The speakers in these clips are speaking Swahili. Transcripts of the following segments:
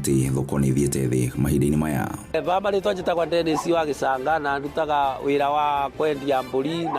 ati thoko ni thiete thi mahinda-ini maya. Baba ni twajita kwa Dennis wa Gicanga na ndutaga wira wa kwendia mburi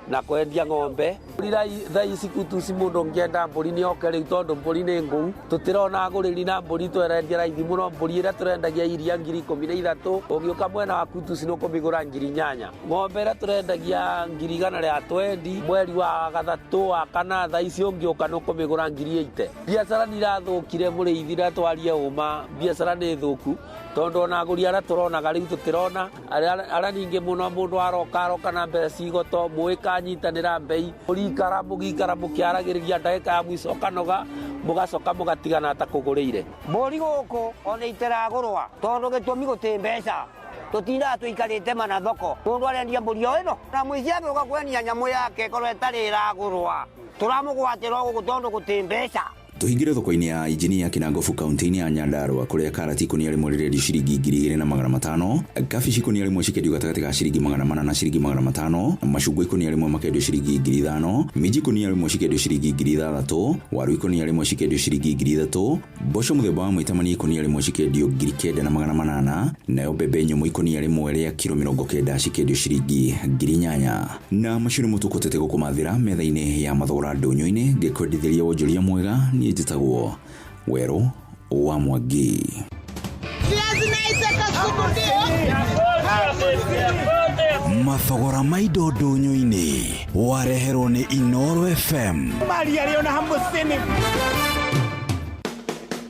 na kwendia ng'ombe. Mburi tha ici kutuci mundu ngienda mburi ni oke riu tondu mburi ni nguu tutirona aguriri na mburi twerendia raithi muno. Mburi ira turendagia iria 13,000 ungiuka mwena wa kutuci no kumigura 8,000. Ng'ombe ira turendagia 120 mweri wa gathatu wa kana tha ici ungiuka no kumigura 8,000. Biacara ni rathukire muriithi na twarie uma biacara ni thuku tondu na aguri ara turonaga riu tutirona ara ningi muno mundu aroka na mbere cigoto muikanyitanira mbei mugikara mukiaragiriria ndagika ya mwico kanoga mugacoka mugatigana ta kugurire mburi guku ona itiragurwa tondu gitumi guti mbeca tutinda tuikarite mana thoko mundu arendia mburi o ino na mwici agoka kwenia nyamu yake korwo itari iragurwa turamugwatira guku tondu guti mbeca. Tuhingire thoko-ini ya Injinia Kinangofu kaunti-ini ya Nyandarua kuria karati ikunia rimwe rirendio ciringi 2,500, kabici ikunia rimwe cikendio gatagati ga ciringi 400 na ciringi 500, macungwa ikunia rimwe makendio ciringi 5,000, minji ikunia rimwe cikendio ciringi 6,000, waru ikunia rimwe cikendio ciringi 3,000, mboco muthemba wa maitamani ikunia rimwe cikendio 9,800, nayo mbembe nyumu ikunia rimwe ria kilo 90 cikendio ciringi 8,000. Na maciaro mutukotete gukumathira metha-ini ya mathogora ndunyu-ini ngikwendithĩria wonjoria mwega ni njitagwo Wero wa Mwangi. Mathogora maido ndunyu-ini wareherwo ni Inoro FM.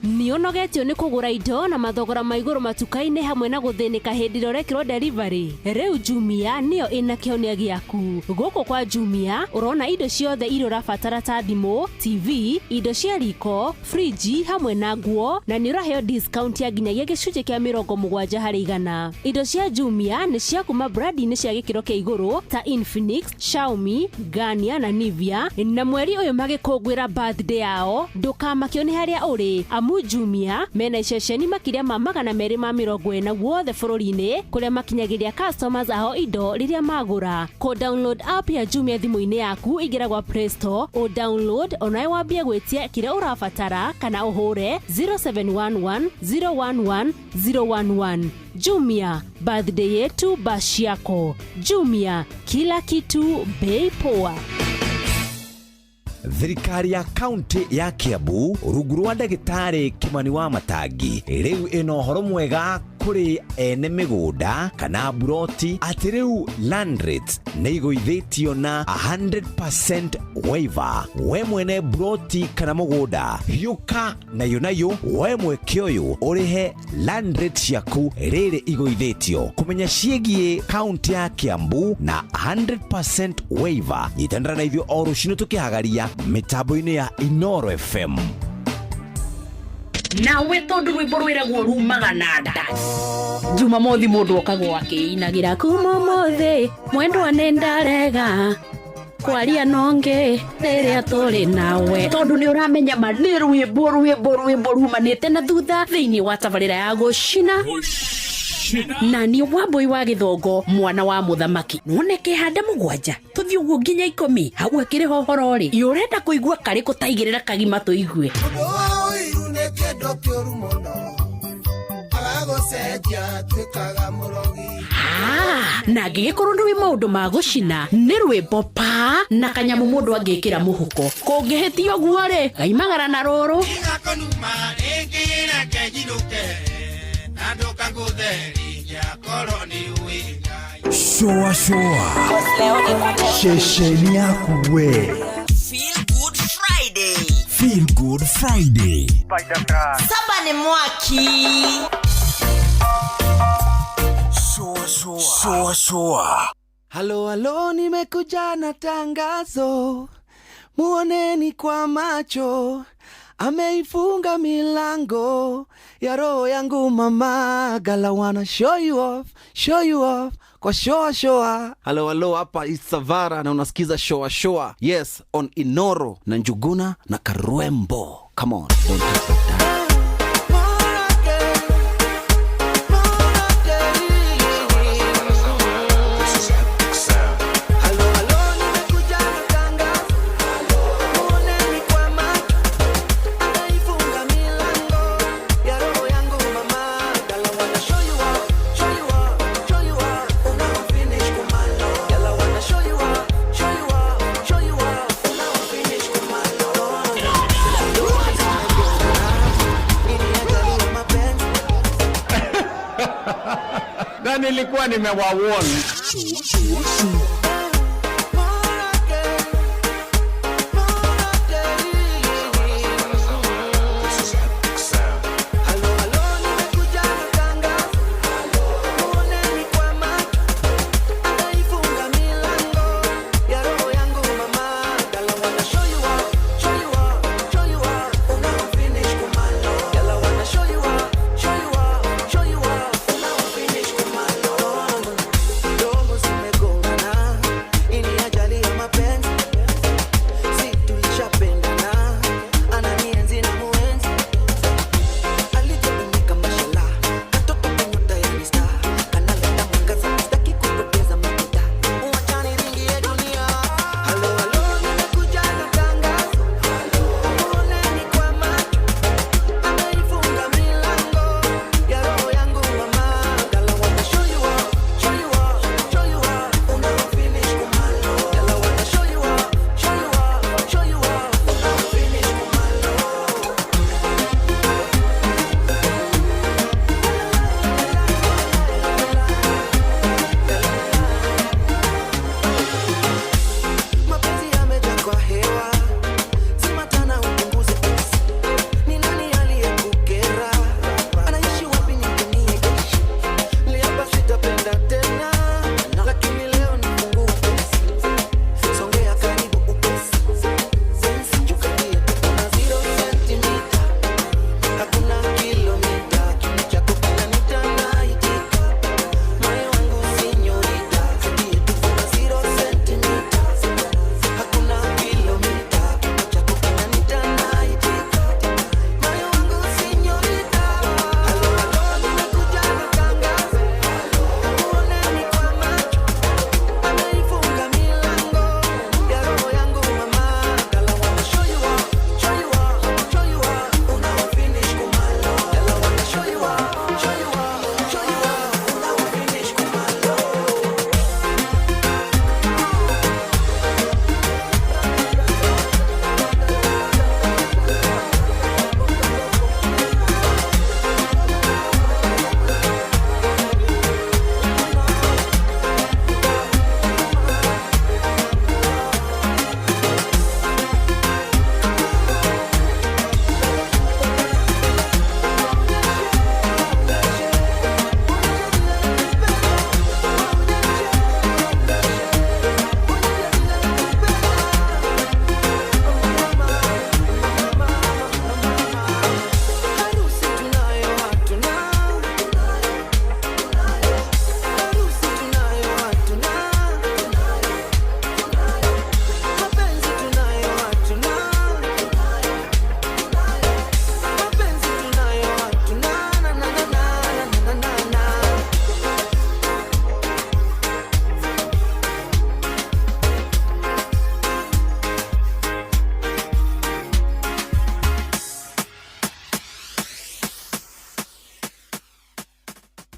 Nionogetio ni kugura indo na mathogora maiguru matuka-ini hamwe na guthinika hindi rorekirwo delivery. Riu Jumia niyo ina kionia giaku. Guku kwa Jumia urona indo ciothe iria urabatara ta thimu, TV, indo cia riko, friji hamwe na nguo na ni uraheo discount ya nginyagia gicunje kia 70%. Indo cia Jumia ni cia kuma brand-ini cia gikiro kia iguru ta Infinix, Xiaomi, Garnier na Nivea. Na mweri uyu magikungwira birthday yao ndukamakio ni haria uri amu Jumia mena iceceni makiria ma 240 wothe bururi-ini kuria makinyagiria customers aho indo riria magura. Ko download app ya Jumia thimu-ini yaku igira gwa Play Store o download onae wambia gwitia kiria urabatara kana uhure 0711 011 011. Jumia, birthday yetu bashi yako. Jumia, kila kitu bei poa. Thirikari ya kaunti ya Kiambu rungu rwa ndagitari Kimani wa Matangi riu ino horo mwega kuri ene migunda kana buroti ati riu land rates neiguithitio na 100% waiver. We mwene buroti kana mugunda hiuka nayo we mweke uyu urihe land rates yaku riri iguithitio. Kumenya ciegie kaunti ya Kiambu na 100% waiver nyitandara na ithio o rucino tukihagaria mitambo-ini ya Inoro FM. Nawe tondu rwimbo rwiragwo rumaga nada Jumamothi mundu okagwo akiinagira kumomothi mwendwa nendarega kwaria nonge riria turi nawe tondu ni uramenya ma ni rwimbo rumanite na thutha thiini wa tabarira ya gucina na ni Wambui wa Githongo mwana wa muthamaki noneke handa mugwanja tuthi uguo nginya 10 hau akiri hohoro ri yurenda kuigua kari kutaigirira kagima tuigue na gigikorwo ndwi maundu ma gucina ni rwimbo pa na kanyamu mundu angikira muhuko kungihitio guo ri gaimagara na ruru Shoa shesheni yaku we Feel Good Friday Saba ni Mwaki Shoa Halo nimekuja na tangazo muoneni kwa macho ameifunga milango ya roho yangu mama gala wanna show you off kwa shoa. Halo hapa Isavara na unasikiza shoa. Yes, on Inoro na Njuguna na Karwembo. Come on, don't touch that. nilikuwa nimewawarn.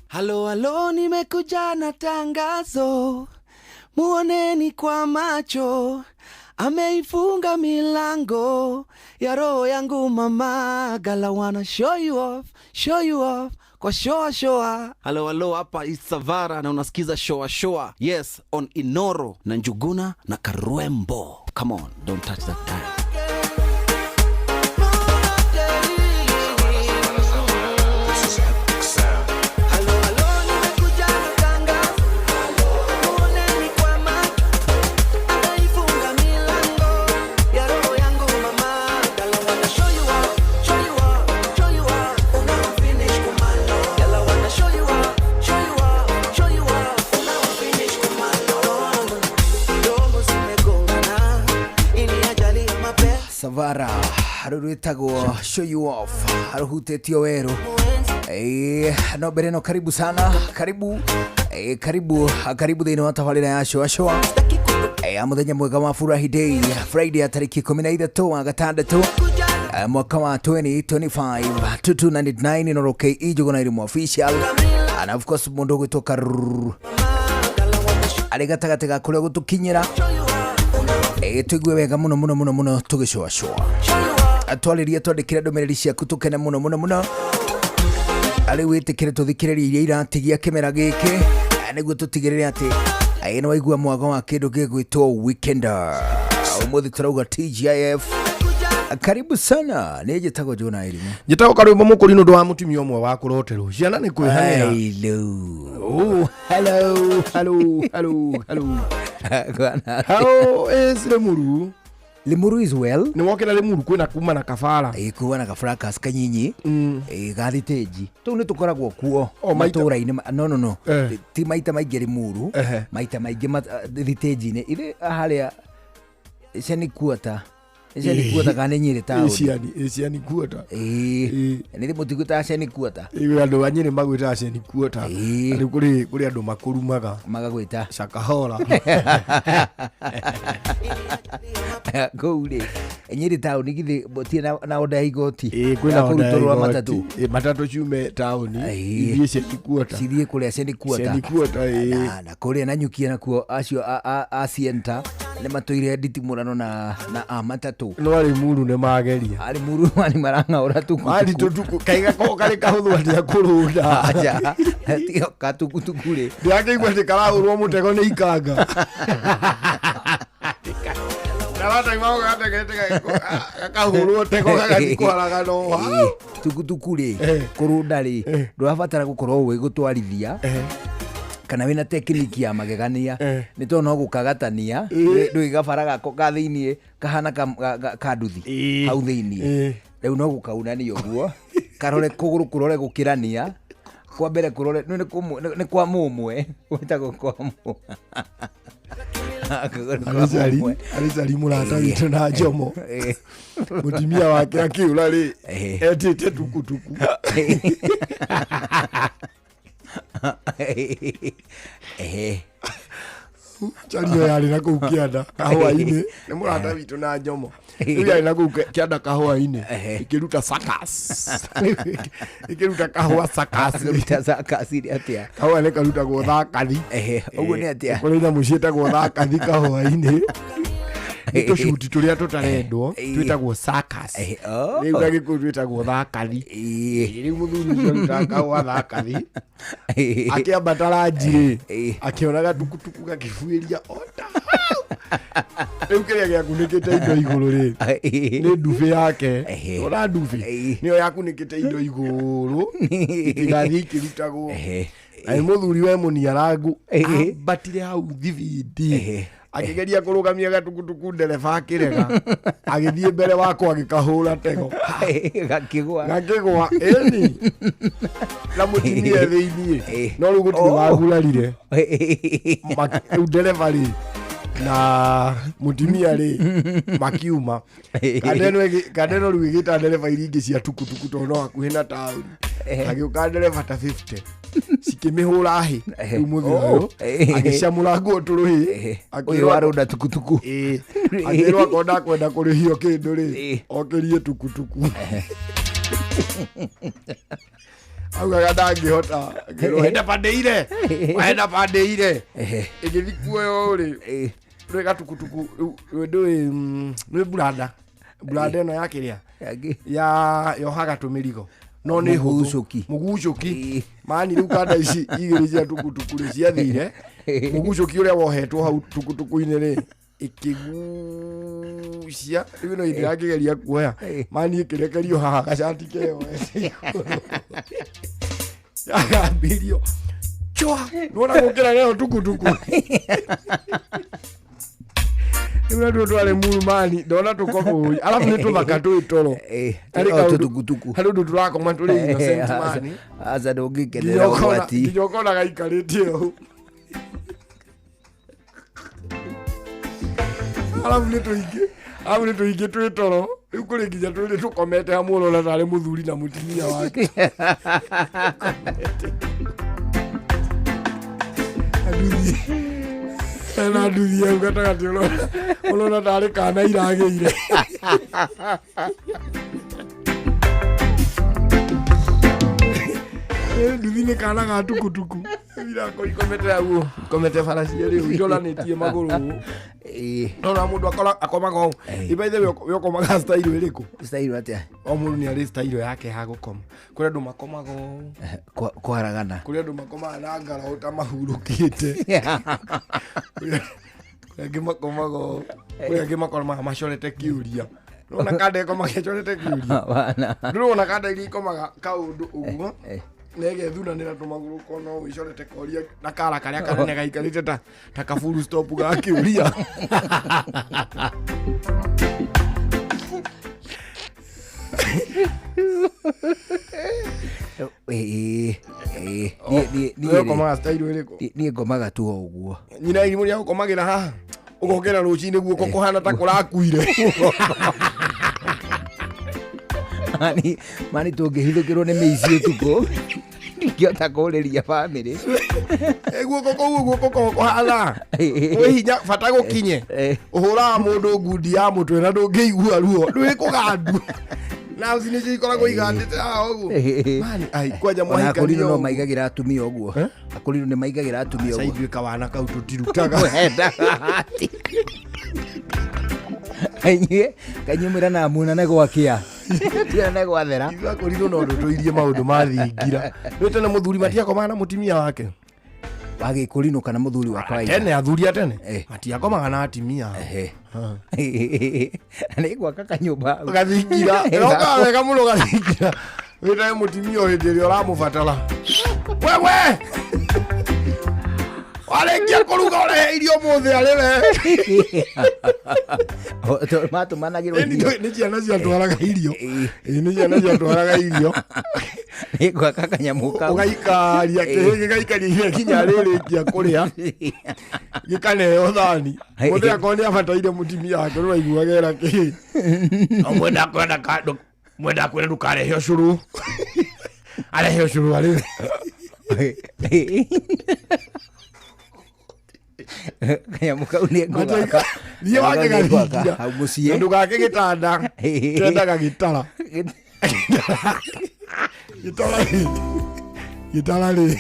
Halo halo, nimekuja na tangazo, muoneni kwa macho, ameifunga milango ya roho yangu mama. Gala wanna show you off kwa shoa. Halo halo, hapa Isavara na unasikiza shoa. Yes, on Inoro na Njuguna na Karwembo. Come on, don't touch that dial. Savara haruritago show you off haruhutetio wero. No bereno, karibu sana, karibu thini wa tabarira ya show. Muthenya mwega wa furahi day, Friday tariki 13 wa gatandatu mwaka wa 2025 2299 Noroke Ijuguna irimu official, and of course mundu gwitoka arigatagatiga kure gutukinyira tuigwe wega muno tugishoa atwaliria twandikira ndomereri ciaku tukene muno ari witikire tuthikiririe iria iratigia kimera giki niguo tutigirire ati no waigua mwago wa kindu gigwitwo Weekender. Umuthi turauga TGIF. Karibu sana. Ni njitagwo Jona Elimu. Njitagwo Karwimbo Mukuri nundu wa mutumia umwe wa kuroterwo. Ciana ni kwihanira. Hello. Hello. How is Lemuru? Lemuru is well. Ni wokera Lemuru kwina kuma na kafara. Kuwa na kafara kanyinyi. Gathiteji. Tu ni tukoragwo kuo. Matura-ini. No. Ti maita maingĩ Lemuru. Maita maingĩ thiteji-ini. Ile haria Shani Quarter. Shani Quarter kana Nyeri town. Shani Quarter. Ni mutiguta Shani Quarter. Andu anyiri magwita Shani Quarter. Ari kuri andu makurumaga. Magagwita Shakahora. Goure. Nyeri town githi botie na oda igoti. Kwina kurutorwa matatu. Matatu ciume town. Ithie Shani Quarter. Cithie kuria Shani Quarter. Shani Quarter. Na kuria na nyukia nakuo acio a center. Ni matoire nditimurano na matatu. No ari muru ne mageria. Ari muru mani maranga tuku. Ari tuku kaiga ko kale kahuthu atia kurunda. Aja. Tio katukutuku ri. Ndiakeigua ati karahurwo mutego ni ikanga. Nawata imao gategete kahurwo tego gagakwaraga no. Tukutuku ri kurunda ri. Ndurabatara gukorwo we gutwarithia. Kana wina tekniki ya magegania ni to no gukagatania ndu igabara gako ka thiini kahana ka nduthi hau thiini riu no gukaunania uguo karore kuguru kurore gukirania kwa mbere kurore ni kwa mumwe wetagwo kwa mumwe Alizari murata witu na Jomo mutimia wake akiura ri etete tukutuku Chario yari na kuu kianda kahua-ini ni murata witu na Jomo riu yari na kuu kianda kahua-ini ikiruta sakas ikiruta kahua sakas ri atia kahua ni karutagwo thakathi uguo ni atia kuri na mucietagwo thakathi kahua-ini ni tucuti turia tutarendwo twitagwo sakas riu gagikuyu twitagwo thakathi riu muthuri ucio arutaga kahua thakathi akiambatara njiri akiona gatukutuku gakibuiria ota riu kiria giakunikite indo iguru ri ni ndubi yake ona ndubi niyo yakunikite indo iguru itigathi ikirutagwo na muthuri we muniarangu ambatire hau thibindi akigeria kurugamia gatukutuku ndereba akirega agithie mbere wako agikahura tego gakigwa eni na mutimie thiini no riu gutire wagurarire ndereba ri na mutimia ri makiuma kadeno riu igita ndereba iria ingi cia tukutuku to no hakuhi na town agiuka ndereba ta 50 sikimihura hi riu muthio agicamura nguo turuhi uyu warunda tukutuku agirwo akonda kwenda kurihio kindu ri okirie tukutuku augaga ndangihota henda pandeire igithi kuoyo ri rwega tukutuku ndu brada ino yakiria ya yohaga tumirigo no ni mugucoki mani riu kanda ici igiri cia tukutuku ri ciathire mugucoki uria wohetwo hau tukutuku-ini ri ikigucia riu no ithira kigeria kuoya mani ikirekerio haha gacati keo agambirio chwa nuona gukira leo tukutuku Ina ndo twale murumani ndona tukomo alafu ni tubaka tu itoro tukutuku harudu turako matuli innocent mani aza ndungikenera gwati njokona gaikaritie ho alafu ni tuingi tu itoro riu kuri nginya tuli tukomete hamwe na tare muthuri na mutimia wake aduthi na nduthi au gatagati ulona tari kana irageire Nduthine kana ga tukutuku. Ira ko ikomete aguo. Komete farasi ri ujolanetie maguru. No mundu akomaga o. Ibaithe yokomaga style iriku. Style atia. O mundu ni ari style yake ha gukoma. Kuri andu makomaga kwaragana. Kuri andu makomaga na ngara utamahurukite. Kuri makomaga. Kuri makomaga mashorete kiuria. Nona kade komaga chorete kiuria. Bana. Nona kade iri komaga kaundu uguo. Nege thuna nira tumaguru kono wicorete koria na kara karia kanene gaikarite ta kafuru stop ga kiuria. Ni komaga style iriko. Ni ngomaga tu uguo. Nyina irimu ria ukomagira haha. Ugokera rucini guoko kuhana ta kurakuire. Mani tungihithukirwo ni miici utuko. Ngiota kuuriria family. Guoko kuhana. We hinya bata gukinye. Uhura mundu ngundi ya mutwe na ndungigua ruo. Ndwi kugandu. Na uzini cikoragwo igandite uguo. Mani ai kwaja mwahika akurino no maigagira atumia uguo. Akurino ni maigagira atumia uguo. Saidwe kawana kau tutirutaga. Kanyumira na muna na gwakia. Tira na gwathera. Igwa kurino no ndutuirie maundu mathingira. Wetene muthuri matiakoma na mutimia wake. Wage kurino kana muthuri wa kawaida. Tene athuri atene. Matiakomaga na atimia. Ni gwaka kanyumba. Gathingira. Roka wega muno gathingira. Wetene mutimia hindiri uramubatara. Wewe. Walekia kuruga ore irio mothe arere. Matu managirwo ni ciana cia twaraga irio. Ni ciana cia twaraga irio. Ni gwaka kanyamuka. Ugaikaria kihege gaikaria kinya ririkia kuria. Gikane thani. Mundu akoni abataire mutimia wake no aiguagera ki. Mwenda kwenda kando. Mwenda kwenda dukarehe ucuru. Arehe ucuru arere. Kanyamuka unie gwaka. Ni wake gathingira. Mucie. Ndu gake gitanda. Kendaga gitara. Gitara ri.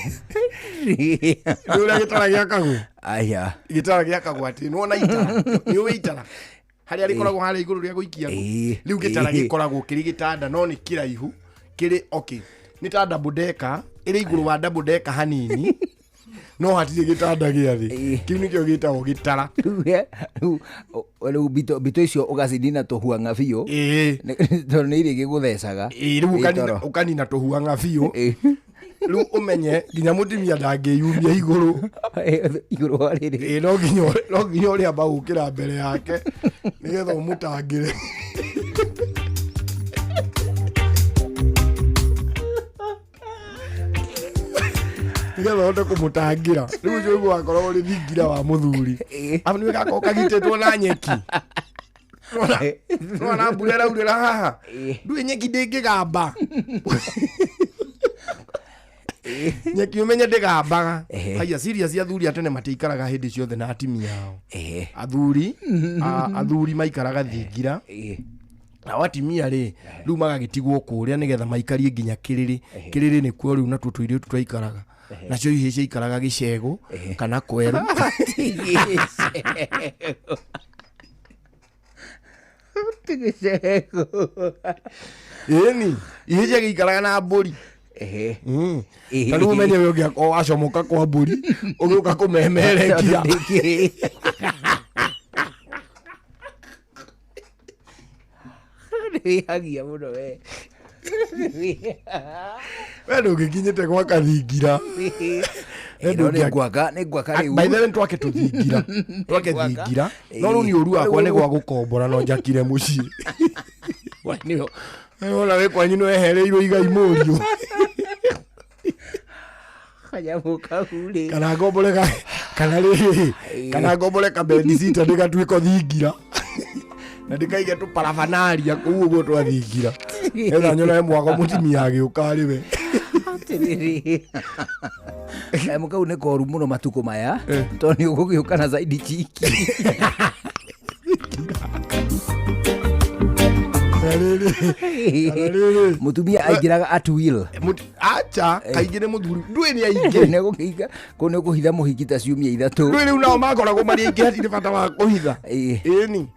Ndu gitara giakagu. Aya. Gitara giakagu ati nuona itara. Ni we itara. Hari ari koragwo hari iguru ria guikia. Riu gitara gikoragwo kiri gitanda no ni kiraihu. Kiri okay. Ni ta double decker. Iri iguru wa double decker hanini. No hatire gitanda gia thi. Kiu nikio gitagwo gitara. Riu bito icio ugacidina tuhuanga biu. Tondu ni iri giguthecaga. Riu ukanina tuhuanga biu. Riu umenye nginya mutimia ndangiyumia iguru. Iguru hariri. No nginya uri amba gukira mbere yake. Nigetha umutangire. Nigetha hote kumutangira. Riu ucio igwa akorwo uri thingira wa muthuri. Afu niwe gako kagitetwo na nyeki. Nona mbura urira haha. Ndui nyeki ndingigamba. Nyeki umenye ndigambaga. Haya serious athuri atene matiikaraga hindi ciothe na atimia ao. Athuri maikaraga thingira. Na watimia ri riu magagitigwo kuria nigetha maikarie nginya kiriri ni kuo riu na tutuire tutaikaraga. Nacio ihice ikaraga gicego kana kweru. Gicego. Eni ihice gikaraga na mburi. Tanu umenye we ugia ko acomoka kwa mburi ugiuka kumemerekia. Rihagia muno we. We ndugikinyite gwa kathingira. Ni gwaka riu. By the way twake tuthingira. Twake thingira. No ru ni uru wakwa ni gwa gukombora no njakire mucii. Wanio. Ona we kwanyu no ehereirwo igai murio. Kanyamuka uri. Kana ngombole kana ri. Kana ngombole ka bedisita ndigatuiko thingira. Na ndikaige tu parafanaria kuu uguo twathingira. Etha nyona mwago mutimia agiuka ri we. Kanyamuka une koru muno matuko maya. Toni ugugiuka na zaidi chiki. mutumia aingiraga at will acha kaingire muthuri ndwe ni aingi nego kiga kone kuhitha muhikita ciumia ithatu ndwe riu nao makoragwo mari aingi hatire bata wa kuhitha ni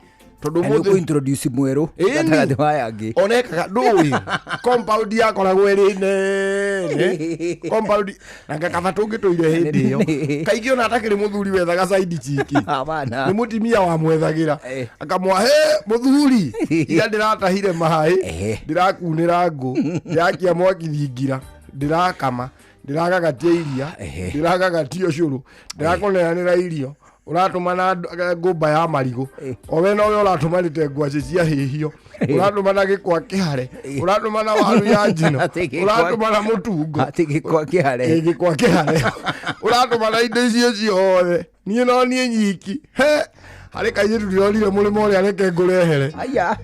tondu muthu introduce mweru gatagati wa yangi onekaga ndui compound yakoragwo iri nene compound nanga kabatungi tuire hindi iyo kaingi ona atakiri muthuri wethaga side chiki abana ni mutimia wa mwethagira akamwa muthuri ira ndiratahire mahai ndirakunira ngo ndirakia mwaki thingira ndirakama ndiragagatia iria ndiragagatia curu ndirakoneranira irio uratumana ngumba ya marigo owe no we uratumanite ngwaci cia hihio uratumana gikwa kihare uratumana waru ya njino uratumana mutungo gikwa kihare uratumana indo icio ciothe nie no nie nyiki hari kaije tutirorire mulimo uri areke ngurehere aya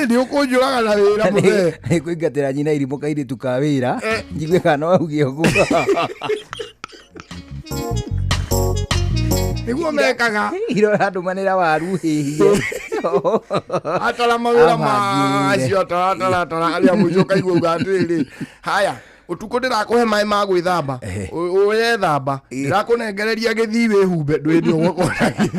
ni ukunjuraga na wira muthe kuingatira nyina irimo kaire tukawira njigwe kana augie uguo iguo mekaga iro handumanira waru hihie atala mawira macio atala aria mucoka iguo gatiriri haya utuko ndirakuhe mai ma gwithamba uyethamba ndirakunengereria githi wihumbe ndwindi ugukora githi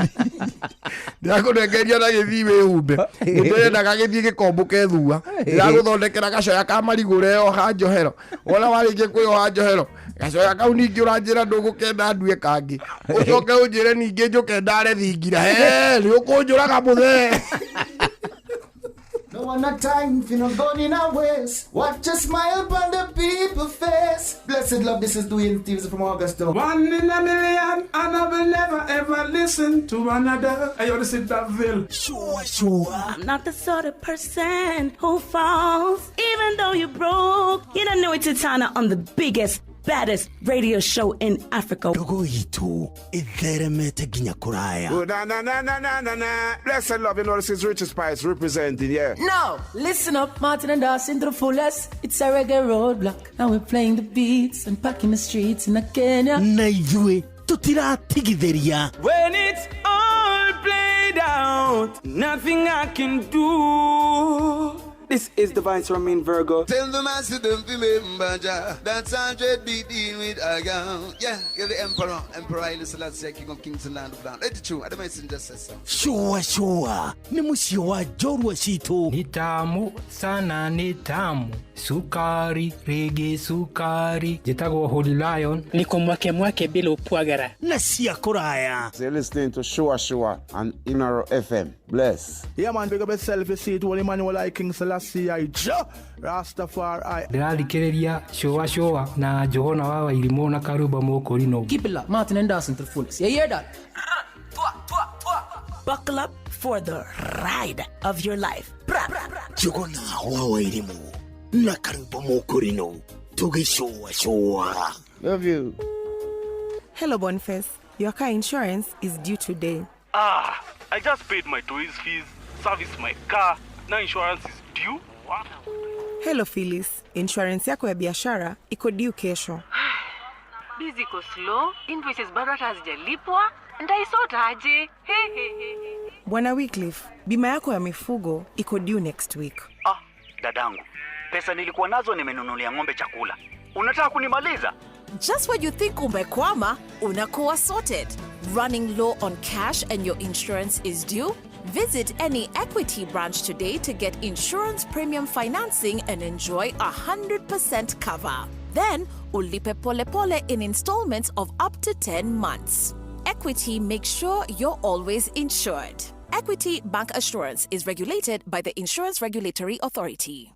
ndirakunengereria na githi wihumbe ndwendaga githi gikombuke thua ndiraguthondekera gacoya ka marigure o ha njohero wona warĩkia kwĩoha njohero gacoya kau ningĩ ũranjĩra ndũgũkenda ndue kangi ũcoke ũnjĩre ningĩ njũke ndare thingira nĩ ũkũnjũraga mũthee. No one not time for no gun in our waist. Watch a smile upon the people's face. Blessed love, this is Dwayne Stevens from Augusta. 1 in a million, and I will never ever listen to another. I ought to sit that Ville. Sure. I'm not the sort of person who falls, even though you broke. You don't know it's Titana on the biggest, baddest radio show in Africa. Dogo itu itheremete ginya kuraya. Oh, na. Blessed love, you know this is Richard Spice representing, yeah. No, listen up, Martin and Dawson to the fullest. It's a reggae roadblock. Now we're playing the beats and packing the streets in Kenya. Na ijue tutiratigithiria. When it's all played out, nothing I can do. This is the Vice Ramin Virgo. Tell the master don't remember that's 100 BD with Agam. Yeah, you're the Emperor Haile Selassie, King of Kings and Land of Land. It's true, I don't mind just say so. Sure. Ni musio wa jorwa situ. Ni tamu sana ni tamu. Sukari, reggae sukari. Jitago Holy Lion. Niko mwake bila upwagara. Na siya kuraya. You're listening to Shua on Inaro FM. Bless. Yeah man, big up yourself, you see it. Holy Emmanuel I King Selassie I Rastafari. Ndĩrarikĩrĩria Shua na Johona wa Wairimu na Karuba Mokorino. Keep it locked, Martin and Dawson to the fullest. You hear that? Buckle up for the ride of your life. Johona wa Wairimu na Karuba Mokorino. Tuge Shua. Love you. Hello Boniface, your car insurance is due today. I just paid my toys fees, serviced my car. Now insurance is due? What? Hello Phyllis, insurance yako ya biashara iko due kesho. Busy iko slow, invoices bado hazijalipwa, ndaisota aje? Bwana Wycliffe, bima yako ya mifugo iko due next week. Dadangu, pesa nilikuwa nazo nimenunulia ng'ombe chakula. Unataka kunimaliza? Just when you think umekwama, unakuwa sorted. Running low on cash and your insurance is due? Visit any Equity branch today to get insurance premium financing and enjoy 100% cover. Then, ulipe pole pole in installments of up to 10 months. Equity makes sure you're always insured. Equity Bank Assurance is regulated by the Insurance Regulatory Authority.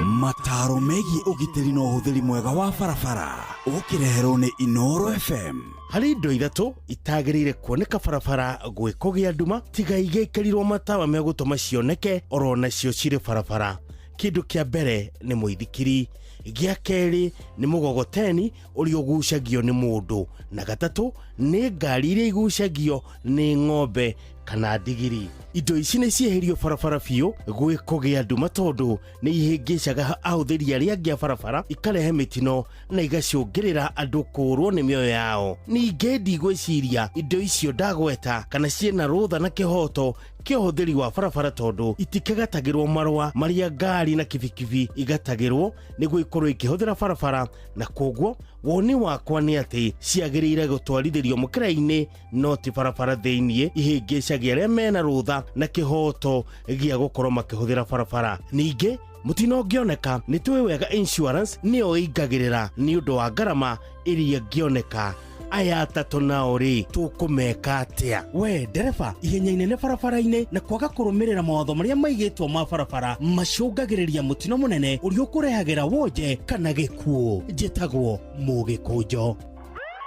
Mataro megi ugitiri no huthiri mwega wa barabara ukireherwo ni Inoro FM. Hari indo ithatu itagirire kuoneka barabara gwikugia nduma tiga igeikirirwo matawa megutuma cioneke oro nacio ciri barabara. Kindu kia mbere ni muithikiri, gia keri ni mugogoteni uri ugucagio ni mundu, na gatatu ni ngari iria igucagio ni ng'ombe kana ndigiri. Indo ici nĩ cieherio barabara biũ gwĩkũgĩa nduma tondũ nĩ ihĩngĩcaga ahũthĩri arĩa angĩ a barabara, ikarehe mĩtino na igacũngĩrĩra andũ kũũrwo nĩ mĩoyo yao. Ningĩ ndigwĩciria indo icio ndagweta kana ciĩna rũtha na kĩhoto kĩa ũhũthĩri wa barabara tondũ itikegatagĩrwo marũa marĩa ngari na kibikibi igatagĩrwo nĩguo ikorwo ikĩhũthĩra barabara, na koguo woni wakwa nĩ atĩ ciagĩrĩire gũtwarithĩrio mũkĩra-inĩ no ti barabara thĩiniĩ ihĩngĩcagia arĩa mena rũtha na kĩhoto gĩa gũkorwo makĩhũthĩra barabara. Ningĩ mũtino ũngĩoneka nĩ tũĩ wega insurance nĩyo ĩingagĩrĩra nĩ ũndũ wa ngarama ĩrĩa ĩngĩoneka. Aya atatũ nao rĩ tũkũmeka atĩa? We ndereba, ihenya inene barabara-inĩ na kwaga kũrũmĩrĩra mawatho marĩa maigĩtwo ma barabara macũngagĩrĩria mũtino mũnene ũrĩa ũkũrehagĩra wonje kana gĩkuũ. Njĩtagwo Mũgĩkũnjo.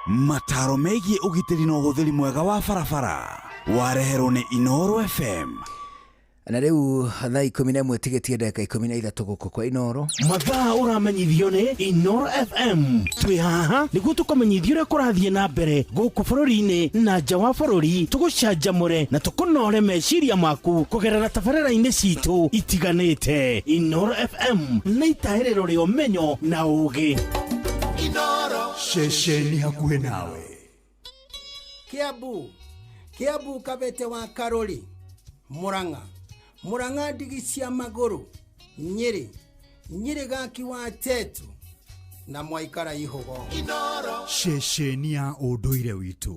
Mataro megiĩ ũgitĩri na ũhũthĩri mwega wa barabara wareherwo nĩ Inooro FM. Na rĩu thaa 11 tigetie ndagĩka 13 gũkũ kwa Inooro. Mathaa ũramenyithio nĩ Inooro FM. Twĩ haha nĩguo tũkamenyithio ũrĩa kũrathiĩ na mbere gũkũ bũrũri-inĩ na nja wa bũrũri, tũgũcanjamũre na tũkũnore meciria maku kũgerera tabarĩra-inĩ citũ itiganĩte. Inooro FM nĩ itahĩrĩro rĩa ũmenyo na ũũgĩ. Inooro ceceni hakuhĩ nawe. Kiambu Kabete wa Karori, Murang'a ndigi cia magũrũ, Nyĩrĩ gaki wa Tetu na Mwaikara Ihogo. Ceceni ya ũndũire witũ.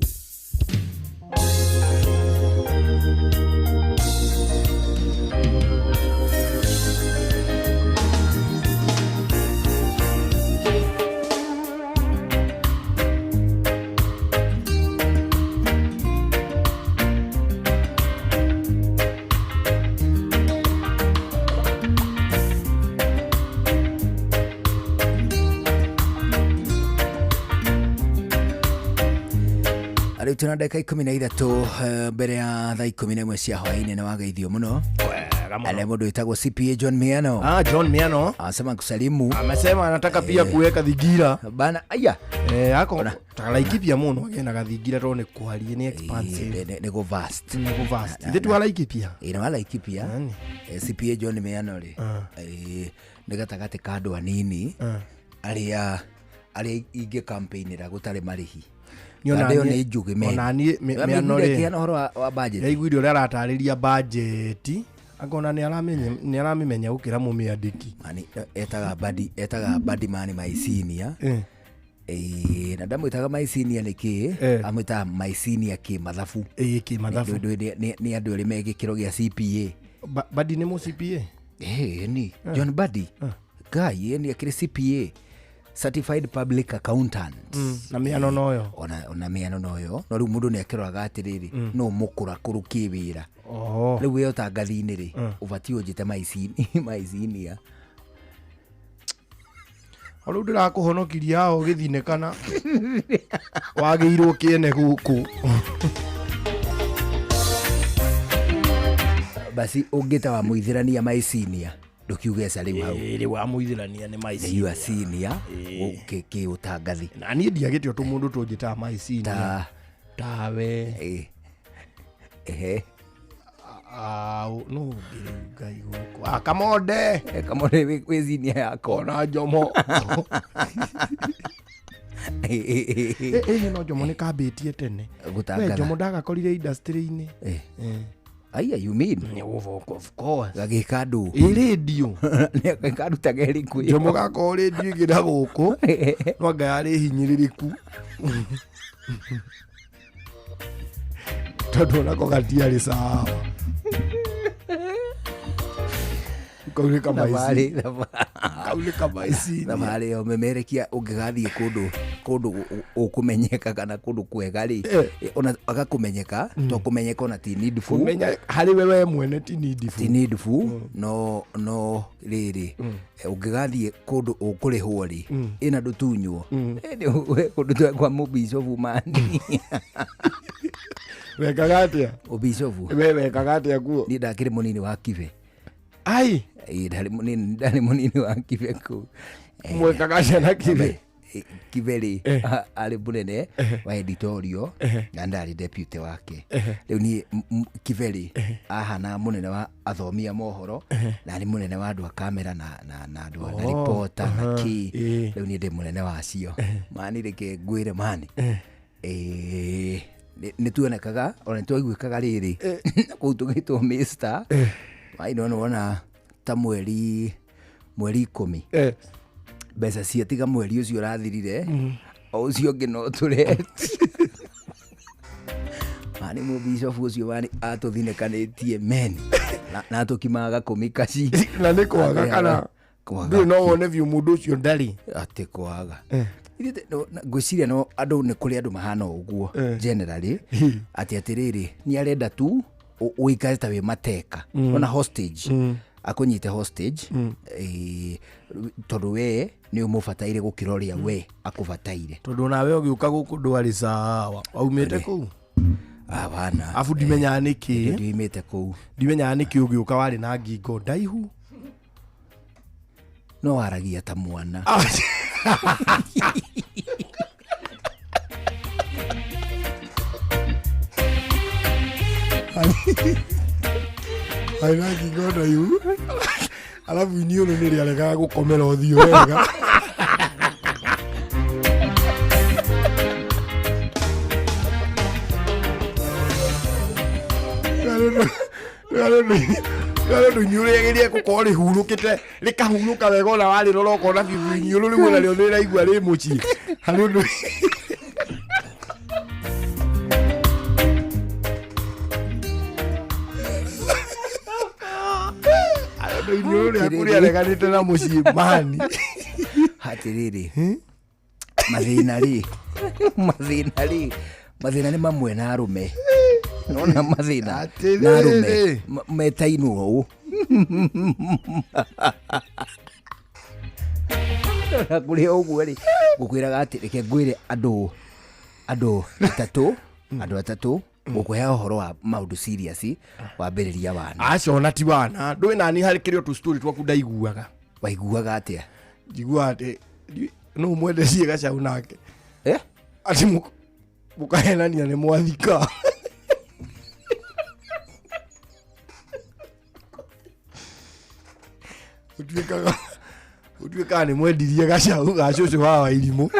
Rĩu tuna ndagĩka 13 mbere ya thaa 11 cia hwaĩ-inĩ, na wageithio mũno. Ale mũndũ wĩtagwo CPA John Miano. John Miano anasema kusalimu. Amesema anataka pia kuweka thigira bana. Aya yako talaikipia muno agena gathigira ro ne kwarie ni expansive ne go vast ndetu walaikipia ina walaikipia CPA John Miano ri ne gatagate kado anini aria inge campaign ra gutare marihi ndio ne njuge me onani Miano ri kiana horo wa budget ya igwiro ria ratariria budget agona ni aramenya gukira mumiandiki mani etaga badi mani maisinia na ndamwitaga maisinia niki amwita maisinia ki mathafu ni andu ri megikiro gia CPA badi ni mu CPA ni John Badi guy ni akiri CPA certified public accountant na Miano noyo ona Miano noyo no ru mundu ni akiroga atiriri no mukura kuruki wira rĩu yo tangathi-inĩ rĩ ũbatiĩ ũnjĩte maicinia rĩu ndĩrakũhonokirie hao gĩthinĩkana wagĩirwo kĩene gũkũ basi ũngĩta wa mũithĩrania maicinia ndũkiuge ca rĩu hau rĩu wa mũithĩrania nĩ maicinia you senior kĩ ũtangathi na niĩ ndiagĩte tu mũndũ tũnjĩtaga maicinia tawe no ngai guko kamode wezinia yako na Jomo no Jomo ni kabĩtie tene gutangana Jomo ndagakorire industry-inĩ aya you mean of course gagikadu radio ne gagikadu tageri ku Jomo gako radio igĩra gũkũ no ngayarĩ hinyĩrĩrĩku tondũ nako gatiarĩ sawa kaule kama isi na mali umemerekia ungigathie kundu ukumenyeka kana kundu kwega ri ona agakumenyeka to kumenyeka ona ti needful kumenya hari wewe mwene ti needful no riri ungigathie kundu ukurihwo ri ina ndutunywo kundu kwa mubicofu mani wekagatia ubicofu wewe wekagatia kuo ni ndakire munini wa kive ai ndari munini wa kive ku mwekagatia na kive Kiveri ari munene wa editorial na ndari deputy wake. Riu ni Kiveri ahana munene wa athomi a mohoro na ni munene wa andu a kamera na andu a reporter na ki. Riu ni ndi munene wa cio. Mani reke ngwire mani. Nĩ tuonekaga ona nĩ twaiguĩkaga rĩrĩ kũu tũgĩtwo Mr. Maino nona ta mweri 10 mbeca ciatiga mweri ũcio ũrathirire o ũcio ũngĩ no tũreti mani mũbishofu ũcio wani atũthinekanĩtie men na tũkimaga komikaci na nĩ kwaga kana ndĩ no wone view mũndũ ũcio ndarĩ atĩ kwaga ngwĩciria no andũ nĩ kũrĩ andũ mahana ũguo generally atĩ atĩrĩrĩ nĩ arenda tu ũikare ta wĩ mateka ona hostage akũnyite hostage tondũ we nĩ ũmũbataire gũkĩra ũrĩa we akũbataire tondũ nawe ũgĩũka gũkũ ndwarĩ sawa waumĩte kũu abana afu ndimenyaga nĩkĩ ndiumĩte kũu ndimenyaga nĩkĩ ũgĩũka warĩ na ngingo ndaihu no waragia ta mwana aina ngingo ndaihu alafu iniũrũ nĩ rĩaregaga gũkomera ũthiũ wega Garo iniũrũ rĩagĩrĩire gũkorwo rĩhurũkĩte rĩkahurũka wega ona warĩrora ũkona biũ iniũrũ rĩu narĩo nĩ rĩraigua rĩ mũciĩ harĩ ũndũ iniũrũ rĩaku rĩareganĩte na mũciĩ mani hatirĩrĩ mathĩna nĩ mamwe na arũme nona mathĩna na arũme metainwo ũũ kũrĩ ũguo rĩ ngũkwĩraga atĩ reke ngwĩre andũ atatũ gũkũhea ũhoro wa maũndũ serious wambĩrĩria wana acio na ti wana ndũĩ nani harĩ kĩrĩ tu story twaku ndaiguaga waiguaga atĩa njiguaga atĩ no mwendecie Gacaũ nake atĩ mũkahenania nĩ mwathika ũtuĩkaga nĩ mwendirie Gacaũ ga cũcũ wa Wairimũ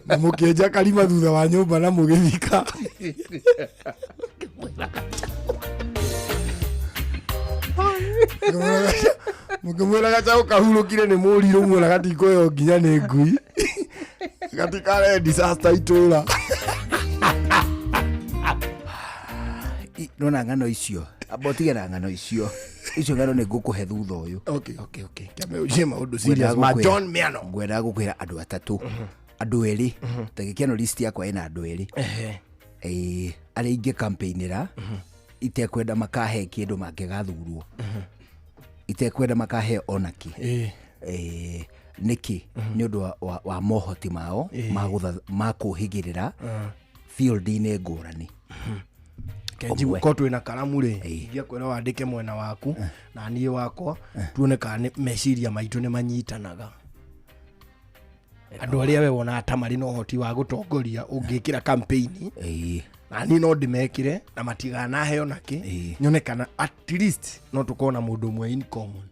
na mũkĩenja karima thutha wa nyũmba na mũgĩthika mũkĩmwĩra Gacaũ kahurũkire nĩ mũrirũ muona gatikũheo nginya nĩ ngui gatikare disaster itũra nona ng'ano icio abotigera ng'ano icio ng'ano nĩ ngũkũhe thutha ũyũ kĩame ũcie maũndũ serious ma John Miano ngwenda gũkwĩra andũ atatũ andũ erĩ ta gĩkeno list yakwa ĩna andũ erĩ arĩa ingĩ campaignĩra itekwenda makahe kĩndũ mangĩgathurwo itekwenda makahe onaki nĩkĩ nĩ ũndũ wa mohoti mao ma kũhĩgĩrĩra field-inĩ ngũrani ko twĩna karamu rĩ ingĩkwĩra wandĩke mwena waku na niĩ wakwa tuone kana meciria maitũ nĩ manyitanaga andũ arĩa we wonaga ta marĩ na ũhoti wa gũtongoria ũngĩkĩra campaign na niĩ no ndĩmekĩre na matiganaheo nakĩ nyone kana at least no tũkorwo na mũndũ ũmwe in common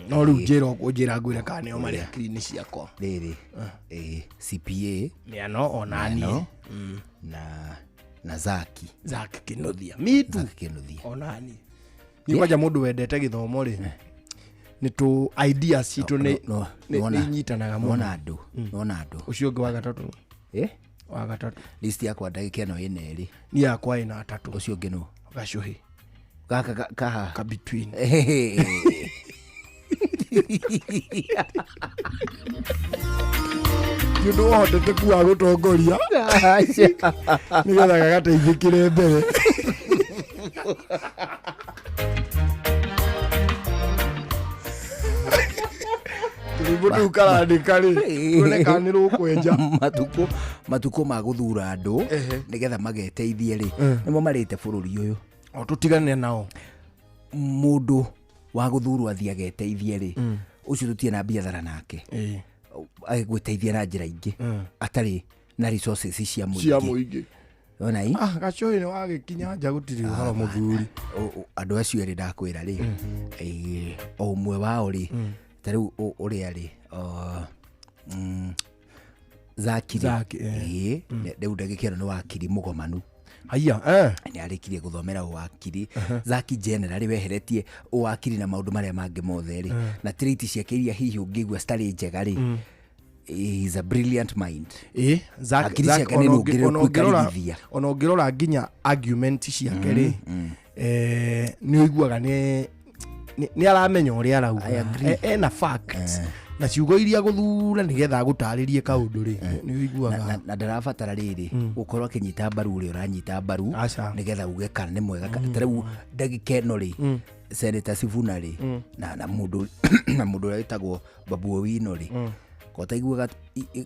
no rĩu njĩra ũguo njĩra ngwĩre kana nĩo marĩ akiri-inĩ ciakwa rĩrĩ CPA Miano ona niĩ na Zaki Kĩnuthia mitu ona niĩ kwanja mũndũ wendete gĩthomo rĩ nĩ tu ideas citũ nĩ inyitanaga nona andũ ũcio ũngĩ wa gatatũ wa gatatũ list yakwa ndagĩkeno ĩna erĩ niĩ yakwa ĩna atatũ ũcio ũngĩ no Gacuhĩ gaka ka between nĩũndũ wahotete kuwa gũtongoria nĩgetha gagateithĩkĩre mbere tũrĩmbũ tũu karandĩka rĩ tuone kana nĩ rũkwenja matukũ ma gũthura andũ nĩgetha mageteithie rĩ nĩmo marĩte bũrũri ũyũ tũtigane nao mũndũ wa gũthurwo athiĩ ageteithie rĩ ũcio tũtirĩ na biathara nake agĩgũteithia na njĩra ingĩ atarĩ na resources cia mũingĩ. Ona hii gacoĩ nĩ wagĩkinya nja gũtirĩ ũhoro mũthuri. Andũ acio erĩ ndakwĩra rĩ, o ũmwe wao rĩ, ta rĩu ũrĩa rĩ Zaki rĩu ndagĩkĩra nĩ wakiri mũgomanu. Haya nĩ arĩkirie gũthomera wakiri. Zaki general weheretie wakiri na maũndũ marĩa mangĩ mothe rĩ, na triti ciake iria hihi ũngĩigua citarĩ njega rĩ, is a brilliant mind. Zaki ona ũngĩrora nginya argument ciake rĩ, nĩ ũiguaga nĩ aramenya ũrĩa arauga, ena facts na ciugo iria gũthura nĩgetha gũtarĩrie kaũndũ rĩ, nĩ ũiguaga na ndarabatara rĩrĩ gũkorwo akĩnyita mbaru ũrĩa ũranyita mbaru nĩgetha uge kana nĩ mwega. Ta rĩu ndagĩka ĩno rĩ, Senator Sifuna rĩ na mũndũ ũrĩa wĩtagwo Babu Owino rĩ, kota iguaga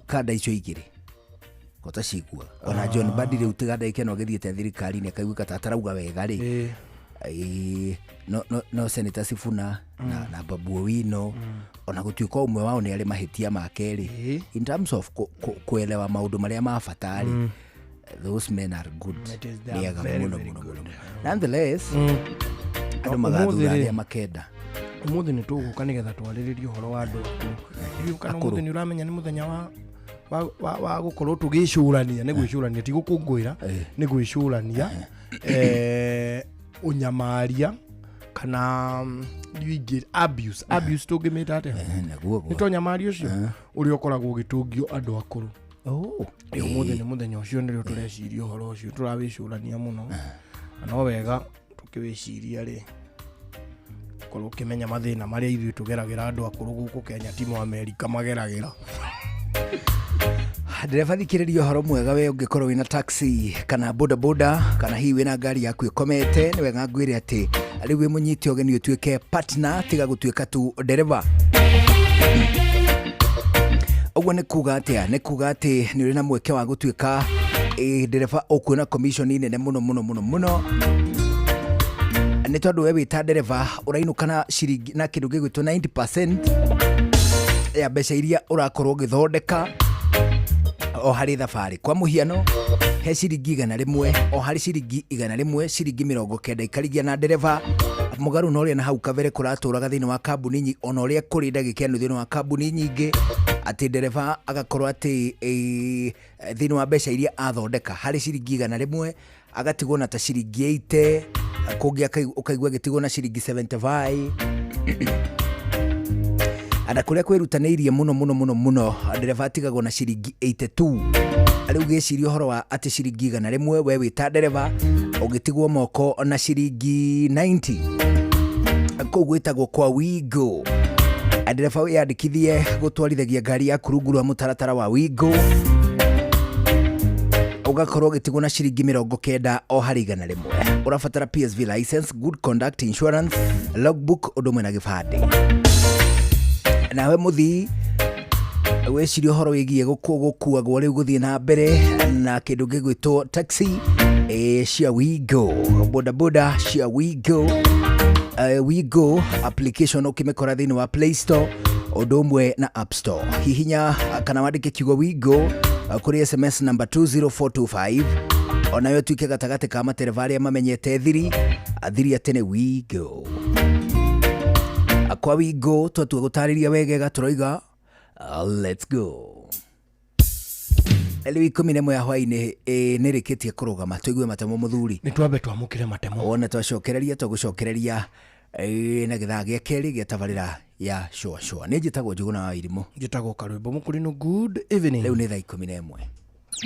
kanda icio igĩrĩ, kota cigua. Ona John Mbadi rĩu tiga ndagĩka ĩno agĩthiĩte thirikari-inĩ akaigua atarauga wega rĩ, no Senator Sifuna na Babu Owino ona gũtuĩka ũmwe wao nĩ arĩ mahĩtia make rĩ, in terms of kuelewa maũndũ marĩa mabata rĩ, those men are good. Nĩega mũno. Nonetheless andũ magathura arĩa makenda. Ũmũthĩ nĩ tũgũka nĩgetha twarĩrĩrie ũhoro wa andũ akũrũ. Kana ũmũthĩ nĩ ũramenya nĩ mũthenya wa gũkorwo tũgĩcũrania, nĩ gwĩcũrania ti gũkũngũĩra, nĩ gwĩcũrania ũnyamaria kana abuse tũngĩmĩta atĩa, nĩ tonyamari ũcio ũrĩa ũkoragwo ũgĩtũngio andũ akũrũ. Ũmũthĩ nĩ mũthenya ũcio nĩrĩo tũreciria ũhoro ũcio, tũrawĩcũrania mũno, na no wega tũkĩwĩciria rĩ, korwo ũkĩmenya mathĩna marĩa ithuĩ tũgeragĩra andũ akũrũ gũkũ Kenya timo Amerika mageragĩra. Ndereba thikĩrĩria ũhoro mwega we ũngĩkorwo wĩna taxi kana bodaboda kana hihi wĩna ngari yaku ĩkomete, nĩ wega ngwĩre atĩ rĩu wĩ mũnyite ũgeni ũtuĩke partner tiga gũtuĩka tu ndereba. Ũguo nĩ kuga atĩa? Nĩ kuga atĩ nĩ ũrĩ na mweke wa gũtuĩka ndereba ũkuona commission nene mũno. Nĩ tondũ we wĩta ndereba ũrainũka na ciringi na kĩndũ gĩgwĩtwo 90% ya mbeca iria ũrakorwo ũgĩthondeka o harĩ thabarĩ. Kwa mũhiano he ciringi 100 o harĩ ciringi 100 ciringi 90 ikarigia na ndereba mũgarũ na ũrĩa na hau kabere kũratũraga thĩinĩ wa kambuni nyingĩ, ona ũrĩa kũrĩ ndagĩka ĩno thĩinĩ wa kambuni nyingĩ atĩ ndereba agakorwo atĩ thĩinĩ wa mbeca iria athondeka harĩ ciringi 100 agatigwo na ta ciringi 80, kũngĩ ũkaigua gĩtigwo na ciringi 75. Ana kũrĩa kwĩrutanĩirie mũno ndereba atigagwo na ciringi 82. Rĩu gĩciria ũhoro wa atĩ ciringi 100 we wĩta ndereba ũgĩtigwo moko na ciringi 90, kũu gwĩtagwo kwa Wigo. Ndereba wĩyandĩkithie gũtwarithagia ngari yaku rungu rwa mũtaratara wa Wigo, ũgakorwo ũgĩtigwo na ciringi 90 o harĩ 100. Ũrabatara PSV license, good conduct insurance, logbook, ũndũ ũmwe na gĩbandĩ. Nawe mũthii wĩciria ũhoro wĩgiĩ gũkuagwo rĩu gũthiĩ na mbere na kĩndũ gĩgwĩtwo taxi cia Wigo, bodaboda cia Wigo. Wigo application ũkĩmĩkora thĩinĩ wa Play Store ũndũ ũmwe na App Store. Hihinya kana wandĩke kiugo Wigo kũrĩ SMS number 20425, onayo tuike gatagatĩ ka matereva arĩa mamenyete thiri atĩ nĩ Wigo. Kwa Wigo twatua gũtarĩria wegega tũroiga let's go. Rĩu 11 ya hwaĩ-inĩ nĩrĩkĩtie kũrũgama, tũigue matemo mũthuri. Nĩ twambe twamũkĩre matemo. Ona twacokereria tũgũcokereria na gĩthaa gĩa kerĩ gĩa tabarĩra ya Shua. Nĩ njĩtagwo Njũgũna wa Irimũ. Njĩtagwo Karwĩmbo Mũkũrinũ. Good evening. Rĩu nĩ thaa 11.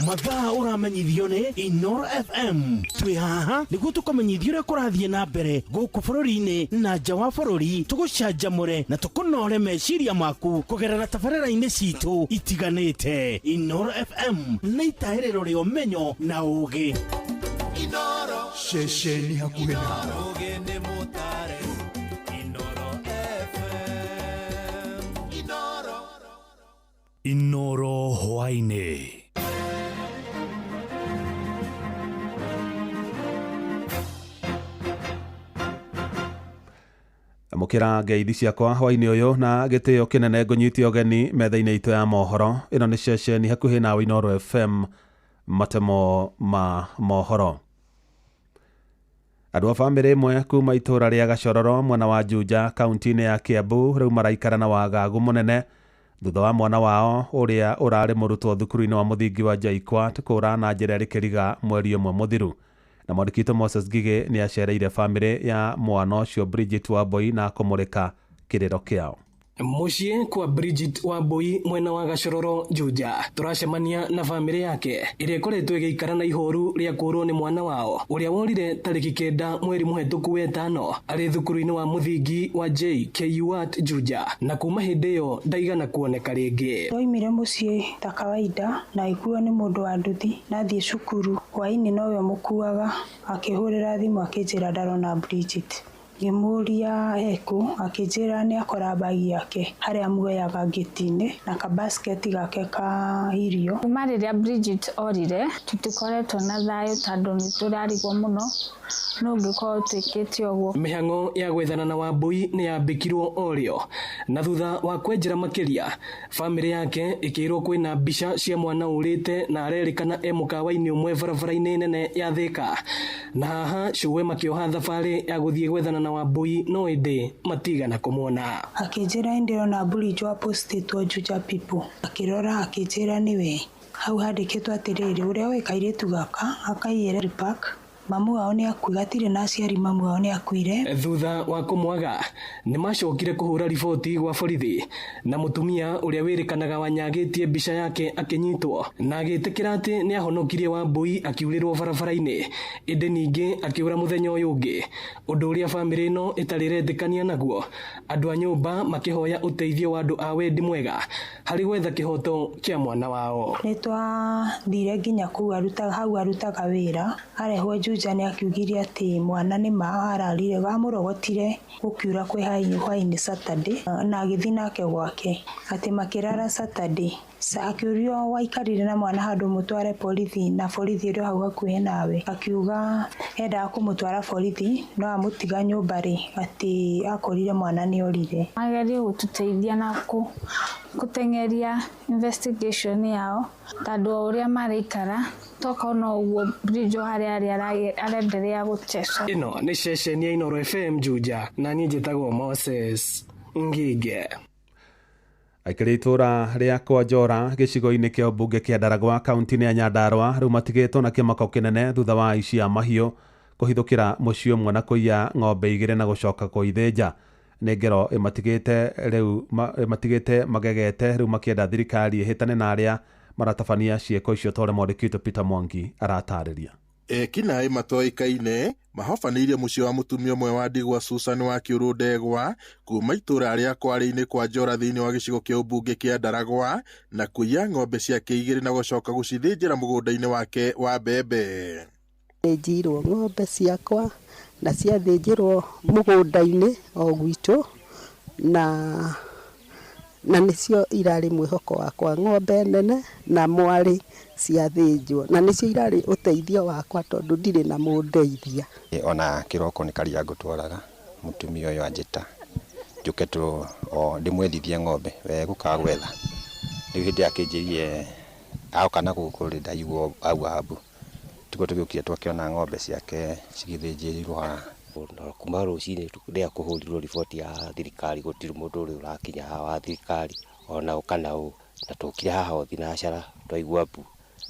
mathaa ũramenyithio nĩ Inoro FM. Twĩ haha nĩguo tũkamenyithio ũrĩa kũrathiĩ na mbere gũkũ bũrũri-inĩ na nja wa bũrũri, tũgũcanjamũre na tũkũnore meciria maku kũgerera tabarĩra-inĩ citũ itiganĩte. Inoro FM nĩ itaĩrĩro rĩa ũmenyo na ũũgĩ. Inoro ceceni hakuhĩ na ũũgĩ nĩ mũtare. Inoro FM. Inoro hwaĩ-inĩ. Mukira ngeithi ciakwa hwaini uyu na gitio kinene ngunyitio geni metha-ini itu ya mohoro. Ino ni ceceni hakuhi na Inoro FM, matemo ma mohoro. Andu a bamĩrĩ ĩmwe kuma itura ria Gashororo mwena wa Juja kaunti-inĩ ya Kiambu riu maraikara na wagagu munene thutha wa mwana wao uria urari murutwo thukuru-inĩ wa muthingi wa JKUAT kũra na njĩra ĩrĩ kĩriga mweri ũmwe mũthiru. Na mwandĩkĩtwo Moses Gige nĩ acereire bamĩrĩ ya mwana ũcio Bridget Wambui na kũmũrĩka kĩrĩro kĩao. Muciĩ kwa Bridget Wambui mwena wa Gashororo Juja turacemania na bamĩrĩ yake ĩrĩa ĩkoretwo ĩgĩikara na ihoru rĩa kũrwo nĩ mwana wao ũrĩa worire tarĩki 9 mweri mũhetũku wa 5 arĩ thukuru-inĩ wa muthingi wa JKUAT Juja, na kuma hĩndĩ ĩyo ndaigana kuoneka rĩngĩ. Ndoimire muciĩ ta kawaida na ikuo nĩ mũndũ wa nduthi nathiĩ cukuru. Hwaĩ-inĩ nowe mũkuaga akĩhũrĩra thimũ akĩnjĩra ndarona Bridget. Ngimuria eku akijira ni akora bagi yake haria muoyaga ngiti-ini na kabasketi gake ka irio. Kuma rĩrĩa Bridget orire tutikoretwo na thayo tondũ nĩ tũrarigwo mũno no ngĩkorwo twĩkĩte ũguo. Mĩhang'o ya gwethana na Wambui nĩ yambĩkirwo orĩo na thutha wa kwenjera makĩria bamĩrĩ yake ĩkĩrwo kwĩna mbica cia mwana ũrĩte na arerĩkana mũkawa-inĩ ũmwe barabara-inĩ nene ya Thika, na haha cũwe makĩoha thabarĩ ya gũthiĩ gwethana na Wambui no ĩndĩ matigana kũmuona. Akĩnjĩra ndĩrona Bridget wa postĩtwo Juja people, akĩrora akĩnjĩra nĩwe hau handĩkĩtwo atĩrĩrĩ ũrĩa wĩ kairĩtu gaka akaiyĩre park. Mamu wao nĩ akuire, atirĩ na aciari, mamu wao nĩ akuire. Thutha wa kũmwaga nĩ macokire kũhũra riboti gwa borithi na mũtumia ũrĩa wĩrĩkanaga wanyagĩtie mbica yake akĩnyitwo na agĩtĩkĩra atĩ nĩ ahonokirie Wambui akiurĩrwo barabara-inĩ, ĩndĩ ningĩ akĩũra mũthenya ũyũ ũngĩ, ũndũ ũrĩa bamĩrĩ ĩno ĩtarĩ ĩretĩkania naguo. Andũ a nyũmba makĩhoya ũteithio wa andũ a wendi mwega harĩ gwetha kĩhoto kĩa mwana wao. Nĩ twathire nginya kũu hau arutaga wĩra, arehwo Juja nĩ akiugire atĩ mwana nĩ ma ararire bamũrogotire gũkiura kwĩ hwaĩ-inĩ Saturday na agĩthiĩ nake gwake atĩ makĩrara Saturday. Akĩũrio waikarire na mwana handũ mũtware borithi, na borithi ũrĩa hau hakuhĩ nawe akiuga endaga kũmũtwara borithi no amũtiga nyũmba-rĩ atĩ akorire mwana nĩ orire. Agerie gũtũteithia na gũteng'eria investigation yao tondũ ũrĩa maraikara tokona ũguo Bridget harĩa arenderea gũteswo. Ĩno nĩ ceceni ya Inoro FM Juja na niĩ njĩtagwo Moses Ngige. Aikari itura ria Kwanjora gĩcigo-inĩ kĩa ũmbunge kĩa Ndaragwa kaunti-inĩ ya Nyandarua rĩu matigĩtwo na kĩmako kĩnene thutha wa aici a mahiũ kũhithũkĩra mũciĩ ũmwe na kũiya ng'ombe 2 na gũcoka kũithĩnja. Nĩ ngero ĩmatigĩte magegete rĩu makĩenda thirikari ĩhĩtane na arĩa maratabania ciĩko icio tore mwandĩkĩtwo Peter Mwangi aratarĩria. Ekinaĩ matoĩkaine mahobanĩirie mũciĩ wa mũtumia ũmwe wa ndigwa Susan wa Kĩũrũ Ndegwa kuma itũra rĩa Kware-inĩ Kwanjora thĩinĩ wa gĩcigo kĩa ũmbunge kĩa Ndaragwa na kũiya ng'ombe ciake 2 na gũcoka gũcithĩnjĩra mũgũnda-inĩ wake wa mbembe. Njirwo ng'ombe ciakwa na ciathĩnjĩrwo mũgũnda-inĩ o gwitũ na nĩcio irarĩ mwĩhoko wakwa, ng'ombe nene na mwarĩ ciathĩnjwo na nĩcio irarĩ ũteithio wakwa tondũ ndirĩ na mũndeithia. Ona kĩroko nĩ karia ngũtwaraga mũtumia ũyũ anjĩta njuke ndĩmwethithie ng'ombe we gũkaga gwetha rĩu hĩndĩ akĩnjĩrie aoka na gũkũ ndaigua au habu tuko tũgĩũkire twakĩona ng'ombe ciake cigĩthĩnjĩrirwo haha. Kuma rũcinĩ rĩa kũhũrirwo riboti ya thirikari gũtirĩ mũndũ ũrĩa ũrakinya haha wa thirikari ona ũkana ũũ na tũkire haha o thinacara twaigua mbu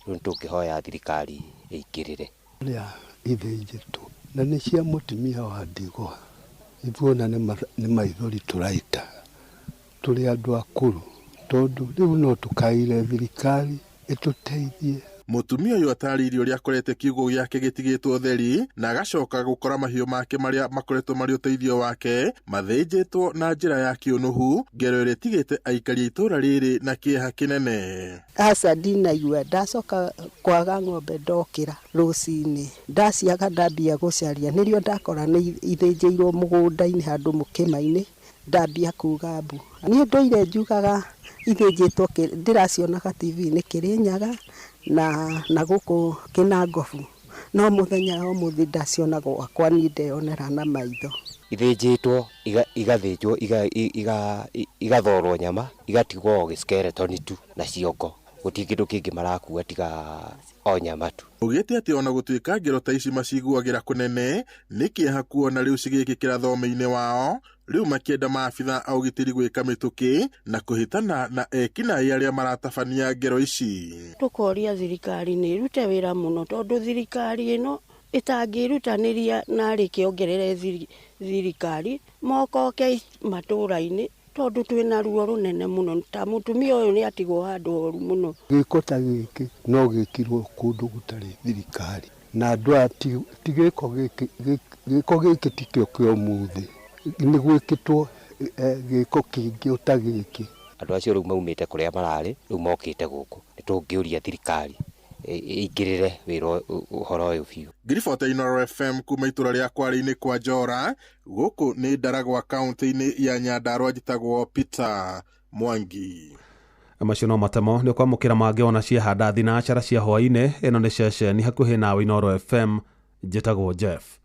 rĩu tũkĩhoya thirikari ĩingĩrĩre. Rĩa ithĩnjĩtwo na nĩ cia mũtumia wa ndigwa ithuona nĩ maithori tũraita tũrĩ andũ akũrũ tondũ rĩu no tũkaire thirikari ĩtũteithie. Mũtumia ũyũ atarĩirie ũrĩa akorete kiugo gĩake gĩtigĩtwo theri na agacoka gũkora mahiũ make marĩa makoretwo marĩ ũteithio wake mathĩnjĩtwo na njĩra ya kĩũnũhu, ngero ĩrĩa ĩtigĩte aikari itũra rĩrĩ na kĩeha kĩnene. Aca ndinaigua ndacoka kwaga ng'ombe ndokĩra rũcinĩ ndaciaga ndambia gũcaria nĩrĩo ndakora nĩ ithĩnjĩirwo mũgũnda-inĩ handũ mũkĩma-inĩ ndambia kuga mbu. Niĩ ndũire njugaga ithĩnjĩtwo ndĩracionaga TV-inĩ Kĩrĩnyaga na gũkũ Kĩnangobu no muthenya o muthi ndaciona gwakwa ni ndeyonera na maitho ithĩnjĩtwo igathĩnjwo igathorwo nyama igatigwo skeleton tu na ciongo gutirĩ kĩndũ kĩngĩ marakua tiga o nyama tu. Ugĩte atĩ ona gũtuĩka ngero ta ici maciguagĩra kũnene nĩ kĩeha kuona rĩu cigĩkĩkĩra thome-inĩ wao rĩu makĩenda maabitha a ũgitĩri gwĩka mĩtũkĩ na kũhĩtana na ekinaĩ arĩa maratabania ngero ici. Tũkoria thirikari nĩ ĩrute wĩra mũno tondũ thirikari ĩno ĩtangĩrutanĩria na rĩkĩongerere thirikari mokoke matũra-inĩ tondũ twĩna ruo rũnene mũno ta mũtumia ũyũ nĩ atigwo handũ horu mũno. Gĩko ta gĩkĩ no gĩkirwo kũndũ gũtarĩ thirikari na andũ aya ti gĩko gĩkĩ tikĩo kĩa ũmũthĩ nĩ gwĩkĩtwo gĩko kĩngĩ ũtagĩkĩ. Andũ acio rĩu maumĩte kũrĩa mararĩ rĩu mokĩte gũkũ nĩ tũngĩũria thirikari ĩingĩrĩre wĩra ũhoro ũyũ biũ. Ngiribota Inooro FM kuma itũra rĩa Kwale-inĩ kwa Njora gũkũ nĩ Ndaragwa kaunti-inĩ ya Nyandarua njĩtagwo Peter Mwangi. Macio no matemo nĩ kwamũkĩra mangĩona ciahanda thinacara cia hwaĩ-inĩ. Ĩno nĩ ceceni hakuhĩ nawe Inooro FM njĩtagwo Jeff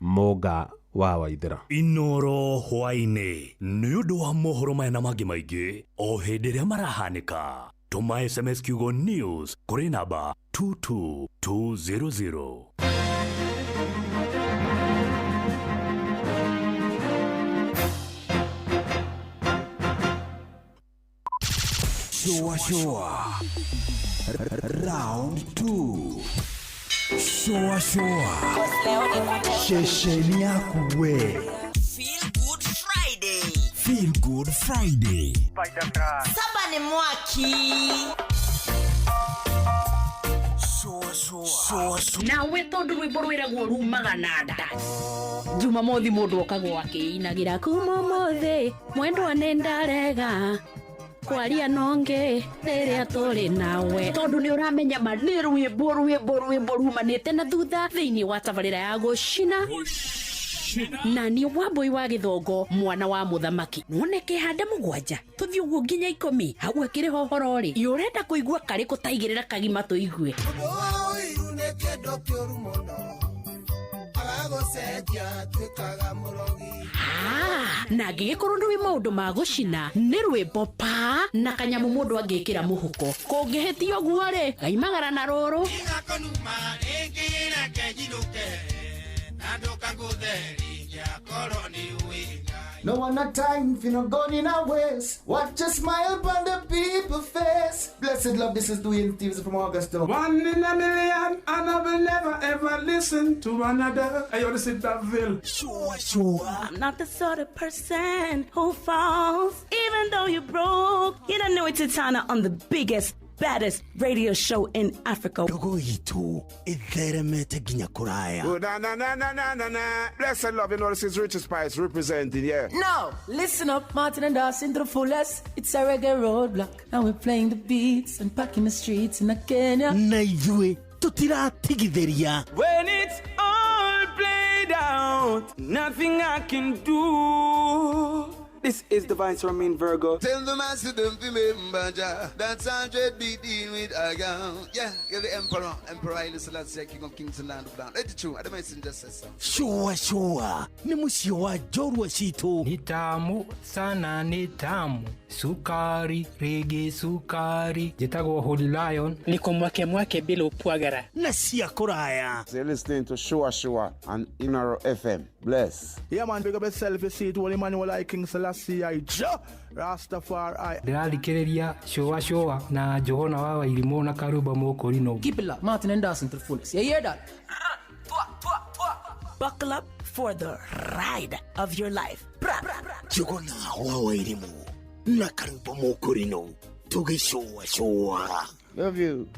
Mũga wa Waithĩra. Inooro hwaĩ-inĩ nĩ ũndũ wa mohoro maya na mangĩ maingĩ o hĩndĩ ĩrĩa marahanĩka. Tuma SMS kiugo news kuri namba 22200. Showa Round 2. Showa Shesheni yako we. Feel Good Friday. Feel Good Friday. Saba ni mwaki. Na we tondu rwimbo rwiragwo rumaga nanda Jumamothi mundu okagwo akiinagira kumomothi mwendwa nendarega kwaria nonge riria turi nawe tondu ni uramenya ma ni rwimbo rumanite na thutha thiini wa tabarira ya gucina na ni Wambui wa Githongo mwana wa muthamaki noneke handa mugwanja tuthi uguo nginya 10 hau akiri hohoro ri yurenda kuigua kari kutaigirira kagima tuigue na ngĩgĩkorwo ndũĩ maũndũ ma gũcina nĩ rwĩmbo pa na kanyamu mũndũ angĩkĩra mũhuko kũngĩhĩtia ũguo rĩ gaimagara na rũrũ No one a time for no gun in our waist. Watch a smile upon the people's face. Blessed love, this is Dwayne Stevens from Augusta. 1 in a million, and I will never ever listen to another. I ought to sit that Bill. Sure. I'm not the sort of person who falls, even though you broke. You don't know it's Tana on the biggest, baddest radio show in Africa. Dogo itu itheremete ginya kuraya. Oh, na. Blessed love, you know this is Richard Spice representing, yeah. No, listen up, Martin and Dawson to the fullest. It's a reggae roadblock, and we're playing the beats and packing the streets in Kenya. Naijue tutira tigitheria. When it's all played out, nothing I can do. This is Divine Sermon Virgo. Tell the master don't remember that's 100 BD with a gun. Yeah, get the Emperor Haile Selassie, King of Kings and Land of Down. It's true, the messenger says so. Shua. Ni musio wa jorwa shito. Ni tamu sana ni tamu. Sukari, reggae sukari. Jitagwo Holy Lion. Niko mwake bila upwagara. Na siya kuraya. So you're listening to Shua on Inooro FM. Bless. Yeah man, big up yourself, you see it, Holy Emmanuel I King Selassie I Rastafari. Ndĩrarikĩrĩria Shua na Johona wa Wairimu na Karuba Mokorino. Keep it locked, Martin and Dawson to the fullest. You hear that? Buckle up for the ride of your life. Johona wa Wairimu na Karuba Mokorino. Tuge Shua. Love you.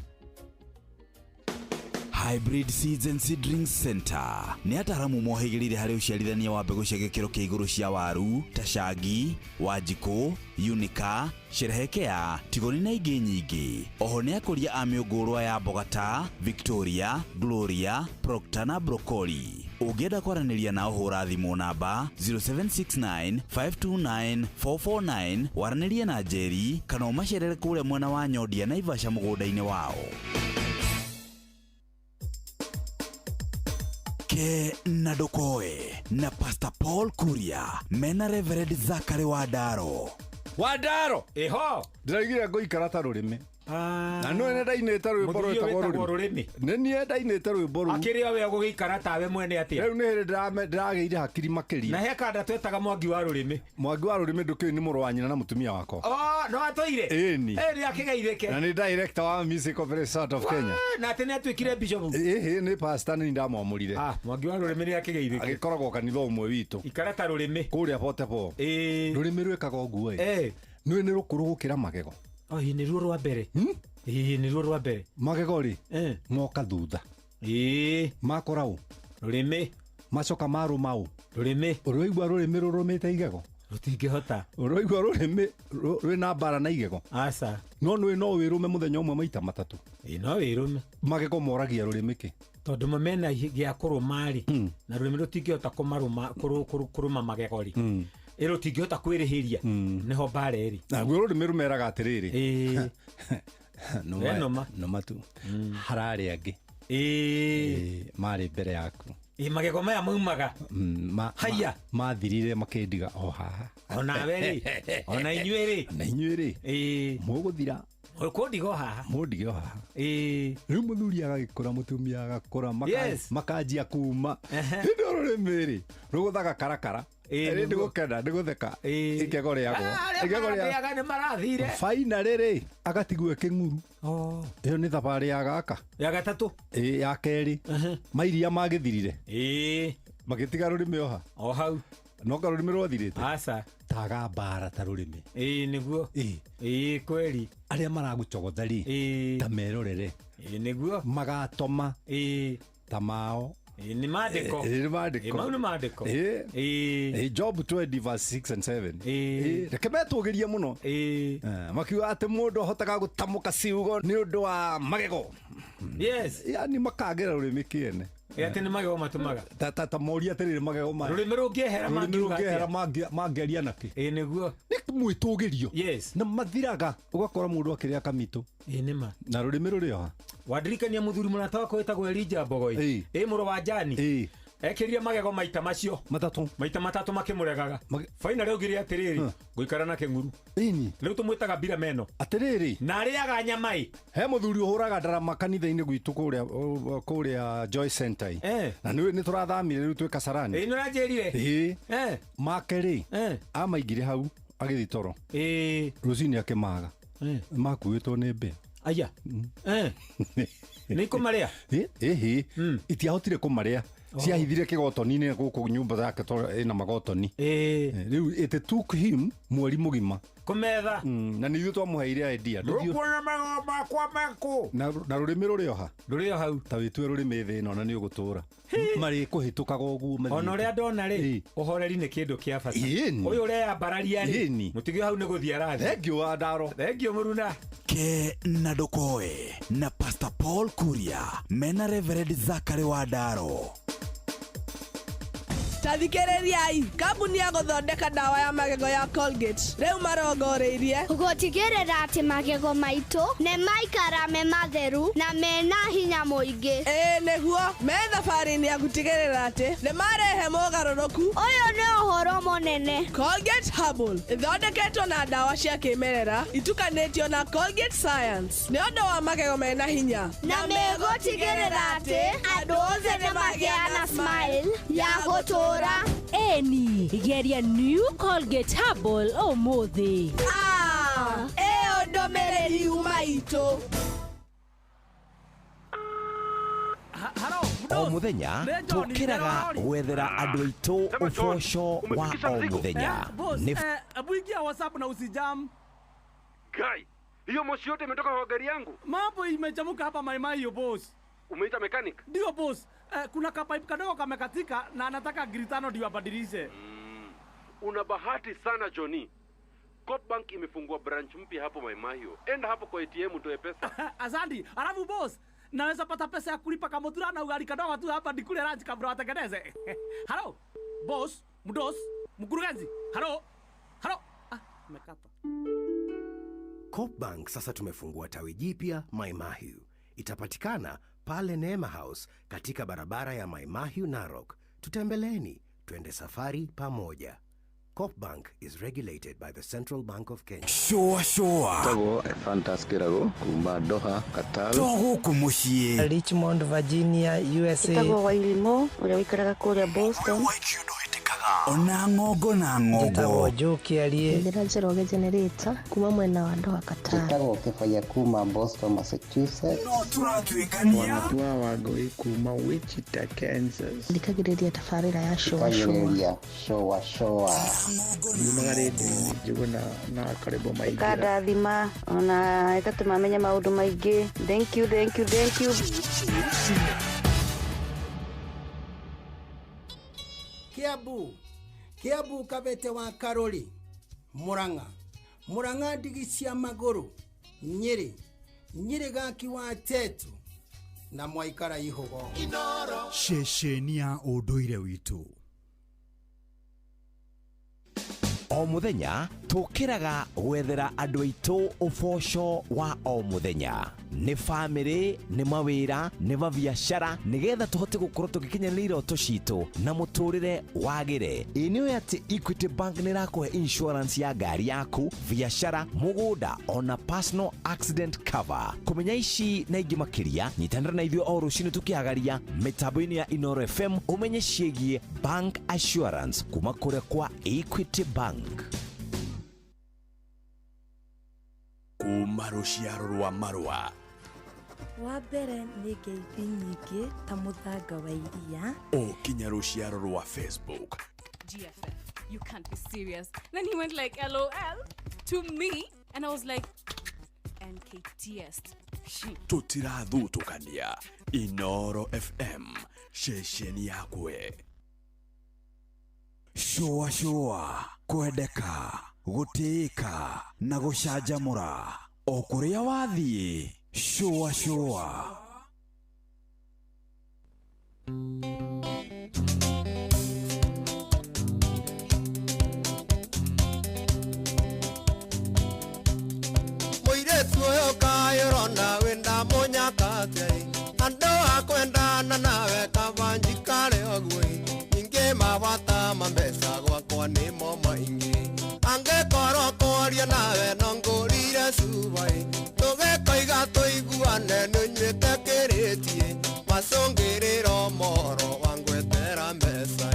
Hybrid Seeds and Seedling Center nĩ ataramu mohĩgĩrĩire harĩ ũciarithania wa mbegũ cia gĩkĩro kĩa igũrũ cia waru, Tashagi, Wanjikũ, Unica, Sherehekea, Tigoni na ingĩ nyingĩ. Oho nĩ akũria a mĩũngũrwa ya mboga ta Victoria, Gloria, Proctor na Broccoli. Ũngĩenda kwaranĩria na ũhũra thimũ namba 0769 529 449 waranĩrie na Njeri kana ũmacerere kũrĩa mwena wa Nyondia Naivasha mũgũnda-inĩ wao. Ke Nadokoe na Pastor Paul Kuria mena Reverend Zachary Wadaro. Wadaro eho ndiraigire ngoikara ta rurimi na no ene ndainete rwimbo rwetagwo rurimi neni ndainete rwimbo ru akiria we gugikara tawe mwene atia riu ni hindi ndirageire hakiri makiria na heka nda twetaga mwangi wa rurimi ndukiri ni muru wa nyina na mutumia wako no atoire eni akigeitheke na ni director wa Music Operations of Kenya na tene atwikire bishop ni pastor ni ndamwamurire mwangi wa rurimi ni akigeitheke agikoragwo kanitha umwe witu ikara ta rurimi kuria potepo rurimi rwekaga uguo nwe ni rukuru gukira magego ni ruo rwa mbere ni ruo rwa mbere magego ri moka thutha makora u rurimi macoka maru mau rurimi uroigwa rurimi rurumite igego rutingihota uroigwa rurimi rwina mbara na igego aca no wirume muthenya umwe maita matatu no wirume magego moragia rurimi ki tondu mamena gia kurumari na rurimi rutingihota kumaruma kuruma magego ri ero tingihota kwirihiria niho bareri na gwe rurimi rumeraga atiriri no matu harari angi mari mbere yaku magego maya maumaga haya mathirire makendiga o haha ona weri ona inyuiri muguthira kundigo haha mundigo haha riu muthuri agagikora mutumia agakora makanjia kuma ndo rurimi ruguthaga karakara ndigukenda ndigutheka ikego riagwo ni marathire faina riri agatigwo kinguru iyo ni thabari ya gaka ya gatatu ya keri mairia magithirire magitiga rurimi o hau no karurimi rwathirite aca taga mbara ta rurimi niguo kweli aria maragucogothari ta merorere niguo magatoma ta mao ni madeko mau ni madeko Job 20 verse 6 and 7 reke metugirie muno makiuga ati mundu ahotaga gutamuka ciugo ni undu wa magego yani makagera rurimi kiene ati ni magego matumaga ta moria atiriri magego ma rurimi rungihera mangeria naki niguo ni mwitugirio na mathiraga ugakora mundu akiria kamito nima na rurimi rurioha wadirikania muthuri munata wako wetagwo Elijah Bogoi muru wa Jani ekiria magego maita macio maita matatu makimuregaga faina riu giria atiriri guikara na kenguru riu tumwitaga bila meno atiriri na ariaga nyamai he muthuri uhuraga ndarama kanitha-ini gwitu kuria Joy Center na ni turathamire riu twi Kasarani ni ranjirire makeri amaigire hau agithitoro rucini akimaga makuitwo ni mbe aya ni kumaria itiahotire kumaria ciahithire kigotoni-ini guku nyumba yake ina magotoni riu it took him mweri mugima kumetha na nithu twamuheire idea rukuona magoma kwa mako na rurimi rurio hau ta witwe rurimi thina na ni ugutura mari kuhitukaga uguo ona ria ndona ri uhoreri ni kindu kia bata uyu uria mbararia ri mutigio hau ni guthia rathi thengio wa ndaro thengio muruna Ke Nadokoe na Pastor Paul Kuria mena Reverend Zachary Wadaro. Tathikĩrĩriai, kambuni ya gũthondeka ndawa ya magego ya Colgate rĩu marongoreirie gũtigĩrĩra atĩ magego maitũ nĩ maikara me matheru na mena hinya mũingĩ. Nĩguo me thabarĩ-inĩ ya gũtigĩrĩra atĩ nĩ marehe mũgarũrũku. Ũyũ nĩ ũhoro mũnene. Colgate Herbal ĩthondeketwo na ndawa cia kĩmerera itukanĩtio na Colgate Science nĩ ũndũ wa magego mena hinya na megũtigĩrĩra atĩ andũ othe nĩ magĩa na smile ya gũtũra. Eni geria new Colgate Herbal ũmũthĩ. Ĩyo ndũmĩrĩri maitũ. O muthenya tukiraga gwethera andu aitu uboco wa o muthenya. Abuingia WhatsApp na usijam. Guy, hiyo moshi yote imetoka kwa gari yangu. Mambo imechamuka hapa Mai hiyo boss. Umeita mechanic? Ndio boss. Kuna kapipe kadogo kamekatika na anataka gritano ndio abadilishe. Una bahati sana Johnny. Copbank imefungua branch mpya hapo Maimahiu. Enda hapo kwa ATM utoe pesa. Asante. Alafu boss, naweza pata pesa ya kulipa kamotura na ugali kadogo tu hapa nikule lunch kabla watengeneze. Halo. Boss, mdos, mkurugenzi. Halo. Halo. Mekata. Copbank sasa tumefungua tawi jipya Maimahiu. Itapatikana pale Neema House katika barabara ya Mai Mahiu Narok. Tutembeleni, twende safari pamoja. CoopBank is regulated by the Central Bank of Kenya. Showa. Togo Fantaskirago kumba Doha Qatar. Togo kumushie Richmond, Virginia, USA. Togo wailimo ule wikaraga kule Boston. Ona ngogo na ngogo. Togo joki aliye. Ndira Njoroge generator kuma mwena wa Doha Qatar. Togo kefanya kuma Boston, Massachusetts. No turatwikania. Wanatua wagoi kuma Wichita, Kansas. Ndikagireria tafarira ya showa. Showa. Kada thima ona ikatumamenya maundu maingi. Thank you. Kiabu Kabete wa Karoli, Muranga Digisia Maguru, Nyeri Gaki wa Tetu na Mwaikara Ihogo. Sheshenia Odoire witu. O muthenya tukiraga gwethera andu aitu uboco wa o muthenya ni family ni mawira ni biashara nigetha tuhote gukorwo tugikinyanira iroto citu na muturire wagire. Inio ati Equity Bank ni rakuhe insurance ya gari yaku, biashara, mugunda ona personal accident cover. Kumenya ici na ingi makiria nyitanira na ithio o rucini tukiagaria mitambo-ini ya Inoro FM umenye ciegie bank assurance kuma kure kwa Equity Bank. Kuma ruciaro rwa Marua. Wa mbere nĩ ngeithi nyingĩ ta mũthanga wa iria. Kinya ruciaro rwa Facebook. GFF, you can't be serious. Then he went like LOL to me and I was like NKTS. Tutirathutukania Inoro FM shesheni yakwe. Showa kwendeka gutika na gucanjamura o kuria wathie. Showa Moiretu yo kayorona wenda munyakate ando akwendana nawe kabanjikare ogwe inge mabata mambesa gwakwa ni mo maingi angekorwo kwaria nawe nongorire subai tugekaiga tuiguane nunywite kiritie macungiriro moro wangwetera mbesa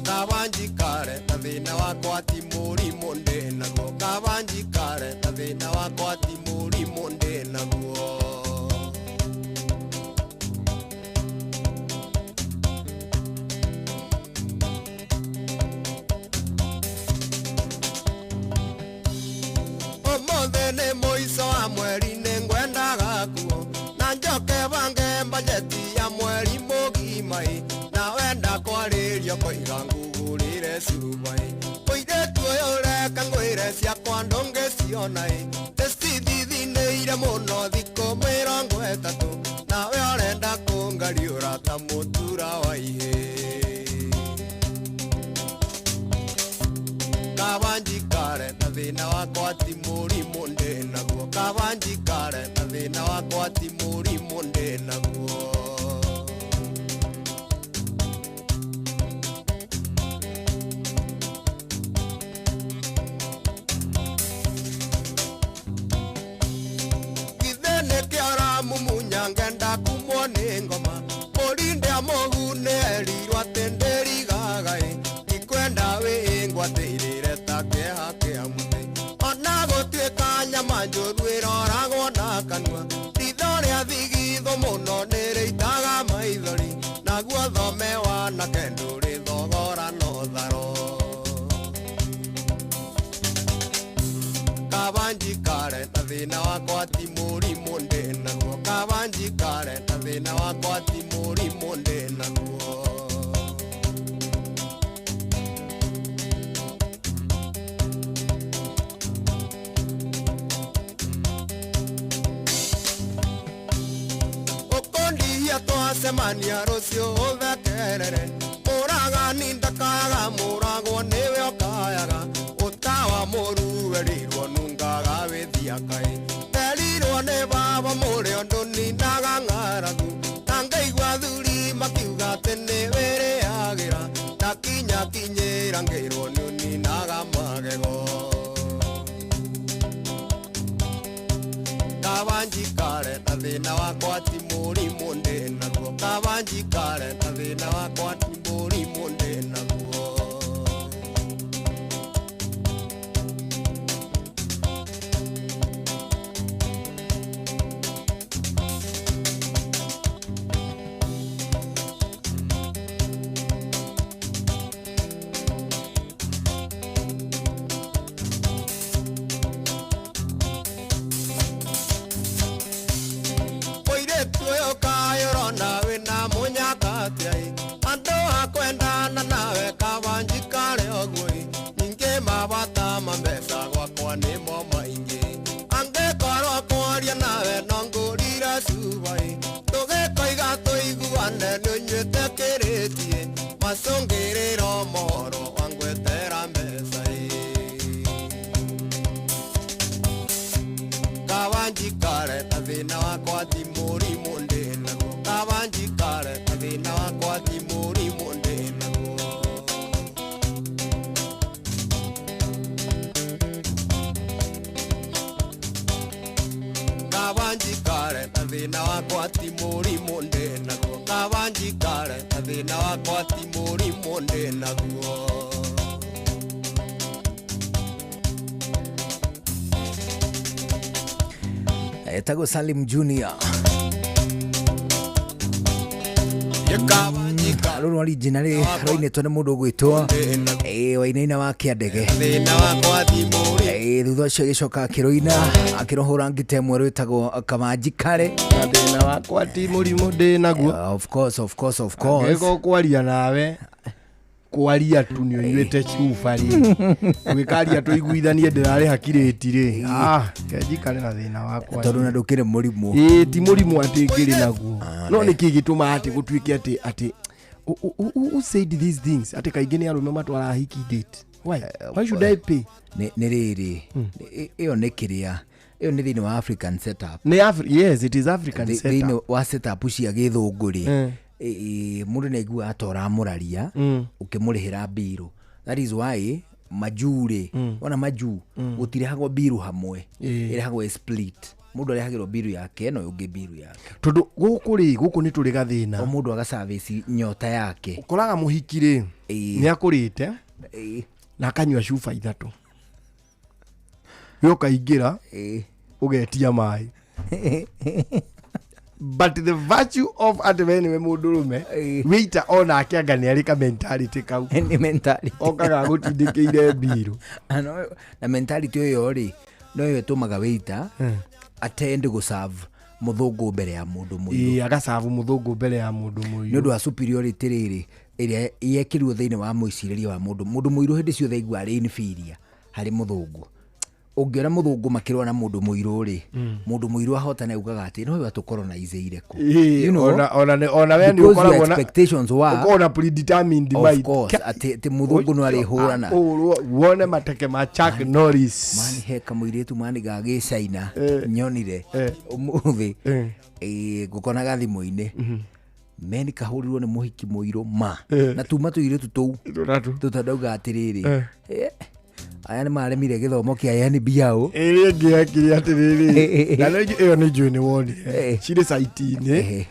kabanjikare na thina wakwa ti murimu ndinaguo kabanjikare na thina wakwa ti murimu ndinaguo omothe muico wa mweri ningwendaga kuo na njoke bange bajeti ya mweri mugimai na wenda kwaririo koiga ngugurire subai oiretu uyu reka ngwire ciakwa ndungiciona testithithinĩire mũno thikũ 30 nawe ũrenda kũngariũra ta mũtura wa ihĩ kabanjikare na thina wakwa ti mũrimũ ndĩnaguo kabanjikare na thina wakwa ti mũrimũ ndĩnaguo githene kĩara mumunya ngenda kumwo nĩ ngoma mũrinde amũgune erirwo atĩ ndĩrigaga ikwenda wĩngwatĩirĩre ta kĩeha kĩa mũtĩ ona gũtuĩka nyama njũru ĩroragwo na kanua ritho rĩa thigitho mũno nĩrĩitaga maithori naguo thome wanake ndũrĩthogora no tharo kabanjikare na thina wakwa ti mũrimũ ndĩnaguo kabanjikare na thina wakwa ti mũrimũ ndĩnaguo ukondihia twasemania rũciũ ũthekerere mũragani ndakaga mũragwo nĩwe ũkayaga ũtawa mũruwerirwo nungaga wĩthia kaĩ nĩ wĩrĩagĩra na kinya kinyĩra ngĩrwo nĩ ũninaga magego kabanjikare na thĩna wakwa ti mũrimũ ndĩ naguo kabanjikare na thĩna wakwa ti mũrimũ ndĩ naguo kwendana nawe kabanjikare ogwe ninge mabata mambesa gwakwa nimo maingi angĩkorwo kwaria nawe no ngũrire cubai tũgĩkoiga tũiguane nĩũnyuĩte kĩrĩtie macũngĩrĩro mohoro wangwetera mbeca kabanjikare na thĩna wakwa ti mũrimũ ndĩ naguo kabanjikare na thĩna wakwa ti mũrimũ ndĩ naguo kabanjikare na thĩna wakwa ti mũrimũ ndĩ naguo kabanjikare na thĩna wakwa ti mũrimũ ndĩ naguo Etago Salim Junior Rũrũ originally roinetwo nĩ mũndũ gwĩtwo Wainaina wa Kĩandege thutha ũcio agĩcoka akĩrũina akĩrohũra ngita ĩmwe rwĩtagwo Kabanjikare na thĩna wakwa ti mũrimũ ndĩ naguo of course angĩkorwo kwaria nawe kwaria tu nĩ ũnyuĩte cuba rĩ gwĩkaria tũiguithanie ndĩrarĩ hakirĩti rĩ Kenjikare na thĩna wakwa tondũ na ndũkĩrĩ mũrimũ ti mũrimũ atĩ ngĩrĩ naguo no nĩkĩ gĩtũma atĩ gũtuĩke atĩ who said these things atĩ kaingĩ nĩ arũme matwara hiki date why should I pay nĩ rĩrĩ ĩyo nĩ kĩrĩa ĩyo nĩ thĩinĩ wa African setup yes it is African setup thĩinĩ wa setup cia gĩthũngũ rĩ mũndũ nĩaigua atora mũraria ũkĩmũrĩhĩra mbirũ that is why majure ona maju gũtirehagwo mbirũ hamwe ĩrehagwo split mũndũ arehagĩrwo mbirũ yake no ũngĩ mbirũ yake tondũ gũkũ nĩ tũrĩ gathĩna o mũndũ agaservice nyota yake ũkoraga mũhiki rĩ nĩ akũrĩte na akanyua cuba ithatũ we ũkaingĩra ũgetia maĩ but the virtue of atwenwe mũndũrũme waiter ona akĩanga nĩ arĩ ka mentality kau ni mentality okaga gũtindĩkĩire mbirũ na mentality ũyũ rĩ no yo ĩtũmaga waiter atende gũserve mũthũngũ mbere ya mũndũ mũirũ agaserve mũthũngũ mbere ya mũndũ mũirũ nĩ ũndũ wa superiority rĩrĩ ĩrĩa yekĩrirwo thĩinĩ wa mwĩcirĩrie wa mũndũ mũirũ hĩndĩ ciothe aigua arĩ inferior harĩ mũthũngũ ũngĩona mũthũngũ makĩrũa na mũndũ mũirũ rĩ mũndũ mũirũ ahotana augaga atĩ no we tũcolonize ku ona we nĩ ũkoragwo na expectations na predetermined of course atĩ mũthũngũ no arĩhũrana wone mateke ma Chuck Norris mani heka mũirĩtu mani gagĩcaina nyonire ũmũthĩ gũkonaga thimũ-inĩ meni kahũrirwo nĩ mũhiki mũirũ na tuma tũirĩtu tũu tũtandauga atĩrĩrĩ aya nĩ maremire gĩthomo kĩa yani biao ngĩakire atĩrĩrĩ na ĩyo nĩ njũĩ nĩ wonire cirĩ saiti-inĩ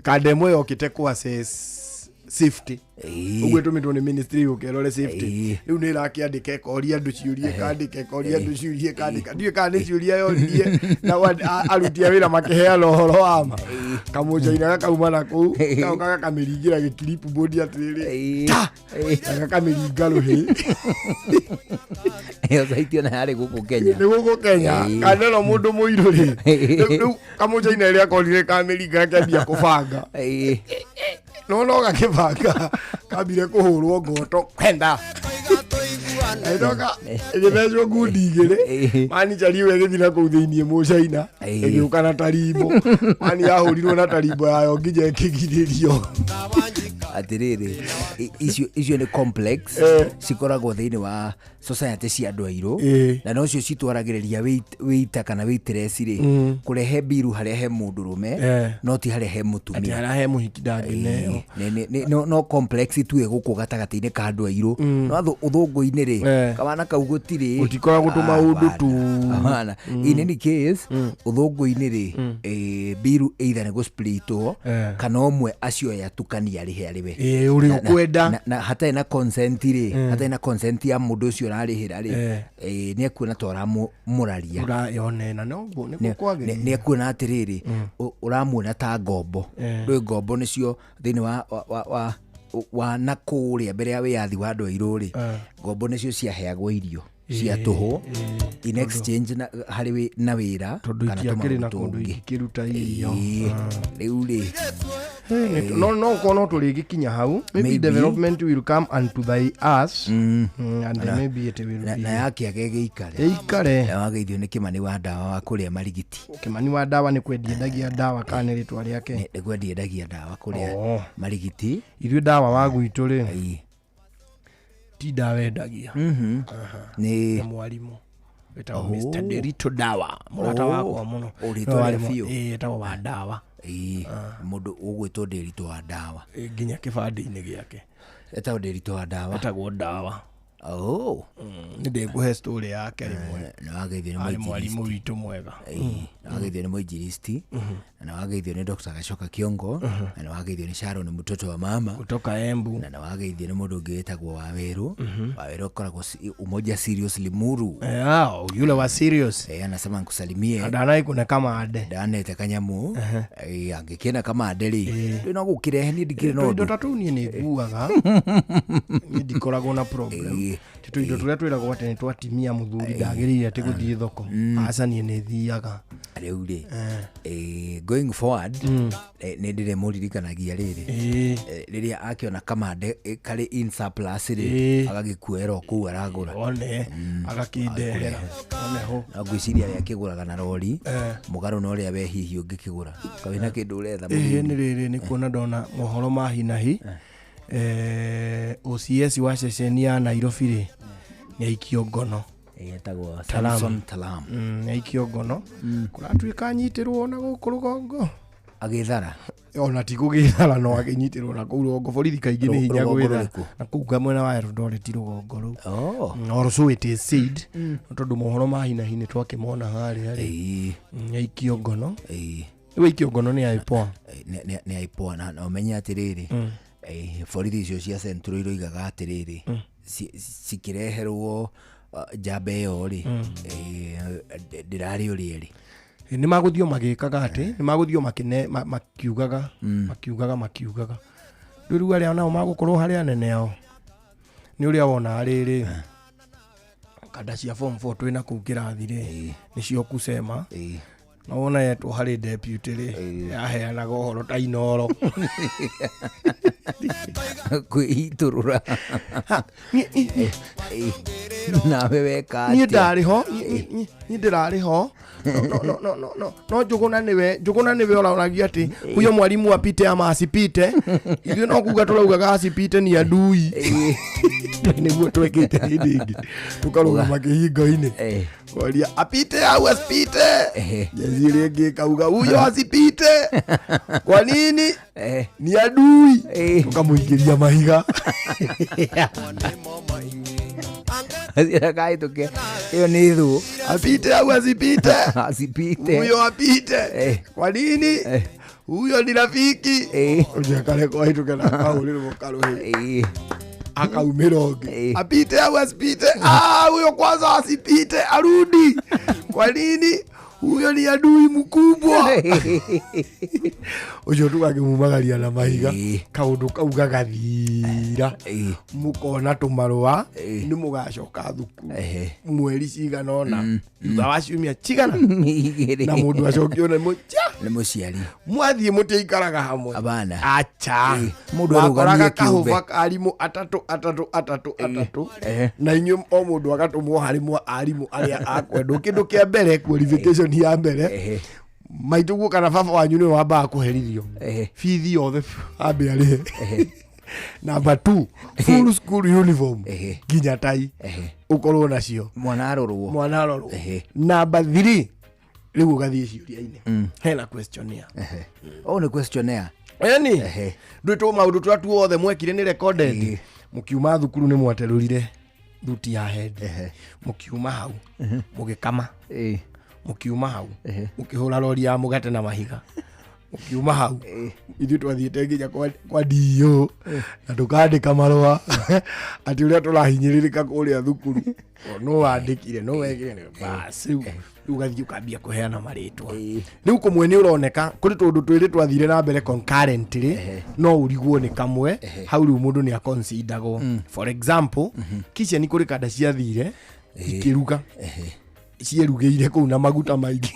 kanda ĩmwe yokĩte kwa safety ũguo ĩtũmĩtwo nĩ ministry ũkerore safety rĩu nĩ ĩrakĩandĩka ĩkoria andũ ciũrie kandĩka ĩkoria andũ ciũrie kandĩka ndiũĩ kana nĩ ciũria yoririe na aruti a wĩra makĩheana ũhoro wama kamũcaina gakauma na kũu gagoka gakamĩringĩra gĩkiripu bodi atĩrĩrĩ gakamĩringa rũhĩ ĩyo saiti ona yarĩ gũkũ Kenya nĩ gũkũ Kenya kana no mũndũ mũirũ rĩ rĩu kamũcaina ĩrĩa akorire kamĩringa gakĩambia kũbanga no gakĩbanga kambire kũhũrwo ngoto kwenda Ndoka igithecwo ngundi igiri mani chariwe githina ku thiini mucaina igiuka na tarimbo mani yahurirwo na tarimbo yayo ngije kigiririo atiriri icio ni complex cikoragwo thiini wa society cia andu airu na no cio citwaragiriria wita kana waitress ri kurehe biru haria he mundurume no ti haria he mutumia haria he muhiki ndangine no complex tu eguko gatagati-ini ka andu airu no uthungu-ini ri kamana kau gutiri gutikora gutuma undu tu in any case uthungu-ini ri biru either go splitwo kana omwe acio yatukania arihe ariwe uri ukwenda na hata ina consent ri hata ina consent ya mundu ucio arihira ri ni akuona tora muraria urayonena no ni kwagiri ni akuona atiriri uramuona ta ngombo ndwe ngombo nicio thini wa nakuria mbere ya wiathi wa andu airu ri ngombo nicio ciaheagwo irio cia tuhu in exchange hari na wira kana tumakiri tungi kiruta irio riu ri no kono tuligikinya hau maybe development will come unto thy us and maybe it will be na yake agege na wageithio ni kimani wa dawa wa kuria marigiti kimani wa dawa ni kwendiendagia dawa kana ritwa riake ni kwendiendagia dawa kuria marigiti irio dawa wa gwitu ri ti dawa endagia ni mwalimu wetagwo Mr. Derito Dawa murata wakwa muno etagwo wa dawa mundu ugwitwo Derito wa dawa nginya kibandi-ini giake etagwo Derito wa dawa etagwo dawa ni ndikuhe story yake rimwe na wageithio ni mwalimu witu mwega na wageithio ni muinjilisti na wageithio ni Dr. Gashoka Kiongo na wageithio ni Sharon mtoto wa mama kutoka Embu na wageithio ni mundu ngetagwo Waweru koragwo umoja serious Limuru yule wa serious anasema nikusalimie ndanai kuna kama ade ndanete kanyamu angikena kama ade ri no gukirehe ni ndikire no ndo tatu ni niguaga ni ndikoragwo na problem titu indo turia twiragwo ati ni twatimia muthuri ndagirire ati guthie thoko aca ni thiaga riu ri going forward ni ndire muririkanagia riri riria akiona kamande kari in surplus ri agagikuera ku aragura one agakindehera one ho agwiciria ria kiguraga na rori mugaru no ria we hihi ungikigura kawina kindu uretha ni riri ni kuona ndona mohoro ma hinahi OCS wa ceceni ya Nairobi ri ni aikio ngono etagwo Samson Talam ni aikio ngono kuratuika nyitirwo na guku rugongo agithara ona ti kugithara no aginyitirwo na ku rugongo borithi kaingi ni hinya gwitha na ku kamwe na wa Eldoret rugongo ru or so it is said tondu mohoro ma hinahi twakimona hari ni aikio ngono iwe aikio ngono ni aipoa ni aipoa na umenya atiriri borithi icio cia Central iroigaga atiriri cikireherwo jambe yo ri ndirari uri ni maguthio magikaga ati ni maguthio makine makiugaga riu aria nao magukorwo haria nene yao ni uria wona ariri kada cia form 4 twina ku kirathi ri nicio kusema no wona yetu hari deputy ri yaheanaga uhoro ta inoro kwiturura nawe weka ni ndariho ni ndirariho no njuguna niwe oragia ati huyo mwalimu apite ama asipite ithuĩ no kuga turaugaga asipite ni adui niguo twekite hindingi tukarugama kihingo-ini kwaria apite au asipite jezi ringi kauga huyo asipite kwa nini ni adui tukamuingiria mahiga azira kai tuke hiyo ni thu apite au asipite asipite huyo apite kwa nini huyo ni rafiki ujakale kwa hitu kana kauli mkaruhi akaumiroge apite au asipite huyo kwanza asipite arudi kwa nini huyo ni adui mkubwa. Ucio tukakimumagaria na mahiga kaundu kau gagathira mukona tumarua ni mugacoka thukuru mweri cigana ona thutha wa ciumia cigana na mundu acokio nĩ mũciari mwathie mutiikaraga hamwe abana acha mundu arugamia kiumbe arimũ atatũ na inyuĩ o mundu agatumwo harĩ arimũ arĩa akwendwo kindu kia mbere qualification ya mbere maituguo kana baba wanyu nĩ wambaga kũherithio fithi yothe ambe arĩhe. Number 2 full school uniform ginya tai ukorwo nacio mwana arorwo. Number 3 rĩu ũgathiĩ ciũria-inĩ hena questionnaire. Nĩ questionnaire yani ndwĩtwo maũndũ tũrĩa tuothe mwekire nĩ recorded. Mũkiuma thukuru nĩ mwaterũrire thuti ya head mũkiuma hau mũgĩkama mũkiuma hau mũkĩhũra rori ya mũgate na mahiga mũkiuma hau ithuĩ twathiĩte nginya kwa dio na tũkandĩka marũa atĩ ũrĩa tũrahinyĩrĩrĩka kũrĩa thukuru no wandĩkire no wegire basi rĩu ũgathiĩ ũkambia kũheana marĩtwa. Rĩu kũmwe nĩ ũroneka kũrĩ tũndũ twĩrĩ twathire na mbere concurrently no ũrigwo nĩ kamwe hau rĩu mũndũ nĩ aconsideragwo. For example kiche nĩ kũrĩ kada ciathire ikĩruga cierugĩire kũu na maguta maingĩ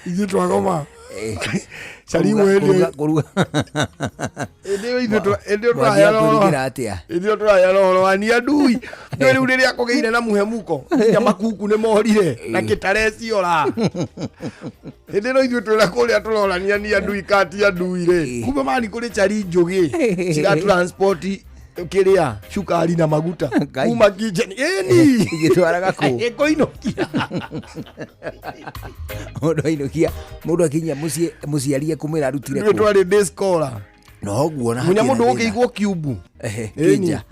ithuĩ twagoma cari mwende ithuĩ tũraya roro wani adui nĩ rĩu rĩrĩa kũgĩire na mũhemuko na makuku nĩ morire na gĩtareciora hĩndĩ ĩno ithuĩ twĩra kũrĩa tũrorania ni adui kati adui rĩ kumbe mani kũrĩ cari njũgĩ ciga transport kiria cukari na maguta kuma kitchen igitwaraga ku ikoinokia mundu akinya muciarie kumira arutire ku twari day scholar no guona munya mundu ukigwo cube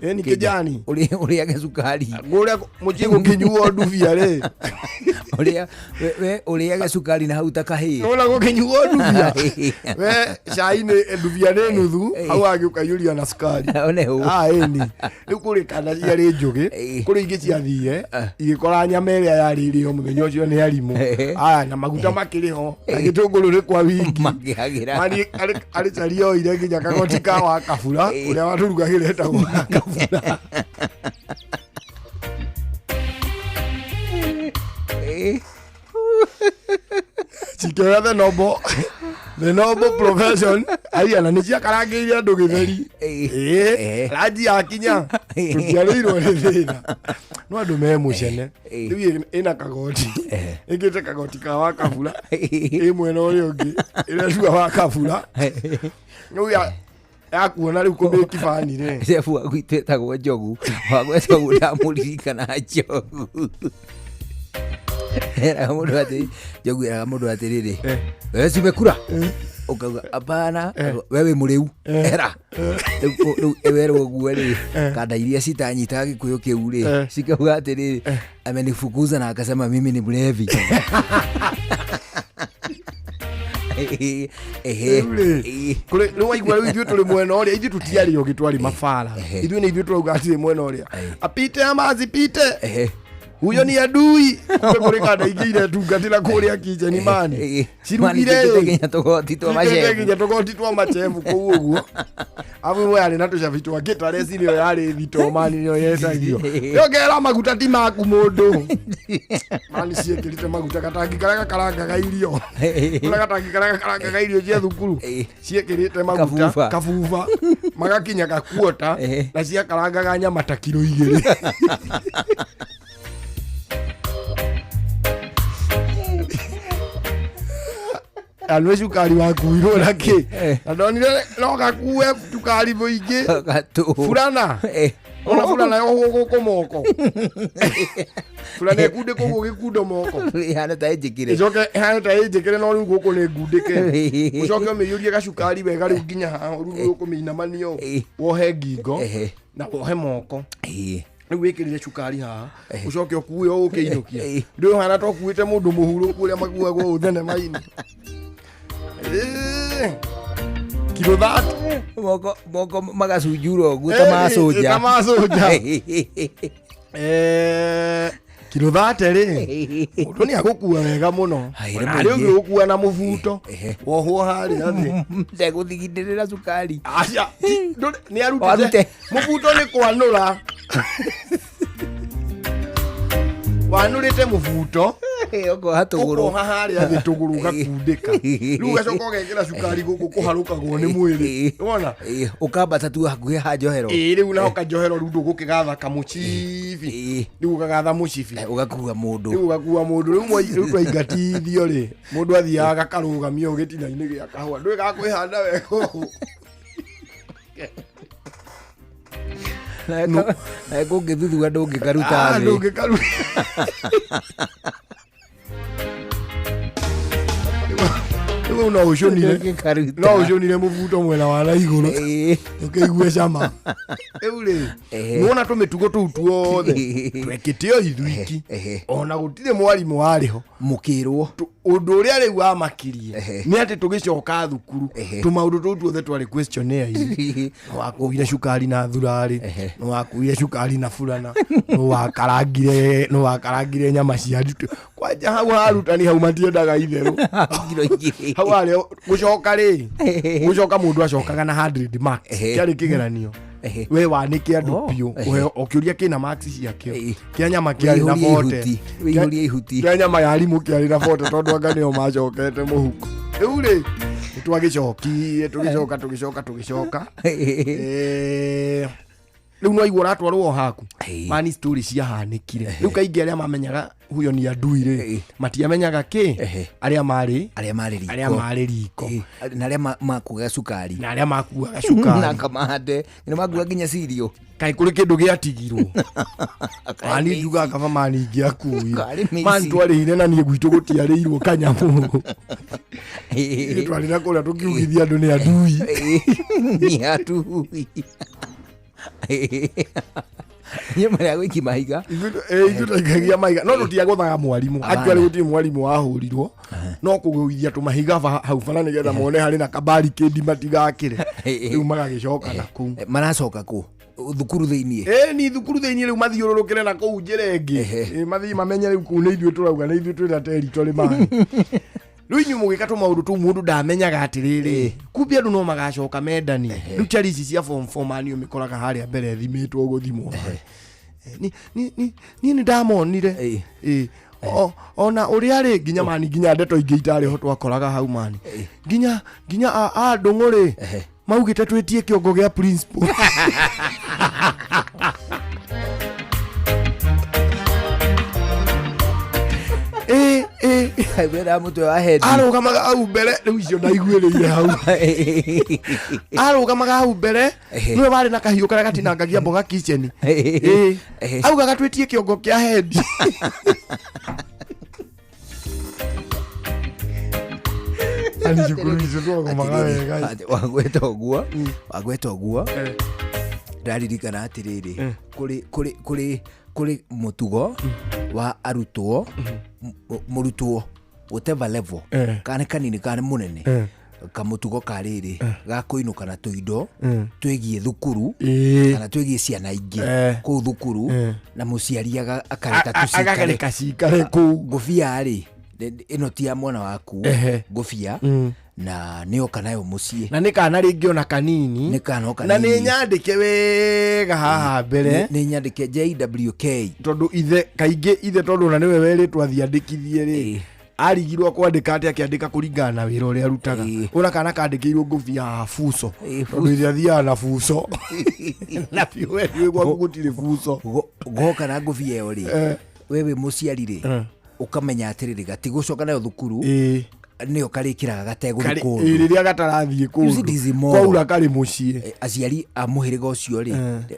eni kijani uri agecukari guria mujigo kinyuo nduvia ri uri agecukari na hau takahi no go kinyuo nduvia we cai ni nduvia ni nuthu hau agiukayuria na sukari eni riu kuri kana yari njugi kuri ingi ciathie igikora nyama iria yaririo muthenya ucio ni arimu na maguta makiriho na gitunguru ri kwa wingi mani ari cario ire nginya kagoti ka wa kabura uria waturugagire etagwo kabura chikera the noble profession ayana nĩ ciakarangĩire andũ gĩtheri ranji yakinya tũtiarĩirwo nĩ thĩna no andũ me mũcene rĩu ĩna kagoti ĩngĩte kagoti ka wa kabura ĩ mwena ũrĩa ũngĩ ĩrĩa wa kabura rĩu yakuona rĩu kũmĩki bani rĩ sefu agwĩtagwo njogu wagwetagwo ndamũririkana njogu era mundu ati njogu era mundu ati riri wewe simekura ukauga apana wewe muriu era ewerwo guere kada iria sitanyita gikuyu kiu ri sikauga ati riri amenifukuza na akasema mimi ni mlevi kule no waigwa rĩu ithuĩ tũrĩ mwena ũrĩa ithuĩ tũtiarĩ ũgĩ twari mabara ithuĩ nĩ ithuĩ tũrauga atĩ mwena ũrĩa apite amazi pite huyo ni adui kuri kada ingire tungatira kuria kitchen mani cirugire nginya tugoti twa machefu kuu uguo abu we ari natu chavitwa gitare cirio yari thito mani nyo yesagio yogera maguta ti maku mundu mani ciekirite maguta katangi karanga irio ula katangi karanga irio cia thukuru ciekirite maguta kafufa magakinya kakuota na cia karanga nyama ta kilo 2 alwe cukari wakuirwo naki na ndonire no gakue cukari muingi furana ona furana yo guku moko furana kunde kugu gikundo moko hana ta ejikire no riu guku ni ngundike ucoke umiyurie gacukari wega riu nginya riu ukuminamanio wohe ngingo na wohe moko riu wikirire cukari haha ucoke ukue ukiinukia riu hana to kuite mundu muhuru kuria maguagwo uthenema-ini kilo 30 moko magacunjuro guta masoja kama soja kilo 30 ri mundu ni agukua wega muno ari ugukua na mubuto wohwo hari athi ndeguthigindirira cukari acia ni arutite mubuto ni kwanura wanurite mubuto oko hatuguru hari athi tuguru gakundika riu gacoka gegera cukari guku kuharukagwo ni mwiri wona ukambata tu hakuhe ha njohero riu na ukanjohero riu ndugukigatha kamuchibi riu ukagatha muchibi ugakua mundu riu ugakua mundu riu twaingatithio ri mundu athiaga gakarugamia ugitina-ini gia kahua ndui gakwihanda wega na kungithuthua ndungikaruta thi ndungikaruta no uconire mubuto mwena wa na iguru ukeigue cama riu ri nuona tumitugo tuu tuothe twekite o ithuiki ona gutire mwarimu wariho mukirwo undu uria riu wamakirie ni ati tugicoka thukuru tumaundu tuu tuothe twari questionnaire no wakuire cukari na thurari no wakuire cukari na fulana no wakarangire nyama cia ndutu kwanja hau harutani hau matiendaga itherũ hau arĩ gũcoka rĩ gũcoka mũndũ acokaga na 100 marks kĩarĩ kĩgeranio we wanĩke andũ biũ ũkĩũria kĩna marks ciakĩo kĩa nyama kĩarĩ na 40 kĩa nyama ya arimũ kĩarĩ na 40 tondũ anga nĩo macokete mũhuko rĩu rĩ nĩtwagĩcokire tũgĩcoka riu no igora atwarwo haku mani story cia hanĩkire riu kaingĩ arĩa mamenyaga huyo ni adui rĩ matiamenyaga ki arĩa marĩ riko na arĩa makuaga cukari na kamande nĩ makuaga nginya cirio kai kuri kindu giatigirwo ani nduga kaba mani ngiakui man twarĩire na niĩ gwitũ gũtiarĩirwo kanyamu twarĩra kũrĩa tũkiugithia andũ nĩ adui ni adui nyema ya wiki mahiga itutaikagia mahiga no tutiagothaga mwarimu actually gutire mwarimu wahurirwo no kugwithia tumahiga hau bana nigetha mone hari na kabari kindi matigakire riu magagicoka na ku maracoka ku thukuru thiini ni thukuru thiini riu mathiururukire na kuu njirengi mathi mamenye riu ku ni ithuĩ turauga ni ithuĩ twina territory man riu inyu mugikatwo maundu tu mundu ndamenyaga atiriri kumbe andu no magacoka mendani riu charisi cia form 4 mani umikoraga haria mbere thimitwo guthimwo ni ndamonire ona uria ri nginya mani nginya ndeto ingi itari ho twakoraga hau mani nginya a ndunguri maugite twetie kiongo gia principal wera mutwe wa head arugamaga hau mbere riu icio ndaiguĩrĩire hau arugamaga hau mbere niwe warĩ na kahiũ karĩa gatinangagia mboga kitchen augaga twetie kĩongo kĩa head ani cukuru icio twagomaga wega wagweta ũguo ndaririkana atĩrĩrĩ kũrĩ mũtugo wa arutwo mũrutwo whatever level kana kanini kana munene kamutugo karĩrĩ gakuinuka na tuindo twegie thukuru kana twegie ciana ingĩ kũu thukuru na mũciari akareka cikare kũu ngũbia rĩ ĩno ti ya mwana waku ngũbia na nĩoka nayo mũciĩ na nĩ kana rĩngĩ ona kanini na nĩ nyandĩke wega haha mbere nĩ nyandĩke JWK tondũ kaingĩ ithe tondũ na nĩwe werĩtwo athiandĩkithie rĩ arigirwo kwandĩka atĩ akĩandĩka kũringana na wĩra ũrĩa arutaga ona kana kandĩkĩirwo ngũbia buco tondũ ithe athiaga na buco na biũ gwaku gũtirĩ buco goka na ngũbia ĩyo rĩ we wĩ mũciari rĩ ũkamenya atĩrĩrĩ gatigũcoka nayo thukuru nĩo karĩkĩraga gategũrĩ kũndũ rĩrĩa gatarathiĩ kũndũ kwaura karĩ mũciĩ aciari a mũhĩrĩga ũcio rĩ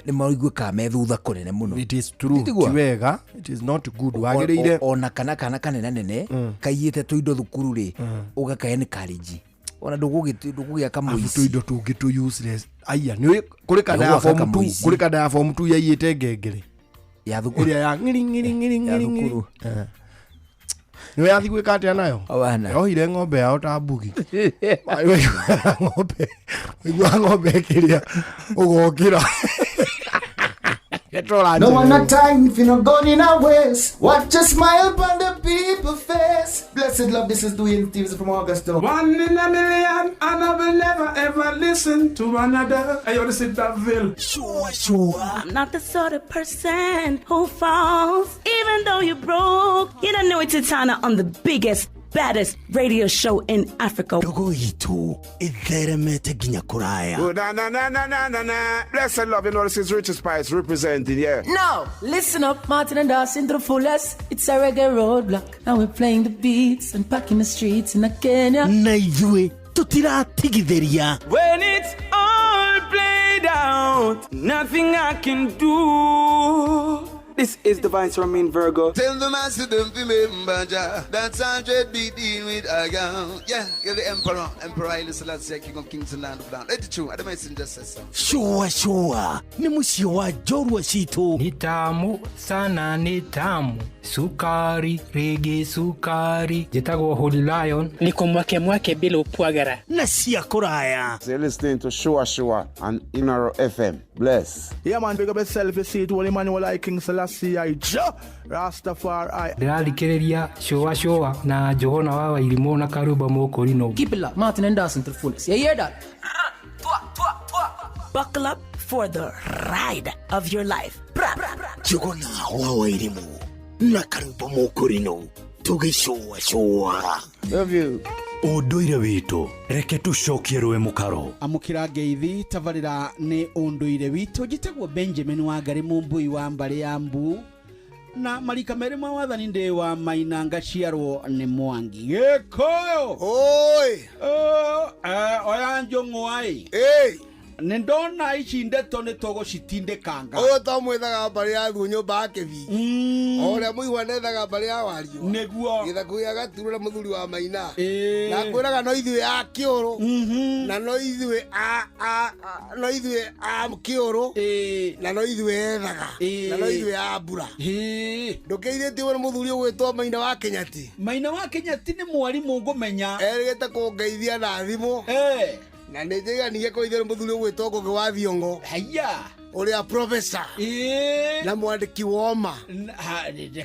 nĩ maiguĩkaga me thutha kũnene mũno. It is true ti wega, it is not good. Wagĩrĩire ona kana kanene kaiyĩte tũindo thukuru rĩ ũgakae nĩ karĩnji ona ndũgũgĩaka mũici tũindo tũngĩ tũ useless. Aya nĩ kũrĩ kada ya form 2 kũrĩ kada ya form 2 yaiyĩte ngengere ya thukuru ya ngiri thukuru Niwe yathi gwika atia nayo? Wana. Yohire ng'ombe yao ta mbugi. Ng'ombe kiria ugokira. No one not time if you're not going in our ways. Watch a smile upon the people's face. Blessed love, this is Dwayne Stevenson from Augusta. 1 in a million, and I will never ever listen to another. I ought to sit that Bill. Sure. I'm not the sort of person who falls, even though you're broke. You don't know it's Titana on the biggest, baddest radio show in Africa. Dogo itu itheremete ginya kuraya. Oh, na. Blessed love, you know this is Richard Spice representing, yeah. No, listen up, Martin and Dawson to the fullest. It's a reggae roadblock, and we're playing the beats and packing the streets in Kenya. Naidwe, tutira tigitheria. When it's all played out, nothing I can do. This is Divine Sermon Virgo. Tell the master don't remember that's 100 beating with a gown. Yeah, you're the emperor. Emperor Haile Selassie, king of kings and land of down. Let the true, the messenger says so. Sure. Ni musio wa jorwa shito. Ni tamu sana, ni tamu. Sukari, rege sukari. Jitago Holy Lion. Niko mwake bila upwagara. Nasia kuraya. So you're listening to Shua on Inaro FM. Bless. Yeah man, big up yourself, you see it, Holy Emmanuel I King Selassie I Rastafari. Ndĩrarikĩrĩria Shua na Johona wa Irimũ na Karuba Mokorino. Keep it locked, Martin and Dawson to the fullest. You hear that? Buckle up for the ride of your life. Johona wa Irimũ na Karuba Mokorino. Tuge Shua. Love you. Unduire witu reke tucokie rwe mukaro amukira ngeithi tavarira ni unduire witu jitagwo Benjamin Wangari Mumbui wa mbari ya Mbu na marika mere mwathani ndi wa Mainanga ciarwo ni Mwangi Gikuyu oi oya njong'wai Nindona ici ndeto ni togo citindikanga o to mwithaga mbari ya thu nyumba yake vi ore muigwa nethaga mbari ya wario niguo githaku ya gaturura muthuri wa Maina na kwiraga no ithuĩ a kiuru na no ithuĩ a kiuru na no ithuĩ ethaga na no ithuĩ a mbura ndukeithĩtie wona muthuri ũgwĩtwo Maina wa Kenyati ni mwarimu ngũmenya erĩgĩte kũngeithia na thimũ na nĩnjĩganire kũithĩra mũthuri ũgwĩtwo Ngũgĩ wa Thiong'o haya uria professor na mwandiki woma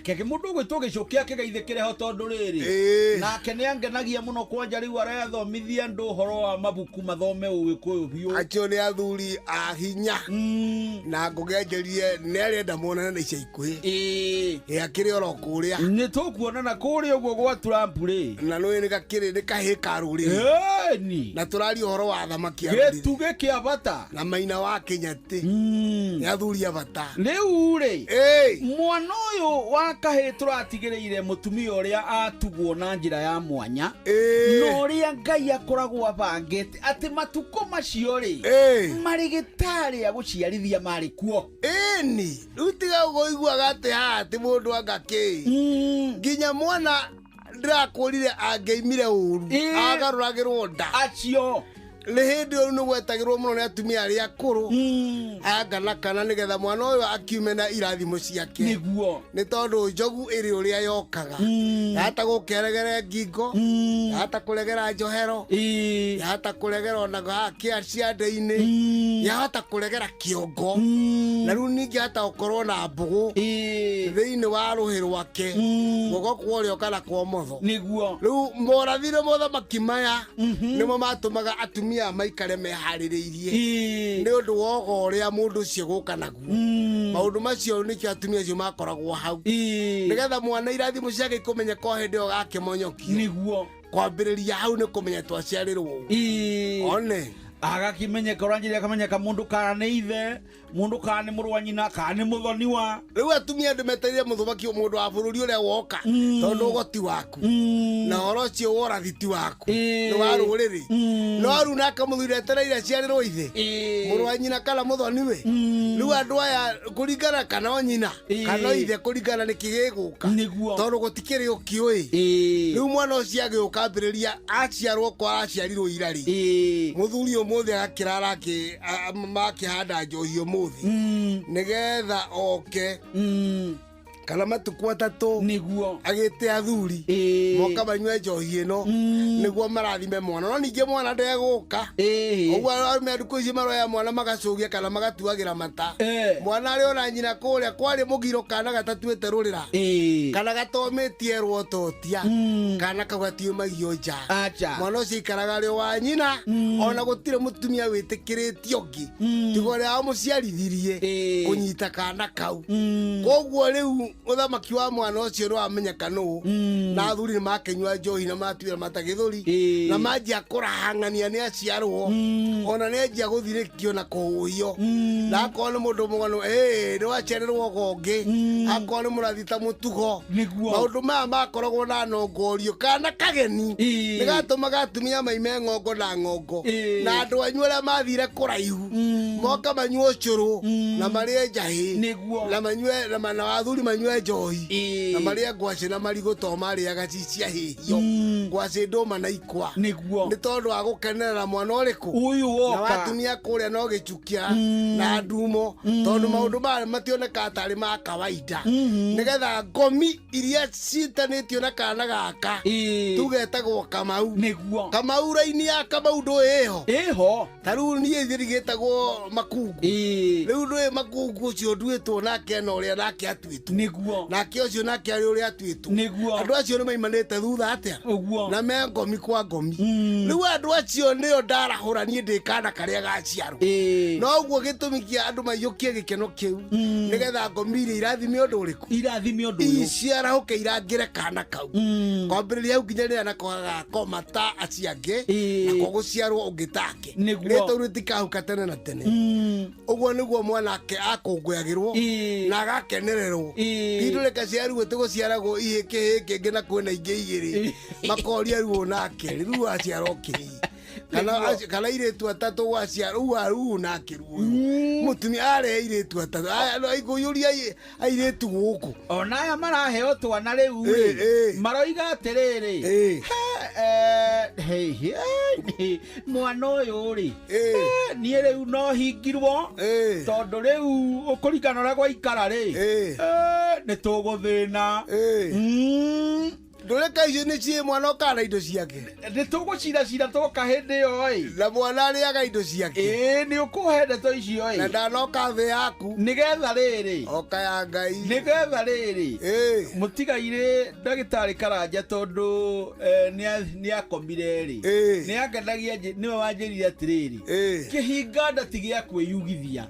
kege mundu ũgwĩtwo Gĩcũkia kĩgeithĩkĩre ho tondũ rĩrĩ nake nĩangenagia mũno kwanja rĩu arathomithia andũ ũhoro wa mabuku mathome Ũgĩkũyũ biũ acio nĩ athuri a hinya na Ngũgĩ anjĩrire nĩarenda muonane na ica ikuhĩ akĩrĩ oro kũrĩa nĩtũkuonana kũrĩa ũguo gwa Trump rĩ na nĩ gakĩrĩ nĩ kahĩka rũrĩ na tũraria ũhoro wa thamaki gĩtugĩ kĩa bata na Maina wa Kenyati yathuria bata riu ri mwana uyu wa kahĩ tũratigĩrĩire mũtumia ũrĩa atugwo na njĩra ya mwanya no ũrĩa Ngai akoragwo abangĩte atĩ matukũ macio ri marĩgĩtarĩ a gũciarithia marĩ kuo ni rĩu tiga ũiguaga atĩ haha ti mũndũ angakĩ nginya mwana ndĩrakũrire angĩimire ũru agarũragĩrwo nda acio nĩ hĩndĩ ũyũ nĩ gwetagĩrwo mũno nĩ atumia arĩa akũrũ angana kana nĩgetha mwana ũyũ akiume na irathimo ciake nĩguo nĩ tondũ njogu ĩrĩ ũrĩa yokaga yahota gũkeregere ngingo yahota kũregera njohero yahota kũregera ona kĩa ciande-inĩ yahota kũregera kĩongo na rĩu ningĩ yahota gũkorwo na mbũgũ thĩinĩ wa rũhĩ rwake guoko kwa ũrĩo kana kwa ũmotho nĩguo rĩu morathire mothamaki maya nĩmo matũmaga atumia maikare meharĩrĩirie nĩ ũndũ wa ũrĩa mũndũ ũcio gũka naguo maũndũ macio nĩkĩo atumia acio makoragwo hau nĩgetha mwana irathimo ciake ikũmenya kwa hĩndĩ ĩyo gakĩmonyokio nĩguo kwambĩrĩria hau nĩ kũmenya twaciarĩrwo one agakimenyeka ũranjĩrĩa akamenyeka mũndũ kana nĩ ithe mundu kana mũrũ wa nyina kana mũthoni wa rĩu atumia ndĩmetereire mũthamaki mũndũ wa bũrũri ũrĩa woka tondũ ũgoti waku na horo ũcio worathiti waku nĩ wa rũrĩrĩ no rĩu nake mũthuri etereire aciarĩrwo ithe mũrũ wa nyina kana mũthoni we rĩu andũ aya kũringana kana o nyina kana ithe kũringana nĩ kĩgĩgũka tondũ gũtikĩrĩ ũkĩũĩ rĩu mwana ũcio agĩũka ambĩrĩria aciarwo kwa aciarirwo irari mũthuri ũmũthĩ agakĩrara makĩhanda njohi ũmũthĩ nĩgetha oke kana matuku atatu niguo agite athuri moka banywe njohi ino niguo marathime mwana no ninge mwana ndeguka ogwa arme nduku ici maroya mwana magacugia kana magatuagira mata mwana ari ona nyina kuria kwari mugiro kana gatatuete rurira kana gatometie rwototia kana kagwatio magio nja mwana ucio ikaraga ari wa nyina ona gutire mutumia witikiritio ngi tigore a muciarithirie kunyita kana kau koguo riu uthamaki wa mwana ucio no amenya kanu na athuri ni makenywa njohi na matuira matagithuri na manjia kurahangania ni aciarwo ona ni anjia guthirikio na kuhuyo na akona mundu mugano ni wacererwo gongi akona murathita mutugo maundu maya makoragwo na nongorio kana kageni ni gatuma gatumia maime ngongo na ngongo na andu anyu aria mathire kuraihu moka manyuo curu na marie njahi na manywe na athuri manywe njohi na marie ngwaci na marigo to mariaga cicia hihio ngwaci nduma na ikwa ni tondu wa gukenerera mwana uriku uyu woka na watumia kuria no gichukia na ndumo tondu maundu mari mationeka atari ma kawaida nigetha ngomi iria citanitio na kana gaka tugetagwo Kamau Kamau raini ya Kamau ndo eho taru nie thirigitagwo makungu riu ndo makungu ucio nduitwo nake no ria nake atwitu nake ucio nake ari uria atwitu andu acio ni maimanite thutha atia na me ngomi kwa ngomi riu andu acio nio ndarahura nie ndikana karia gaciarwo no guo gitumi kia andu maiyukie gikeno kiu nigetha ngomi iria irathime undu uriku iciarahuke irangire kana kau kwambiriria au nginya ria nakogaga komata aciange na koguciarwo ungitake rito rutikahuka tene na tene uguo niguo mwanake akunguyagirwo na agakenererwo indureka ciaru gutiguciaragwo ihiki ngi na kwena ingi igiri makoria ruo nake riu aciarokiri kana iretu atatu gwaciarwo aru nake ruo mutumia are iretu atatu aiguyuria airetu guku ona aya maraheo twana riu maroiga atiriri mwana uyu ri nie riu no hingirwo tondu riu ukurikana uria gwaikara ri ni tuguthina ndureka icio ni cie mwana ukana indo ciake ni tugucira toka hindi yo na mwana ariaga indo ciake ni ukuhe ndeto icio na ndanoka thi yaku nigetha riri oka ya Ngai nigetha riri mutigaire ndagitari Karanja tondu ni akomire ri ni angenagia niwe wanjirire atiriri kihinga nda tigia kwiyugithia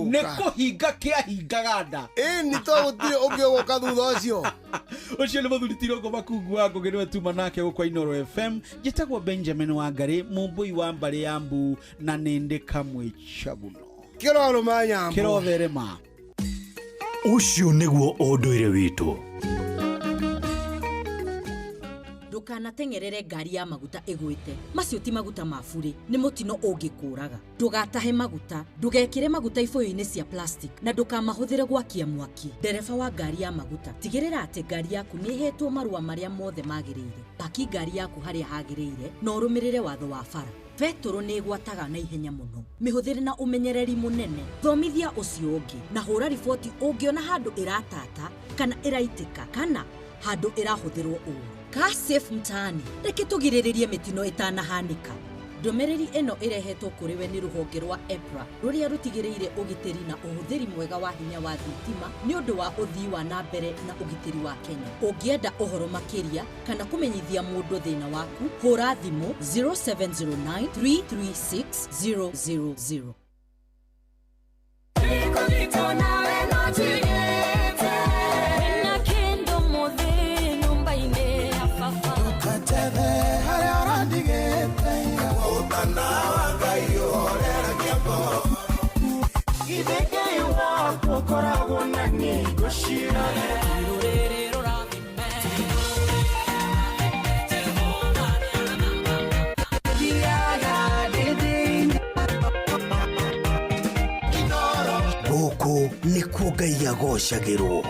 ni kuhinga kiahingaga nda ni to gutire ungiogoka thutha ucio ucio ni muthuri Tirongo Makungu wangu giriwe tuma nake gukwa Inoro FM gitagwo Benjamin Wangari mumbui wa mbari ya Mbu na ninde kamwe chabuno kiroro manyambo kiroverema ucio niguo unduire witu ndukanatengerere ngari ya maguta igwite macio ti maguta mafuri ni mutino ungikuraga ndugatahe maguta ndugekire maguta ifoyo-ini cia plastic na ndukamahuthire gwakia mwaki ndereba wa ngari ya maguta tigirira ati ngari yaku ni ihetwo marua maria mothe magirire paki ngari yaku haria hagirire na urumirire watho wa bara Petro ni gwataga na ihenya muno mihuthire na umenyereri munene thomithia ucio ungi na hura riboti ungiona handu iratata kana iraitika kana handu irahuthirwo uru ka safe mtaani reke tugiriririe mitino itanahanika ndomereri eno irehetwo kuriwe ni ruhonge rwa EPRA ruria rutigiriire ugiteri na uhuthiri mwega wa hinya wa thitima ni undu wa uthii wa na mbere na ugiteri wa Kenya ungienda uhoro makiria kana kumenyithia mundu thina waku hura thimu 0709336000 Guku ni Ngai agocagirwo.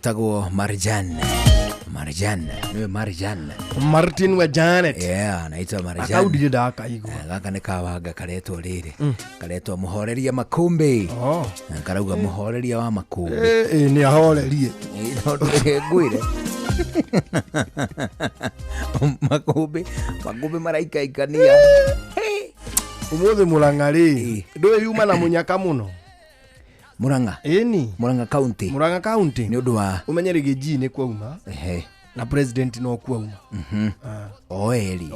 etagwo Marjan Martin wa Janet naitwa Marjan akaudire ndakaigwa gaka nĩ kawanga karetwo rĩrĩ karetwo mũhoreria makũmbĩ karauga mũhoreria wa makũmbĩ nĩ ahorerie ngwĩre makũmbĩ maraikaikania umuthi Murang'a rĩ ndũĩ yuma na munyaka muno Murang'a eni Murang'a county nĩ ũndũ wa umenyere gĩji nĩ kwauma na president no kwauma oeri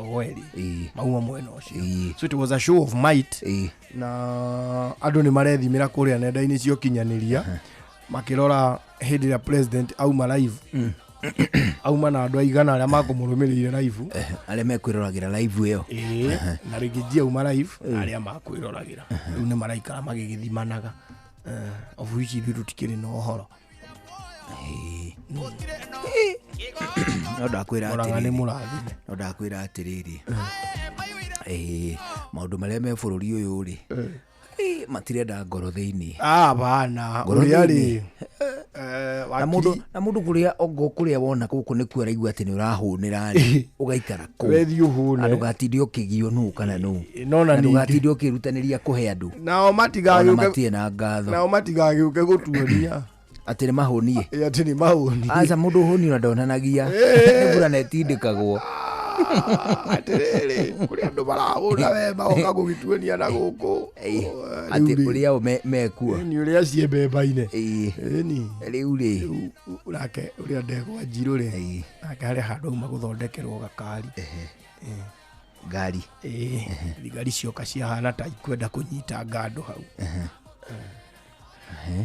mauma mwena ũcio so it was a show of might na andũ nĩ marethimĩra kũrĩa nenda-inĩ cia ũkinyanĩria makĩrora hĩndĩ ĩrĩa president auma live auma na andũ aigana arĩa makũmũrũmĩrĩire live arĩa mekwĩroragĩra live ĩyo na rĩngĩ auma live arĩa makwĩroragĩra rĩu nĩ maraikara magĩgĩthimanaga of which ithuĩ tũtikĩrĩ na ũhoro no ndakwĩra atĩrĩrĩ maũndũ marĩa me bũrũri ũyũ rĩ matirenda ngoro thĩinĩ bana ũrĩa rĩ na mũndũ kũrĩa ongo kũrĩa wona gũkũ nĩ kuo araigua atĩ nĩ ũrahũnĩra rĩ ũgaikara kũu na ndũgatinde ũkĩgio nũ kana nũ na ndũgatinde ũkĩrutanĩria kũhe andũ nao matigagĩũke na ngatho matigagĩũke gũtuonia atĩ nĩ mahũnie atĩ nĩ mahũnie aca mũndũ ũhũni na ndonanagia nĩ mbura netindĩkagwo atĩrĩrĩ kũrĩ andũ marahũra we magoka gũgĩtuonia na gũkũ atĩ ũrĩa o mekuo nĩ ũrĩa ciembemba-inĩ rĩu rĩ nake ũrĩa ndegwa njirũ rĩ nake harĩa handũ auma gũthondekerwo gakari thigari cioka ciahana ta ikwenda kũnyita ngandũ hau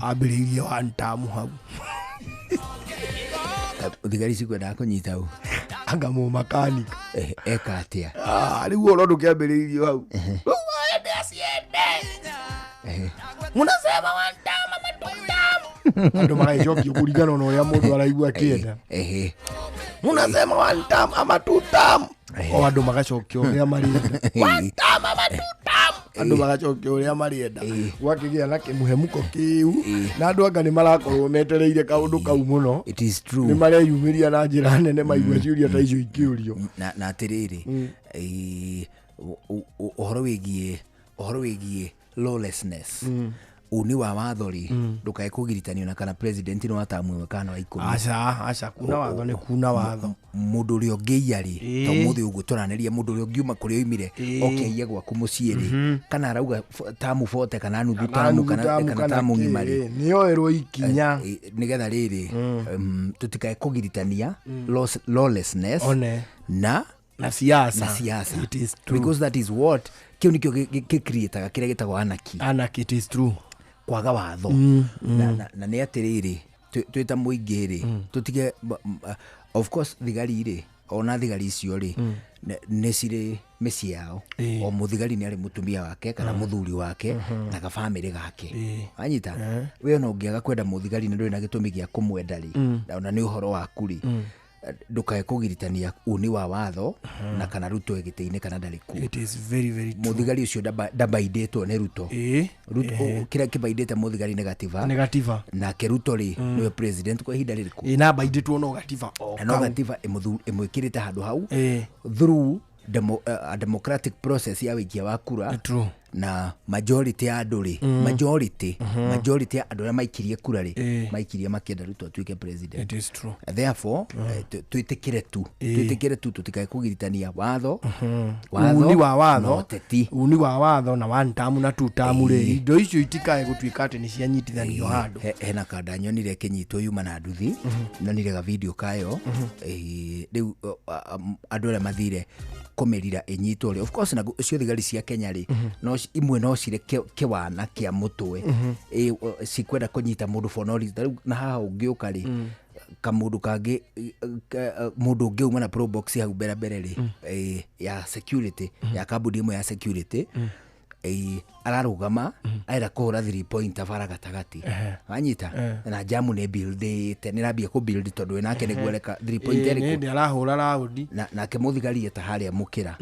ambĩrĩirie wa ntamu hau thigari cikwendaga kũnyita hau anga mu mechanic eka atia rĩu ũhoro ndũkĩambĩrĩirio hau munasema wa ntamu matutamu andũ maragĩcokio kũringana na ũrĩa mũndũ araigua akĩenda munasema wa ntamu amatutamu o andũ magacokio ũrĩa marĩenda wa ntamu amatutamu andũ magacokio ũrĩa marĩenda gwakĩgĩa na kĩmũhemũko kĩu na andũ anga nĩ marakorwo metereire kaũndũ kau mũno nĩ mareyumĩria na njĩra nene maigua ciũria ta icio ikĩũrio na atĩrĩrĩ ũhoro wĩgiĩ lawlessness uni wa watho rĩ ndũkae kũgiritanio na kana president nĩ watamu ĩmwe kana wa 10 aca kuna watho nĩ kuna watho mũndũ ũrĩa ũngĩia rĩ to mũthĩ ũguo tũranĩria mũndũ ũrĩa ũngiuma kũrĩa oimire okĩia gwaku mũciĩ rĩ kana arauga tamu 40 kana nuthu tamu kana tamu ng'ima rĩ nĩoerwo ikinya nĩgetha rĩrĩ tũtikae kũgiritania lawlessness na siasa because that is what kĩu nĩkĩo gĩcreataga kĩrĩa gĩtagwo anarchy it is true kwaga watho na nĩ atĩrĩrĩ twĩ ta mũingĩ rĩ tũtige of course thigari rĩ ona thigari icio rĩ nĩ cirĩ mĩciĩ yao o mũthigari nĩ arĩ mũtumia wake kana mũthuri wake na gabamĩrĩ gake anyita we ona ũngĩaga kwenda mũthigari na ndũrĩ na gĩtũmi gĩa kũmwenda rĩ ona nĩ ũhoro waku rĩ ndũkae kũgiritania uni wa watho na kana Ruto gĩtĩ-inĩ kana ndarĩ kuo. It is very very true. Mũthigari ũcio ndabaindĩtwo nĩ Ruto. Kĩrĩa kĩbaindĩte mũthigari negativa nake Ruto rĩ nĩwe president kwa ihinda rĩrĩkũ. Na baindĩtwo no gativa no gativa ĩmwĩkĩrĩte handũ hau through a democratic process ya wĩikia wa kura na majority ya andũ rĩ majority ya andũ arĩa maikirie kura rĩ maikirie makĩenda Ruto atuĩke president. It is true. Therefore twĩtĩkĩre tu tũtikae kũgiritania watho uni wa watho no teti uni wa watho na one term na two term rĩ indo icio itikae gũtuĩka atĩ nĩ cianyitithanio handũ. Hena kanda nyonire kĩnyitwo yuma na nduthi nyonire ga video kayo rĩu andũ arĩa mathire kũmerira ĩnyitwo rĩ of course na cio thigari cia Kenya rĩ no imwe no cire kĩwana kĩa mũtwe cikwenda kũnyita mũndũ for no reason na haha ũngĩũka rĩ kamũndũ kangĩ mũndũ ũngĩ uma na pro box hau mbere rĩ ya security ya kambuni ĩmwe ya security ararugama aira kuhura 3 point abara gatagati wanyita na jamu ne build te nirambia ku build tondu nake niguo reka 3 point eriko ndi arahura raudi na ke muthigari eta haria mukira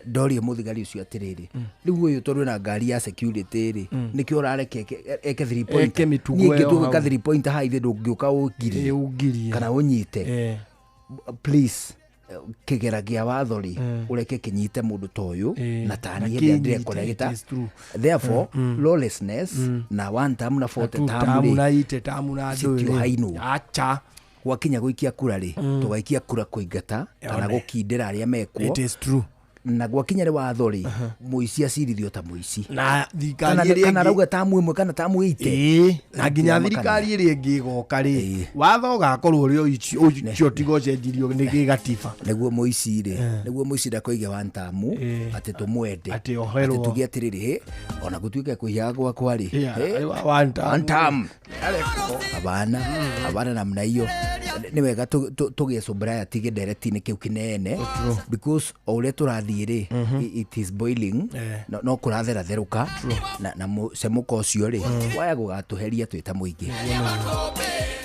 ndori muthigari ucio atiriri riu uyu tondu na ngari ya security ri nikio rareke eke 3 point eke mitugo yo ningituka 3 point haithe ndungiuka ugirie kana unyite please kigera gia wathori ureke kinyite mundu toyu na tani ndire koregita therefore lawlessness na one time na 40 time na ite tamu na ndu hainu acha wakinya guikia kura ri tugaikia kura kuingata kana gukindira aria mekwo it is true na gwakinya ri wathori muici acirithio ta muici na thirikari iri kana rauga tamu imwe kana tamu ite na nginya thirikari iri ingi goka ri watho gakorwo ri ucio tigo cendirio ni gigatiba niguo muici ri niguo muici ndakoige one tamu ati tumwende ati oherwo ati tugie atiriri ona gutuike kuhiaga gwakwa ri one tamu abana namna hiyo ni wega tugie sobraya tige direct-ini kiu kinene because ore turathire it is boiling no kurathera theruka na semuko ucio ri waya gugatuheria twita muingi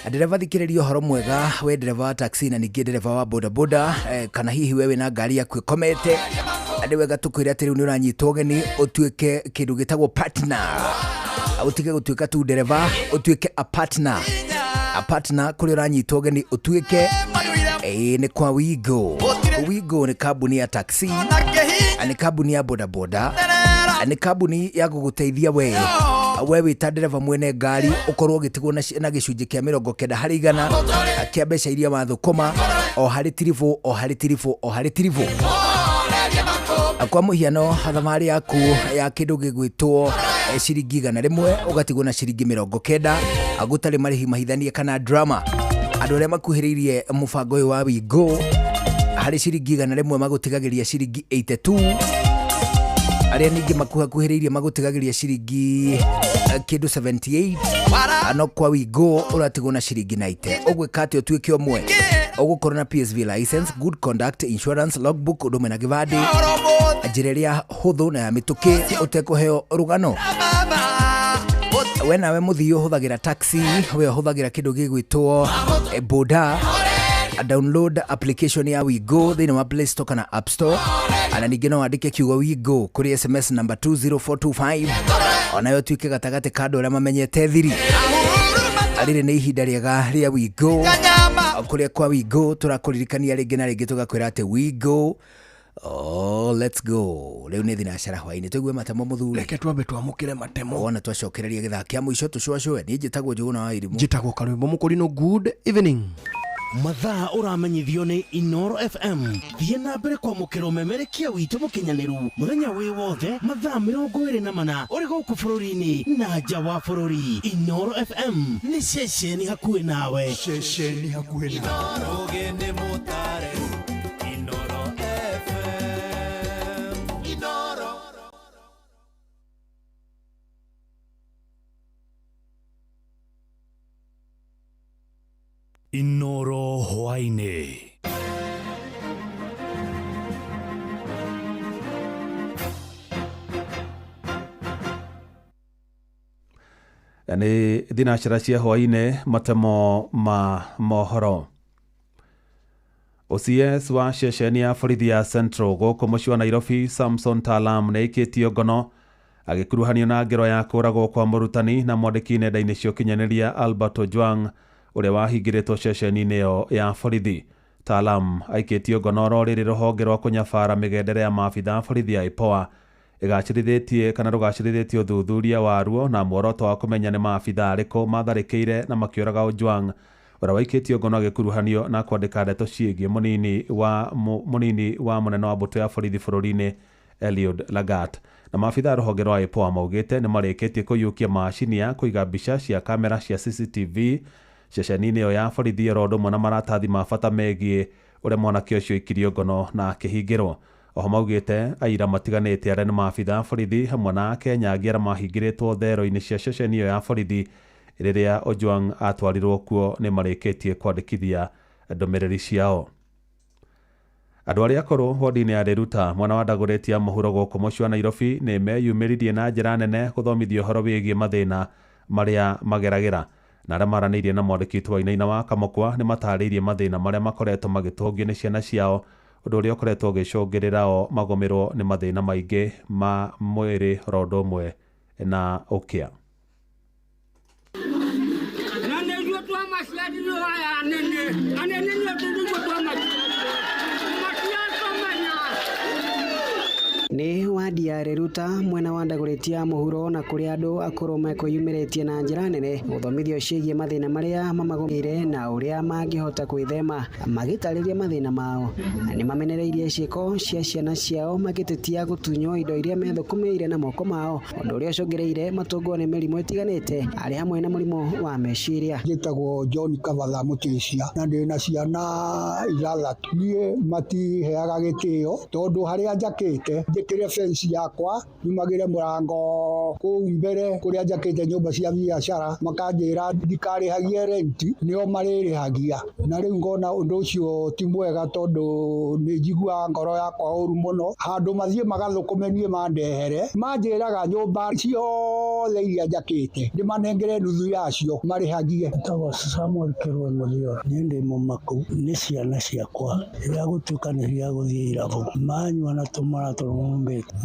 ndereva thikiririo horo mwega we ndereva wa taxi na ningi ndereva wa boda boda kana hihi wewe na ngari yaku ikomete andi wega tukwira ati riu ni uranyitwo geni utuike kindu gitagwo partner utige gutuika tu ndereva utuike a partner kuri uranyitwo geni utuike ni kwa Wigo ni kambuni ya taxi ni kambuni ya boda boda ni kambuni ya guguteithia we wita ndereva mwene ngari ukorwo ugitigwo na gicunji kia 90 harĩ 100 kia mbeca iria mathukuma o harĩ tirifu kwa muhiano thamari yaku ya kindu gigwitwo ciringi 100 ugatigwo na ciringi 90 agutari marihi mahithanie kana drama andu aria makuhiririe mubango uyu wa Wigo hari ciringi 100 magutigagiria ciringi 82 aria ningi makuhiririe magutigagiria ciringi kindu 78 ano kwa Wigo uratigwo na ciringi 90 ugwika ati utuike omwe ugukorwo na PSV license, good conduct, insurance, logbook, udume na givadi ajireria huthu na ya mituki utekuheo rugano we nawe muthio huthagira taxi we huthagira kindu gigwitwo boda download application ya Wigo thini wa Play Store kana App Store ana ningi no andike kiugo Wigo kuri SMS number 20425 onayo tuike gatagati kado aria mamenyete thiri arire ni ihinda riega ria Wigo kuria kwa Wigo turakuririkania ringi na ringi tugakwira ati Wigo let's go leo ni thina shara hwaini tuigue matemo muthuri reke twambe twamukire matemo ona twacokereria githakia muico tucwacwe ni njitagwo Njuguna wa Irimu njitagwo Karwimbo Mukurino. Good evening. mathaa uramenyithio ni Inoro FM thie na mbere kwa mukiro memerekia witu mukinyaniru muthenya wi wothe mathaa 24 uri guku bururi-ini na nja wa bururi. Inoro FM ni ceceni hakuhi nawe, ceceni hakuhi nawe. Inoro mutare Inoro FM Inoro Inoro hwaine. Yani thinashara cia hwaine matemo ma mohoro. OCS wa ceceni ya borithi ya Central guku muci wa Nairobi Samson Talam ni ikitio ngono agikuruhanio na ngero ya kuragwo kwa murutani na mwandiki nenda-ini cia ukinyaniria Albert Ojwang uria wahingiritwo ceceni-ini yo ya borithi. Talam aikitio ngono roriri ruhonge rwa kunyabara migendere ya maabitha borithi ya IPOA igacirithetie kana rugacirithetie uthuthuria waruo na muoroto wa kumenya ni maabitha ariku matharikire na makiuraga Ojwang uria waikitio ngono agikuruhanio na kwandika ndeto ciigie munini wa munene wa mbutu ya borithi bururi-ini Eliud Lagat. Na maabitha ruhonge rwa IPOA maugite ni marikitie kuyukia macini ya kuiga mbica cia kamera cia CCTV ceceni-ini yo ya borithi ro mwe na maratathi ma bata megie uria mwanake ucio ikirio ngono na akihingirwo. Oho maugite aira matiganite aria ni maabitha borithi hamwe na Kenya angi aria mahingiritwo thero-ini cia ceceni iyo ya borithi riria Ojwang atwarirwo kuo ni marikitie kwandikithia ndumiriri ciao. Andũ arĩa akũrũ wodi-inĩ ya Reruta mwana wa Dagoretti ya mũhuro gũkũ mũciĩ wa Nairobi nĩ meyumĩririe na njĩra nene gũthomithio ũhoro wĩgiĩ mathĩna marĩa mageragĩra. Na arĩa maranĩirie na mwandĩki witũ Wainaina wa Kamũkwa nĩ matarĩirie mathĩna marĩa makoretwo magĩtũngio nĩ ciana ciao, ũndũ ũrĩa ũkoretwo ũgĩcũngĩrĩra o magũmĩrwo nĩ mathĩna maingĩ ma mwĩrĩ oro ũndũ ũmwe na ũkĩa. Nĩ wadi ya Reruta mwena wa Dagoretti ya mũhuro na kũrĩa andũ akũrũ mekwĩyumĩrĩtie na njĩra nene gũthomithio ciĩgiĩ mathĩna marĩa mamagũmĩire na ũrĩa mangĩhota gwĩthema magĩtarĩria mathĩna mao. Nĩ mamenereirie ciĩko cia ciana ciao magĩtetia gũtunywo indo iria methũkũmĩire na moko mao, ũndũ ũrĩa ũcũngĩrĩire matũngwo nĩ mĩrimũ ĩtiganĩte arĩ hamwe na mũrimũ wa meciria. Njĩtagwo John Kabatha Mũtĩcia na ndĩ na ciana 6. Niĩ matiheaga gĩtĩo tondũ harĩa njakĩte njĩkĩre fence yakwa nyumagĩre mũrango kũu mbere kũrĩa njakĩte nyũmba cia biacara, makanjĩra ndikarĩhagie renti, nĩo marĩrĩhagia. Na rĩu ngona ũndũ ũcio ti mwega tondũ nĩ njiguaga ngoro yakwa ũru mũno. Handũ mathiĩ magathũkũme niĩ mandehere, manjĩraga nyũmba ciothe iria njakĩte ndĩmanengere nuthu yacio marĩhagie. Tagwo Samuel Kĩrwe Mũthio, niĩ ndĩ mũmaku nĩ ciana ciakwa rĩrĩa gũtuĩka nĩ cia gũthiĩ irabu manyua na tũmara tũrũmbĩte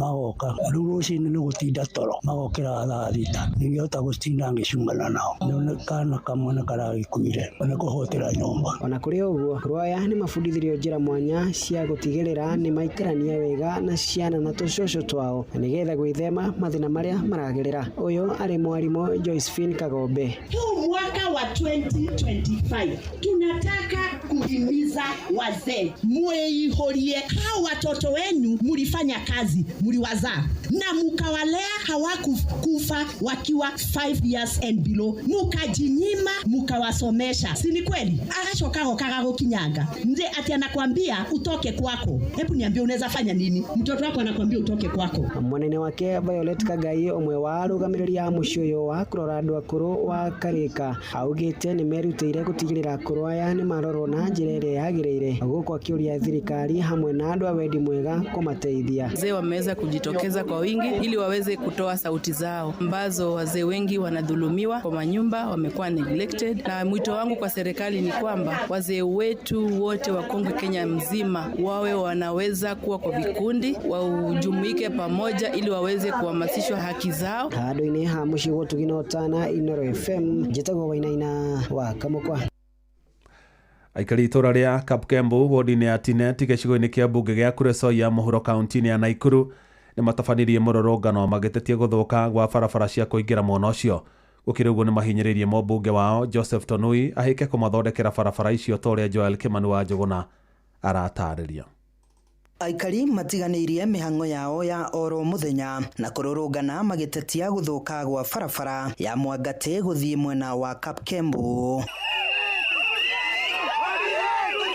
magoka rĩu rũcinĩ nĩ gũtinda toro magokĩra thaa 6 nĩngĩhota gũtinda ngĩcungana nao nĩ kana kamwe nĩ karagĩkuire nĩ kũhotera nyũmba. Ona kũrĩ ũguo Rwaya nĩ mabundithirio njĩra mwanya cia gũtigĩrĩra nĩ maikarania wega na ciana na tũcũcũ twao nĩgetha gwĩthema mathĩna marĩa maragerera. Ũyũ arĩ mwarimũ Josephine Kagombe. Huu mwaka wa 2025 tunataka kuhimiza wazee muihorie hao watoto wenu mulifanya kazi muliwazaa na mukawalea hawakufa wakiwa 5 years and below, mukajinyima mukawasomesha, si ni kweli? Agachokago kagago kinyaga nje ati anakuambia utoke kwako. Hebu niambie unaweza fanya nini? Mtoto wako anakuambia utoke kwako. Mwanene wake Violet Kagai omwe wa arũgamĩrĩri a mũciĩ ũyũ wa kũrora andũ akũrũ wa Karĩka augĩte nĩ merutĩire gũtigĩrĩra akũrũ aya nĩ marorwo na njĩra ĩrĩa yagĩrĩire, gũkũ akĩũria thirikari hamwe na andũ a wendi mwega kũmateithia. Wazee wameweza kujitokeza kwa wingi ili waweze kutoa sauti zao ambazo wazee wengi wanadhulumiwa kwa manyumba, wamekuwa neglected, na mwito wangu kwa serikali ni kwamba wazee wetu wote wa Kongo Kenya mzima wawe wanaweza kuwa kwa vikundi, wajumuike pamoja ili waweze kuhamasishwa haki zao. Handũ-inĩ ha mũciĩ gũtuginotana Inoro FM njĩtagwo Wainaina wa Kamũkwa. Aikari itũra rĩa Kapkembu wodi-inĩ ya Tinet gĩcigo-inĩ kĩa mbunge gĩa Kuresoi ya mũhuro kaunti-inĩ ya Naikuru nĩ matabanirie mũrũrũngano magĩtetia gũthũka gwa barabara cia kũingĩra mwena ũcio. Gũkĩrĩ ũguo nĩ mahinyĩrĩirie mũmbunge wao Joseph Tonui ahĩke kũmathondekera barabara icio ta ũrĩa Joel Kimani wa Njũgũna aratarĩria. Aikari matiganĩirie mĩhang'o yao ya oro mũthenya na kũrũrũngana magĩtetia gũthũka gwa barabara ya Mwangatĩ gũthiĩ mwena wa Kapkembu.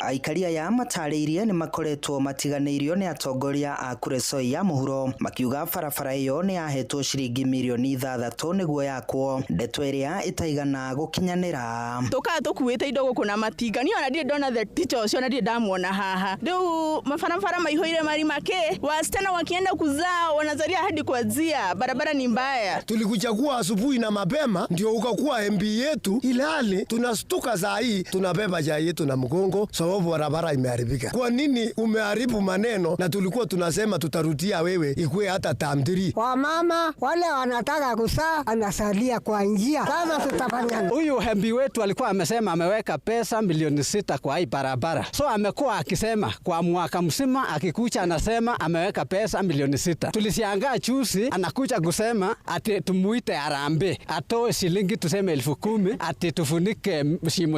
Aikari aya matarĩirie nĩ makoretwo matiganĩirio nĩ atongoria a Kuresoi ya mũhuro makiuga barabara ĩyo nĩ yahetwo ciringi mirioni 6 nĩguo yakwo, ndeto ĩrĩa ĩtaigana gũkinyanĩra. Tũkaga tũkuĩte indo gũkũ na matinga, niĩ ona ndirĩ ndona the teacher ũcio, na ndirĩ ndamuona haha. Rĩu mabarabara maihoire marima ke, wasichana wakienda kuzaa wanazalia hadi kuanzia, barabara ni mbaya. Tulikuchagua asubuhi na mapema ndio ukakuwa MP yetu, ilhali tunastuka saa hii tunabeba chai yetu na mgongo sababu barabara imeharibika. Kwa nini umeharibu maneno na tulikuwa tunasema tutarudia wewe ikuwe hata tamdiri? Wamama wale wanataka kusaa anasalia kwa njia, kama tutafanya. Huyu MP wetu alikuwa amesema ameweka pesa milioni 6 kwa hii barabara, so amekuwa akisema kwa mwaka mzima, akikucha anasema ameweka pesa milioni 6. Tulishangaa chusi anakuja kusema ati tumuite Harambee atoe shilingi tuseme 10,000 ati tufunike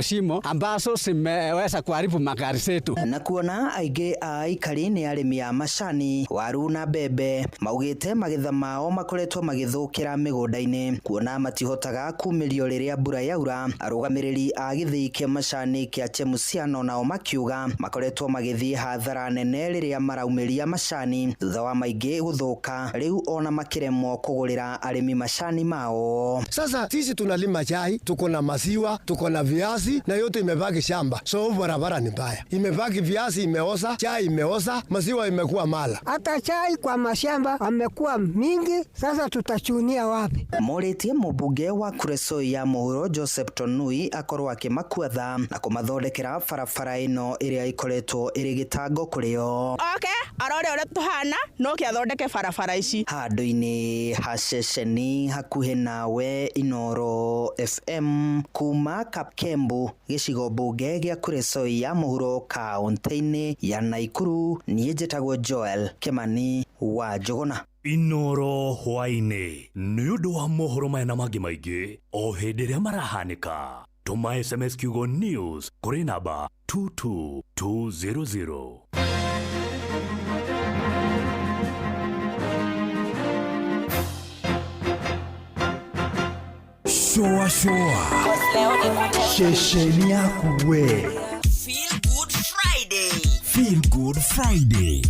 shimo ambazo zimeweza kuharibu magari zetu. Na kuona aingĩ a aikari nĩ arĩmi a macani, waru na mbembe maugĩte magetha mao makoretwo magĩthũkĩra mĩgũnda-inĩ kuona matihotaga kumĩrio rĩrĩa mbura yaura. Arũgamĩrĩri a gĩthĩi kĩa macani kĩa Chemusiano nao makiuga makoretwo magĩthiĩ hathara nene rĩrĩa maraumĩria macani thutha wa maingĩ gũthũka, rĩu ona makĩremwo kũgũrĩra arĩmi macani mao. Sasa sisi tunalima chai, tuko na maziwa, tuko na viazi na yote imebaki shamba, so barabara ni ni mbaya. Imebaki viazi imeoza, chai imeoza, maziwa imekuwa mala. Hata chai kwa mashamba amekuwa mingi, sasa tutachunia wapi? Moritie mubunge wa Kuresoi ya Muhuro Joseph Tonui akorwo akimakuatha na kumathondekera barabara ino iria ikoretwo iri gitango kurio. Arore ore tuhana no kiathondeke barabara ici handu-ini haceceni hakuhe nawe Inoro FM kuma Kapkembu gicigo bunge gia Kuresoi ya Muhuro kaunti-ini ya Naikuru. Niĩ njĩtagwo Joel Kimani wa Njuguna. Inoro hwaine nĩ ũndũ wa mohoro maya na mangĩ maingĩ o hĩndĩ ĩrĩa marahanĩka. Tũma SMS kiugo news kũrĩ namba 22200. Shoa shesheni yaku we. Feel Good Friday.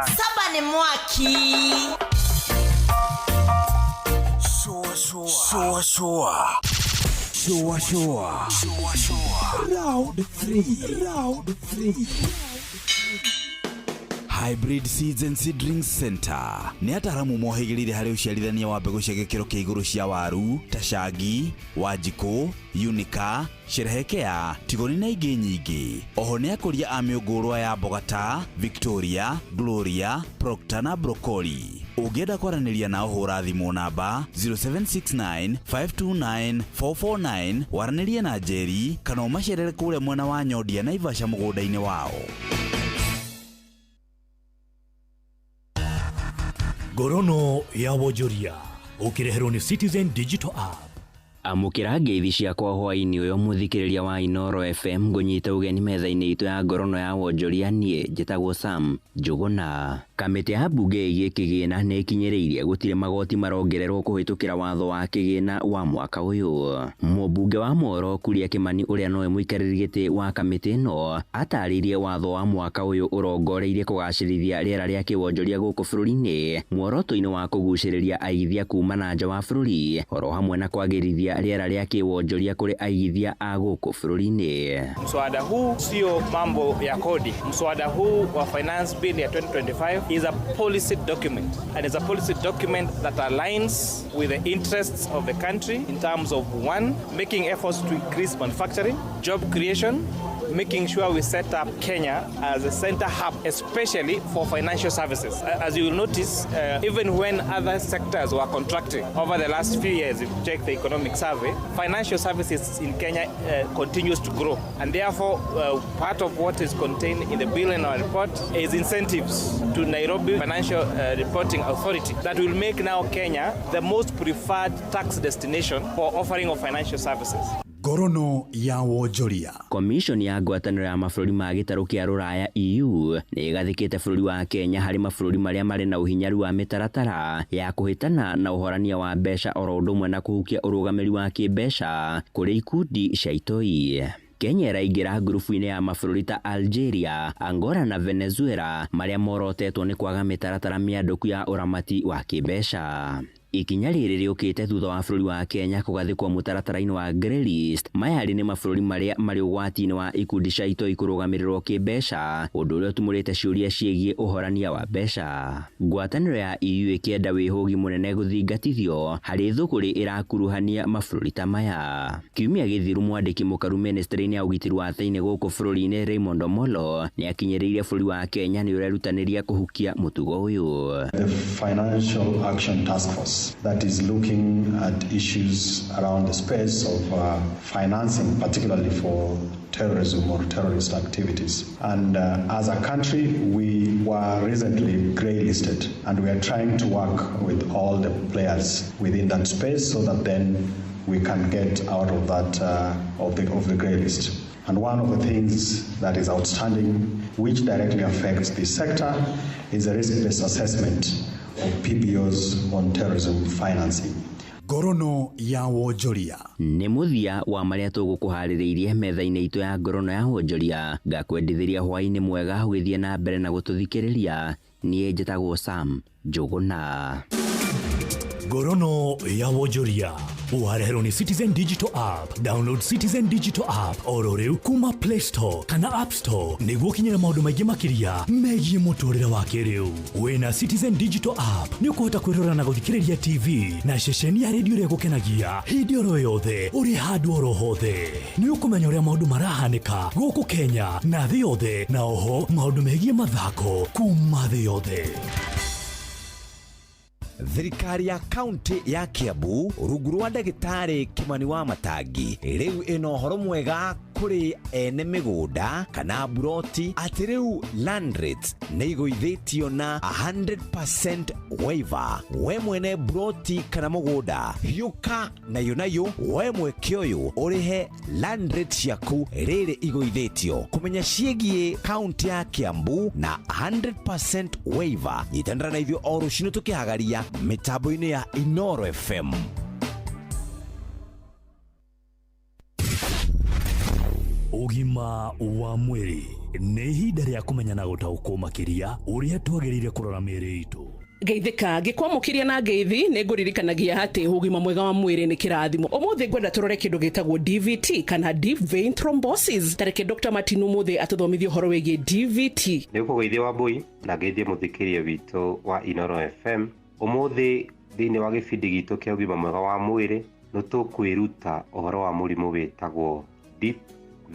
Saba ni mwaki. Shoa. Round 3. Hybrid Seeds and Seedlings Center nĩ ataramu mohĩgĩrĩire harĩ ũciarithania wa mbegũ cia gĩkĩro kĩa igũrũ cia waru, Tashagi, Wanjikũ, Unica, Sherehekea, Tigoni na ingĩ nyingĩ. Oho nĩ akũria a mĩũngũrwa ya mboga ta Victoria, Gloria, Proctor na Broccoli. Ũngĩenda kwaranĩria nao hũra thimũ namba 0769 529 449 waranĩrie na Njeri kana ũmacerere kũrĩa mwena wa Nyondia Naivasha mũgũnda-inĩ wao. Ngorono ya wonjoria ũkĩreherwo nĩ Citizen Digital App. Amukira ngeithi ciakwa hwaini uyo muthikiriria wa Inoro FM ngunyita ugeni metha-ini itu ya ngorono ya wonjoria nie njitagwo Sam Njuguna. Kamiti ya bunge ĩgiĩ kĩgĩna nĩ ikinyĩrĩirie gũtirĩ magoti marongererwo kũhĩtũkĩra watho wa kĩgĩna wa mwaka ũyũ. Mũmbunge wa Moro Kuria Kimani ũrĩa nowe mũikarĩri gĩtĩ wa kamiti ĩno atarĩirie watho wa mwaka ũyũ ũrongoreirie kũgacĩrithia rĩera rĩa kĩwonjoria gũkũ bũrũri-inĩ, muoroto-inĩ wa kũgucĩrĩria aigithia kuma na nja wa bũrũri, oro hamwe na kwagĩrithia rĩera rĩa kĩwonjoria kũrĩ aigithia a gũkũ bũrũri-inĩ. Mswada huu sio mambo ya kodi. Mswada huu wa finance bill ya 2025 is a policy document, and it's a policy document that aligns with the interests of the country in terms of, one, making efforts to increase manufacturing, job creation, making sure we set up Kenya as a center hub, especially for financial services. As you will notice, even when other sectors were contracting over the last few years, if you check the economic survey, financial services in Kenya continues to grow. And therefore, part of what is contained in the bill in our report is incentives to Nairobi Financial Reporting Authority that will make now Kenya the most preferred tax destination for offering of financial services. Ngorono ya wonjoria. Commission ya ngwatanĩro ya mabũrũri ma gĩtarũ kĩa Rũraya EU nĩ ĩgathĩkĩte bũrũri wa Kenya harĩ mabũrũri marĩa marĩ na ũhinyaru wa mĩtaratara ya kũhĩtana na ũhorania wa mbeca oro ũndũ ũmwe na kũhukia ũrũgamĩri wa kĩmbeca kũrĩ ikundi cia itoi. Kenya ĩraingĩra ngurubu-inĩ ya mabũrũri ta Algeria, Angola na Venezuela marĩa morotetwo nĩ kwaga mĩtaratara mĩandũku ya ũramati wa kĩmbeca. Ikinya rĩrĩ rĩũkĩte thutha wa bũrũri wa Kenya kũgathĩkwo mũtaratara-inĩ wa Grey List. Maya nĩ mabũrũri marĩa marĩ ũgwati-inĩ wa ikundi cia itoi kũrũgamĩrĩrwo kĩmbeca, ũndũ ũrĩa ũtumũrĩte ciũria ciĩgiĩ ũhorania wa mbeca. Ngwatanĩro ya EU ĩkĩenda wĩhũgi mũnene gũthingatithio harĩ thũgũrĩ ĩrakuruhania mabũrũri ta maya. Kiumia gĩthiru mwandĩki mũkaru ministry-inĩ ya ũgitĩri wa thĩinĩ gũkũ bũrũri-inĩ Raymond Omolo nĩ akinyĩrĩirie bũrũri wa Kenya nĩ ũrerutanĩria kũhukia mũtugo ũyũ. The Financial Action Task Force that is looking at issues around the space of financing, particularly for terrorism or terrorist activities. And as a country, we were recently grey listed, and we are trying to work with all the players within that space so that then we can get out of that of the grey list. And one of the things that is outstanding, which directly affects this sector, is a risk-based assessment of PBOs on terrorism financing. Ngorono ya wonjoria nĩ mũthia wa marĩa tũgũkũharĩrĩirie metha-inĩ itũ ya ngorono ya wonjoria. Ngakwendithĩria hwainĩ mwega ũgĩthiĩ na mbere na gũtũthikĩrĩria. Niĩ njĩtagwo Sam Njuguna. Gorono ya wonjoria wareherwo ni Citizen Digital App. Download Citizen Digital App oro riu kuma Play Store kana App Store niguo kinyira maundu maingi makiria megie muturire wa kiriu. Wina Citizen Digital App ni ukuhota kwirora na guthikiriria TV na ceceni ya radio ria gukenagia hindi oro yothe uri handu oro hothe. Ni ukumenya uria maundu marahanika guku Kenya na thi yothe, na oho maundu megie mathako kuma thi yothe. Thirikari ya kaunti ya Kiambu rungu rwa ndagitari Kimani wa Matangi riu ino horo mwega kuri ene migunda kana buroti ati riu land rates ni igwithitio na 100% waiver. We mwene buroti kana mugunda hiuka na yunayo we mweke uyu urihe land rates yaku riri igwithitio. Kumenya ciegie kaunti ya Kiambu na 100% waiver nyitandara na ithio o rucino tukihagaria mitambo-ini ya Inoro FM. Ugima wa mwiri nĩ ihinda rĩa kũmenya na gũtaũkwo makĩria ũrĩa twagĩrĩire kũrora mĩĩrĩ itũ. Geithika gikwamũkĩria na ngeithi nĩ ngũririkanagia atĩ ũgima mwega wa mwĩrĩ nĩ kĩrathimo. Ũmũthĩ ngwenda tũrore kĩndũ gĩtagwo DVT kana deep vein thrombosis. Tareke Dr. Martin ũmũthĩ atũthomithie ũhoro wĩgiĩ DVT. Nĩ ũkũgeithia wa Mbui na ngeithie mũthikĩria witũ wa Inoro FM. Ũmũthĩ thĩinĩ wa gĩbindi gitũ kĩa ũgima mwega wa mwĩrĩ nĩ tũkwĩruta ũhoro wa mũrimũ wĩtagwo deep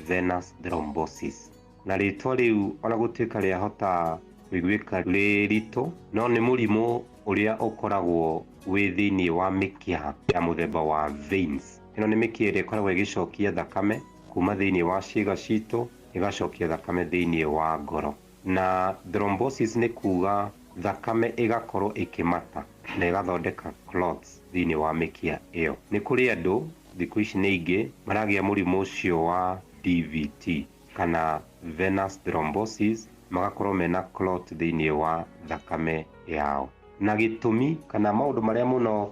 venous thrombosis. Na rĩtwa rĩu ona gũtuĩka rĩahota kũiguĩka rĩritũ, no nĩ mũrimũ ũrĩa ũkoragwo wĩ thĩinĩ wa mĩkiha ya mũthemba wa veins. Ĩno nĩ mĩkiha ĩrĩa ĩkoragwo ĩgĩcokia thakame kuma thĩinĩ wa ciĩga citũ ĩgacokia thakame thĩinĩ wa ngoro. Na thrombosis nĩ kuga thakame ĩgakorwo ĩkĩmata na ĩgathondeka clots thĩinĩ wa mĩkiha ĩyo. Nĩ kũrĩ andũ thikũ ici nĩ ingĩ maragĩa mũrimũ ũcio wa DVT kana venous thrombosis, magakorwo mena clot thĩinĩ wa thakame yao. Na gĩtũmi kana maũndũ marĩa mũno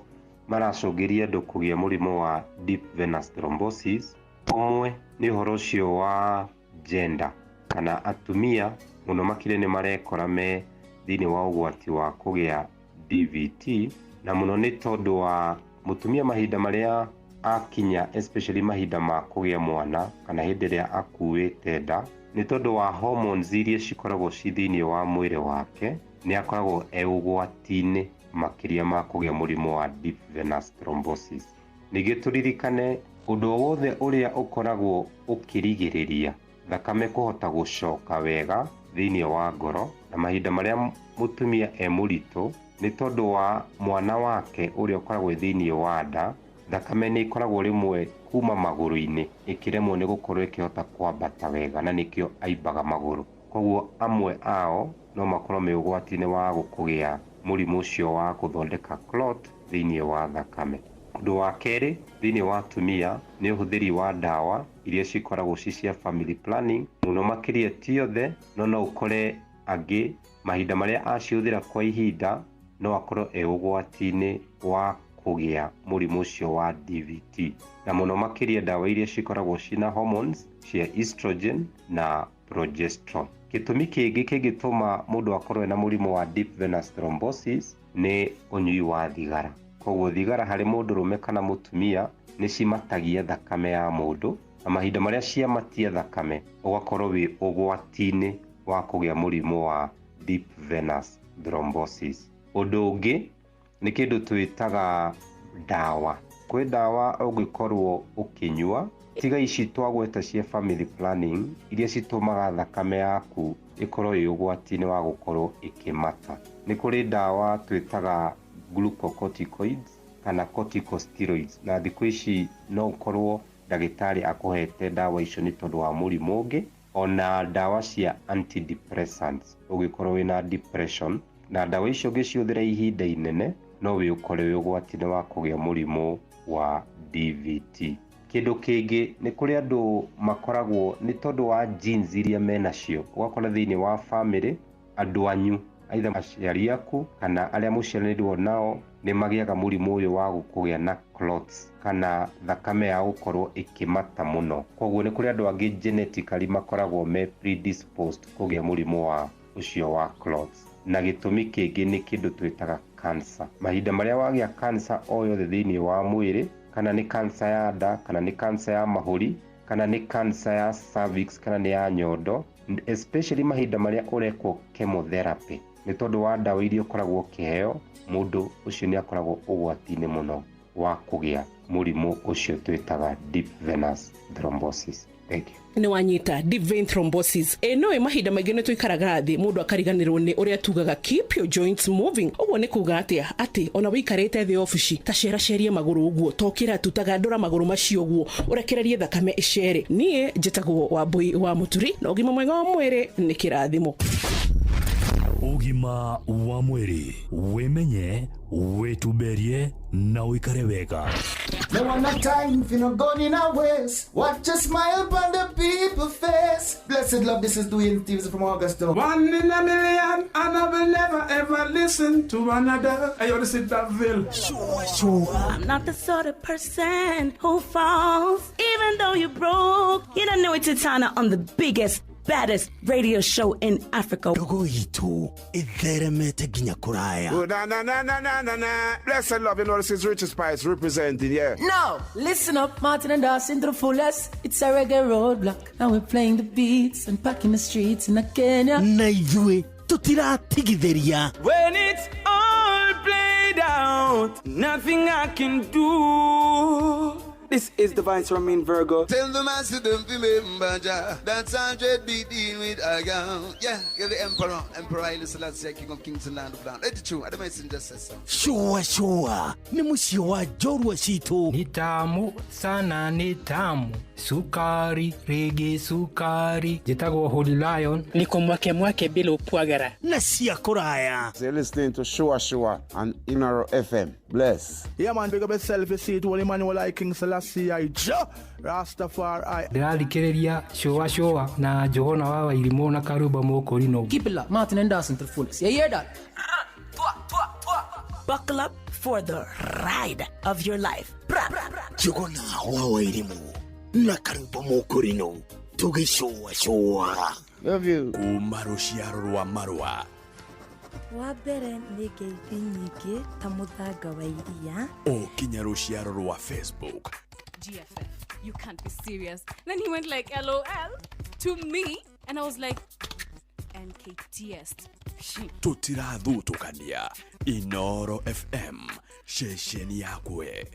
maracũngĩria andũ kũgĩa mũrimũ wa deep venous thrombosis, ũmwe nĩ ũhoro ũcio wa gender kana atumia mũno makĩria nĩ marekora me thĩinĩ wa ũgwati wa kũgĩa DVT, na mũno nĩ tondũ wa mũtumia mahinda marĩa akinya, especially mahinda ma kũgĩa mwana kana hĩndĩ ĩrĩa akuĩte nda, nĩ tondũ wa hormones iria cikoragwo ci thĩinĩ wa mwĩrĩ wake, nĩ akoragwo ũgwati-inĩ makĩria ma kũgĩa mũrimũ wa deep venous thrombosis. Ningĩ tũririkane ũndũ wothe ũrĩa ũkoragwo ũkĩrigĩrĩria thakame kũhota gũcoka wega thĩinĩ wa ngoro, na mahinda marĩa mũtumia mũritũ, nĩ tondũ wa mwana wake ũrĩa ũkoragwo thĩinĩ wa nda, thakame nĩ ikoragwo rĩmwe kuma magũrũ-inĩ ĩkĩremwo nĩ gũkorwo ĩkĩhota kwambata wega, na nĩkĩo aimbaga magũrũ. Koguo amwe ao no makorwo me ũgwati-inĩ wa kũgĩa mũrimũ ũcio wa gũthondeka clot thĩinĩ wa thakame. Ũndũ wa kerĩ thĩinĩ wa atumia nĩ ũhũthĩri wa ndawa iria cikoragwo ci cia family planning, mũno makĩria ti othe, no ũkore angĩ mahinda marĩa acihũthĩra kwa ihinda no akorwo ũgwati-inĩ wa kũgĩa mũrimũ ũcio wa DVT. Na mũno makĩria ndawa iria cikoragwo cina hormones cia estrogen na progesterone. Gĩtũmi kĩngĩ kĩngĩtũma mũndũ akorwo na mũrimũ wa deep venous thrombosis nĩ ũnyui wa thigara. Koguo thigara harĩ mũndũrũme kana mũtumia nĩ cimatagia thakame ya mũndũ, na mahinda marĩa ciamatia thakame ũgakorwo wĩ ũgwati-inĩ wa kũgĩa mũrimũ wa deep venous thrombosis. Ũndũ ũngĩ nĩ kĩndũ twĩtaga ndawa. Kwĩ ndawa ũngĩkorwo ũkĩnyua, tiga ici twagweta cia family planning iria citũmaga thakame yaku ĩkorwo ĩ ũgwati-inĩ wa gũkorwo ĩkĩmata. Nĩ kũrĩ ndawa twĩtaga glucocorticoids kana corticosteroids, na thikũ ici no ũkorwo ndagĩtarĩ akũhete ndawa icio nĩ tondũ wa mũrimũ ũngĩ, ona ndawa cia antidepressants ũngĩkorwo wĩna depression, na ndawa icio ũngĩcihũthĩra ihinda inene no wĩ ũkore wĩ ũgwati-inĩ wa kũgĩa mũrimũ wa DVT. Kĩndũ kĩngĩ nĩ kũrĩ andũ makoragwo nĩ tondũ wa genes iria menacio, ũgakora thĩinĩ wa family andũ anyu aitha aciari aku kana arĩa mũciaranĩirwo nao nĩ magĩaga mũrimũ ũyũ wa kũgĩa na clots kana thakame ya gũkorwo ĩkĩmata mũno. Koguo nĩ kũrĩ andũ angĩ genetically makoragwo me predisposed kũgĩa mũrimũ wa ũcio wa clots. Na gĩtũmi kĩngĩ nĩ kĩndũ twĩtaga cancer. Mahinda marĩa wagĩa cancer o yothe thĩinĩ wa mwĩrĩ, kana nĩ cancer ya nda, kana nĩ cancer ya mahũri, kana nĩ cancer ya cervix, kana nĩ ya nyondo, especially mahinda marĩa ũrekwo chemotherapy, nĩ tondũ wa ndawa iria ũkoragwo ũkĩheo, mũndũ ũcio nĩ akoragwo ũgwati-inĩ mũno wa kũgĩa mũrimũ ũcio twĩtaga deep venous thrombosis. Thank you. Nĩ wanyita deep vein thrombosis. No mahinda maingĩ nĩ tũikaraga thĩ mũndũ akariganĩrwo nĩ ũrĩa tugaga keep your joints moving. Ũguo nĩ kuga atĩ ona wĩikarĩte thĩ ofici ta cerie magũrũ ũguo, tokĩra tutagandũra magũrũ macio ũguo, ũrekererie thakame ĩcere. Niĩ njĩtagwo Wambui wa Mũturi, na ũgima mwega wa mwĩrĩ nĩ kĩrathimo. Ũgima wa mwĩrĩ, wĩmenye, wĩtumberie na ũikare wega. No one have time if you not going in our ways. Watch a smile upon the people face. Blessed love, this is Dwayne Stevens from Augusta. 1 in a million, and I will never ever listen to another. I want to sit that Ville. Sure. I'm not the sort of person who falls, even though you broke. You don't know it's Tana on the biggest, baddest radio show in Africa. Dogo itu itheremete ginya kuraya. Oh, na. Blessed love, you know this is Richard Spice representing, yeah. No, listen up, Martin and Dawson to the fullest. It's a reggae roadblock. Now we're playing the beats and packing the streets in Kenya. Naijue, tutira tigitheria. When it's all played out, nothing I can do. This is Divine Ramin Virgo. Tell the master don't remember that's 100 BD with a gown. Yeah, you're the emperor. Emperor Haile Selassie, king of kings and land of land. Let it true. I don't mention just say so. Sure. Ni musio wa jorwa situ. Ni tamu sana, ni tamu. Sukari, reggae sukari. Jitago Holy Lion. Niko mwake bila upwagara. Na siya kuraya. You're listening to Shua on Inaro FM. Bless. Yeah man, big up yourself. You see it, Holy Emmanuel King Selassie Rastafari. Ndĩrathikĩrĩria Shua na Johona wa Wairimu na Karuba Mokorino. Keep it locked, Martin and Dawson to the fullest. You hear that? Buckle up for the ride of your life. Johona wa Wairimu na Karuba Mokorino. Tuge Shua. Love you. Umarushiaro rwa marwa. Wabere nĩ ngeithi nyingĩ ta mũthanga wa iria. Kinya rũciaro rwa Facebook. GFF, you can't be serious. Then he went like LOL to me and I was like NKTS. Tutirathutũkania Inoro FM, shesheni yakwe.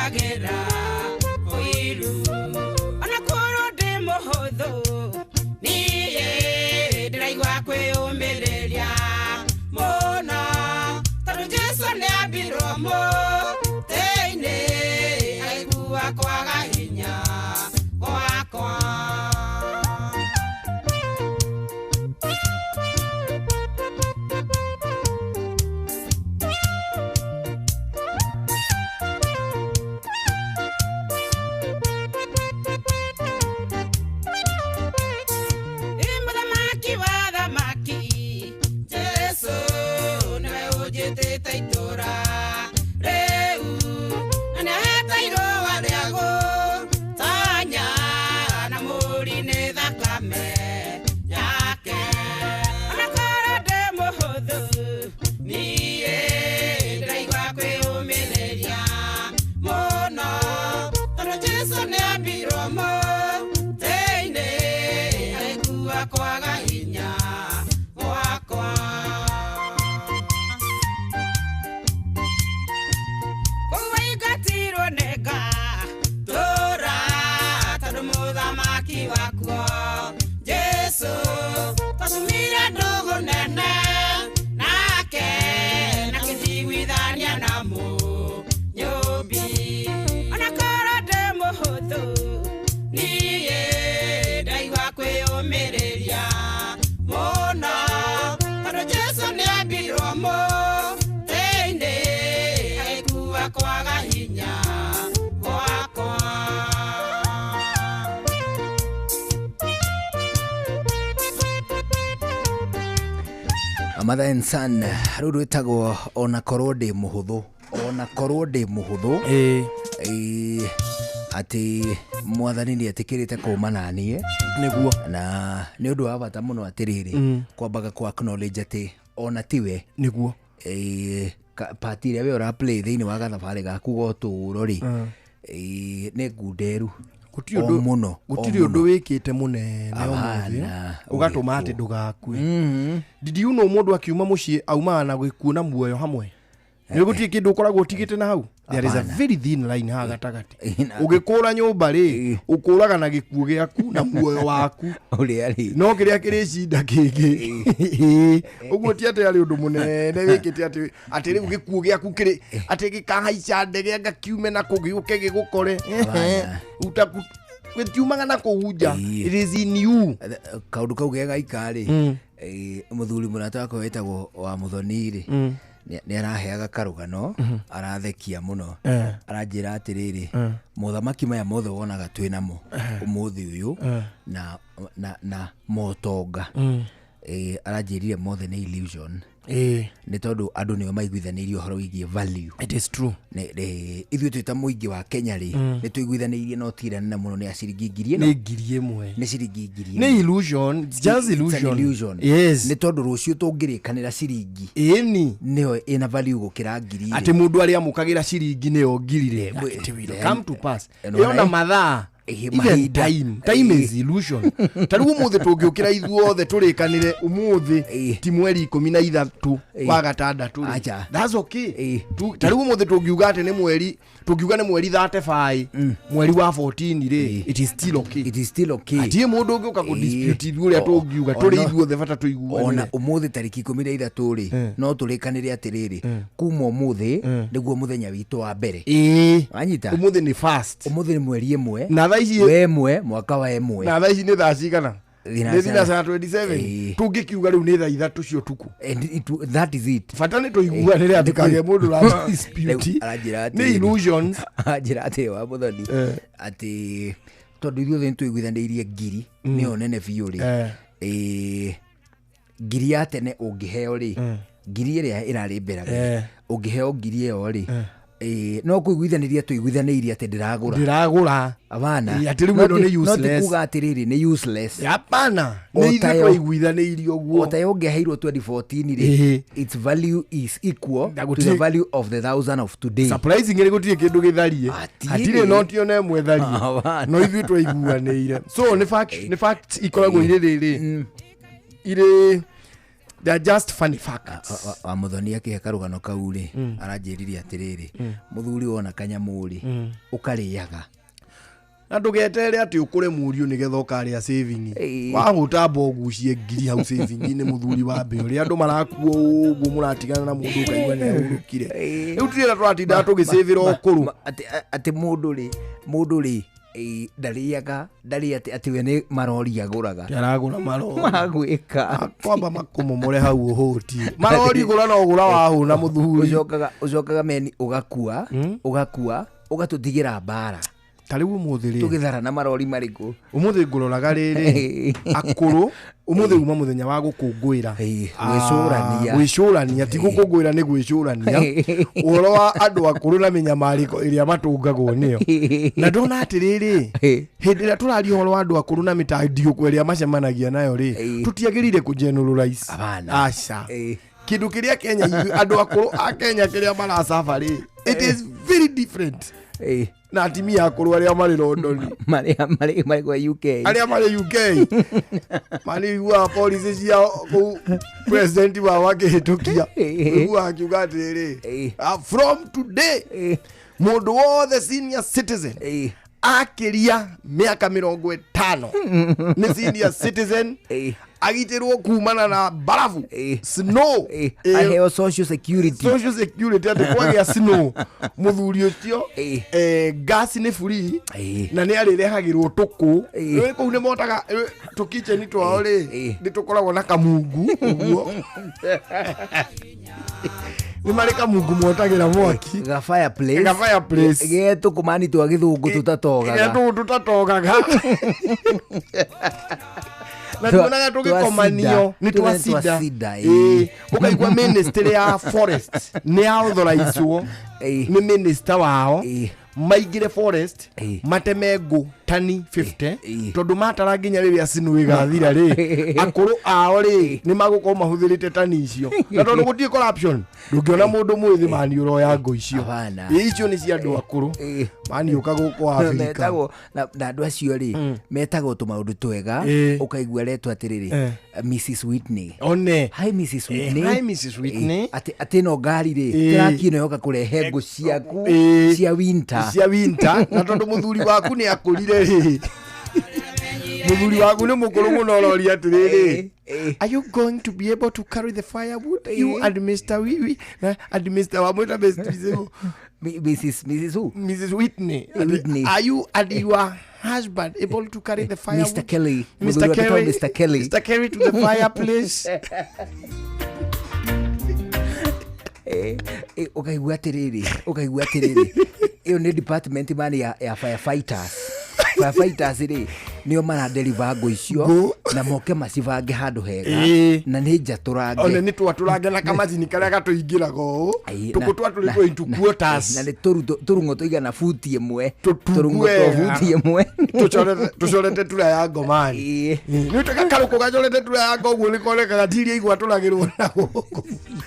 ndagera oiru ona koro de mohotho niye ndiraigua kwĩyũmĩrĩria mũno tondũ Jesũ nĩambirwo mũtĩ-inĩ agĩkua kwaga hinya gwakwa. Mother and son rũu rwĩtagwo ona korwo ndĩ mũhũthũ atĩ mwathani nĩ etĩkĩrĩte kuuma na niĩ nĩguo na nĩ ũndũ wa bata mũno atĩrĩrĩ kwambaga kwa acknowledge atĩ ona tiwe nĩguo pati ĩrĩa we ũra play thĩinĩ wa gathabarĩ gaku ga ũtũũro rĩ nĩ ngunderu mũno gũtirĩ ũndũ wĩkĩte mũnene ũmũthĩ ũgatũma atĩ ndũgakue. Did you know mũndũ akiuma mũciĩ aumaga na gĩkuona muoyo hamwe? Nĩ gũtirĩ kĩndũ ũkoragwo ũtigĩte na hau. There is a very thin line haha gatagatĩ. Ũgĩkũra nyũmba rĩ ũkũraga na gĩkuo gĩaku na muoyo waku no kĩrĩa kĩrĩcinda kĩngĩ. Ũguo ti atĩ arĩ ũndũ mũnene wĩkĩte atĩ rĩu gĩkuo gĩaku kĩrĩ atĩ gĩkahaica ndege gakiume na kũgĩũke gĩgũkore gĩtiumaga na kũhunja. It is in you. Kaũndũ kau gegaikari mũthuri mũrata wakwa wĩtagwo wa Mũthoni rĩ nĩ araheaga karũgano arathekia mũno aranjĩra atĩrĩrĩ mũthamaki maya mothe wonaga twĩ namo ũmũthĩ ũyũ na motonga aranjĩrire mothe nĩ illusion nĩ tondũ andũ nĩo maiguithanĩirie ũhoro wĩgiĩ value. It is true. Ithuĩ twĩ ta mũingĩ wa Kenya rĩ nĩ tũiguithanĩirie no tiranĩna mũno nĩ ciringi ngiri nĩ ngiri ĩmwe nĩ ciringi ngiri nĩ illusion. It's just illusion. Yes. Nĩ tondũ rũciũ tũngĩrĩkanĩra ciringi nĩyo ĩna value gũkĩra ngiri atĩ mũndũ arĩa amũkagĩra ciringi nĩyo ngiri rĩ come to pass ĩona mathaa. Even time is illusion. Tariũ mũthĩ tũngĩũkĩra ithuothe tũrĩkanĩre ũmũthĩ ti mweri 13 wa gatandatũ. That's okay. Tariũ mũthĩ tũngiuga atĩ nĩ mweri tũngiuga nĩ mweri 35 mweri wa 14 rĩ it is still okay. It is still okay. Atie mũndũ ũngĩũka ku dispute ũrĩa tũngiuga tũrĩ ithuothe bata tũiguane. Ona ũmũthĩ tariki 13 rĩ no tũrĩkanĩre atĩrĩrĩ kuma ũmũthĩ nĩguo mũthenya witũ wa mbere. Wanyita ũmũthĩ nĩ first. Ũmũthĩ nĩ mweri 1 na wemwe mwaka wa emwe na thaa ici nĩ thaa cigana nĩ thina saa 27 tũngĩkiuga rĩu nĩ thaa 3 cio tuku. That is it. Bata nĩ tũiguanĩre atikage mũndũ ra dispute nĩ illusions. Anjĩra atĩ wa Mũthoni atĩ tondũ ithuothe nĩ tũiguithanĩirie ngiri nĩyo nene biũ rĩ ngiri ya tene ũngĩheo rĩ ngiri ĩrĩa ĩrarĩ mberaga ũngĩheo ngiri ĩyo rĩ no kũiguithanĩria tũiguithanĩirie atĩ ndĩragũra abana atĩ rĩu ĩno nĩ useless. No tikuga atĩrĩrĩ nĩ useless. Hapana nĩ ithuĩ twaiguithanĩirie ũguo. O ta ũngĩheirwo 2014 rĩ its value is equal to the value of the 1000 of today. Surprising rĩ gũtirĩ kĩndũ gĩtharie hatirĩ noti ona ĩmwe tharie no ithuĩ twaiguanĩire. So nĩ fact ikoragwo irĩ rĩrĩ irĩ they are just funny facts. Muthoni akiheka rugano kau ri aranjiririe atiriri muthuri wona kanyamuri ukariaga na ndugetere ati ukure murio nigetha ukaria saving wahuta bogucie ngiri hau saving ni muthuri wa mbe uri andu marakuo uguo muratigana na mundu kaigwa ni urukire riu tira twatinda tugisavira okuru ati mundu ri ndariaga ndari ati we ni marori aguraga aragura marori magwika kwamba makumomore hau uhoti marori gura no gura wahu na muthuri ucokaga meni ugakua ugatutigira bara tariu umuthiri tugithara na marori mariku umuthi nguroraga riri akuru umuthi uma muthenya wa gukungwira gwicurania ti gukungwira ni gwicurania uhoro wa andu akuru na minyamariko iria matungagwo niyo na ndona atiriri hindi ria turaria uhoro wa andu akuru na mitandiuko iria macemanagia nayo ri tutiagirire ku generalize aca kindu kiria Kenya andu akuru a Kenya kiria maracabari it is very different na atimia akuru aria mari London mari kwa UK aria mari UK mari wa police cia ku president wa wakihitukia wa akiuga atiri from today mundu wothe senior citizen akiria miaka 50 ni senior citizen agitirwo kumana na barafu snow aheo social security ati kwagia snow muthuri ucio gas ni free na ni arirehagirwo tuku ku ni motaga tukitchen twao ri ni tukoragwo na kamungu uguo ni mareka mungu motagira mwaki ga fireplace getu kumani twa githungu tutatogaga na tunaga tukikomanio ni twasida ukaigwa ministry ya forest ni authorizwo ni minister wao maigire forest matemengu tani 50 tondu matara nginya riria sinu igathira ri akuru ao ri ni magukorwo mahuthirite tani icio na tondu gutie corruption ndungiona mundu mwithi mani uroya ngo icio icio ni cia andu akuru mani ukaguko Afrika na andu acio ri metagwo tumaundu twega ukaigua retwa atiriri Mrs Whitney one hi Mrs Whitney hi Mrs Whitney ati no ngari ri kiraki no yoka kurehe ngo ciaku cia winter na tondu muthuri waku ni akurire ri muthuri waku ni mukuru muno rori atiriri are you going to be able to carry the firewood you and Mr Wiwi and Mr Wamweta best Mrs who Mrs Whitney are you and your husband able to carry the firewood Mr Kelly Mr Kelly to the fireplace ukaigua atiriri iyo ni department mani ya firefighters ri nio mara deliver ngo icio na moke macivange handu hega na ni njaturange one ni twaturange na kamacini karia gatuingira go tukutwa tulitwo into quarters na ni turungo tuigana futi imwe tucorete tura ya ngomani ni tukakaruko gajorete tura ya ngo guo ni koreka gatiria igwa turagirwo na guko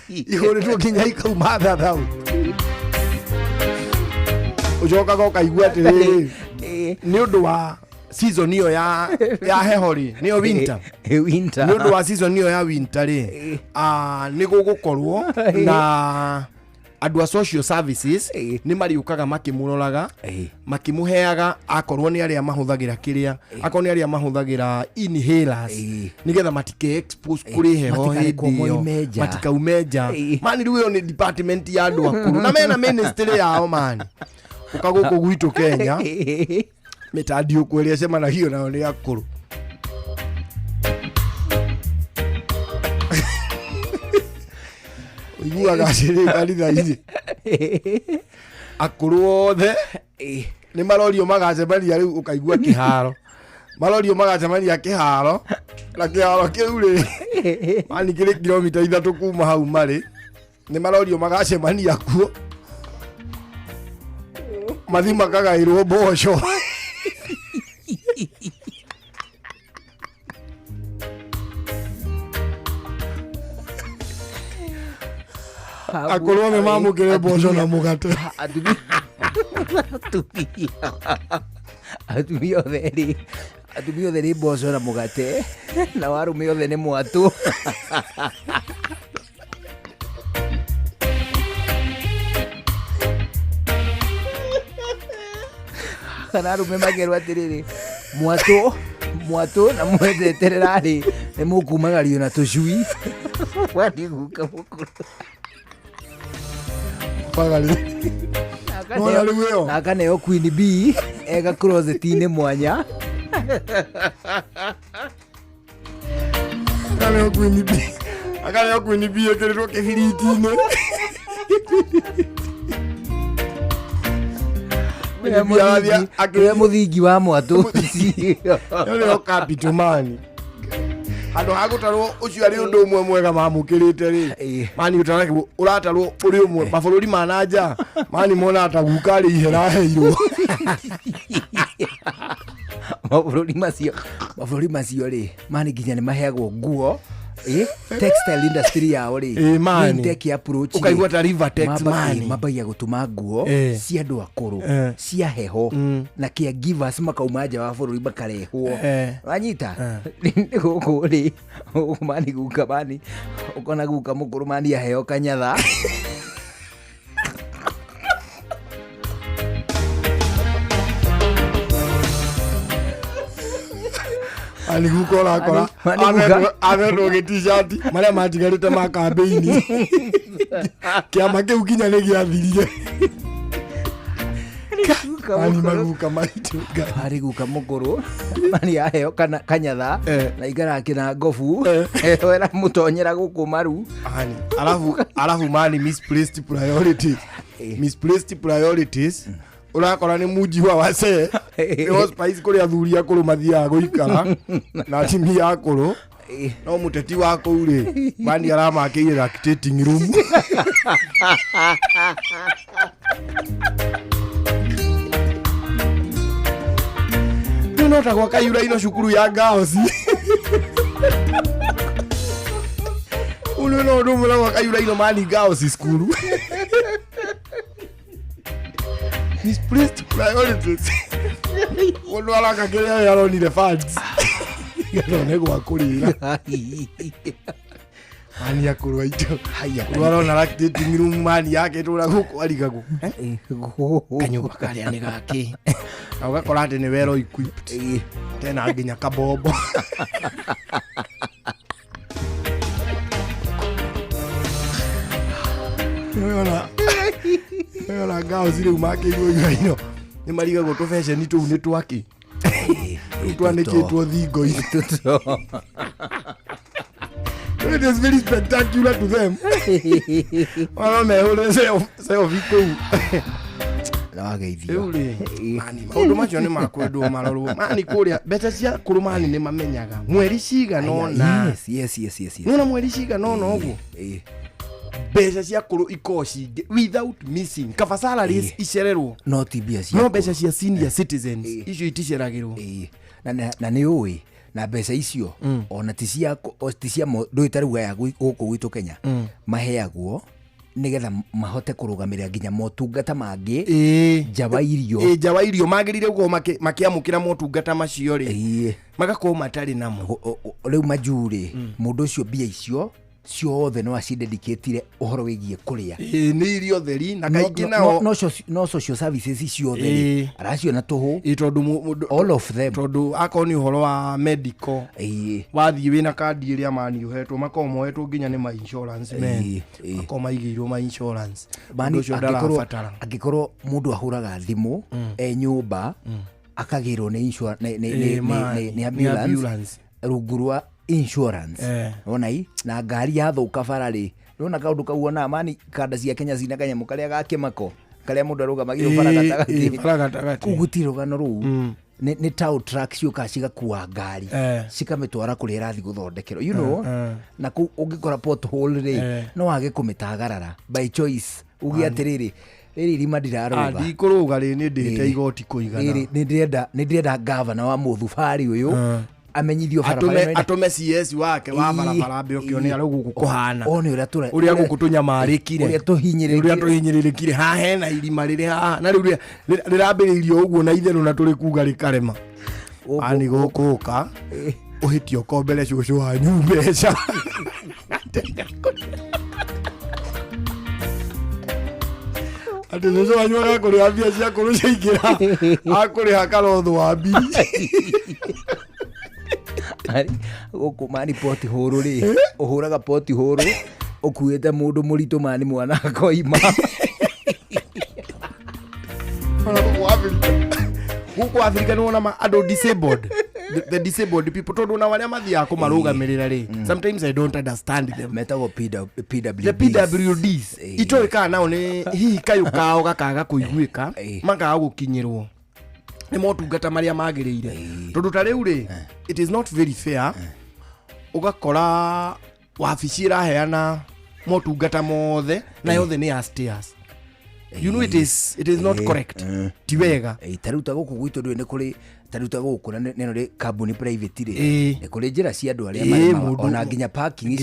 ihoritwo kinya ikauma thathau ujokaga ukaigua atiriri ni undu wa season iyo ya hehori niyo winter ni undu wa season iyo ya winter ri ni gugukorwo na andu a social services ni mariukaga makimuroraga makimuheaga akorwo ni aria mahuthagira kiria akorwo ni aria mahuthagira inhalers nigetha matike expose kuri heho hidio matikaumeja mani riu ni department ya andu akuru na mena ministry yao mani ukaguko gwitu Kenya mitandio kweria semana hiyo nao ni akuru uiguaga acirikari thaici akuru othe ni marorio magacemania riu ukaigua kiharo marorio magacemania kiharo na kiharo kiu ri mani kiri kilomita 3 kuma hau mari ni marorio magacemania kuo mathima kagairwo mboco akorwo me mamukire mboco na mugate atumia theri atumia othe nĩ mboco na mũgate na warume othe nĩ mwatũ. Kana arume makerwo atĩrĩrĩ, mwatũ na mwendeterera rĩ nĩ mũkumagario na tũcui. Waniguka mũkũrũ na kaneo Queen B ega closet-inĩ mwanya. Kaneo Queen B ĩkĩrĩtwo kĩbiriti-inĩ. Akĩrĩa mũthingi wa mwatũ. Nĩo capital man. Handũ ha gũtarwo ũcio arĩ ũndũ ũmwe mwega mamũkĩrĩte rĩ, mani ũratarwo ũrĩ ũmwe mabũrũri ma nanja, mani mona ta guka rĩ ihera heirwo. Mabũrũri macio rĩ, mani nginya nĩ maheagwo nguo. Textile industry yao rĩ, tech approach ukaigua ta Rivertex mani mabagia gũtuma nguo cia andũ akũrũ cia heho na caregivers makauma nja wa bũrũri makarehwo. Wanyita gũkũ rĩ mani guka mani ũkona guka mũkũrũ mani aheo kanyatha. Aliguka ũrakora amendwo gĩ-t-shirt marĩa matigarĩte ma kambĩ-inĩ. Kĩama kĩu kinya nĩ gĩathirie. Mani maguka maitũ. Harĩ guka mũkũrũ mani aheo kanyatha na igarakĩra ngobu wera mũtonyera gũkũ maru. Alafu mani misplaced priorities. Urakora nĩ munji wa wase nĩ spice kũrĩa athuri akũrũ mathiaga gũikara na atimia akũrũ, no mũteti wa kũu rĩ mani aramakĩire lactating room. Nĩnota gwaka Uraino cukuru ya girls. Ũnũ no ũndũ ũmwe gwaka Uraino mani girls school. Misplaced priorities. Ũndũ arakakĩrĩa yaronire funds. Gĩthone gwa kũrĩra. Mani akũrũ aitũ. Ũndũ arona lactating room mani yake tũra gũkũ arigagwo. Kanyũmba karĩa nĩ gake. Na ũgakora atĩ nĩ well equipped. Tena nginya kabombo. Ona ngao zile umakĩirwo Uraino nĩ marigagwo tũbeceni tũu nĩ twaki. Twanĩkĩtwo thingo-inĩ. It is very spectacular to them. Ona mehũre selfie kũu. Nawageithio. Mani maũndũ macio nĩ makwendwo marorwo. Mani kũrĩa mbeca cia kũrũ mani nĩ mamenyaga mweri cigana ũna. Yes. Nona mweri cigana ũna ũguo. Mbeca cia kũrũ ikorwo cingĩ without missing. Kaba salaries icererwo. No ti mbia cia. No mbeca cia senior citizens icio iticeragĩrwo. Na nĩ ũĩ na mbeca icio ona ti cia ndũĩ ta rĩu aya gũkũ gwitũ Kenya maheagwo nigetha mahote kũrũgamĩrĩra nginya motungata mangĩ njaba irio magĩrĩire gũkorwo makĩamũkĩra motungata macio rĩ magakorwo matarĩ namo. Rĩu majurĩ mũndũ ũcio mbia icio ciothe no acindedicatire ũhoro wĩgiĩ kũrĩa nĩ irio theri na kaingĩ nao no social services ciothe araciona tũhũ tondũ all of them tondũ akorwo nĩ ũhoro wa medical wathiĩ wĩna kandi ĩrĩa mani ũhetwo makorwo mohetwo nginya nĩ ma insurance men makorwo maigĩirwo ma insurance mani angĩkorwo mũndũ ahũraga thimũ nyũmba akagĩrwo nĩ ambulance rungu rwa insurance onai na ngari yathũka bara rĩ nona kaũndũ kau ona mani kanda cia Kenya cina kanyamũ karĩa gakĩmako karĩa mũndũ arũgamagĩrwo bara gatagatĩ kuguti rũgano rũu nĩ tow truck ciũka cigakua ngari cikamĩtwara kũrĩa ĩrathiĩ gũthondekerwo you know na kũu ũngĩkora pothole rĩ no wage kũmĩtagarara by choice uge atĩrĩrĩ rĩrĩ irima ndirarũga ndikũrũga rĩ nĩ ndĩte igoti kũigana nĩ ndĩrenda gavana wa mũthubari ũyũ amenyithio barabara atume CS wake wa barabara mbio kĩone arĩ gũkũ kũhana ũrĩa gũkũ tũnyamarĩkire ũrĩa tũhinyĩrĩrĩkire ha hena irima rĩrĩ haha na rĩu rĩrambĩrĩirio ũguo na itherũ na tũrĩ kuga rĩkarema ani gukuka uhitio kombele shushu wanyu mbeca ati shushu wanyu agakũrĩha mbia cia kũrũcaingĩra akũrĩha karotho wa mbiri gũkũ mani poti hũrũ rĩ ũhũraga poti hũrũ ũkuĩte mũndũ mũritũ mani mwana koima gũkũ Africa nĩ wona andũ disabled the disabled people tondu na waria mathiaga kumarugamirira ri sometimes I don't understand them metagwo PWDs the PWDs itoika nao ni hihi kayo kao gakaga kuiguika magaga gukinyirwo ni motungata maria magiriire tondu ta riu ri it is not very fair ugakora wabici iraheana motungata mothe na yothe ni ya stairs. You know it is not correct. Tiwega. Taruta guku gwitu ndu ni kuri taruta guku neno ri company private ri. Ni kuri njira cia andu aria mari ona nginya parking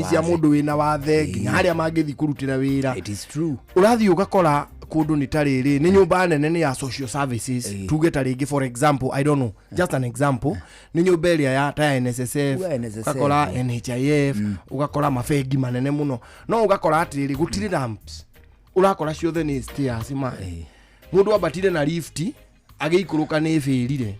cia mundu wina wathe nginya haria mangithi kurutira wira. It is true. Urathi ugakora kundu ni tariri ni nyumba nene ni ya social services tuge taringi for example I don't know just an example ni nyumba area ya ta NSSF ugakora NHIF ugakora mafegi manene muno no ugakora atiri gutiri ramps urakora ciothe ni stairs ma mundu abatire na lift agiikuruka ni firire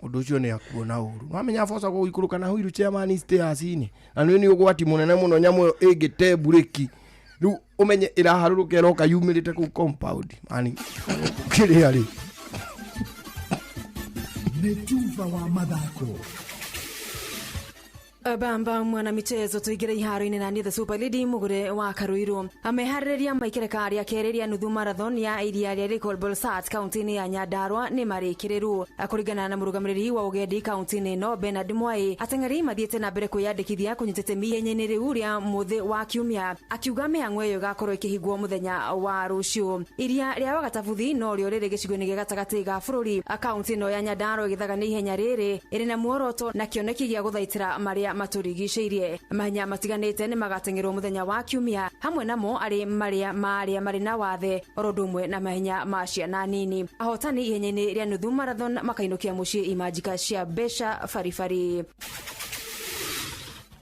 undu ucio ni akuona uru wamenya fosa go ikuruka na huiru chairman stairs ni na ni ugwati munene muno nyamu igite bureki ru umenye iraharuruka roka yumirite ku compound ani kiri ari Netuva wa mathako Bamba mwana michezo tuigire iharo-ini na the Super League mugure wa Karuiru ameharĩrĩria maikĩrĩka rĩa kerĩ rĩa nuthu marathon ya iria rĩa Recall Bolsat kaunti-inĩ ya Nyandarua nĩ marĩkĩrĩru kũringana na mũrũgamĩrĩri wa ũgendi kaunti-inĩ ĩno Bernard Mwai ateng'eri mathiĩte na mbere kwĩyandĩkithia kũnyitĩte ihenya-inĩ rĩu rĩa mũthĩ wa kiumia akiuga mĩhang'o ĩyo ĩgakorwo ĩkĩhingwo mũthenya wa rũciũ iria rĩa Wagatabuthi no rĩo rĩrĩ gĩcigo-inĩ gĩa gatagatĩ ga bũrũri kaunti ĩno ya Nyandarua ĩgĩthaga nĩ ihenya rĩrĩ ĩrĩ na muoroto na kĩoneki gĩa gũthaitĩra marĩa maturigicĩirie mahenya matiganĩte nĩ magatengerwo mũthenya wa kiumia hamwe namo arĩ marĩ na wathe orodumwe na mahenya ma ciana nini ahotani ihenya-inĩ rĩa nuthu marathon makainũkia mũciĩ imanjika cia mbeca farifari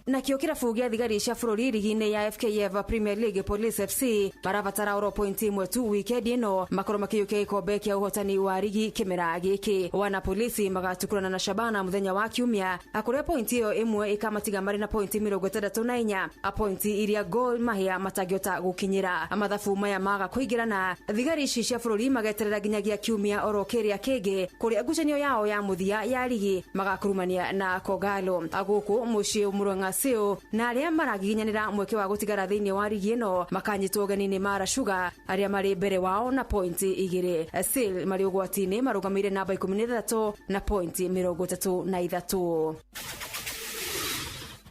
na kĩo kĩrabu gĩa thigari cia bũrũri ligi-inĩ ya FKF Premier League Police FC marabatara oro point imwe tu weekend ĩno makorwo makĩiyũkia gĩkombe kĩa ũhotani wa ligi kĩmera gĩkĩ wana polisi magatukurana na Shabana mũthenya wa kiumia akũrĩa point ĩyo ĩmwe ĩkamatiga marĩ na point 64 a point iria Gor Mahia matangĩhota gũkinyĩra mathabu maya maga kũingĩrana thigari ici cia bũrũri mageterera nginyagia kiumia oro kĩrĩa kĩngĩ kũrĩa ngucanio yao ya mũthia ya ligi magakurumania na Kogalo agũkũ mũciĩ Murang'a Sio na arĩa maragiginyanĩra mweke wa gũtigara thĩinĩ wa ligi ĩno makanyitwo ũgeni-inĩ Mara Sugar arĩa marĩ mbere wao na point 2 Sil marĩ ũgwati-inĩ marũgamĩire namba 13 na point 33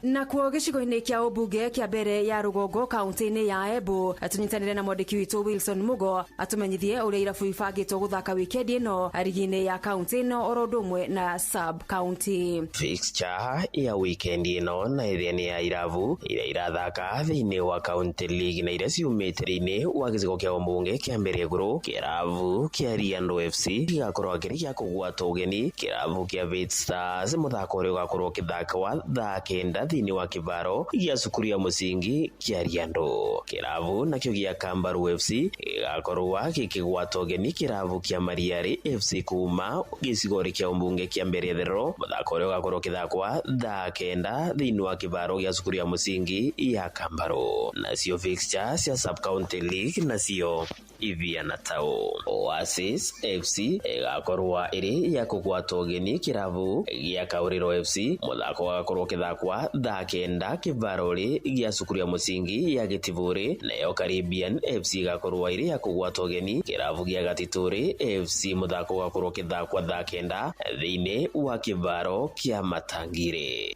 na kwa gĩcigo-inĩ kĩa ũmbunge kĩa mbere ya rũgongo kaunti-inĩ ya Embu atunyitanĩre na mwandĩki witũ Wilson Mugo atumenyithie ũrĩa irabu ibangĩtwo gũthaka weekend ĩno ligi-inĩ ya kaunti ĩno oro ũndũ ũmwe na sub county fixture ya weekend ĩno na ĩrĩa nĩ ya irabu iria irathaka thĩinĩ wa county league na iria ciumĩte-inĩ wa gĩcigo kĩa ũmbunge kĩa mbere igũrũ kĩrabu kĩa Riando FC gĩgakorwo kĩrĩ kũgwata ũgeni kĩrabu kĩa Veit Stars mũthako ũrĩa ũgakorwo ũkĩthakwo thaa kenda thĩinĩ wa kĩbaro gĩa cukuru ya mũcingi kĩa Riando kĩrabu nakĩo gĩa Kambaru FC gĩgakorwo gĩkĩgwata ũgeni kĩrabu kĩa Mariari FC kuma gĩcigo kĩa ũmbunge kĩa mbere therero mũthako ũrĩa ũgakorwo ũkĩthakwo thaa kenda thĩinĩ wa kĩbaro gĩa cukuru ya mũcingi ya Kambaru nacio fixture cia sub county league nacio Iviana Tao Oasis FC igakorwo ĩrĩ ya kũgwata ũgeni kĩrabu gĩa Kauriro FC mũthako ũgakorwo ũkĩthakwo thaa kenda kĩbarori gĩa cukuru ya mũcingi ya Gĩtivũrĩ nayo Caribbean FC igakorwo ĩrĩ ya kũgwata ũgeni kĩrabu gĩa Gatitũrĩ FC mũthako ũgakorwo ũkĩthakwo thaa kenda thĩinĩ wa kĩbaro kĩa Matangire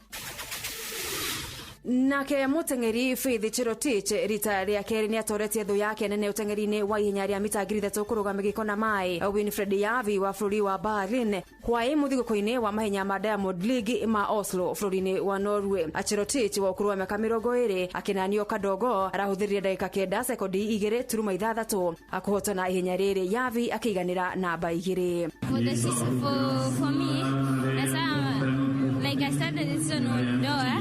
nake muteng'eri Faith Cherotich rita rĩa kerĩ nĩ atoretie thũ yake nene ũteng'eri-inĩ wa ihenya rĩa mita 300 kũrũgama gĩko na maĩ Winfred Yavi wa bũrũri wa Berlin hwaĩ mũthigũko-inĩ wa mahenya ma Diamond League ma Oslo bũrũri-inĩ wa Norway. Cherotich wa ũkũrũ wa mĩaka 20 akinanio kadogo arahũthĩrire ndagĩka 9 sekondi 2.6 akũhotana ihenya rĩrĩ. Yavi akĩiganĩra namba 2. For me, that's like I started this season on Doha,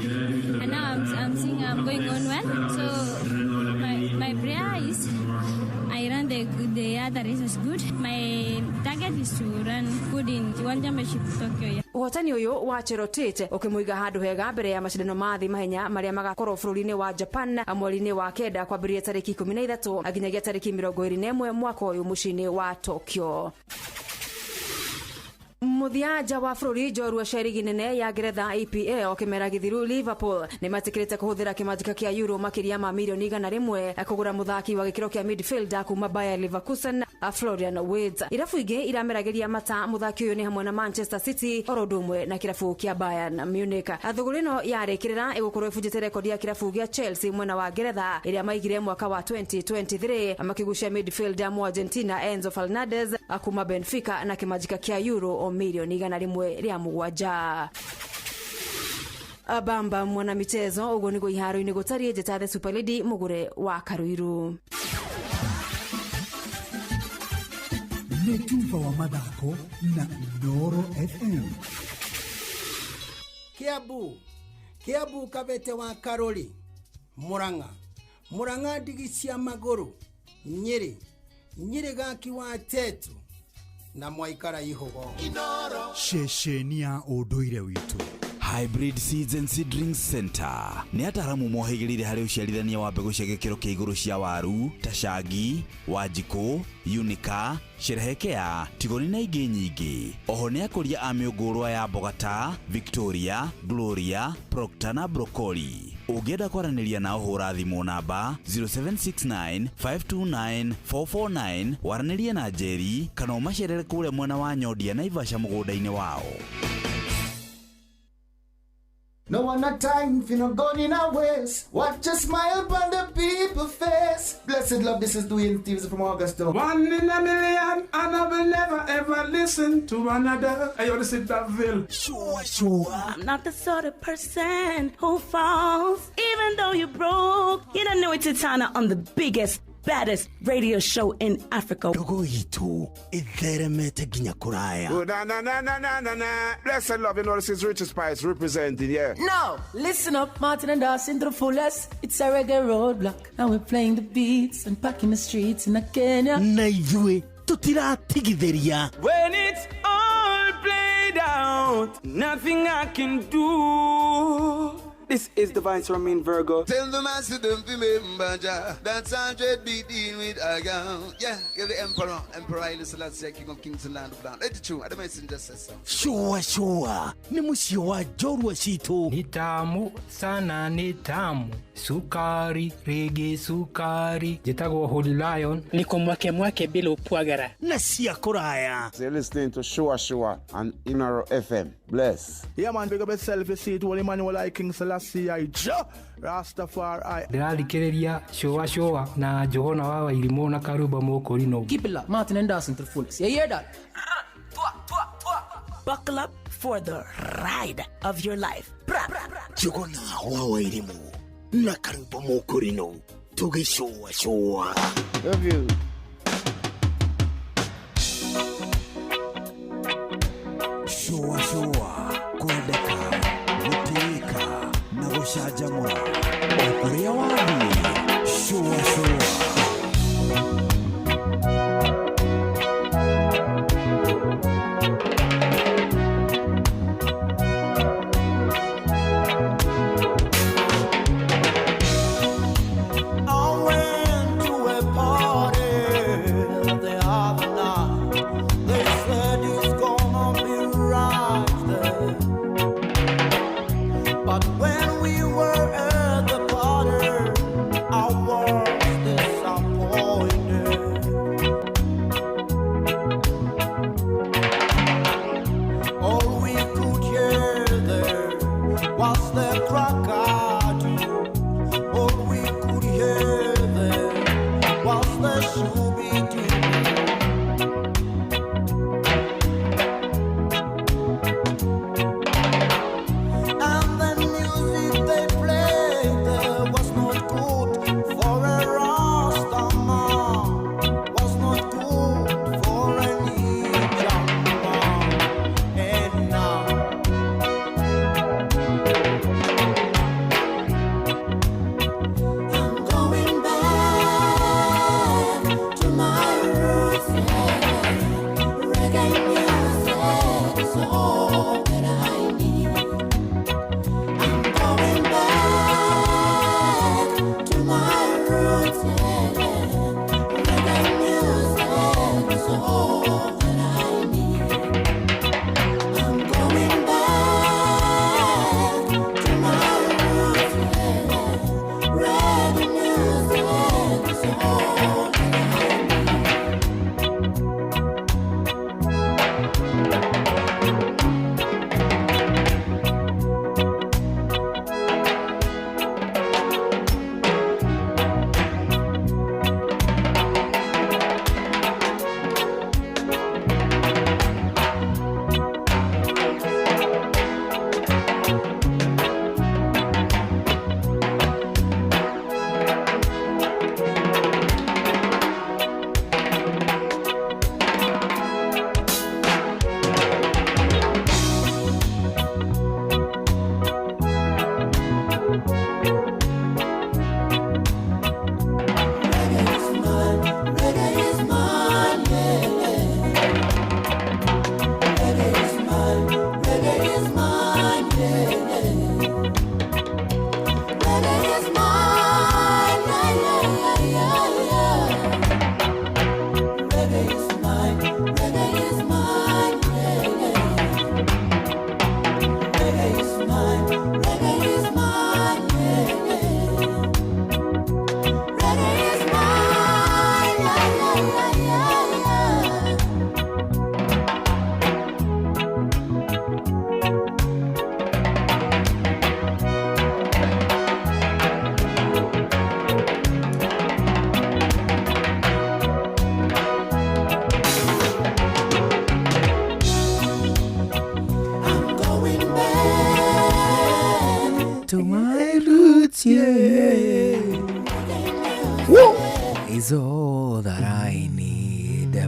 and now I'm seeing I'm going on well. So my prayer is I run the other races good. My target is to run good in One Championship Tokyo. Ũhotani ũyũ wa Cherotich ũkĩmũiga handũ hega mbere ya macindano ma thĩ mahenya marĩa magakorwo bũrũri-inĩ wa Japan mweri-inĩ wa kenda kwambĩrĩria tarĩki 13 nginyagia tarĩki 21 mwaka ũyũ mũciĩ-inĩ wa Tokyo. Muthianja wa bũrũri Njorua Sherigi nene ya Ngeretha EPA okĩmera gĩthiru Liverpool nĩ matikĩrĩte kũhũthĩra kĩmanjĩka kĩa euro makĩria ma milioni 100 kũgũra mũthaki wa gĩkĩro kĩa midfielder kuma Bayer Leverkusen Florian Wirtz. Irabu ingĩ irameragĩria mata mũthaki ũyũ nĩ hamwe na Manchester City oro ũndũ ũmwe na kĩrabu kĩa Bayern Munich. Thũgũrĩ ĩno yarĩkĩrĩra ĩgũkorwo ĩbunjĩte rekodi ya kĩrabu gĩa Chelsea mwena wa Ngeretha ĩrĩa maigire mwaka wa 2023 makĩgucia midfielder mu Argentina Enzo Fernandez kuma Benfica na kĩmanjĩka kĩa euro milioni 107. Abamba mwana michezo ugo nĩguo iharo-inĩ gũtariĩ njata the Super Lady Mugure wa Karuiru. Netuva wa mathako na Noro FM. Kiabu Kabete wa Karoli, Murang'a ndigi cia magũrũ, Nyeri gaki wa Tetu na Mwaikara Ihogo. Shesheni ya ũndũire witũ. Hybrid Seeds and Seedling Center nĩ ataramu mohĩgĩrĩire harĩ ũciarithania wa mbegũ cia gĩkĩro kĩa igũrũ cia waru, Tashagi, Wanjikũ, Unica, Sherehekea, Tigoni na ingĩ nyingĩ. Oho nĩ akũria a mĩũngũrwa ya Bogata, Victoria, Gloria, Proctor na Broccoli. Ũngĩenda kwaranĩria na ũhũra thimũ namba 0769 529 449 waranĩrie na Njeri kana ũmacerere kũrĩa mwena wa Nyondia na Ivasha mũgũnda-inĩ wao. No one a time if you no gone in a waste. Watch a smile upon the people face. Blessed love, this is Dwayne Thieves from Augusta. 1 in a million, and I will never ever listen to another. I ought to sit that Ville. Sure. I'm not the sort of person who falls, even though you broke. You don't know it's Tana on the biggest, baddest radio show in Africa. Dogo hitu, itheremete ginya kuraya. Oh, na. Blessed love, you know this is Richard Spice representing, yeah. No, listen up, Martin and Dawson to the fullest. It's a reggae roadblock. Now we're playing the beats and packing the streets in Kenya. Naijue, tutira tigitheria. When it's all played out, nothing I can do. This is the Vice Ramin Virgo. Tell the master don't remember that's 100 BD with a gun. Yeah, you're the Emperor Haile Selassie, King of Kings and Land of Land. Let the truth, the messenger says so. Sure. Ni musio wa Njorua Situ. Ni tamu sana, ni tamu. Sukari, reggae sukari. Jitagwo Holy Lion. Niko mwake bila upwagara. Na siya kuraya. So you're listening to Shua on Inaro FM. Bless. Yeah man, big up yourself, you see it, Holy Emmanuel I King Selassie I Rastafari. Ndĩrarikĩrĩria Shua na Johona wa Irimo na Karuba Mokorino. Keep it locked, Martin and Dawson to the fullest. You hear that? Buckle up for the ride of your life. Johona wa Irimo na Karuba Mokorino. Tuge Shua. Love you. Shua kwendeka gũtĩĩka na gũcanjamũra ũkũrĩa wathiĩ Shua I went to a party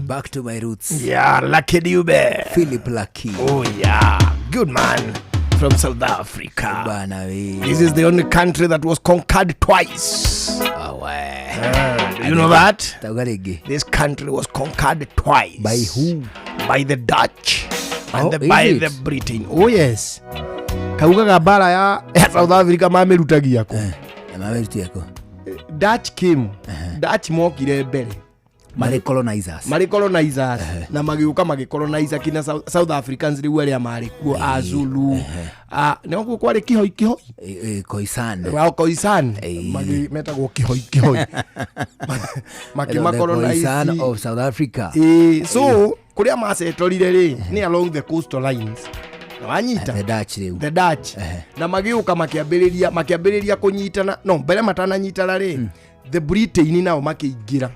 Back to my roots. Yeah, Lucky Dube. Philip Lucky. Oh yeah, good man from South Africa. This is the only country that was conquered twice. You know that? This country was conquered twice. By who? By the Dutch and by the Britain. Oh yes. Kauga gabara ya South Africa mamerutagia ko. Dutch came. Dutch mokire mbere. Colonizers. Na magiuka magicolonizer kina South Africans riu aria mari kuo Azulu. Ne ngo kwari kihoi Khoisan. Wao Khoisan. Magi metagwo kihoi. Makima colonizer of South Africa. So kuria masetorire ri ni along the coastal lines. Wanyita the Dutch na magiuka makiambiriria kunyitana no mbere matananyitana ri the Britain nao makiingira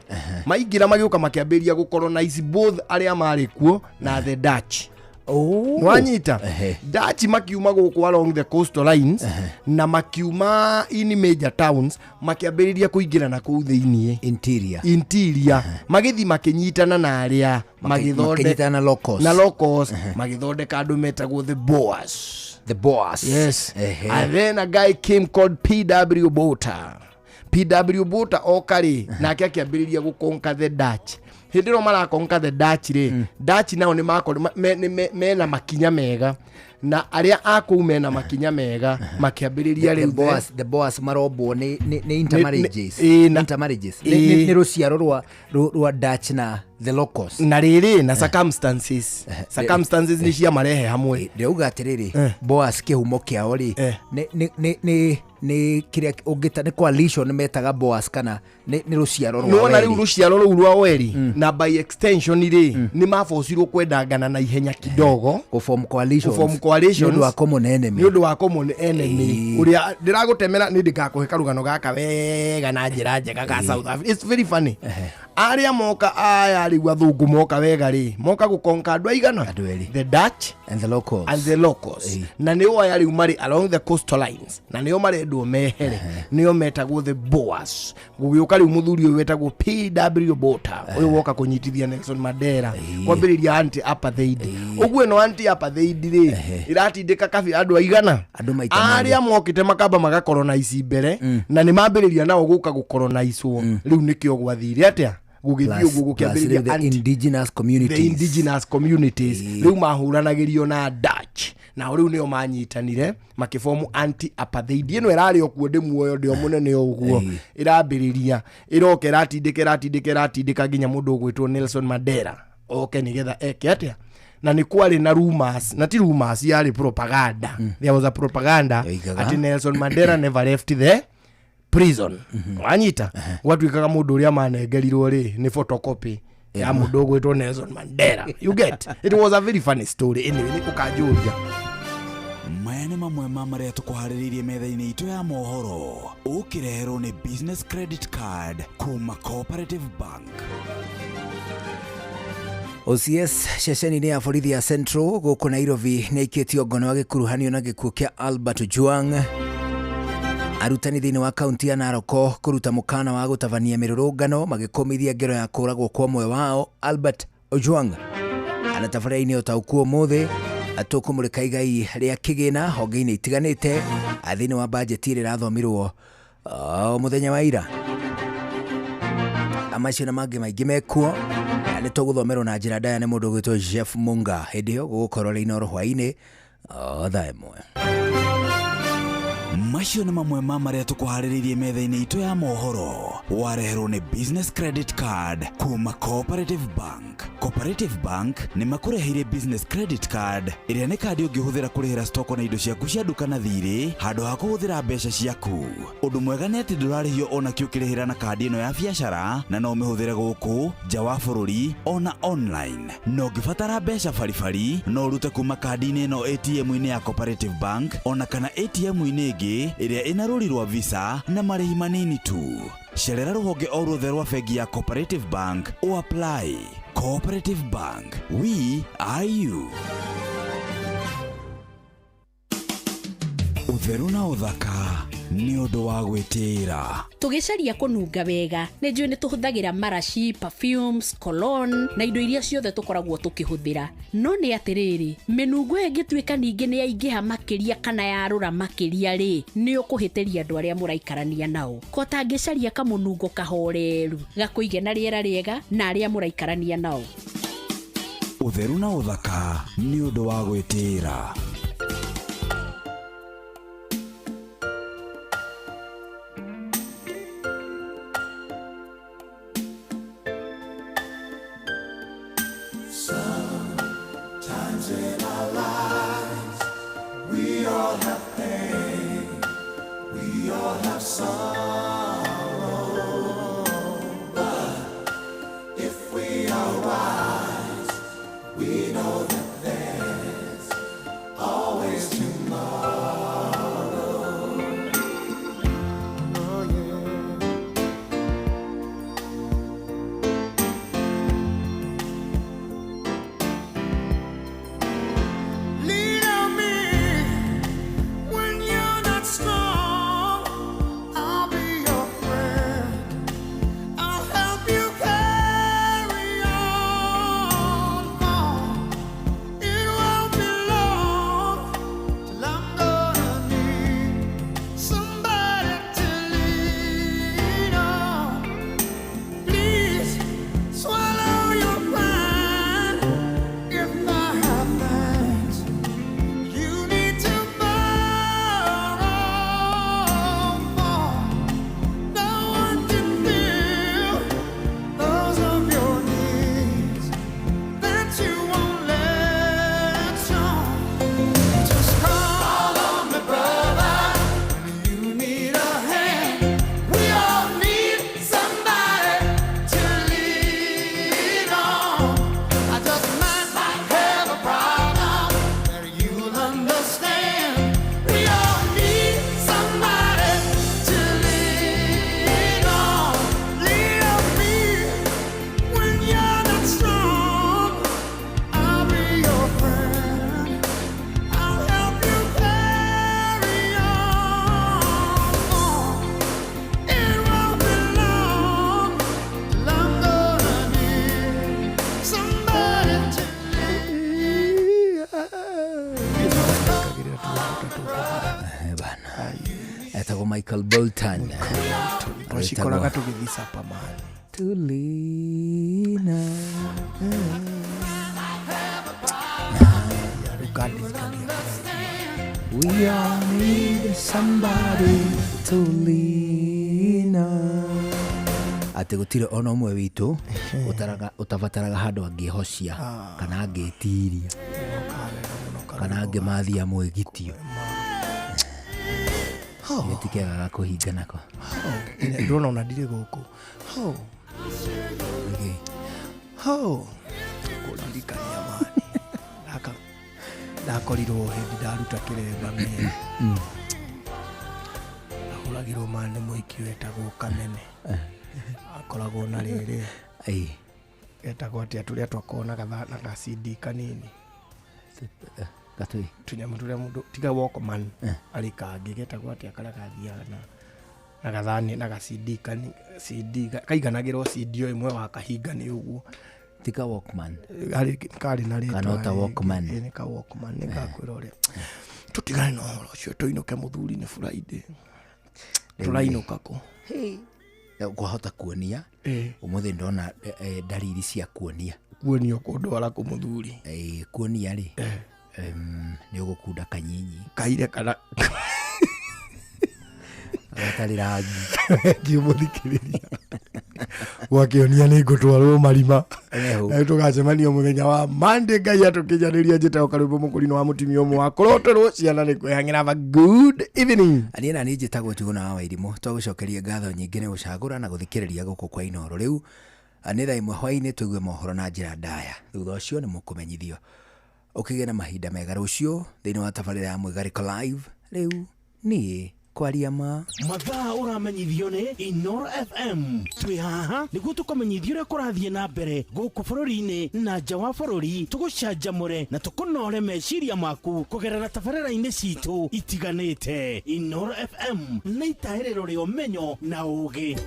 magiuka makiambiriria gucolonize both aria mari kuo na the Dutch. Wanyita Dutch makiuma guku along the coastal lines na makiuma in major towns makiambiriria kuingira na kuu thiini interior magithi makinyitana na aria magithondeka na locals magithondeka andu metagwo the Boers. Yes. And then a guy came called P.W. Botha okari na akiambiriria gukonka the Dutch. Hindiro marakonka the Dutch ri Dutch nao ni makori mena makinya mega na aria akumena makinya mega makiambiriria ri the Boers marobwo ni intermarriages ni ruciaro rwa Dutch na the locals na riri na circumstances ni cia marehe hamwe ndeuga atiriri Boers kihumo kiao ri ni kiria ungita ni coalition metaga Boers kana ni ruciaro rwa no na ruciaro rwa weri na by extension ri ni mafocirwo kwendangana na ihenya kidogo form coalition ndu wa common enemy uria ndiragutemera ni ndikakuhe karugano gaka wega na njira njega ka South Africa. It's very funny. Aria moka aya rigwa thungu moka wega ri moka gukonka andu aigana the Dutch and the locals na niyo aya riu mari along the coastal lines na niyo marendwo mehere niyo metagwo the Boers. Gugiuka riu muthuri uyu wetagwo P.W. Botha uyu woka kunyitithia Nelson Mandela kwambiriria anti apartheid uguo no anti apartheid ri iratindika kabi andu aigana aria mokite makamba magacolonize mbere na ni mambiriria nao guka gucolonizewo riu nikio gwathire atia gugithio gukiambiriria the indigenous communities riu mahuranagirio na Dutch na riu nio manyitanire makifomu anti apartheid ino irari okuo ndi muoyo ndio munene uguo irambiriria iroke ratindika ginya mundu gwitwo Nelson Mandela nigetha eke atia na ni kwari na rumors na ti rumors yari propaganda there was a propaganda ati Nelson Mandela never left the prison. Wanyita watu ikaga mundu uria manengerirwo ri ni photocopy ya mundu gwitwo Nelson Mandela. You get it was a very funny story anyway ni kukajuria maya nĩ mamwe ma marĩa tũkũharĩrĩirie metha-inĩ itũ ya mohoro ũkĩreherwo nĩ business credit card kuma Cooperative Bank. OCS ceceni-inĩ ya borithi ya Central gũkũ Nairobi nĩ ikĩtio ngono wa gĩkuruhanio na gĩkuũ kĩa Albert Ojwang. Arutani thĩinĩ wa kaunti ya Narok kũruta mũkana wa gũtabania mĩrũrũngano magĩkũmithia ngero ya kũragwo kwa ũmwe wao Albert Ojwang. Anatabarĩra-inĩ ũtaũku ũmũthĩ atũkũmũrĩka igai rĩa kĩgĩna honge-inĩ itiganĩte thĩinĩ wa bajeti ĩrĩa ĩrathomirwo mũthenya wa ira. Amacio na mangĩ maingĩ mekuo nĩ tũgũthomerwo na njĩra ndaya nĩ mũndũ ũgwĩtwo Jeff Munga hĩndĩ ĩyo gũgũkorwo rĩ Inooro hwaĩ-inĩ thaa ĩmwe. Macio nĩ mamwe ma marĩa tũkũharĩrĩirie metha-inĩ itũ ya mohoro wareherwo nĩ business credit card kuma Cooperative Bank. Cooperative Bank nĩ makũreheire business credit card ĩrĩa nĩ kandi ũngĩhũthĩra kũrĩhĩra stoko na indo ciaku cia nduka na thirĩ handũ ha kũhũthĩra mbeca ciaku. Ũndũ mwega nĩ atĩ ndũrarĩhio ona kĩ ũkĩrĩhĩra na kandi ĩno ya biacara na no ũmĩhũthĩre gũkũ nja wa bũrũri ona online. No ũngĩbatara mbeca baribari no ũrute kuma kandi-inĩ ĩno ATM-inĩ ya Cooperative Bank ona kana ATM-inĩ ĩngĩ ĩrĩa ĩna rũri rwa visa na marĩhi manini tu. Cerera rũhonge o ruothe rwa bengi ya Cooperative Bank o apply. Cooperative Bank, we are you. Utheru na uthaka nĩ ũndũ wa gwĩtĩĩra. Tũgĩcaria kũnunga wega nĩ njũĩ nĩ tũhũthagĩra marashi, perfumes, cologne na indo iria ciothe tũkoragwo tũkĩhũthĩra. No nĩ atĩrĩrĩ, mĩnungo ĩngĩtuĩka ningĩ nĩ yaingĩha makĩria kana yarũra makĩria rĩ, nĩ ũkũhĩtĩria andũ arĩa mũraikarania nao. Ko tangĩcaria kamũnungo kahoreru gakũige na rĩera rĩega na arĩa mũraikarania nao. Ũtheru na ũthaka nĩ ũndũ wa gwĩtĩĩra. Sometimes in our lives, we all have pain, we all have sorrow, but if we are wise, we know that there's always tomorrow. Oh yeah. Lean on me when you're not strong. I'll be your friend. I'll help you carry on. It won't be long till I'm gonna need somebody to lean on. Please swallow your pride. If I have things you need to borrow for, no one can fill those of your needs that you won't let show. Just call on me, brother, when you need a hand. We all need somebody to lean on. I just might have a problem that you'll understand. We all need somebody to lean on. Lean on me when you're not strong. I'll be your friend. I'll help you carry on. It won't be long till I'm gonna need somebody to Bana. Etagwo Michael Bolton. Twacikoraga tũgĩthiĩ Superman. Tulina. We all need somebody to lean on. Ati gutire ona umwe witu utabataraga handu angĩhocia kana angĩtiria kana angĩmathia mwĩgitio. Nĩtikeaga kũhinga nako. Ndona ona ndirĩ gũkũ. Kũririkania mani. Ndakorirwo hĩndĩ ndaruta kĩremba mĩeri. Ndahũragĩrwo mani mũiki wetagwo Kanene. Akoragwo na rĩrĩ. Etagwo atĩa tũrĩa twakoragwo na ga CD kanini. Gatui. Tunyamũ tũrĩa mũndũ tiga Walkman arĩ kangĩ getagwo atĩa karĩa gathiaga na gathani na ga CD CD kaiganagĩrwo CD ĩmwe wa kahinga nĩ ũguo. Tika Walkman. Kari na rĩtwa. Kanota Walkman. Nĩ ka Walkman nĩ gakwĩra ũrĩa. Tũtigane na ũhoro ũcio tũinũke mũthuri nĩ Friday. Tũrainũka kũ? Kwahota kuonia. Ũmũthĩ ndona dalili cia kuonia. Kuonia kũndwara kũ mũthuri. Kuonia rĩ. Nĩ ũgũkunda kanyinyi. Kaire kana. Gatarĩ rangi. Ngĩmũthikĩrĩria. Gwakĩonia nĩ ngũtwarwo marima. Tũgacemanio mũthenya wa Monday Ngai atũkinyanĩria njĩta ũkarũmbo mũkũrino wa mũtumia ũmwe wa kũrotorwo ciana nĩ kwĩhang'ĩra. Have a good evening. Niĩ na niĩ njĩtagwo Njuguna wa Wairimũ. Twagũcokeria ngatho nyingĩ nĩ gũcagũra na gũthikĩrĩria gũkũ kwa Inooro rĩu. Nĩ thaa ĩmwe hwaĩ-inĩ tũigue mohoro na njĩra ndaya. Thutha ũcio nĩ mũkũmenyithio. Ũkĩgĩa na mahinda mega rũciũ thĩinĩ wa tabarĩra ya Mũigarĩko Live. Rĩu niĩ kwaria ma mathaa uramenyithio ni Inoro FM twi haha niguo tukomenyithio uria kurathie na mbere guku bururi-ini na nja wa bururi tugucanjamure na tukunore meciria maku kugerera tabarĩra-inĩ citu itiganĩte. Inoro FM na itaĩrĩro rĩa ũmenyo na ũũgĩ.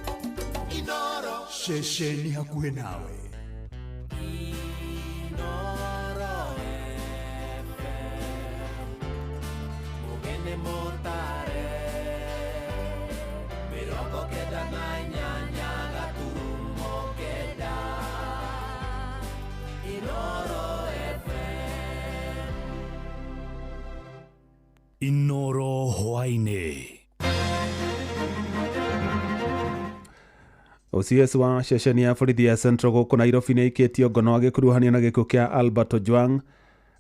Inoro Ceceni hakuhĩ nawe. Inoro hwainĩ. OCS wa ceceni ya borithi ya Central gũkũ Nairobi nĩ aikĩtio ngono agĩkuruhanio na gĩkuũ kĩa Albert Ojwang.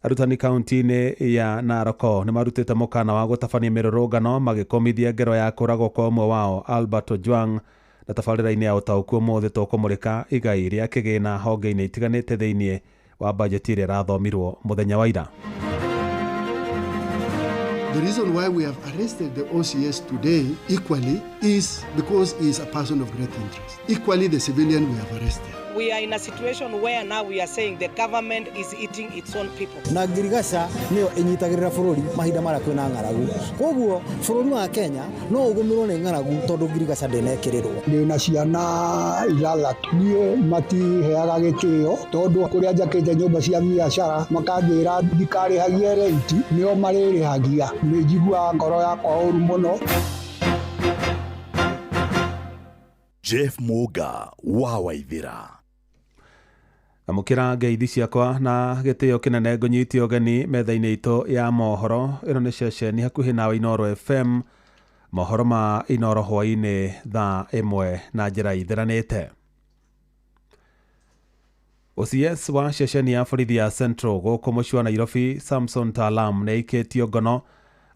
Arutani kaunti-inĩ ya Narok nĩ marutĩte mũkana wa gũtabania mĩrũrũngano magĩkomithia ngero ya kũragwo kwa ũmwe wao Albert Ojwang, na tabarĩra-inĩ ya ũtaũku ũmũthĩ tũkũmũrĩka igai rĩa kĩgĩna honge-inĩ itiganĩte thĩinĩ wa bajeti ĩrĩa ĩrathomirwo mũthenya wa ira. The reason why we have arrested the OCS today equally is because he is a person of great interest. Equally the civilian we have arrested. We are in a situation where now we are saying the government is eating its own people. Na ngirigaca niyo inyitagirira bururi mahinda mara kwina ngaragu. Koguo bururi wa Kenya no ugumirwo ni ngaragu tondu ngirigaca ndenekirirwo. Ndina ciana ithathatu nie matiheaga gitio tondu kuria njakite nyumba cia biacara makanjira thikari hagie renti nio maririhagia. Nijigua ngoro yakwa uru muno. Jeff Muga wa Waithira. Amukira ngeithi ciakwa na gĩtĩo kĩnene ngũnyitio ũgeni metha-inĩ itũ ya mohoro. Ĩno nĩ ceceni hakuhĩ nawe Inoro FM, mohoro ma Inoro hwainĩ thaa ĩmwe na njĩra ithiranĩte. OCS wa ceceni ya borithi ya Central gũkũ mũciĩ wa Nairobi Samson Talam nĩ aikĩtio ngono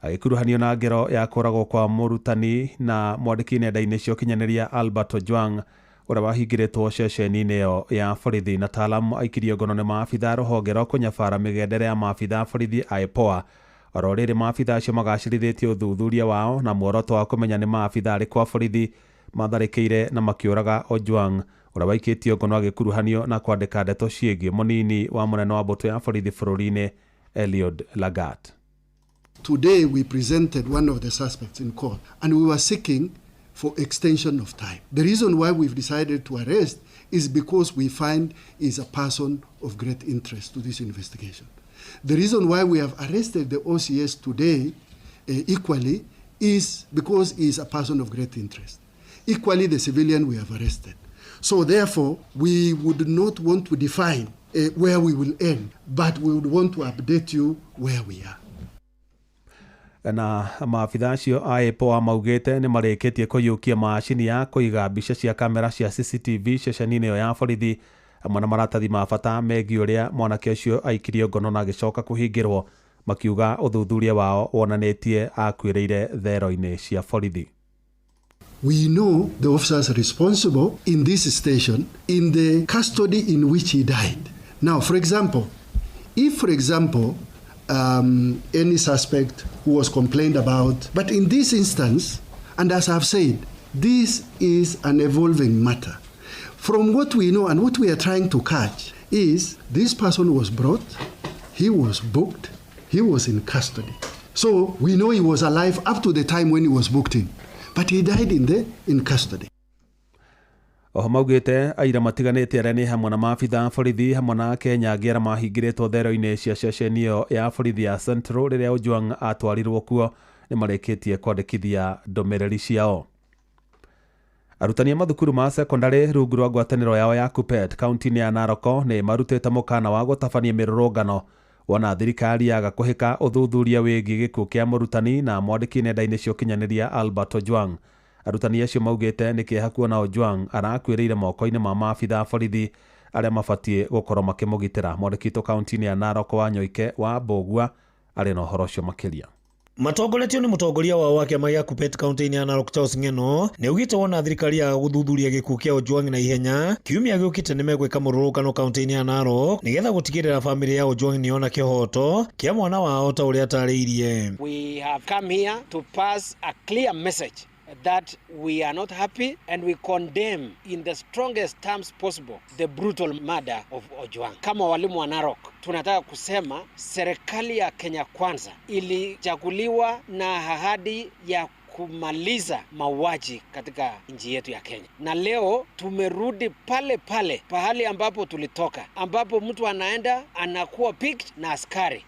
agĩkuruhanio na ngero ya kũragwo kwa mũrutani na mwandĩki nenda-inĩ cia ũkinyanĩria Albert Ojwang ũrĩa wahingĩrĩtwo ceceni-inĩ ĩyo ya borithi. Na Talam aikirio ngono nĩ maabitha rũhonge rwa kũnyabara mĩgendere ya maabitha borithi IPOA. Oro rĩrĩ maabitha acio magacĩrithĩtie ũthuthuria wao na muoroto wa kũmenya nĩ maabitha arĩkũ a borithi matharĩkĩire na makĩũraga Ojwang ũrĩa waikĩtio ngono agĩkuruhanio na kwandĩka ndeto ciĩgiĩ mũnini wa mũnene wa mbũtũ ya borithi bũrũri-inĩ Eliud Lagat. Today we presented one of the suspects in court and we were seeking for extension of time. The reason why we've decided to arrest is because we find he's a person of great interest to this investigation. The reason why we have arrested the OCS today equally is because he's a person of great interest. Equally the civilian we have arrested. So therefore we would not want to define where we will end, but we would want to update you where we are. Na maabitha acio a IPOA maugĩte nĩ marĩkĩtie kũiyũkia macini ya kũiga mbica cia kamera cia CCTV ceceni-inĩ ĩyo ya borithi, hamwe na maratathi ma bata megiĩ ũrĩa mwanake ũcio aikirio ngono na agĩcoka kũhingĩrwo, makiuga ũthuthuria wao wonanĩtie akuĩrĩire thero-inĩ cia borithi. We know the officers responsible in this station in the custody in which he died. Now, for example, if, any suspect who was complained about, but in this instance, and as I've said, this is an evolving matter. From what we know and what we are trying to catch is this person was brought, he was booked, he was in custody. So we know he was alive up to the time when he was booked in, but he died in custody. Oho maugĩte aira matiganĩte arĩa nĩ hamwe na maabitha borithi hamwe na Kenya angĩ arĩa mahingĩrĩtwo thero-inĩ cia ceceni ĩyo ya borithi ya Central rĩrĩa Ojwang atwarirwo kuo nĩ marĩkĩtie kwandĩkithia ndũmĩrĩri ciao. Arutani a mathukuru ma secondary rungu rwa ngwatanĩro yao ya KUPPET kaunti-inĩ ya Narok nĩ marutĩte mũkana wa gũtabania mĩrũrũngano wona thirikari yaga kũhĩka ũthuthuria wĩgiĩ gĩkuũ kĩa mũrutani na mwandĩki nenda-inĩ cia ũkinyanĩria Albert Ojwang. Arutani acio maugĩte nĩ kĩeha kuona Ojwang arakuĩrĩire moko-inĩ ma maabitha borithi arĩa mabatiĩ gũkorwo makĩmũgitĩra. Mwandĩki kaunti-inĩ ya Narok wa Nyoike wa Mbũgua arĩ na ũhoro ũcio makĩria. Matongoretio ni mutongoria wao wa kiama gia Kuppet county-ini ya Narok Charles Ng'eno ni ugite wona thirikari ya guthuthuria gikuo kia Ojwang na ihenya kiumia giukite ni megwika mururukano county-ini ya Narok nigetha gutigirira family ya Ojwang ni ona kihoto kia mwana wao ta uria atariirie. We have come here to pass a clear message that we are not happy and we condemn in the strongest terms possible the brutal murder of Ojwang. Kama walimu wa Narok tunataka kusema serikali ya Kenya Kwanza ilichaguliwa na ahadi ya kumaliza mauaji katika nchi yetu ya Kenya. Na leo tumerudi pale pahali ambapo tulitoka, ambapo mtu anaenda anakuwa picked na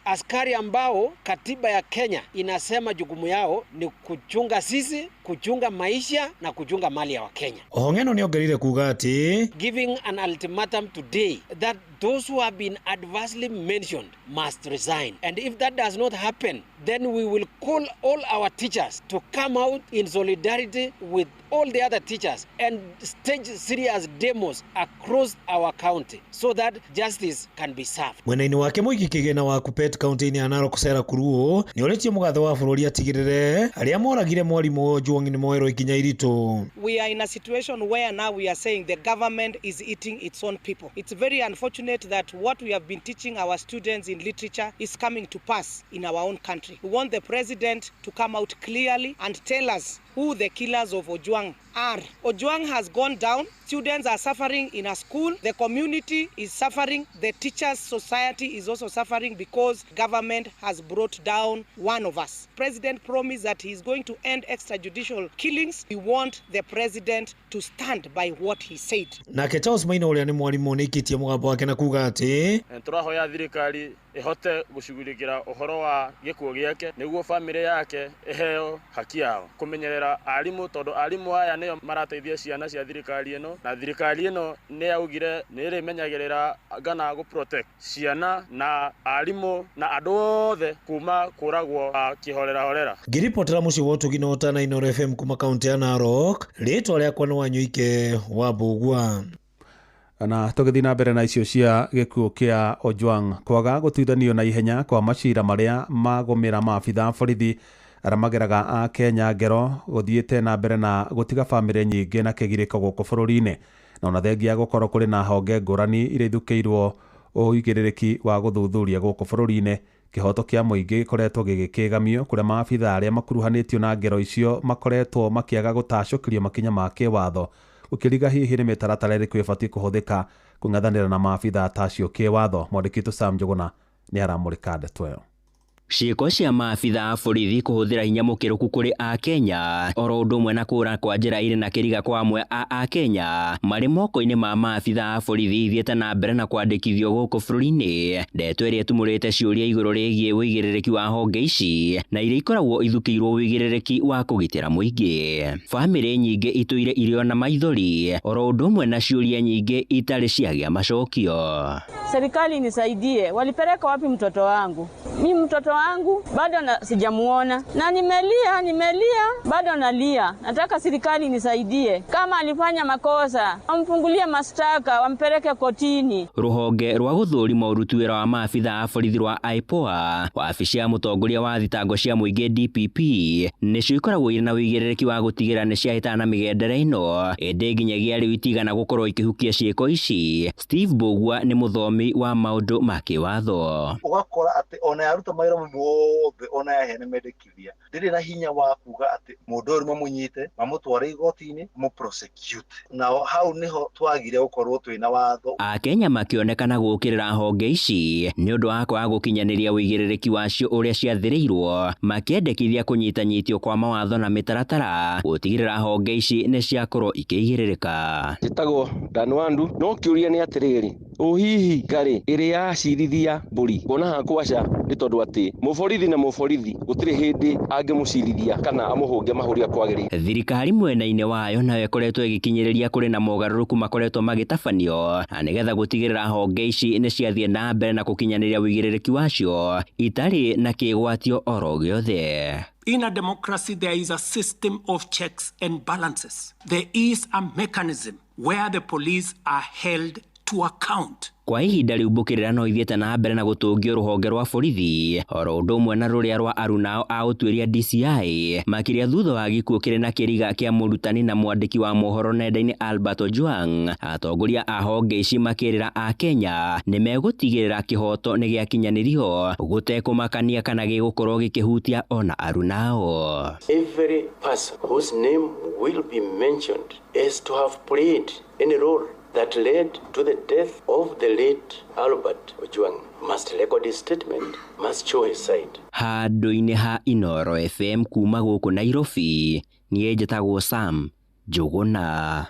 askari ambao katiba ya Kenya inasema jukumu yao ni kuchunga sisi, kuchunga maisha na kuchunga mali ya Wakenya. Ng'eno ni ongerire kuga ati giving an ultimatum today that those who have been adversely mentioned must resign, and if that does not happen, then we will call all our teachers to come out in solidarity with all the other teachers and stage serious demos across our county so that justice can be served. Mwena-ini wake Muigi Kigena wa Kuppet county-ini ya Narok Sarah Kuruo ni uretie mugathe wa bururi atigirire aria moragire mwarimu Ojwang ni moero ikinya irito. We are in a situation where now we are saying the government is eating its own people. It's very unfortunate that what we have been teaching our students in literature is coming to pass in our own country. We want the president to come out clearly and tell us who the killers of Ojwang are. Ojwang has gone down. Students are suffering in a school. The community is suffering. The teachers' society is also suffering because government has brought down one of us. President promised that he is going to end extrajudicial killings. We want the president to stand by what he said. Nake Charles Maina uria ni mwarimu ni ikitie mugambo wake na kuga ati turahoya thirikari ihote gushughulikira uhoro wa gikuo giake niguo family yake eheo haki yao kumenyerera arimu tondu arimu aya niyo marateithia ciana cia thirikari ino na thirikari ino ni yaugire ni irimenyagirira gana go protect ciana na arimu na andu othe kuma kuragwo kihorera. Ngiripotera muci wa utugina utana Inooro FM kuma kaunti ya Narok ritwa riakwa ni Wanyuike wa Bugwa. Na tugithii na mbere na icio cia gikuo kia Ojwang kwaga gutuithanio na ihenya kwa macira maria magumira maabitha borithi aria mageraga a Kenya ngero guthiite na mbere na gutiga family nyingi na kigiriko guku bururi-ini na ona thengia gukorwo kuri na honge ngurani iria ithukiirwo uigirирiki wa guthuthuria guku bururi-ini kihoto kia muingi gikoretwo gigikigamio kuria maabitha aria makuruhanitio na ngero icio makoretwo makiaga gutacukirio makinya ma kiwatho ukiriga hihi ni mitaratara iriku ibati kuhuthika kung'athanira na maabitha tacio kiwatho. Mwandiki Sam Njuguna ni aramurika ndeto iyo. Ciiko cia maabitha a borithi kuhuthira hinya mukiruku kuri a Kenya oro undu umwe na kura kwa njira iri na kiriga kwa amwe a Kenya mari moko-ini ma maabitha a borithi ithiete na mbere na kwandikithio guku bururi-ini ndeto iria tumurite ciuria iguru rigie uigiririki wa honge ici na iria ikoragwo ithukiirwo uigiririki wa kugitira muingi. Family nyingi ituire irio na maithori oro undu umwe na ciuria nyingi itari ciagia macokio. Serikali nisaidie, walipeleka wapi mtoto wangu? Mimi mtoto wangu bado sijamuona na nimelia bado nalia. Nataka serikali nisaidie, kama alifanya makosa amfungulie mashtaka wampeleke kotini. Ruhonge rwa guthurima uruti wira wa maabitha a borithi rwa IPOA wabici ya mutongoria wa thitango cia muingi DPP nicio ikoragwo iri na uigirирiki wa gutigira ni ciahitana migendere ino indi nginyagia riu itigana gukorwo ikihukia ciiko ici. Steve Bogwa ni muthomi wa maundu ma kiwatho. Ugakora ati ona yaruta maira mothe ona yahene mendekithia ndiri na hinya wa kuga ati mundu uri mamunyite mamutware igoti-ini mu prosecute na hau niho twagire gukorwo twina watho. Akenya makionekana gukirira honge ici ni undu wa kwaga gukinyaniria uigirирiki wacio uria ciathiriirwo makiendekithia kunyitanyitio kwa mawatho na mitaratara gutigirira honge ici ni ciakorwo ikigiririka. Jitagwo Danwandu no kiuria ni atiriri uhihi ngari iri yacirithia mburi bona hakwaca ni tondu ati muborithi na muborithi gutiri hindi angimucirithia kana amuhunge mahuria kwagiri. Thirikari mwena-ini wayo nayo ikoretwo igikinyiriria kuri na mogaruruku makoretwo magitabanio na nigetha gutigirira honge ici ni ciathie na mbere na gukinyaniria uigirирiki wacio itari na kigwatio oro giothe. In a democracy, there is a system of checks and balances. There is a mechanism where the police are held to account. Kwa ihinda riu mbukirira no ithiete na mbere na gutungio ruhonge rwa borithi oro undu umwe na ruria rwa arunao a utuiria DCI makiria thutha wa gikuo kiri na kiriga kia murutani na mwandiki wa mohoro nenda-ini Albert Ojwang. Atongoria a honge ici makirira a Kenya ni megutigirira kihoto ni giakinyanirio gutekumakania kana gigukorwo gikihutia ona arunao. Every person whose name will be mentioned is to have played any role that led to the death of the late Albert Ojwang must record his statement, must show his side. Handu-ini ha Inoro FM kuma guku Nairobi, nie njĩtagwo Sam Njuguna.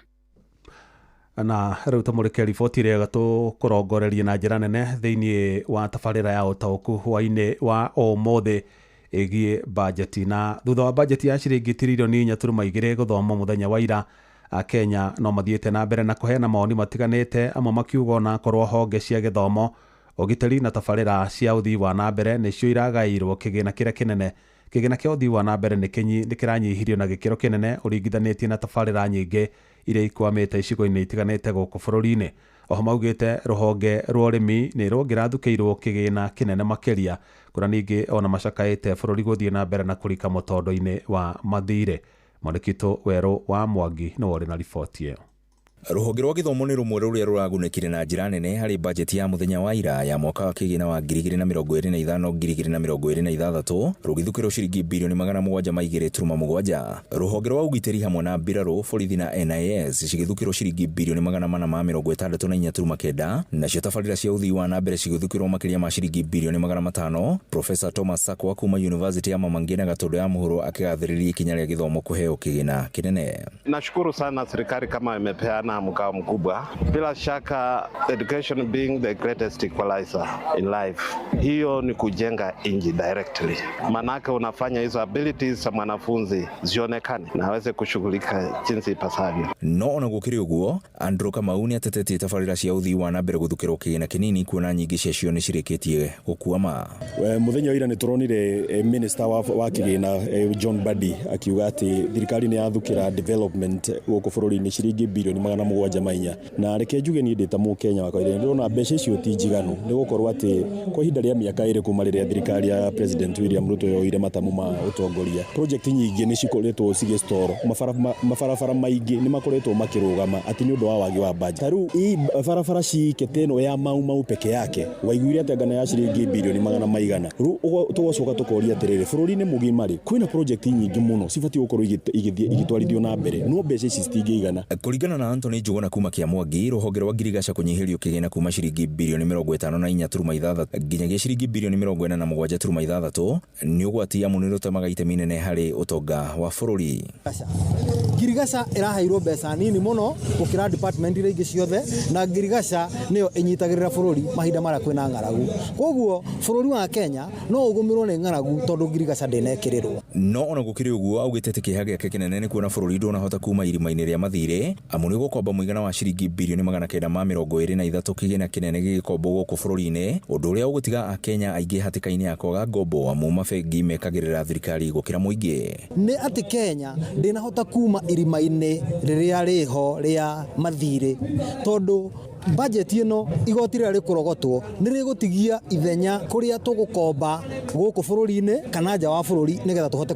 Na riu tamurike riboti ria gatukurongoreria na njira nene thiini wa tabarira ya utauku hwaini wa omothe igie bajeti. Na thutha wa bajeti ya ciringi tiririoni 4.2 guthoma muthenya wa ira, a Kenya no mathiete na mbere na kuheana maoni matiganite, amwe makiuga na korwo honge cia githomo, ugiteri na tabarira cia uthii wa na mbere nicio iragairwo kigina kiria kinene. Kigina kia uthii wa na mbere ni kiranyihirio na gikiro kinene uringithanitie na tabarira nyingi iria ikwamite icigo-ini itiganite guku bururi-ini. Oho maugite ruhonge rwa urimi ni rwongerathukiirwo kigina kinene makiria, kuna ningi ona macakaite bururi guthii na mbere na kurika mutondo-ini wa mathire. Mwandikito Wero wa Mwangi no wari na riboti iyo. Ruhonge rwa githomo ni rumwe ruria ruragunĩkire na njira nene hari bajeti ya muthenya wa ira ya mwaka wa kigina wa 2025-2026 rugithukirwo ciringi bilioni 727. Ruhonge rwa ugiteri hamwe na mbirarũ, borithi na NIS cigithukirwo ciringi bilioni 464, nacio tabarĩra cia uthii wa na mbere cigithukirwo makiria ma ciringi bilioni 500. Profesa Thomas Sakwa kuma University ya Mama Ngina Gatundu ya Mũhuro akigathĩrĩria ikinya rĩa githomo kuheo kigina kinene. Nashukuru sana serikali kama imepeana mkao mkubwa. Bila shaka education being the greatest equalizer in life, hiyo ni kujenga inji directly. Manake unafanya hizo abilities za mwanafunzi zionekane na aweze kushughulika jinsi ipasavyo. No ona gukiri uguo, Andrew Kamau ni atetetie tabarĩra cia uthii wa na mbere guthukirwo kigina kinini, kuona nyingi ciacio ni cirikitie gukuama. Muthenya wa ira ni turonire minister wa kigina John Badi akiuga ati thirikari ni yathukira development guku bururi-ini ciringi bilioni 7.4, na reke njuge ni ndita mu Kenya wakwa ire ndona mbeca icio ti njiganu, ni gukorwo ati kwa ihinda ria miaka iri kuma riria thirikari ya President William Ruto yoire matamu ma utongoria, project nyingi ni cikoretwo cigistoro, mabarabara maingi ni makoretwo makirugama ati ni undu wa wagi wa budget. Taru i barabara cikete no ya mau peke yake waiguire ati ngana ya ciringi bilioni 100. Ru tugocoka tukoria atiriri bururi-ini mugima ri kwina project nyingi muno cibati gukorwo igitwarithio na mbere, no mbeca ici citingigana. Kuringana na Anthony Njuguna kuma kia Mwangi, ruhonge rwa ngirigaca kunyihirio kigina kuma ciringi bilioni 54.6 nginyagia ciringi bilioni 47.6 ni ugwati amu ni rutemaga itemi nene hari utonga wa bururi. Ngirigaca iraheirwo mbeca nini muno gukira department iria ingi ciothe, na ngirigaca niyo inyitagirira bururi mahinda maria kwina ng'aragu. Koguo bururi wa Kenya no ugumirwo ni ng'aragu tondu ngirigaca ndinekirirwo. No ona gukiri uguo augite ati kiha giake kinene ni kuona bururi ndunahota kuma irima-ini ria mathire, amu ni gukomba muigana wa ciringi bilioni 923 kigina kinene gikombo guku bururi-ini, undu uria ugutiga a Kenya aingi hatikaini ya kwaga ngombo amu mabengi mekagirira thirikari gukira muingi. Ni ati Kenya ndinahota kuma irima-ini riria riho ria mathire tondu budget ino igoti rĩa rĩkurogotwo nĩ rĩgũtigia ithenya kuria tugukomba guku bururi-ini kana nja wa bururi nigetha tuhote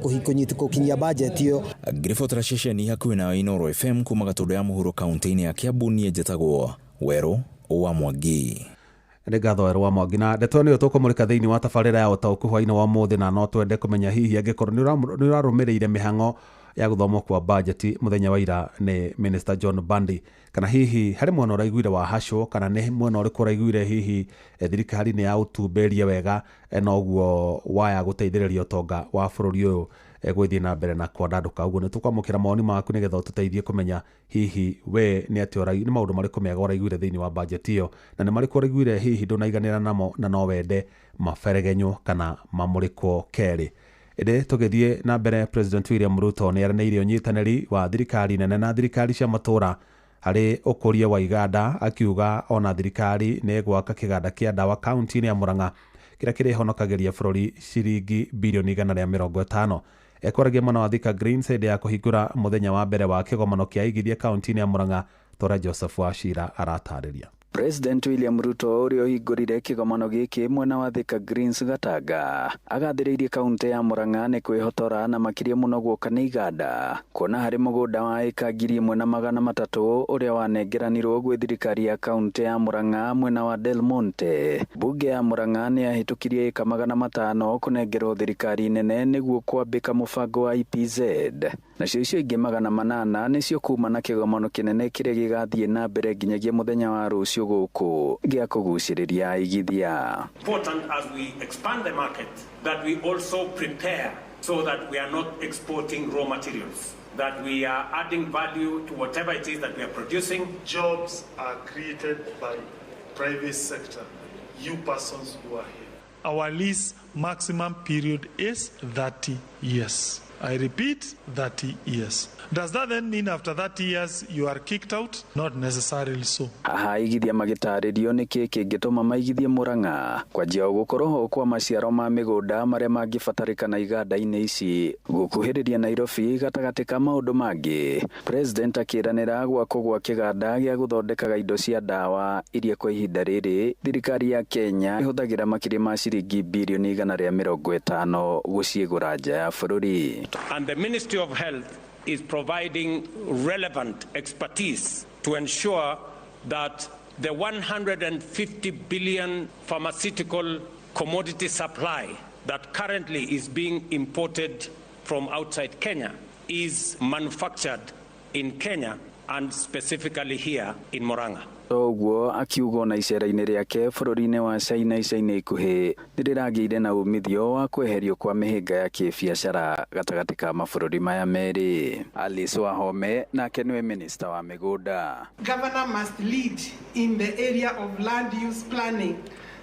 kukinyia budget iyo. Ngiribotera ceceni hakuhĩ na Inoro FM kuma Gatundu ya Mũhuro kaunti-inĩ ya Kiambu, niĩ njĩtagwo Wero wa Mwangi. Nĩ ngatho Wero wa Mwangi, na ndeto nĩyo tũkũmũrĩka thĩinĩ wa tabarĩra ya ũtaũku hwainĩ wa ũmũthĩ, na no twende kũmenya hihi angĩkorwo nĩ ũrarũmĩrĩire mĩhang'o ya guthomwo kwa budget muthenya wa ira ni Minister John Bandi, kana hihi hari mwena ũraiguire wa hasho, kana nĩ mwena ũrĩkũ ũraiguire hihi thirikari nĩ ya ũtumberie wega noguo waya gũteithĩrĩria ũtonga wa bũrũri ũyũ gwĩthiĩ na mbere na kwandandũka. Ũguo nĩ tũkwamũkĩra mawoni maku nĩgetha ũtũteithie kũmenya hihi we nĩ maũndũ marĩkũ mega ũraiguire thĩinĩ wa budget iyo, na nĩ marĩkũ ũraiguire hihi ndũnaiganĩra namo na no wende maberegenywo kana mamũrĩkwo kerĩ. Ede tugithie na mbere, President William Ruto ni aranĩirie ũnyitanĩri wa thirikari nene na thirikari cia matũra harĩ ũkũria wa iganda, akiuga ona thirikari nĩ gwaka kĩganda kĩa ndawa kaunti-inĩ ya Murang'a kĩrĩa kĩrĩhonokagĩria bũrũri ciringi bilioni 150. Ekwaragia mwena wa Thika Greens hĩndĩ ya kũhingũra mũthenya wa mbere wa kĩgomano kĩa igithia kaunti-inĩ ya Murang'a. Tora Joseph Wachira aratarĩria. President William Ruto urio hingurire kigomano giki mwena wa Thika Greens Gatanga agathiriirie kaunti ya Murang'a ni kwihotora na makiria muno guoka ni iganda kuona hari mugunda wa eka 1,300 uria wanengeranirwo gwi thirikari ya kaunti ya Murang'a mwena wa Del Monte. Bunge ya Murang'a ni yahitukirie eka 500 kunengerwo thirikari nene niguo kwambika mubango wa EPZ. Nacio icio ingi 800 nicio kuma na kigomano kinene kiria gigathie na mbere nginyagia muthenya wa rucio guku gia kuguciriria igithia. Important as we expand the market that we also prepare so that we are not exporting raw materials, that we are adding value to whatever it is that we are producing. Jobs are created by private sector, you persons who are here. Our lease maximum period is 30 years. I repeat, 30 years. Does that then mean after 30 years you are kicked out? Not necessarily so. Aha igithia magitaririo niki kingituma maigithie Murang'a kwa njia gukorwo kwa maciaro ma migunda maria mangibatarikana iganda-ini ici gukuhiriria Nairobi gatagati ka maundu mangi. President akiranira gwa kiganda gia guthondekaga indo cia dawa iria kwa ihinda riri thirikari ya Kenya ihuthagira makiri ma ciringi bilioni 150 guciigura nja ya bururi. And the Ministry of Health is providing relevant expertise to ensure that the 150 billion pharmaceutical commodity supply that currently is being imported from outside Kenya is manufactured in Kenya and specifically here in Murang'a. Oguo akiugo na icera-ini riake bururi-ini wa China ica-ini ikuhi ndiriragiire na umithio wa kweherio kwa mihinga ya kibiashara gatagati ka mabururi maya meri. Alice Wahome nake niwe minister wa migunda. Governor must lead in the area of land use planning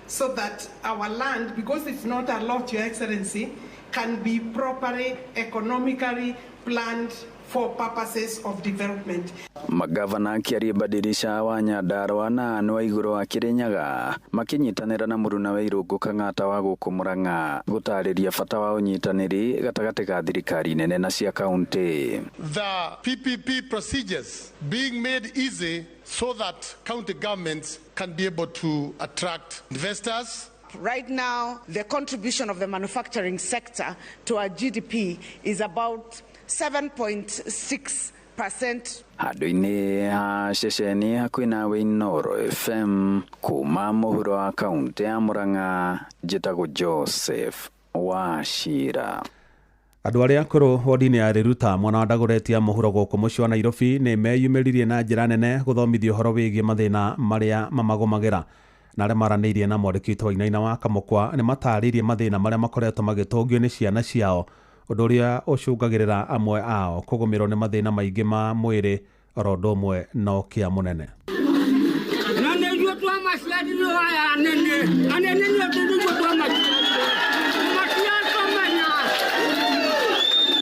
so that our land, because it's not a lot, Your Excellency, can be properly economically planned for purposes of development. Magavana kiaria badirisha wa Nyandarua na anwa iguru wa Kirinyaga makinyitanira na Muruna wa Irungu Kang'ata wa guku Murang'a gutariria bata wa unyitaniri gatagati ka thirikari nene na cia kaunti. The PPP procedures being made easy so that county governments can be able to attract investors. Right now, the contribution of the manufacturing sector to our GDP is about 7.6%. Handu-ini ha ceceni hakuina Wainoro FM kuma muhuro wa kaunti ya Murang'a njitagwo Joseph Wachira. Andu aria akuru wodi-ini ya Riruta mwana wa Dagoretti ya muhuro guku muci wa Nairobi ni meyumiririe na njira nene guthomithio horo wigie mathina maria mamagomagira na aria maraniirie na mwandiki witũ Wainaina wa Kamukwa ni mataririe mathina maria makoretwo magitongio ni ciana ciao undu uria ucungagirira amwe ao kugumirwo ni mathina maingi ma mwiri oro ndu umwe no kia munene.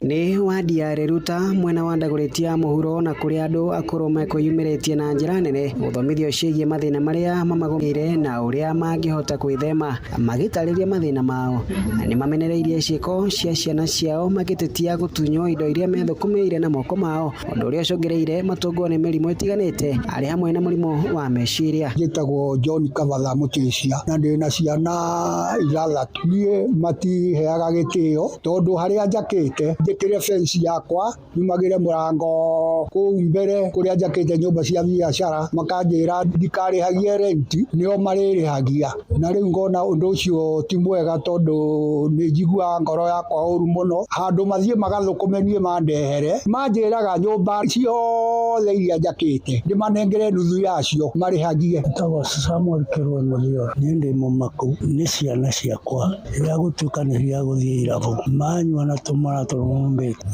Ni wadi ya Riruta mwena wa Dagoretti ya muhuro na kuri andu akuru mekwiyumiritie na njira nene guthomithio ciigie mathina maria mamagumire na uria mangihota kwithema magitariria mathina mao. Ni mamenereirie ciiko cia ciana ciao magitetia gutunyo indo iria methukumeire na moko mao undu uria ucungireire matungwo ni mirimu itiganite ari hamwe na murimu wa meciria. Njitagwo John Kavatha Mutisia na ndina ciana 6 nie matiheaga gitio tondu haria njakite njikire fence yakwa nyumagire murango kuu mbere kuria njakite nyumba cia biashara makanjira ndikarihagie renti nio maririhagia na riu ngona undu ucio ti mwega tondu ni njigua ngoro yakwa uru muno handu mathie magathukumenie mandehere manjiraga nyumba ciothe iria njakite ndimanengere nuthu yacio marihagie. Tawa Samuel Kirwe Muthio ni ndi mumaku ni ciana ciakwa iria gutukaniria guthie irabu manyua na tumara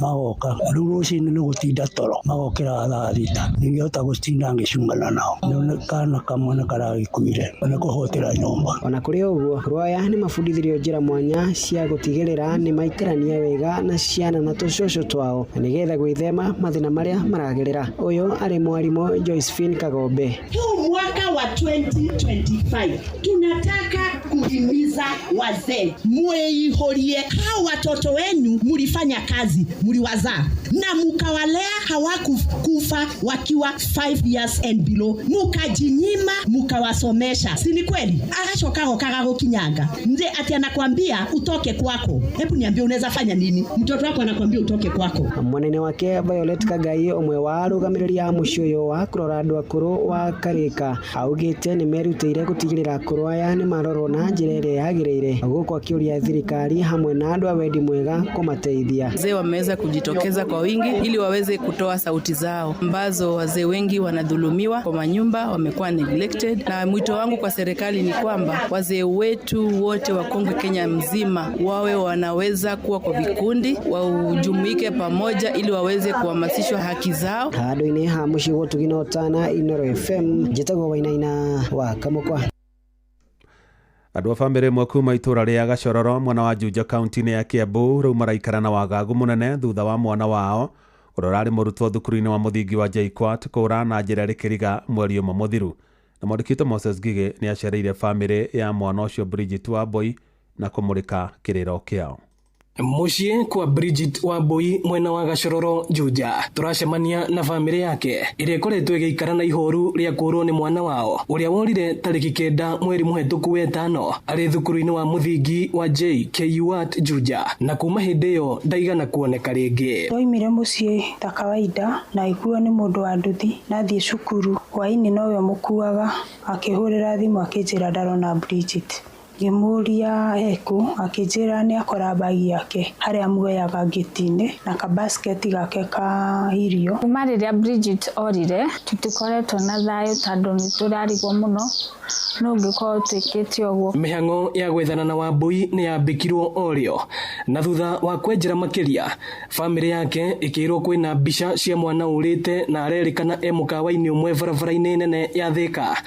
magoka riu rucini ni gutinda toro magokira thaa 6 ningihota gutinda ngicungana nao ni kana kamwe na karagikuire na kuhotera nyumba. Ona kuri uguo rwaya ni mabundithirio njira mwanya cia gutigirira ni maikarania wega na ciana na tucocco twao nigetha gwithema mathina maria maragerera. Uyu ari mwarimu Josephine Kagombe. Huu mwaka wa 2025 tunataka kuhimiza wazee muihorie hao watoto wenu mulifanya kazi muliwaza mkawazaa na mkawalea hawakufa wakiwa 5 years and below, mkajinyima mkawasomesha, si ni kweli? Agacoka kaga gukinyanga nje ati anakwambia utoke kwako. Hebu niambie unaweza fanya nini? Mtoto wako anakwambia utoke kwako. Mwanene wake Violet Kagai omwe wa arugamiriria mucioyo wa kurora andu akuru wa Karika augite ni merutire gutigirira akuru aya ni marorwo na njira iria yagirire guko akiuria thirikari hamwe na andu a wendi mwega kumateithia. Wazee wameweza kujitokeza kwa wingi ili waweze kutoa sauti zao ambazo wazee wengi wanadhulumiwa kwa manyumba, wamekuwa neglected, na mwito wangu kwa serikali ni kwamba wazee wetu wote wa Kongo Kenya mzima wawe wanaweza kuwa kwa vikundi, wajumuike pamoja ili waweze kuhamasishwa haki zao. Hado ine hamushigo tuginotana Inoro FM jitago wainaina wa Kamukwa. Andũ a bamĩrĩ ĩmwe kuma itũra rĩa Gacororo mwena wa Juja kaunti-inĩ ya Kiambu rĩu maraikara na wagagu mũnene thutha wa mwana wao ũrĩa ũrarĩ mũrutwo thukuru-inĩ wa mũthingi wa JKUAT kũra na njĩra ĩrĩ kĩriga mweri ũmwe mũthiru. Na mwandĩkĩte Moses Gige nĩ acereire bamĩrĩ ya mwana ũcio Bridget Wambui na kũmũrĩka kĩrĩro kĩao. Muciĩ kwa Bridget Wambui mwena wa Gacororo Juja turacemania na family yake iria ikoretwo igĩikara na ihoru rĩa kũrwo nĩ mwana wao ũrĩa worire tarĩki 9 mweri mũhetũku wa 5 arĩ thukuru-inĩ wa mũthingi wa JKUAT Juja na kuma hĩndĩ ĩyo ndaigana kuoneka rĩngĩ. Oimire muciĩ ta kawaida na ikuo nĩ mũndũ wa nduthi na thiĩ cukuru hwaĩ-inĩ nowe mũkuaga akĩhũrĩra thimũ akĩnjĩra ndarona Bridget. Ngimuria eko akijira ni akora bagi yake haria muoyaga gitine na kabasketi gake ka irio. Kumariria Bridget orire tutikoretwo na thayo tondu ni turarigwo muno no ngiko twikitio guo. Mĩhang'o ya gwethana na Wambui ni yambikirwo orio na thutha wa kwenjera makiria family yake ikirwo kwina mbica cia mwana urite na arerikana mukawa-ini umwe barabara-ini nene ya Thika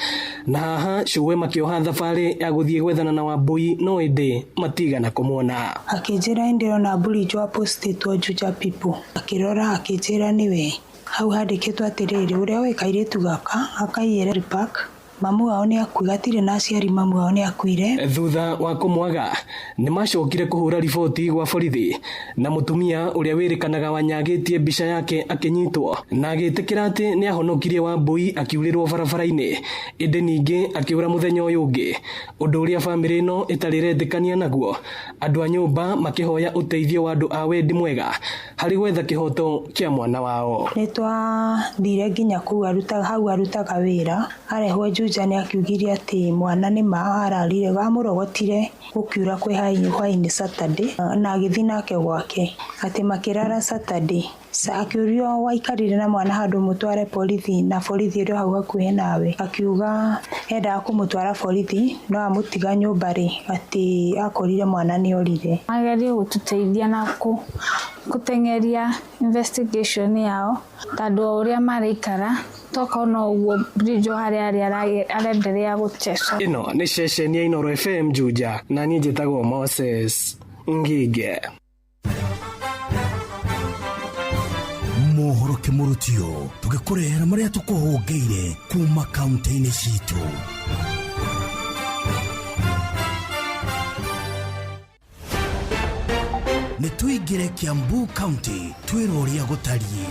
na haha cuwe makioha thabarĩ ya guthie gwethana na Wambui no ende matigana kumuona. Akijira indiro na Bridget wa postitwo Juja people akirora akijira niwe hau handikitwo atiriri uria wekairitu gaka akaiyere park. Mamu wao ni akugatire na aciari mamu wao ni akuire. Thutha wa kumwaga ni macokire kuhura riboti gwa borithi na mutumia uria wirikanaga wanyagitie mbica yake akinyitwo na agitikira ati ni ahonokirie Wambui akiurirwo barabara-ini indi ningi akiura muthenya uyu ungi undu uria family ino itarirendekania naguo andu a nyumba makihoya uteithio wa andu a wendi mwega hari gwetha kihoto kia mwana wao. Nitwa thire nginya ku arutaga wira arehwo Juja ni akiugiria ati mwana ni ararire bamurogotire gukiura kwi hwaini Saturday na agithi nake gwake ati makirara Saturday akiurio waikarire na mwana handu mutware borithi na borithi rio hau hakuhe nawe akiuga enda kumutwara borithi no amutiga nyumbari ati akorire mwana ni orire. Ageri gututeithia na kutengeria investigation yao tondu uria marikara tokona uguo Bridget haria arenderea gutesha. Ino ni ceceni ya Inoro FM Juja na niĩ njĩtagwo Moses Ngige. Mohoro kimurutio tugikurehera maria tukuhungeire kuma kaunti-ini citu. Ni tuigire Kiambu County twiroria gutarie.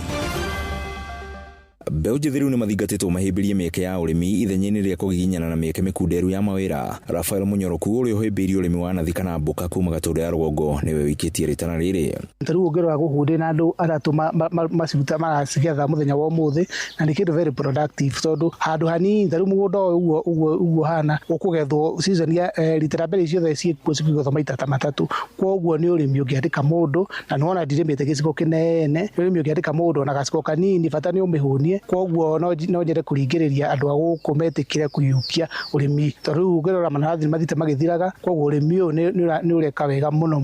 Mbeũ njĩthĩ rĩu nĩ mathingatĩtwo mahĩmbĩrie mĩeke ya ũrĩmi ithenya-inĩ rĩa kũgiginyana na mĩeke mĩkunderu ya mawĩra. Rafael Munyoroku ũrĩa ũhĩmbĩirie ũrĩmi wa nathi kana mboka kuma Gatũndũ ya Rũgongo nĩwe wikĩtie rĩtana rĩrĩ. Tarĩu ũngĩrora gũkũndĩ na andũ atatũ maciruta maracigetha mũthenya wa ũmũthĩ na nĩ kĩndũ very productive tondũ handũ hanini tarĩu mũgũnda ũguo hana ũkũgethwo season ya rita mbere ciothe ciĩkuo cikĩgethwo maita ta matatũ. Kwoguo nĩ ũrĩmi ũngĩandĩka mũndũ na nĩwona ndirĩmĩte gĩcigo kĩnene ũrĩmi ũngĩandĩka mũndũ na gacigo kanini bata nĩ ũmĩhũnie. Kwoguo no nyende kũringĩrĩria andũ a gũkũ metĩkĩre kũiyũkia ũrĩmi tondũ ũngĩrora manarathi mathite magĩthiraga kwoguo ũrĩmi ũyũ nĩ ũreka wega mũno.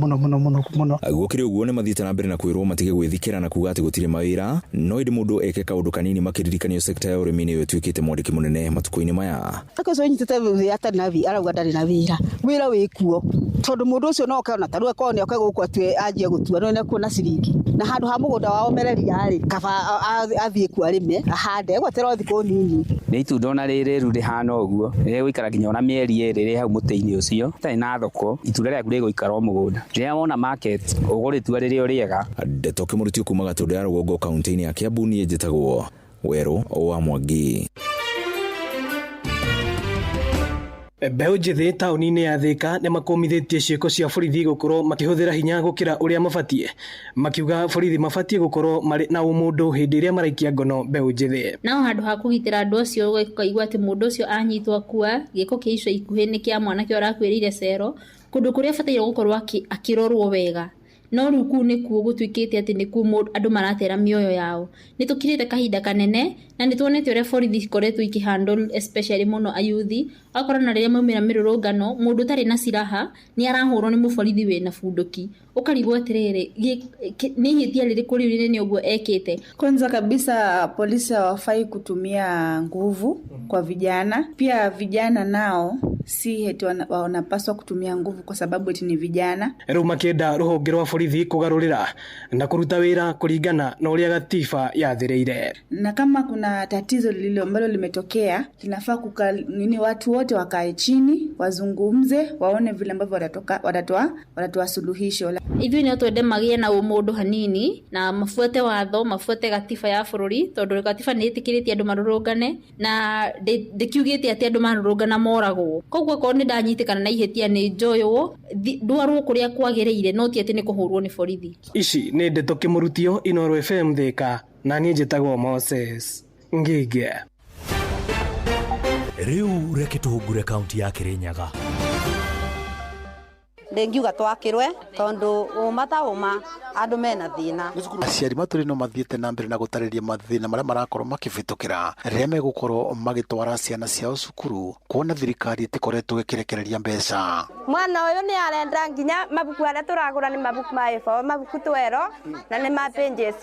Gũkĩrĩ ũguo nĩ mathiĩte na mbere na kwĩrwo matige gwĩthikĩra na kuga atĩ gũtirĩ mawĩra no ĩndĩ mũndũ eke kaũndũ kanini makĩririkanio sekta ya ũrĩmi nĩyo ĩtuĩkĩte mwandĩki mũnene matukũ-inĩ maya. Ũcio nyitĩte thĩ atarĩ na wĩra arauga ndarĩ na wĩra wĩkuo tondũ mũndũ ũcio no ũkona tarĩu akorwo nĩ oke gũkũ atue anjie gũtua no nĩ kuona ciringi na handũ ha mũgũnda wao mereria-rĩ kaba athiĩ kuo arĩme ahande gwetera thikũ nini. Nĩ itunda ona rĩrĩ rĩu rĩhana ũguo rĩgũikara nginya ona mĩeri ĩrĩ rĩ hau mũtĩ-inĩ ũcio itarĩ na thoko itunda rĩaku rĩgũikara o mũgũnda rĩrĩa wona market ũgũrĩtua rĩrĩ o rĩega. Ndeto Kimurutio kuma Gatũndũ ya Rũgongo kaunti-inĩ ya Kiambu, niĩ njĩtagwo Werũ wa Mwangi. Mbeũ njĩthĩ taũni-inĩ ya Thĩka nĩ makomithĩtie ciĩko cia borithi gũkorwo makĩhũthĩra hinya gũkĩra ũrĩa mabatie, makiuga borithi mabatie gũkorwo marĩ na ũmũndũ hĩndĩ ĩrĩa maraikia ngono mbeũ njĩthĩ. No handũ ha kũgitĩra andũ acio ũkaigua atĩ mũndũ ũcio anyitwo akua, gĩko kĩa ica ikuhĩ nĩ kĩa mwanake ũrakuĩrĩire cero, kũndũ kũrĩa bataire gũkorwo akĩrorwo wega. No rĩu kũu nĩkuo gũtuĩkĩte atĩ nĩkuo andũ maratera mĩoyo yao. Nĩ tũkirĩte kahinda kanene na nĩ tuonete ũrĩa borithi ikoretwo ikĩhandle especially mũno ayuthi. Akora na rĩrĩa maumĩra mĩrũrũngano, mũndũ ũtarĩ na ciraha nĩ arahũrwo nĩ mũborithi wĩna bunduki. Ukarigwo atĩrĩrĩ, nĩ ihĩtia rĩrĩkũ rĩu nĩ ũguo ekĩte? Kwanza kabisa polisi hawafai kutumia nguvu kwa vijana. Pia vijana nao si eti wanapaswa kutumia nguvu kwa sababu eti ni vijana. Rĩu makĩenda rũhonge rwa borithi kũgarũrĩra na kũruta wĩra kũringana na ũrĩa gatiba yathĩrĩire. Na kama kuna tatizo lile ambalo limetokea, linafaa watu wote wakae chini, wazungumze, waone vile ambavyo watatoa suluhisho. Ithuĩ nĩ twende magĩe na ũmũndũ hanini na mafuate watho, mafuate gatiba ya bũrũri, tondũ gatiba nĩ ĩtĩkĩrĩtie andũ marũrũngane na ndĩkiugĩte atĩ andũ marũrũngana moragwo. Koguo korwo nĩ ndanyitĩkana na ihĩtia nĩ njoywo, ndwarwo kũrĩa kwagĩrĩire, no ti atĩ nĩ kũhũrwo nĩ borithi. Ici nĩ Ndeto Kimurutio, Inooro FM Thĩka, na niĩ njĩtagwo Moses Ngige. Rĩu reke tũhungure kaunti ya Kirinyaga. Ndengiuga twakirwe tondu uma andu mena thina. Aciari maturi no mathiete na mbere na gutarĩria mathina maria marakorwo makivitukira rĩrĩa megũkorwo magĩtwara ciana ciao cukuru, kuona thirikari ĩtikoretwo ĩkĩrekereria mbeca. Mwana ũyũ nĩ arenda nginya mabuku arĩa tũragũra nĩ mabuku ma A4, mabuku twero na nĩ ma pages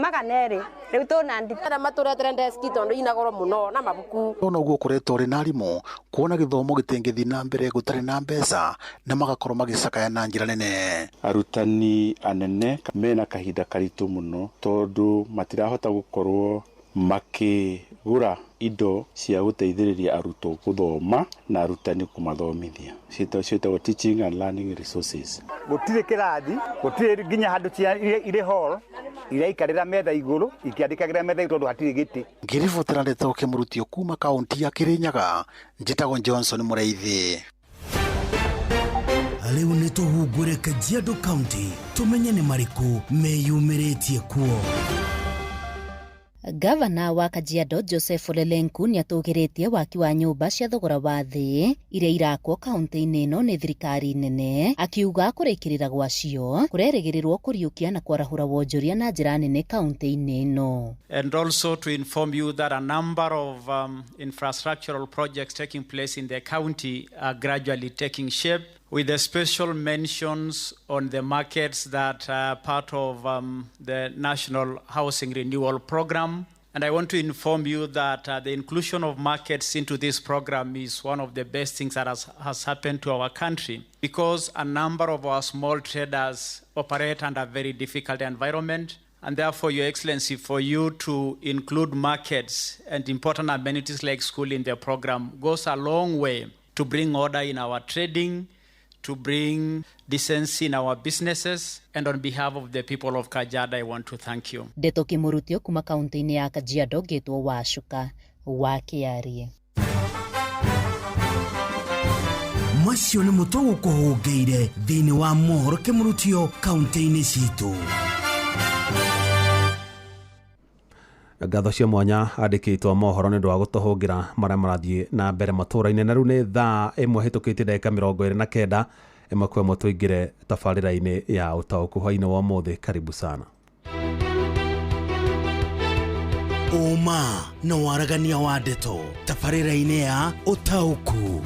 maganeri. Rĩu tũna nditara matũretere deski tondu inagoro muno na mabuku. Ona ũguo kũretwo rĩ na arimũ, kuona gĩthomo gĩtingĩthiĩ na mbere gũtarĩ na mbeca na magakorwo magĩcakaya na njĩra nene. Arutani anene mena kahinda karitũ muno tondu matirahota gũkorwo makĩgũra indo cia gũteithĩrĩria arutwo gũthoma na arutani kũmathomithia. Ciĩtagwo teaching and learning resources. Gũtirĩ kĩrathi, gũtirĩ nginya handũ irĩ hall iria ikarĩra metha igũrũ, ikiandĩkagĩra metha igũrũ tondũ hatirĩ gĩtĩ. Ngĩribotera Ndeto Kimurutio kuma kaunti ya Kirinyaga, njĩtagwo Johnson Mũraithi. Rĩu nĩ tũhungure Kajiado County, tũmenye nĩ marĩkũ meyumĩrĩtie kuo. Gavana wa Kajiado Joseph Ole Lenku nĩ atũgĩrĩtie waki wa nyũmba cia thogora wa thĩ iria irakwo kaunti-inĩ ĩno nĩ thirikari nene, akiuga kũrĩkĩrĩra gwacio kũrerĩgĩrĩrwo kũriũkia na kwarahũra wonjoria na njĩra nene kaunti-inĩ ĩno. And also to inform you that a number of infrastructural projects taking place in the county are gradually taking shape, with the special mentions on the markets that are part of the National Housing Renewal Program. And I want to inform you that the inclusion of markets into this program is one of the best things that has happened to our country, because a number of our small traders operate under a very difficult environment. And therefore, Your Excellency, for you to include markets and important amenities like school in the program goes a long way to bring order in our trading, to bring decency in our businesses, and on behalf of the people of Kajiado, I want to thank you. Ndeto Kimurutio kuma kaunti-inĩ ya Kajiado, ngĩtwo Wacuka wa Kĩarie. Macio nĩ mũtũgũkũhũngĩire thĩinĩ wa mohoro Kimurutio kaunti-inĩ citũ. Ngatho cia mwanya andĩkĩtwo mohoro nĩ ũndũ wa gũtũhũngĩra marĩa marathiĩ na mbere matũũra-inĩ, na rĩu nĩ thaa ĩmwe hĩtũkĩtie ndagĩka 29, ĩmwe kwa ĩmwe tũingĩre tabarĩra-inĩ ya ũtaũku hwainĩ wa ũmũthĩ. Karibu sana. Ũma na waragania wa ndeto tabarĩra-inĩ ya ũtaũku.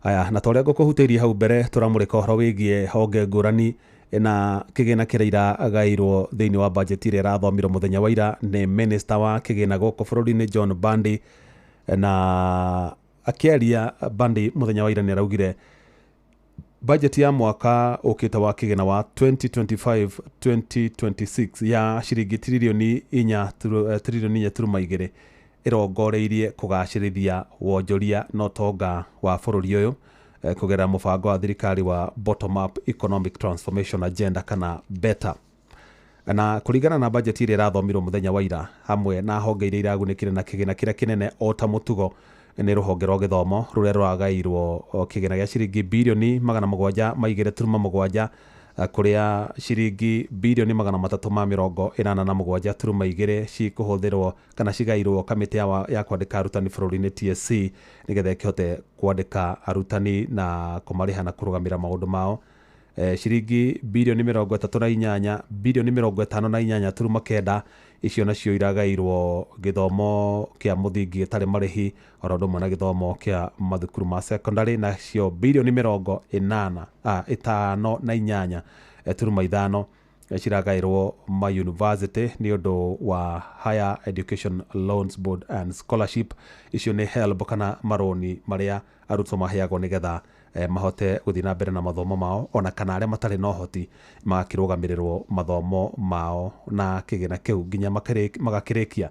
Aya, na torĩa ngũkũhutĩirie hau mbere tũramũrĩka ũhoro wĩgiĩ honge ngũrani na kĩgĩna kĩrĩa iragaĩirwo thĩinĩ wa bajeti ĩrĩa ĩrathomirwo mũthenya wa ira nĩ minista wa kĩgĩna gũkũ bũrũri-inĩ John Mbadi, na akĩaria Mbadi mũthenya wa ira nĩ araugire budget ya mwaka ukite wa kigena wa 2025-2026 ya ciringi trilioni 4.2 irongoreirie kugacirithia wonjoria na utonga wa bururi uyu kugera mubango wa thirikari wa bottom up economic transformation agenda kana BETA. Na kuringana na budget ire rathomirwo muthenya wa ira hamwe na honge ire iragunikire na kigena kiria kinene ota mutugo ni ruhonge rwa githomo ruria rwagairwo kigena gia ciringi bilioni 727 kuria ciringi bilioni 387.2 cikuhuthirwo kana cigairwo kamiti ya kwandika arutani bururi-ini TSC nigetha ikihote kwandika arutani na kumariha na kurugamira maundu mao. Ciringi bilioni 38 bilioni 58.9 icio nacio iragairwo githomo kia muthingi tari marihi orondo mwana githomo kia mathukuru ma secondary na cio bilioni 58.5 ciragairwo ma university ni undu wa Higher Education Loans Board and Scholarship. Icio ni HELB kana maroni maria arutwo maheagwo nigetha mahote guthii na mbere na mathomo mao ona kana aria matari no hoti makirugamirirwo mathomo mao na kigena kiu nginya magakirikia.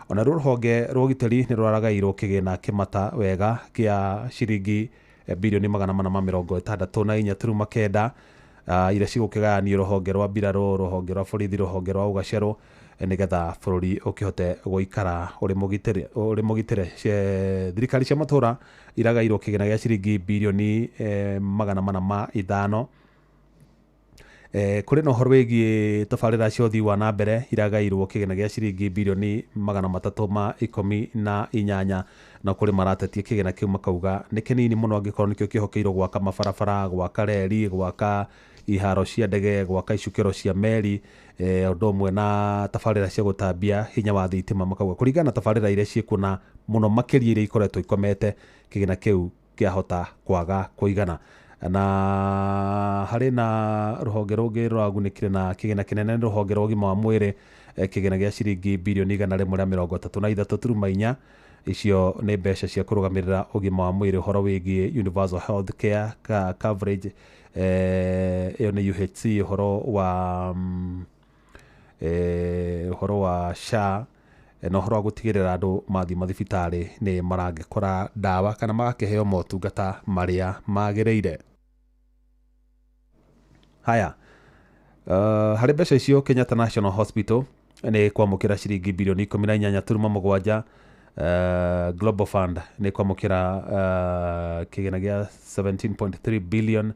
Ona ruhonge rwogiteri ni rwaragairwo kigena kimata wega kia ciringi bilioni 464.9 ira cigukiganio ruhonge rwa mbirarũ, ruhonge rwa borithi, ruhonge rwa ugacerũ nigetha bururi ukihote guikara uri mugitire. Thirikari cia matura iragairwo kigena gia ciringi bilioni 405. Kuri no horo wigi tabarira cia uthii wa na mbere iragairwo kigena gia ciringi bilioni 318 na kuri maratetie kigena kiu makauga ni kinini muno angikorwo nikio kihokeirwo gwaka mabarabara, gwaka reri, gwaka iharo cia ndege, gwaka icukiro cia meri, undu umwe na tabarira cia gutambia hinya wa thitima. Makauga kuringana na tabarira iria ciikuna muno makiria iria ikoretwo ikomete kigena kiu kiahota kwaga kuigana. Na hari na ruhonge rungi ruragunikire na kigena kinene ruhonge rwa ugima wa mwiri kigena gia ciringi bilioni 133.4. Icio ni mbeca cia kurugamirira ugima wa mwiri uhoro wigie universal health care coverage, iyo ni UHC, uhoro wa SHA na uhoro wa gutigirira andu mathi mathibitari ni marangikora dawa kana magakiheo motungata maria magireire. Haya, hari mbeca icio Kenyatta National Hospital ni kwamukira ciringi bilioni 18.7. Global Fund ni kwamukira kigena gia 17.3 billion.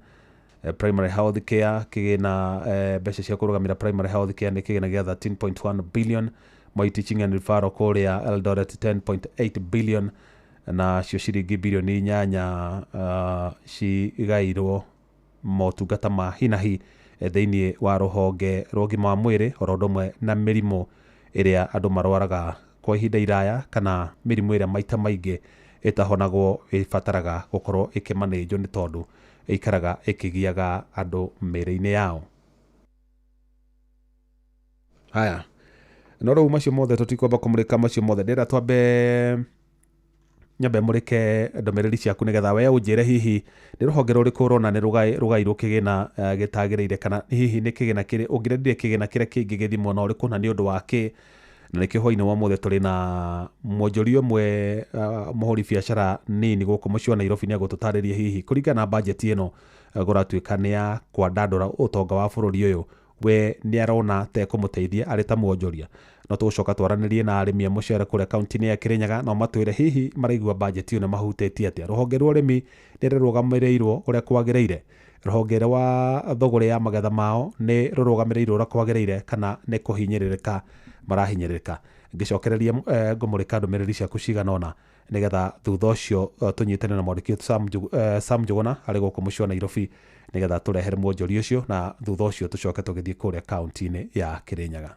Primary health care kigena mbeca cia kurugamira primary health care ni kigena gia 13.1 billion. My teaching and referral kuria Eldoret 10.8 billion na cio ciringi bilioni 8 cigairwo motungata ma hinahi thiini wa ruhonge rwa ugima wa mwiri oro umwe na mirimu iria andu marwaraga kwa ihinda iraya kana mirimu iria maita maingi itahonagwo ibataraga gukorwo ikimanĩnjwo ni tondu ikaraga ikigiaga andu mĩrĩ-inĩ yao. Haya, no rĩu macio mothe tutikwamba kumurika macio mothe ndĩra twambe nyambe murike ndomereri ciaku nigetha we unjire hihi ni ruhonge ruriku rona ni rugairwo kigena gitagireire kana hihi ni kigena kiri ungirendire kigena kiria kingi githimo na uriku na ni undu wake. Na nikio hwaini wa mothe turi na mwonjoria umwe muhuri biacara nini guku muci wa Nairobi ni agututariria hihi kuringana na budget ino guratuika ni ya kwandandura utonga wa bururi uyu we ni arona te kumuteithia ari ta mwonjoria. No tucoka twaranirie na arimi mucere kure kaunti-ini ya Kirinyaga no matwire hihi maraigua budget ino mahutetie atia. Ruhonge rwa urimi ni rurugamirirwo uria kwagireire. Ruhonge rwa thogore ya magetha mao ni rurugamirirwo uria kwagireire kana ni kuhinyiririka marahinyiririka. Ngicokereria ngumurika ndomereri ciaku ciganona nigetha thutha ucio tunyitane na mwandiki Sam Njuguna ari guku muci wa Nairobi nigetha turehere mwonjoria ucio na thutha ucio tucoke tugithie kuria kaunti-ini ya Kirinyaga.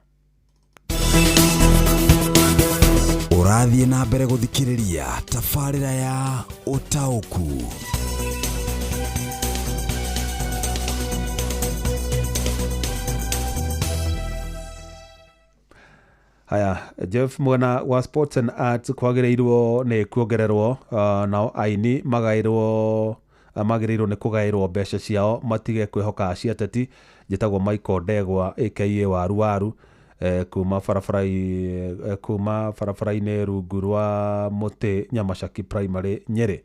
Urathie na mbere guthikiriria tabarira ya Utauku. Haya, Jeff, mwena wa sports and arts kwagireirwo ni kuongererwo nao aini magairwo magĩrĩirwo nĩ kũgaĩrwo mbeca ciao matige kwĩhoka aci ateti. Njĩtagwo Michael Ndegwa aka Waru kuma barabara-inĩ rungu rwa Mũtĩ Nyamacaki Primary Nyeri.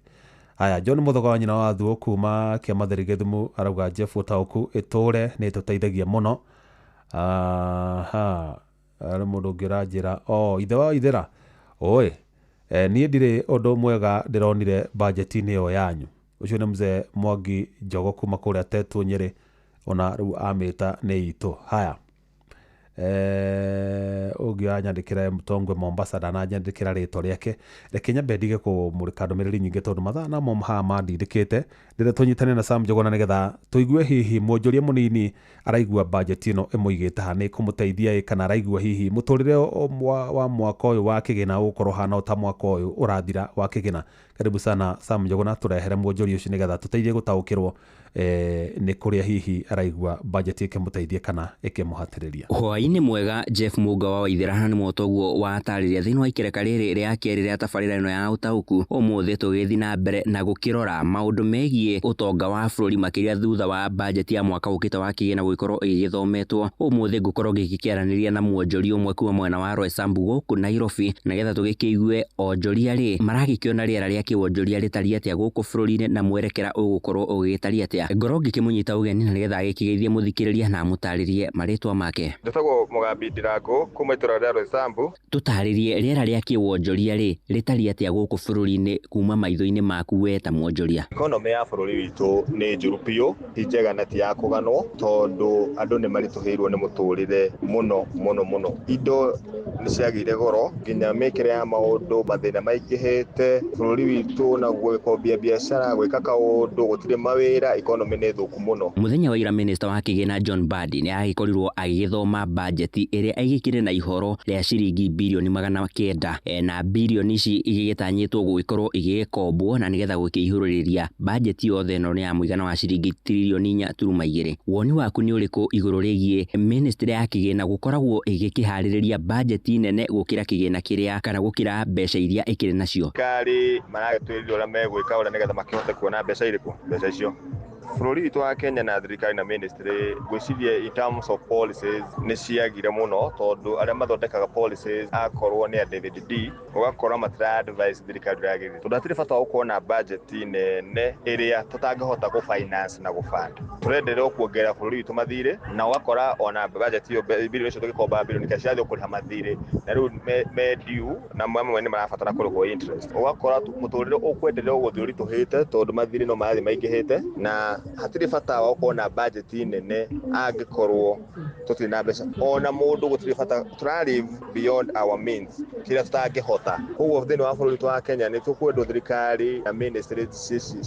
Haya, John Mũthoga wa nyina wa Thuo kuma Kĩamathĩri Gĩthumu arauga Jeff Ũtaũku ĩtũre nĩ ĩtũteithagia mũno. Arĩ mũndũ ũngĩ ũranjĩra ithe wa Ithera oĩ niĩ ndirĩ ũndũ mwega ndĩronire budget-inĩ ĩyo yanyu. Ũcio nĩ mzee Mwangi Njogo kuma kũrĩa Tetwo Nyeri, ona rĩu amĩta nĩ itũ. Haya, ũngĩ anyandĩkĩra Mtongwe Mombasa ndananyandĩkĩra rĩtwa rĩake. Reke nyambe ndige kũmũrĩka ndũmĩrĩri nyingĩ tondũ mathaa namo haha mandindĩkĩte. Ndĩrenda tũnyitane na Sam Njogona nĩgetha tũigue hihi mwonjoria mũnini araigua budget ĩno ĩmũigĩte ha nĩ kũmũteithia kana araigua hihi mũtũrĩre wa mwaka ũyũ wa kĩgĩna ũkorwo hana ta mwaka ũyũ ũrathira wa kĩgĩna. Karibu sana Sam Njogona, tũrehere mwonjoria ũcio nĩgetha tũteithie gũtaũkĩrwo nĩ kũrĩa hihi araigua budget ĩkĩmũteithia kana ĩkĩmũhatĩrĩria. Hwaĩ-inĩ mwega Jeff Mũnga wa Waithĩra nĩ mũtoguo watarĩria thĩinĩ wa ikereka rĩrĩ rĩa kerĩ rĩa tabarĩra ĩno ya ũtaũku. Ũmũthĩ tũgĩthiĩ na mbere na gũkĩrora maũndũ megiĩ ũtonga wa bũrũri makĩria thutha wa budget ya mwaka ũkĩte wa kĩgĩna gũgĩkorwo ĩgĩthometwo. Ũmũthĩ ngũkorwo ngĩkĩaranĩria na mwonjoria ũmwe kuma mwena wa Roysambu gũkũ Nairobi nĩgetha tũgĩkĩigue onjoria maragĩkĩona rĩera rĩa kĩwonjoria rĩtariĩ atĩa gũkũ bũrũri-inĩ na mwerekera ũgũkorwo ũgĩtariĩ atĩa. Ngorwo ngĩkĩmũnyita ũgeni na nĩgetha agĩkĩgeithie mũthikĩrĩria na amũtarĩrie marĩtwa make. Ndĩtagwo Mũgambi Ndirango kuma itũra rĩa Roysambu. Tũtarĩrie rĩera rĩa kĩwonjoria rĩtariĩ atĩa gũkũ bũrũri-inĩ kuma maitho-inĩ maku we ta mwonjoria. Economy ya bũrũri witũ nĩ njũru biũ, ti njega na ti ya kũganwo tondũ andũ nĩ maritũhĩirwo nĩ mũtũrĩre mũno. Indo nĩ ciagĩire goro, nginya mĩkĩre ya maũndũ, mathĩna maingĩhĩte bũrũri witũ, na gwĩkombia biacara, gwĩka kaũndũ, gũtirĩ mawĩra, economy nĩ thũku mũno. Mũthenya wa ira Minister wa kĩgĩna John Mbadi nĩ agĩkorirwo agĩgĩthoma budget ĩrĩa aigĩkĩre na ihoro rĩa ciringi birioni 900 na birioni ici igĩgĩtanyĩtwo gũgĩkorwo igĩgĩkombwo na nĩgetha gũkĩihũrĩrĩria budget yothe ĩno nĩ ya mũigana wa ciringi tiririoni 4.2. Woni waku nĩ ũrĩkũ igũrũ rĩgiĩ ministry ya kĩgĩna gũkoragwo ĩgĩkĩharĩrĩria budget nene gũkĩra kĩgĩna kĩrĩa kana gũkĩra mbeca iria ĩkĩrĩ nacio? Kari maragĩtwĩrĩria ũrĩa megwĩka ũrĩa nĩgetha makĩhote kuona mbeca irĩkũ mbeca icio. Bũrũri witũ wa Kenya na thirikari na ministry gwĩciria in terms of policies nĩ ciagire mũno tondũ arĩa mathondekaga policies akorwo nĩ David D ũgakora matira advice thirikari yagĩrĩire. Tondũ hatirĩ bata wa gũkorwo na budget nene ĩrĩa tũtangĩhota gũ-finance na gũ-fund. Tũrenderea kuongerera bũrũri witũ mathirĩ na ũgakora ona budget iyo birioni icio tũgĩkomba birioni ciathiĩ kũrĩha mathirĩ na rĩu me due na mamwe nĩ marabatara kũrĩhwo interest. Ũgakora mũtũrĩre ũkwenderea gũthiĩ ũritũhĩte tondũ mathirĩ no marathiĩ maingĩhĩte na hatirĩ bata wa gũkorwo na budget nene angĩkorwo tũtirĩ na mbeca. Ona mũndũ gũtirĩ bata, tũralive beyond our means, kĩrĩa tũtangĩhota. Koguo thĩinĩ wa bũrũri wa Kenya nĩ tũkwendwo thirikari na ministry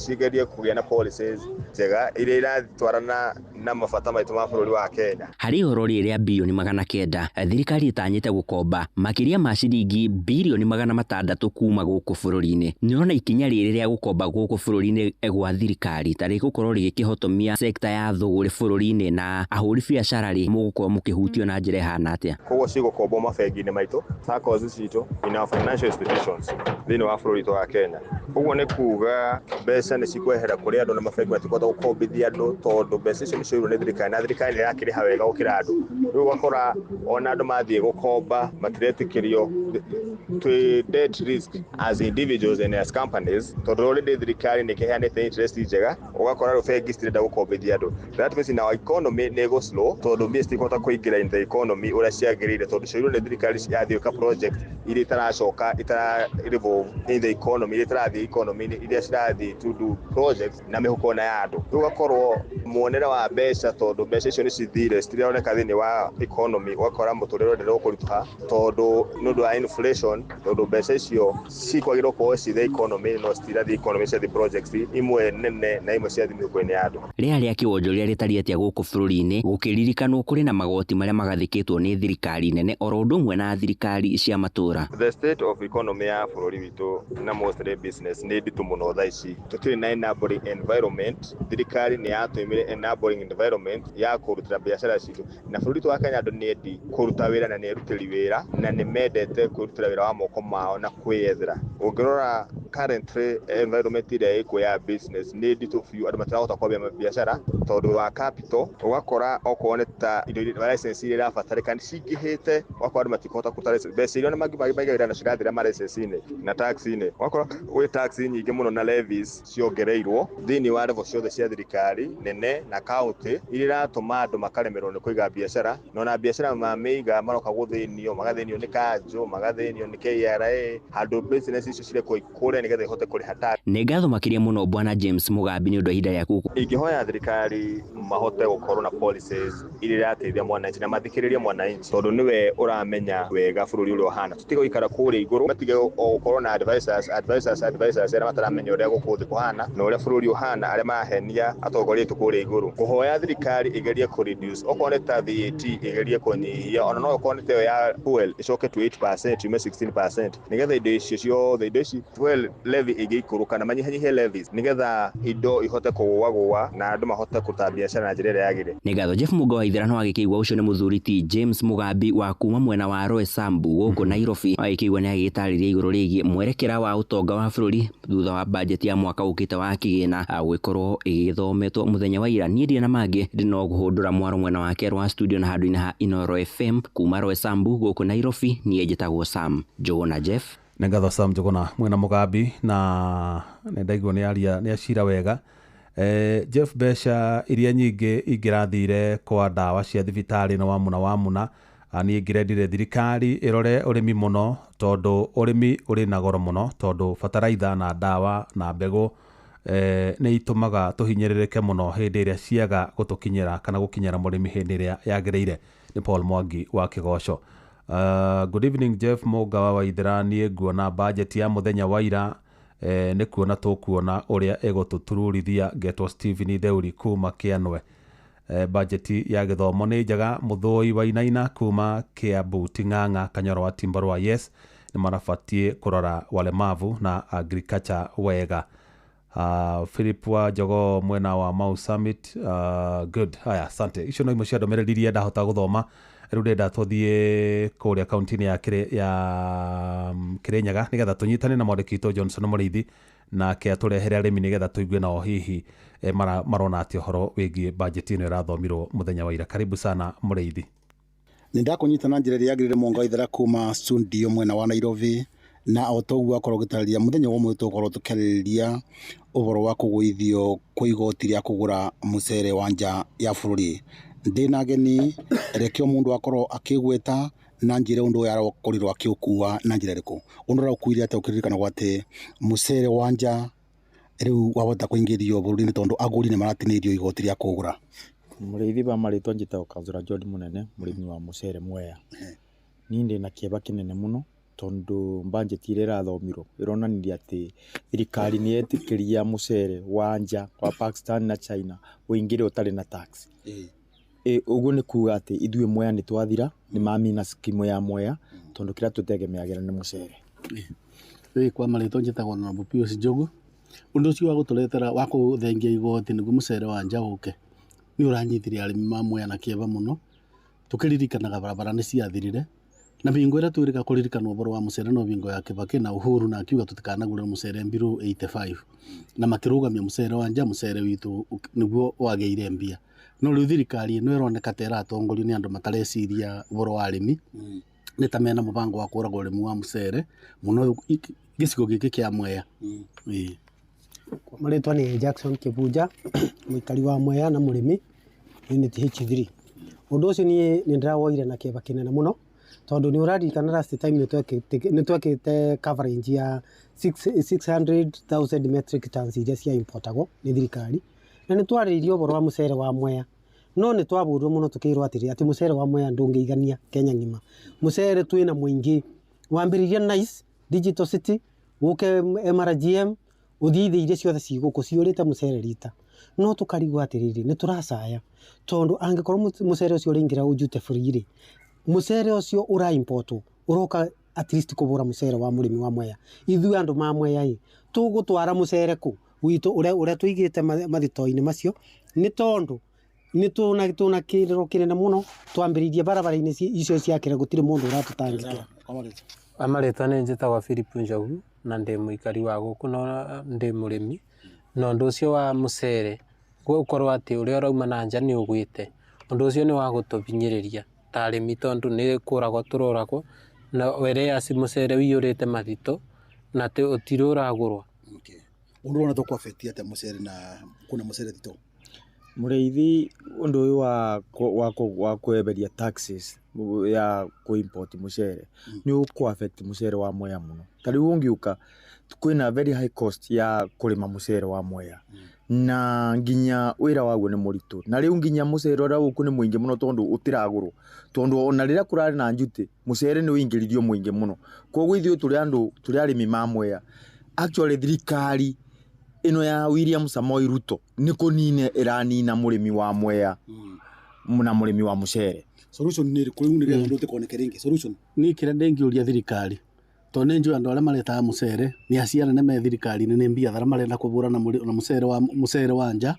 cigerie kũgĩa na policies njega iria iratwarana na mabata maitũ ma bũrũri wa Kenya. Harĩ ihoro rĩrĩa birioni 900 thirikari ĩtanyĩte gũkomba makĩria ma ciringi birioni 600 kuma gũkũ bũrũri-inĩ. Nĩũrona ikinya rĩrĩ rĩa gũkomba gũkũ bũrũri-inĩ gwa thirikari tarĩ gũkorwo rĩgĩkĩhotomia sekta ya thũgũrĩ bũrũri-inĩ na ahũri biacara mũgũkorwo mũkĩhutio na njĩra ĩhana atĩa? Koguo cigũkombwo mabengi-inĩ maitũ, SACCOs citũ, in our financial institutions thĩinĩ wa bũrũri witũ wa Kenya. Koguo nĩ kuga mbeca nĩ cikwehera kũrĩ andũ na mabengi matikũhota gũkombithia andũ tondũ mbeca icio nĩ cioirwo nĩ thirikari na thirikari nĩ ĩrakĩrĩha wega gũkĩra andũ. Rĩu ũgakora ona andũ mathiĩ gũkomba matiretĩkĩrio twĩ debt risk as individuals and as companies tondũ already thirikari nĩ ĩkĩheanĩte interest njega. Ũgakora rĩu bengi citirenda gũkombithia andũ. That means our economy nĩ ĩgũ-slow tondũ mbia citikũhota kũingĩra in the economy ũrĩa ciagĩrĩire tondũ cioirwo nĩ thirikari yathiĩ gwĩka project iria itaracoka revolve in the economy, iria itarathiĩ economy-inĩ iria cirathiĩ to do projects na mĩhuko na ya andũ. Rĩu ũgakorwo muonere wa mbeca tondũ mbeca icio nĩ cithire citironeka thĩinĩ wa economy. Ũgakora mũtũrĩre ũrĩa ũkũritũha tondũ nĩ ũndũ wa inflation tondũ mbeca icio cikwagĩrĩirwo gũkorwo ci the economy no citirathiĩ economy ciathiĩ projects imwe nene na imwe ciathiĩ mĩhuko-inĩ ya andũ. Rĩrĩa rĩa kĩwonjoria rĩtariĩ atĩa gũkũ bũrũri-inĩ gũkĩririkanwo kũrĩ na magoti marĩa magathĩkĩtwo nĩ thirikari nene oro ũndũ ũmwe na thirikari cia matũra. The state of economy ya bũrũri witũ na mostly business nĩ nditũ mũno thaa ici. Tũtirĩ na enabling environment. Thirikari nĩ yatũmire enabling environment ya kũrutĩra biacara citũ na bũrũri witũ wa Kenya andũ nĩ endi kũruta wĩra na nĩ erutĩri wĩra na nĩ mendete kũrutĩra wĩra wa moko mao na kwĩyethera. Ũngĩrora currently environment ĩrĩa ĩkuo ya business nĩ nditũ biũ, andũ matirahota kwambia biacara tondũ wa capital. Ũgakora okorwo nĩ ta indo license iria irabatarĩka cingĩhĩte, ũgakora andũ matikũhota kũruta license. Mbeca iria maigagĩra na cirathira ma license-inĩ na tax-inĩ, ũgakora gwĩ tax nyingĩ mũno na levies ciongereirwo thĩinĩ wa level ciothe cia thirikari nene na county, iria iratũma andũ makaremerwo nĩ kũiga biacara, na biacara mamĩiga maroka gũthĩnio, magathĩnio nĩ kanjũ, magathĩnio nĩ KRA, handũ business icio cirekwo ikũre nĩgetha ihote kũrĩha tax. Nĩ ngatho makĩria mũno Bwana James Mugambi nĩ ũndũ wa ihinda rĩaku. Ingĩhoya thirikari mahote gũkorwo na policies iria irateithia mwananchi na mathikĩrĩrie mwananchi, tondũ niwe ũramenya wega bũrũri ũrĩa ũhana. Tutige gũikara kũrĩa igũrũ, matige gũkorwo na advisors arĩa mataramenya ũrĩa gũkũ thĩ kũhana na ũrĩa bũrũri ũhana, arĩa marahenia atongoria aitũ kũrĩa igũrũ. Kũhoya thirikari ĩgerie kũ reduce, okorwo nĩ ta VAT ĩgerie kũnyihia, ona no okorwo nĩ ta ya fuel ĩcoke to 8% yume 16%, nĩgetha indo icio ciothe, indo ici fuel levy ĩgĩikũrũka na manyihanyihie levies, nĩgetha indo ihote kũgũagũa na andũ mahote kũruta biacara na njĩra ĩrĩa yagĩrĩire. Nĩ ngatho Jeff Mugo wa ithera no agĩkĩigua ũcio nĩ mũthuri ti James Mugambi wa kuma mwena wa Roysambu gũkũ Nairobi, agĩkĩigua nĩ agĩtarĩria igũrũ rĩgiĩ mwerekera wa ũtonga wa bũrũri thutha wa budget ya mwaka ũkĩte wa kĩgĩna gũgĩkorwo ĩgĩthometwo mũthenya wa ira. Niĩ ndirĩ na mangĩ, ndĩ no kũhũndũra mwaro mwena wake wa studio na handũ-inĩ ha Inooro FM kuma Roysambu gũkũ Nairobi. Niĩ njĩtagwo Sam Njũgũna Jeff. Nĩ ngatho Sam Njũgũna mwena Mugambi, na nĩ ndaigua nĩ acira wega. Jeff, mbeca iria nyingĩ ingĩrathire kwa ndawa cia thibitarĩ na wamuna niĩ ngĩrendire thirikari ĩrore ũrĩmi mũno, tondũ ũrĩmi ũrĩ na goro mũno, tondũ bataraitha na ndawa na mbegũ nĩ itũmaga tũhinyĩrĩrĩke mũno hĩndĩ ĩrĩa ciaga gũtũkinyĩra kana gũkinyĩra mũrĩmi hĩndĩ ĩrĩa yagĩrĩire. Nĩ Paul Mwangi wa Kĩgoco. Good evening Jeff Muga wa Waithera. Niĩ nguona budget ya mũthenya wa ira nĩ kuona tũkuona ũrĩa ĩgũtũtururithia. Getwo Stephen Theuri kuma Kĩanwe. Budget ya gĩthomo nĩ njega. Mũthũi wa Inaina kuma Kiambu Ting'ang'a Kanyoro wa Timbarwa. Yes, nĩ marabatiĩ kũrora walemavu na agriculture wega. Philip wa Jogo mwena wa Mau Summit. Good. Haya, asante. Icio no imwe cia ndũmĩrĩri iria ndahota gũthoma. Rĩu ndenda tũthiĩ kũrĩa kaunti-inĩ ya Kĩrĩnyaga nĩgetha tũnyitane na mwandĩki witũ Johnson Mũrĩithi nake atũrehere arĩmi nĩgetha tũigue nao hihi marona atĩ ũhoro wĩgiĩ budget ĩno ĩrathomirwo mũthenya wa ira. Karibu sana Mũrĩithi. Nĩ ndakũnyitana njĩra ĩrĩa yagĩrĩire Mwanga wa Ithera kuma studio mwena wa Nairobi, na o toguo akorwo gĩtarĩria mũthenya wa ũmwe tũkorwo tũkĩarĩrĩria ũhoro wa kũgũithio kwa igoti rĩa kũgũra mũcere wa nja ya bũrũri. Ndĩna ageni, rekio mũndũ akorwo akĩgweta na njĩra ũndũ ũyũ arakorirwo akĩũkua na njĩra ĩrĩkũ. Ũndũ ũraũkuire atĩ ũkĩririkana atĩ mũcere wa nja rĩu wahota kũingĩrio bũrũri-inĩ tondũ agũri nĩ maratinĩirio igoti rĩa kũgũra. Mũrĩithi wa marĩtwa njĩtagwo Councillor John Mũnene, mũrĩmi wa mũcere Mwea. Niĩ ndĩ na kĩeba kĩnene mũno tondũ budget ĩrĩa ĩrathomirwo ĩronanirie atĩ thirikari nĩ yetĩkĩria mũcere wa nja wa Pakistan na China ũingĩre ũtarĩ na tax. Ũguo nĩ kuga atĩ ithuĩ Mwea nĩ twathira, nĩ mamina skimu ya Mwea tondũ kĩrĩa tũtegemeagĩra nĩ mũcere. Kwa marĩtwa njĩtagwo Honorable Pius Njogu, ũndũ ũcio wa gũtũretera wa kũthengia igoti nĩguo mũcere wa nja ũke nĩ ũranyitire arĩmi ma Mwea na kĩeba mũno. Tũkĩririkanaga barabara nĩ ciathirire na bingo ĩrĩa twĩrĩga kũririkana ũhoro wa mũcere no bingo ya Kibaki na Uhuru, na akiuga tũtikanagũre mũcere mbiru 85 na makĩrũgamia mũcere wa nja, mũcere witũ nĩguo wagĩire mbia. No rĩu thirikari ĩno ĩroneka ta ĩratongorio nĩ andũ matareciria ũhoro wa arĩmi, nĩ ta mena mũbango wa kũraga ũrĩmi wa mũcere mũno gĩcigo gĩkĩ kĩa Mwea. Marĩtwa nĩ Jackson Kĩbunja, mũikari wa Mwea na mũrĩmi unit H3. Ũndũ ũcio niĩ nĩ ndĩrawoire na kĩeba kĩnene mũno tondũ nĩ ũraririkana last time nĩ twekĩte coverage ya 600,000 metric tons iria cia importagwo nĩ thirikari, na nĩ twarĩirie ũhoro wa mũcere wa Mwea, no nĩ twabũrwo mũno tũkĩrwo atĩ mũcere wa Mwea ndũngĩigania Kenya ng'ima. Mũcere twĩna mũingĩ, wambĩrĩria Nice Digital City, ũke MRGM, ũthiĩ ithĩ iria ciothe cigũkũ ciũrĩte mũcere rita, no tũkarigwo atĩrĩrĩ nĩ tũracaya tondũ angĩkorwo mũcere ũcio ũrĩingĩra ũjute free-rĩ, mũcere ũcio ũra-importwo ũroka at least kũbũra mũcere wa mũrĩmi wa Mwea. Ithuĩ andũ ma Mwea-ĩ tũgũtwara mũcere kũ witũ ũrĩa tũigĩte mathito-inĩ macio, nĩ tondũ nĩ tũna kĩrĩro kĩnene mũno twambĩrĩirie barabara-inĩ icio ciakĩra gũtirĩ mũndũ ũratũtangĩkĩra. Amarĩtwa nĩ njĩtagwo Philip Njogu, na ndĩ mũikari wa gũkũ no ndĩ mũrĩmi na ũndũ ũcio wa mũcere gũkorwo atĩ ũrĩa ũrauma na nja nĩ ũgwĩte ũndũ ũcio nĩ wa gũtũhinyĩrĩria ta arĩmi tondũ nĩ kũragwo tũroragwo na whereas mũcere wĩyũrĩte mathitũ na atĩ ũtirĩ ũragũrwo. Ũndũ ũrona tũkwabĩtia atĩ mũcere na kuna mũcere thitũ mũrĩithi ũndũ ũyũ wa kweberia taxes ya import mũcere nĩ ũkũaffect mũcere wa Mwea mũno. Ta rĩu ũngiuka kwĩna very high cost ya kũrĩma mũcere wa Mwea na nginya wĩra waguo nĩ mũritũ na rĩu nginya mũcere ũrĩa gũkũ nĩ mũingĩ mũno tondũ ũtiragũrwo tondũ ona rĩrĩa kũrarĩ na njuti mũcere nĩ ũingĩrithio mũingĩ mũno. Koguo ithuĩ tũrĩ arĩmi ma Mwea actually thirikari ino ya William Samoei Ruto nĩ kũnina ĩranina mũrĩmi wa Mwea na mũrĩmi wa mũcere. Solution nĩ kũrĩ unire ndote kuoneka ringi solution ni kira ndengĩũria thirikari to nĩ njũĩ andũ arĩa maretaga mũcere nĩ aciara nĩ me thirikari nĩ mbia thara marenda kũbũra na mũcere wa nja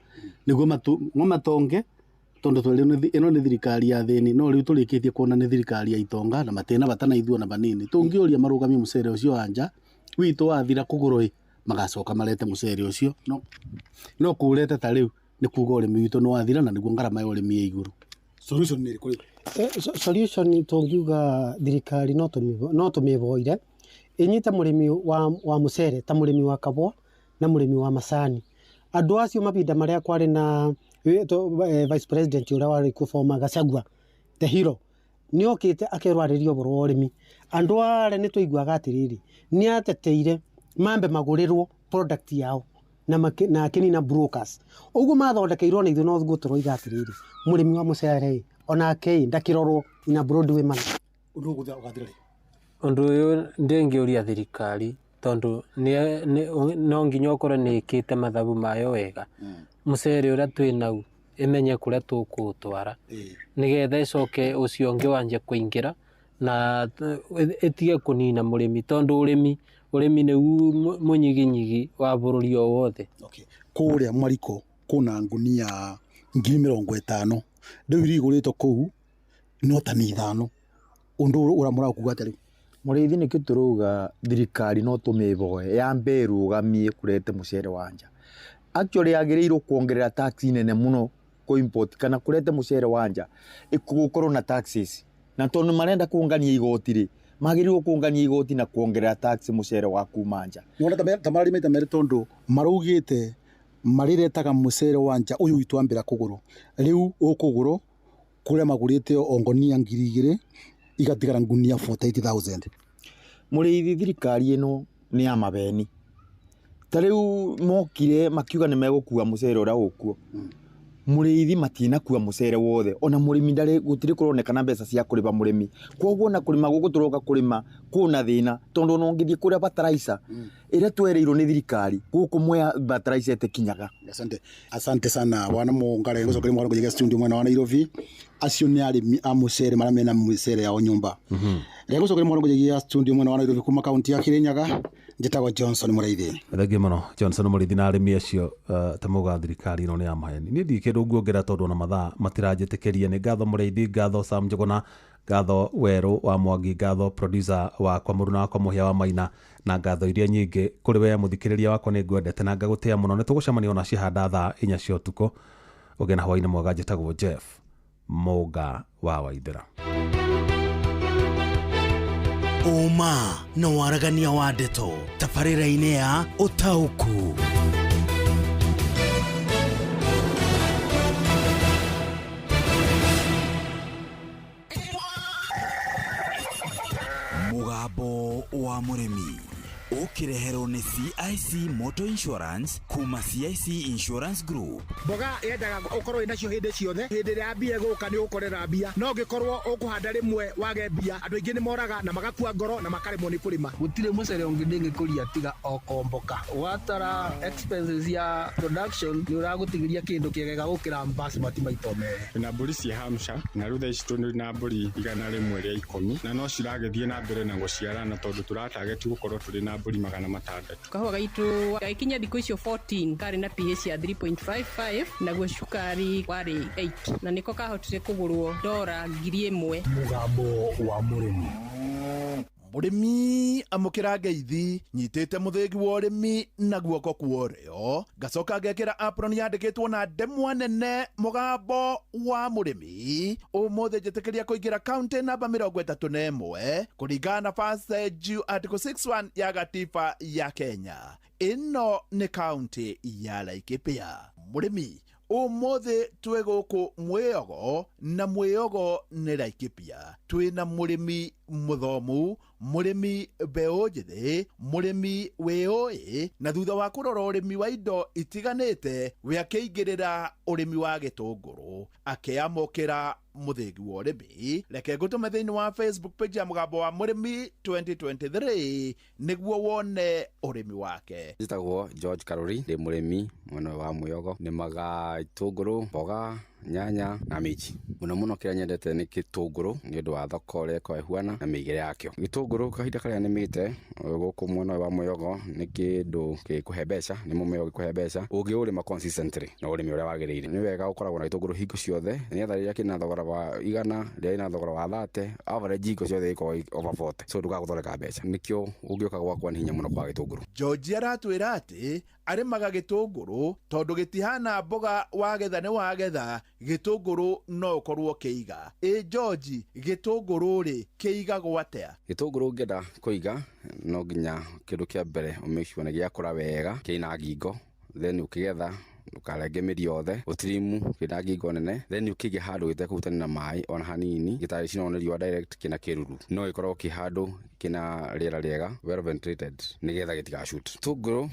nĩguo matonge tondũ ĩno nĩ thirikari ya thĩni no rĩu tũrĩkĩtie kuona nĩ thirikari ya itonga na matena batana ithuona banini tũngĩũria marũgamie mũcere ũcio wa nja witũ wathira kũgũrũ magacoka marete mũcere ũcio no kũrete ta rĩu nĩ kuga ũrĩmi witũ nĩ wathira na nĩguo ngarama ya ũrĩmi ya igũrũ. Solution nĩ kũrĩ solution tũngiuga thirikari no tũmĩboire inyita mũrĩmi wa mũcere ta mũrĩmi wa kabwa na mũrĩmi wa macani. Andũ acio mabinda marĩa kwarĩ na vice president ũrĩa warĩ kũboma Gachagua the hero nĩ okĩte akerwarĩria ũboro wa ũrĩmi. Andũ arĩa nĩ tũiguaga atĩrĩrĩ nĩ ateteire mambe magũrĩrwo product yao na akinina brokers. Ũguo mathondekeirwo na ithuĩ no gũtũroiga atĩrĩrĩ mũrĩmi wa mũcere onake ndakĩrorwo ina Broadway man. Ũndũ ũyũ ndĩngĩũria thirikari tondũ no nginya ũkorwo nĩ ĩkĩte mathabu mayo wega mũcere ũrĩa twĩnau ĩmenye kũrĩa tũkũũtwara nĩgetha ĩcoke ũcio ũngĩ wanjie kũingĩra na ĩtige kũnina mũrĩmi tondũ ũrĩmi nĩ mũnyiginyigi wa bũrũri o wothe. Kũrĩa Mariko kuna ngunia 50,000 rĩu irigũrĩtwo kũu no tani 5 ũndũ ũramũra kuga atĩ mũrĩithi nĩkĩo tũrauga thirikari no tũmĩboe yambe ĩrũgamie kũrete mũcere wa nja. Actually yagĩrĩirwo kuongerera tax nene mũno kũ import kana kũrete mũcere wa nja ĩgũkorwo na taxes na tondũ marenda kuongania igoti magĩrĩirwo kuongania igoti na kuongerera tax mũcere wa kuma nja. Wona ta marĩmĩte mere tondũ maraugĩte mariretaga mũcere wa nja ũyũ witũ ambĩra kũgũrwo rĩu ũkũgũrwo kũrĩa magũrĩte o ngonia 2,000 igatigara ngunia 48,000. Mũrĩithi thirikari ĩno nĩ ya mabeni ta rĩu mokire makiuga nĩ megũkua mũcere ũrĩa ũkuo mũrĩithi matinakua mũcere wothe ona mũrĩmi ndarĩ gũtirĩ kũronekana mbeca cia kũrĩba mũrĩmi. Koguo na kũrĩma gũkũ tũroka kũrĩma kuna thĩna tondũ no ngĩthiĩ kũrĩa bataraitha ĩrĩa twereirwo nĩ thirikari gũkũ Mwea bataraitha ĩtĩkinyaga. Asante sana wana Mongare gũcokeria mwana kũjega studio mwena wa Nairobi acio nĩ arĩmi a mũcere marĩa mena mũcere yao nyũmba. Rĩu gũcokeria mwana kũjega studio mwena wa Nairobi kuma kaunti ya Kirinyaga njĩtagwo Johnson Mũrĩithi. Thengiũ mũno Johnson Mũrĩithi na arĩmi acio ta muga thirikari ĩno nĩ ya maheni. Niĩ ndĩ kĩndũ nguongerera tondũ na mathaa matiranjĩtĩkĩria. Nĩ ngatho Mũrĩithi, ngatho Sam Njuguna, ngatho Werũ wa Mwangi, ngatho producer wakwa Mũruna wakwa Mũhia wa Maina na ngatho iria nyingĩ kũrĩ we mũthikĩrĩria wakwa nĩ ngwendete na ngagũtĩa mũno. Nĩ tũgũcemania ona cihanda thaa 4 cia ũtukũ. Ũgĩ na hwaĩ-inĩ mwega. Njĩtagwo Jeff Mũga wa Waithĩra. Uma na waragania wa ndeto tabarĩra-inĩ ya Ũtaũku. Mũgambo wa mũrĩmi ũkĩreherwo nĩ CIC Motor Insurance kuma CIC Insurance Group. Mboga yendaga ũkorwo inacio hĩndĩ ciothe. Hĩndĩ ĩrĩa mbia gũka nĩ ũkorera mbia. No ngĩkorwo ũkũhanda rĩmwe wage mbia, andũ aingĩ nĩ moraga na magakua ngoro na makaremwo nĩ kũrĩma. Gũtirĩ mũcere ũngĩ ndĩngĩkũria tiga o komboka. Watara expenses ya production nĩ ũragũtigĩria kĩndũ kĩegega gũkĩra basmati maita merĩ. Na mbũri cia Hampshire na rĩu thaa ici tũrĩ na mbũri 110 na no ciragĩthiĩ na mbere na gũciarana tondũ tũratarget gũkorwo tũrĩ na mbũri 600. Kahũa gaitũ gaikinya thikũ icio 14 karĩ na pH ya 3.55 naguo cukari warĩ 8 na nĩko kahotire kũgũrwo $1,000. Mũgambo wa mũrĩmi. mũrĩmi amũkĩra ngeithi nyitĩte mũthĩgi wa ũrĩmi na guoko kuorĩo ngacoka ngekĩra apron yandĩkĩtwo na ndemwa nene mũgambo wa mũrĩmi ũmũthĩ njĩtĩkĩria kũingĩra kaunti namba 31 kũringana na passage article 61 ya gatiba ya Kenya. Ĩno nĩ kaunti ya Laikipia. Mũrĩmi ũmũthĩ twĩ gũkũ Mwĩogo na Mwĩogo nĩ Laikipia. Twĩna mũrĩmi mũthomu, mũrĩmi mbeũ njĩthĩ, mũrĩmi wĩũĩ, na thutha wa kũrora ũrĩmi wa indo itiganĩte we akĩingĩrĩra ũrĩmi wa gĩtũngũrũ akĩamũkĩra mũthĩgi wa ũrĩmi. Reke ngũtũme thĩinĩ wa Facebook page ya mũgambo wa mũrĩmi 2023 nĩguo wone ũrĩmi wake. Njĩtagwo George Karuri, ndĩ mũrĩmi mwena wa Mwĩogo, nĩmaga itũngũrũ, mboga, nyanya na minji. Mũno kĩrĩa nyendete nĩ gĩtũngũrũ nĩ ũndũ wa thoko ũrĩa ĩkoragwo ĩhuana na mĩigĩre yakĩo. Gĩtũngũrũ kahinda karĩa nĩmĩte gũkũ mwena wa Mwĩogo nĩ kĩndũ gĩkũhe mbeca, nĩ mũmera ũgĩkũhe mbeca ũngĩũrĩma consistently na ũrĩmi ũrĩa wagĩrĩire. Nĩ wega gũkoragwo na gĩtũngũrũ hingo ciothe, nĩgetha rĩrĩa kĩna thogora wa 100, rĩrĩa ĩna thogora wa 30, average hingo ciothe ĩkoragwo over 40, so ndũgagũthondeka mbeca. Nĩkĩo ũngĩũka gwakwa nĩ hinya mũno kwa gĩtũngũrũ. George aratwĩra atĩ arĩmaga gĩtũngũrũ tondũ gĩtihana mboga wagetha nĩ wagetha, gĩtũngũrũ no ũkorwo kĩiga. George, gĩtũngũrũ rĩ kĩigagwo atĩa? Gĩtũngũrũ ngĩenda kũiga no nginya kĩndũ kĩa mbere make sure nĩ gĩakũra wega, kĩna ngingo, then ũkĩgetha ndũkarenge mĩri yothe, ũtirimu kĩna ngingo nene, then ũkĩige handũ gĩtekũhutania na maĩ ona hanini, gĩtarĩ cinwo nĩ riũa direct, kĩna kĩruru. No gĩkorwo kĩ handũ kĩna rĩera rĩega, well ventilated, nĩgetha gĩtigashoot. Gĩtũngũrũ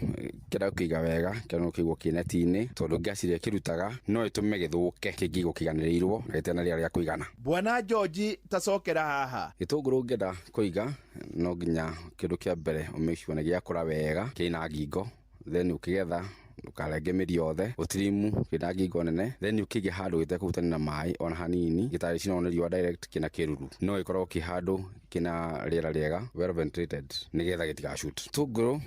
kĩenda kũiga wega, kĩenda kũigwo kĩ neti-inĩ tondũ gas iria kĩrutaga no ĩtũme gĩthũke kĩngĩigwo kĩiganĩrĩirwo na gĩtarĩ na rĩera rĩa kũigana. Bwana George, tacokera haha. Gĩtũngũrũ ngĩenda kũiga no nginya kĩndũ kĩa mbere make sure nĩ gĩakũra wega, kĩna ngingo, then ũkĩgetha ndũkarenge mĩri yothe, ũtirimu kĩna ngingo nene, then ũkĩige handũ gĩtekũhutania na maĩ ona hanini, gĩtarĩ cinwo nĩ riũa direct, kĩna kĩruru. No gĩkorwo kĩ handũ kĩna rĩera rĩega, well ventilated, nĩgetha gĩtigashoot. Gĩtũngũrũ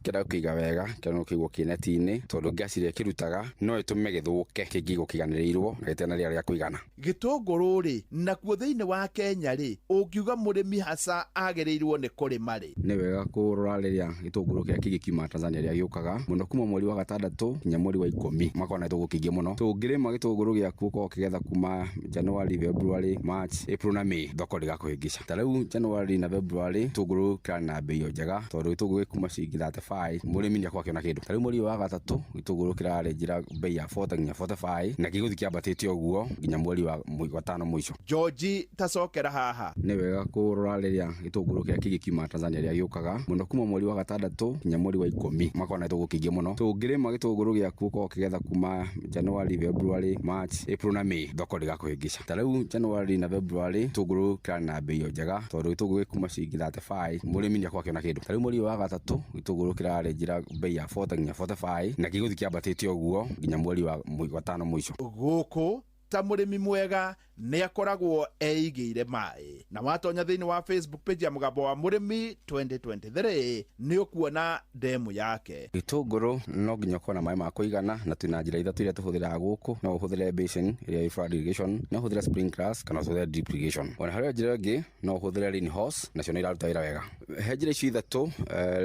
kĩenda kũiga wega, kĩenda kũigwo kĩ neti-inĩ tondũ gas iria kĩrutaga no ĩtũme gĩthũke kĩngĩigwo kĩiganĩrĩirwo na gĩtarĩ na rĩera rĩa kũigana. Gĩtũngũrũ rĩ nakuo thĩinĩ wa Kenya rĩ, ũngiuga mũrĩmi hasa agĩrĩirwo nĩ kũrĩma rĩ? Nĩ wega kũrora rĩrĩa gĩtũngũrũ kĩrĩa kĩngĩkiuma Tanzania rĩrĩa gĩũkaga mũno kuma mweri wa 6 nginya mweri wa 10 makona gĩtũngũrũ kĩingĩ mũno. Tũngĩrĩma gĩtũngũrũ gĩaku ũkorwo ũkĩgetha kuma January, February, March, April na May, thoko ndĩgakũhĩngĩca. Ta rĩu January na February gĩtũngũrũ kĩrarĩ na mbei njega tondũ gĩtũngũrũ gĩkuma ciringi 35, mũrĩmi nĩakorwo akĩona kĩndũ. Ta rĩu mweri wa 3 gĩtũngũrũ kĩrarĩ njĩra mbei ya 40 nginya 45 na gĩgũthiĩ kĩambatĩte ũguo nginya mweri wa 5 mũico. George, tacokera haha. Nĩ wega kũrora rĩrĩa gĩtũngũrũ kĩrĩa kĩngĩkiuma Tanzania rĩrĩa gĩũkaga mũno kuma mweri wa 6 nginya mweri wa 10 makona gĩtũngũrũ kĩingĩ mũno. Tũngĩrĩma gĩtũngũrũ gĩaku ũkorwo ũkĩgetha kuma January, February, March, April na May, thoko ndĩgakũhĩngĩca. Ta rĩu January na February gĩtũngũrũ kĩrarĩ na mbei njega tondũ gĩtũngũrũ gĩkuma ciringi 35, mũrĩmi nĩakorwo akĩona kĩndũ. Ta rĩu mweri wa 3 gĩtũngũrũ kĩrarĩ njĩra mbei ya 40 nginya 45 na gĩgũthiĩ kĩambatĩte ũguo nginya mweri wa 5 mũico. Gũkũ ta mũrĩmi mwega nĩ akoragwo eigĩire maĩ. Na watonya thĩinĩ wa Facebook page ya mũgambo wa mũrĩmi 2023 nĩ ũkuona ndemu yake. Gĩtũngũrũ no nginya ũkorwo na maĩ ma kũigana, na twĩna njĩra ithatũ iria tũhũthĩraga gũkũ. No ũhũthĩre basin ĩrĩa ĩ flood irrigation, no ũhũthĩre sprinklers kana ũhũthĩre drip irrigation. Ona harĩ njĩra ĩngĩ no ũhũthĩre rain hose, nacio nĩ iraruta wĩra wega. He njĩra icio ithatũ,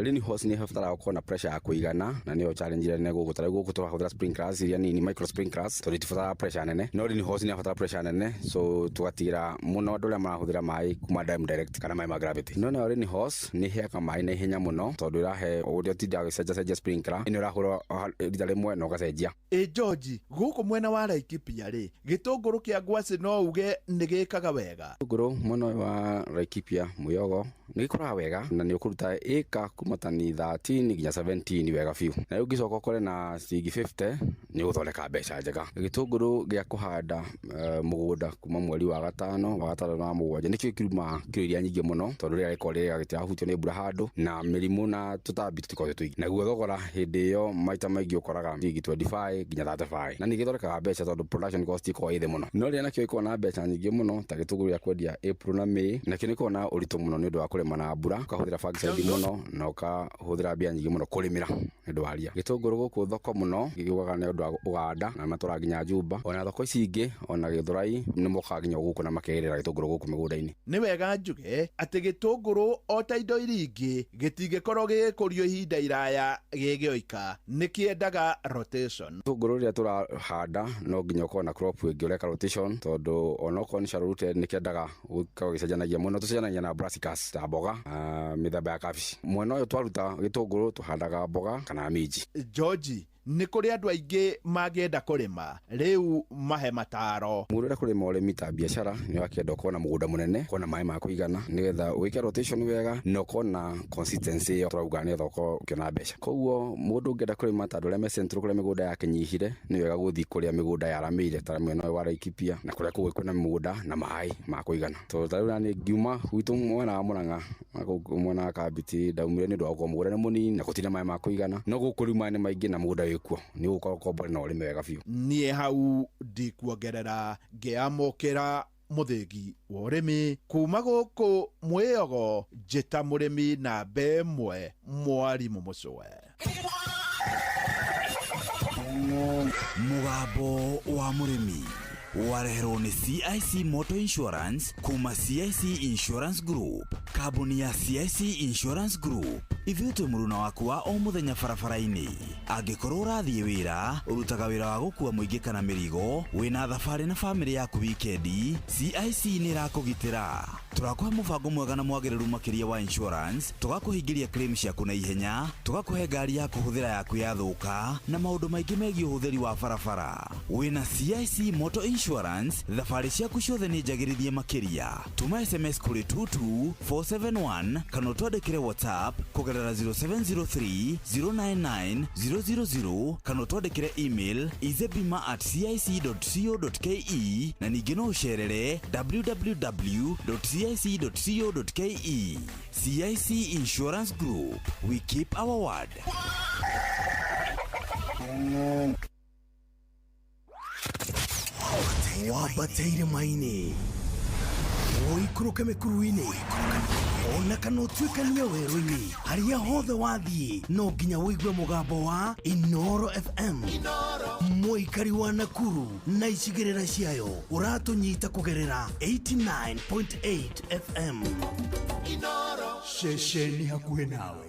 rain hose nĩ ĩbataraga gũkorwo na pressure ya kũigana na nĩyo challenge ĩrĩa nene gũkũ. Ta rĩu gũkũ tũrahũthĩra sprinklers iria nini, micro sprinklers, tondũ itibataraga pressure nene. No rain hose nĩ ĩbataraga pressure nene, so tugatigĩra mũno andũ arĩa marahũthĩra maĩ kuma dam direct kana maĩ ma gravity. No nayo rain hose nĩ ĩheaga maĩ na ihenya mũno tondũ ĩrahe ũrĩa ũtindaga ũgĩcenjacenjia sprinkler, ĩno ĩrahũra rita rĩmwe na ũgacenjia. George, gũkũ mwena wa Laikipia rĩ, gĩtũngũrũ kĩa ngwacĩ no uge nĩ gĩkaga wega? Gĩtũngũrũ mwena wa Laikipia, Mwĩogo nĩ gĩkũraga wega na nĩ ũkũruta ĩka kuma tani 13 nginya 17 wega biũ. Na rĩu ũngĩcoka ũkore na ciringi 50 nĩ ũgũthondeka mbeca njega. Gĩtũngũrũ gĩa kũhanda mũgũnda kuma mweri wa 5, wa 6 na 7 nĩkĩo kĩruma kiro iria nyingĩ mũno tondũ rĩrĩa gĩkorwo rĩrĩa gĩtirahutio nĩ mbura handũ na mĩrimũ na tũtambi tũtikoragwo tũingĩ. Naguo thogora hĩndĩ ĩyo maita maingĩ ũkoraga ciringi 25 nginya 35 na nĩ gĩthondekaga mbeca tondũ production cost ĩkoragwo ĩ thĩ mũno. No rĩrĩa nakĩo gĩkoragwo na mbeca nyingĩ mũno ta gĩtũngũrũ gĩa kwendia April na May, nakĩo nĩ gĩkoragwo na ũritũ mũno nĩ ũndũ wa kũrĩma na mbura, ũkahũthĩra fungicide mũno na ũkahũthĩra mbia nyingĩ mũno kũrĩmĩra nĩ ũndũ wa ria. Gĩtũngũrũ gũkũ thoko mũno gĩgĩũkaga nĩ ũndũ wa Uganda na matũra nginya Juba. Ona thoko ici ingĩ ona Gĩthũrai, nĩ mokaga nginya gũkũ na makerera gĩtũngũrũ gũkũ mĩgũnda-inĩ. Nĩ wega njuge atĩ gĩtũngũrũ o ta indo iria ingĩ gĩtingĩkorwo gĩgĩkũrio ihinda iraya gĩgĩoika, nĩ kĩendaga rotation. Gĩtũngũrũ rĩrĩa tũrahanda no nginya ũkorwo na crop ĩngĩ ũreka rotation, tondũ onokorwo nĩ shallow rooted nĩ kĩendaga gũkorwo gĩcenjanagia mũno, tũcenjanagia na brassicas ta mboga, mĩthemba ya kabici. Mwena ũyũ twaruta gĩtũngũrũ tũhandaga mboga kana minji. George, nĩ kũrĩ andũ aingĩ mangĩenda kũrĩma rĩu mahe mataro. Mũndũ ũrĩa kũrĩma ũrĩmi ta biacara nĩ wakĩenda ũkorwo na mũgũnda mũnene, ũkorwo na maĩ ma kũigana nĩgetha wĩke rotation wega na ũkorwo na consistency ĩyo tũrauga nĩgetha ũkorwo ũkĩona mbeca. Koguo mũndũ ũngĩenda kũrĩma ta andũ arĩa me central kũrĩa mĩgũnda yake nyihire, nĩ wega gũthiĩ kũrĩa mĩgũnda yaramĩire ta mwena ũyũ wa Laikipia na kũrĩa kũgũ kwĩna mĩgũnda na maĩ ma kũigana. Tondũ ta rĩu nĩ ngiuma gwitũ mwena wa Mũrang'a mwena wa Kabiti ndaumire nĩ ũndũ wa gũkorwo mũgũnda nĩ mũnini na gũtirĩ maĩ ma kũigana, no gũkũ rĩu maĩ nĩ maingĩ na mũgũnda wĩkuo nĩ ũgũkorwo kombore na ũrĩme wega biũ. Niĩ hau ndikuongerera ngĩamũkĩra mũthĩgi wa ũrĩmi kuma gũkũ Mwĩyogo, njĩta mũrĩmi namba ĩmwe Mwarimũ Mũcwe. Mũgambo wa mũrĩmi wareherwo nĩ CIC Motor Insurance kuma CIC Insurance Group. Kambuni ya CIC Insurance Group ithuĩ twĩ mũruna waku wa o mũthenya barabara-inĩ. Angĩkorwo ũrathiĩ wĩra, ũrutaga wĩra wa gũkua mũingĩ kana mĩrigo, wĩna thabarĩ na bamĩrĩ yaku wikendi, CIC nĩ ĩrakũgitĩra. Tũrakũhe mũbango mwega na mwagĩrĩru makĩria wa insurance, tũgakũhingĩria claim ciaku na ihenya, tũgakũhe ngari ya kũhũthĩra yaku yathũka na maũndũ maingĩ megiĩ ũhũthĩri wa barabara. Wĩna CIC Motor Insurance, thabarĩ ciaku ciothe nĩ njagĩrithie makĩria. Tuma SMS kũrĩ 22471 kana twandĩkĩre WhatsApp kũgerera 0703 099 000 kana twandĩkĩre email izebima@cic.co.ke na ningĩ no ũcerere www.cic.co.ke. CIC Insurance Group, we keep our word. Wabateire maini oikũrũke mĩkuru-inĩ ona kana ũtuĩkanie werũ-inĩ, harĩa hothe wathiĩ no nginya wĩigue mũgambo wa Inoro FM. Mũikari wa Nakuru na icigĩrĩra ciayo ũratũnyita kũgerera 89.8 FM. Inoro ceceni hakuhĩ nawe.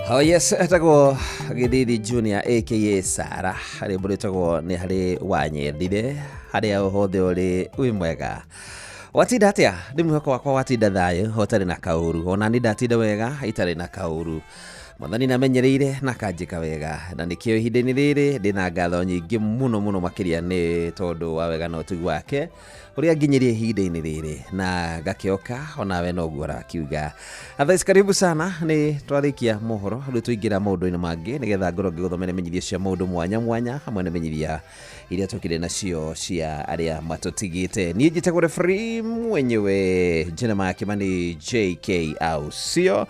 Oh yes, etagwo Githidi Junior aka Sara harĩ mũrĩtagwo nĩ harĩ wanyendire harĩa hothe ũrĩ wĩ mwega. Watinda atĩa? Nĩ mwĩhoko wakwa watinda thayũ ũtarĩ na kaũru, ona nĩ ndatinda wega itarĩ na kaũru. Mwathani namenyereire na kanjĩka wega, na nĩkĩo ihinda-inĩ rĩrĩ ndĩna ngatho nyingĩ mũno makĩria nĩ tondũ wa wega na ũtugi wake ũrĩa nginyerie ihinda-inĩ rĩrĩ na ngakĩoka onawe noguo arakiuga. Athaici karibu sana, nĩ twarĩkia mohoro rĩu tũingĩra maũndũ-inĩ mangĩ nĩgetha ngorwo ngĩgũthomera menyithia cia maũndũ mwanya hamwe na menyithia iria tũkĩrĩ nacio cia arĩa matũtigĩte. Niĩ njĩtagwo referee mwenyewe, jina make mani JK au sio,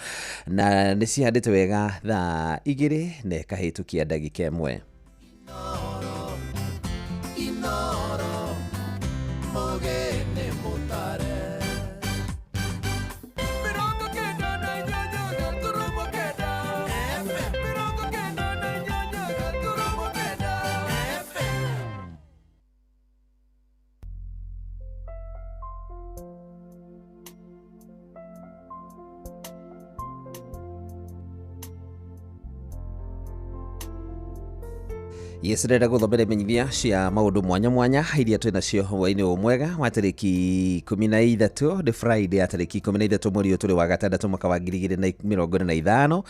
na nĩ cihandĩte wega thaa 2 na ĩkahĩtũkia ndagĩka 1. Yes, ndĩrenda gũthomera menyithia cia maũndũ mwanya iria twĩ nacio hwaĩ-inĩ mwega wa tarĩki 13 the Friday ya tarĩki 13 mweri tũrĩ wa gatandatũ mwaka wa 2025.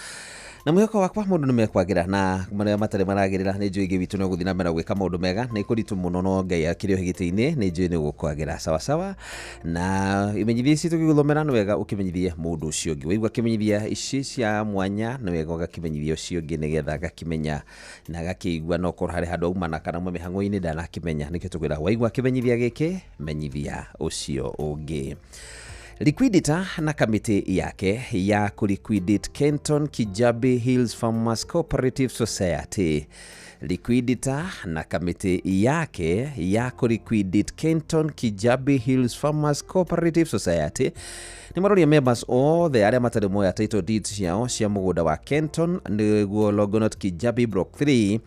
Na mwĩhoko wakwa mũndũ nĩ mekwagĩra na marĩa matarĩ maragĩrĩra nĩ njũĩ witũ no gũthiĩ na mbere gwĩka maũndũ mega nĩ kũritũ mũno no Ngai akĩrĩ hĩgĩtĩ-inĩ nĩ njũĩ nĩ gũkwagĩra sawa na imenyithia ici tũgĩgũthomera nĩ wega ũkĩmenyithie mũndũ ũcio ũngĩ. Waigua kĩmenyithia ici cia mwanya nĩ wega ũgakĩmenyithia ũcio ũngĩ nĩgetha agakĩmenya na agakĩigua no korwo harĩ handũ aumana kana mĩhang'o-inĩ ndanakĩmenya. Nĩkĩo tũkwĩra waigua kĩmenyithia gĩkĩ menyithia ũcio ũngĩ. Liquidator na kamĩtĩ yake ya kũliquidate Kenton Kijabi Hills Farmers Cooperative Society. Liquidator na kamĩtĩ yake ya kũliquidate Kenton Kijabi Hills Farmers Cooperative Society nĩ maroria members othe arĩa matarĩ moya title deeds ciao cia mũgũnda wa Kenton nĩguo Longonot Kijabi Block 3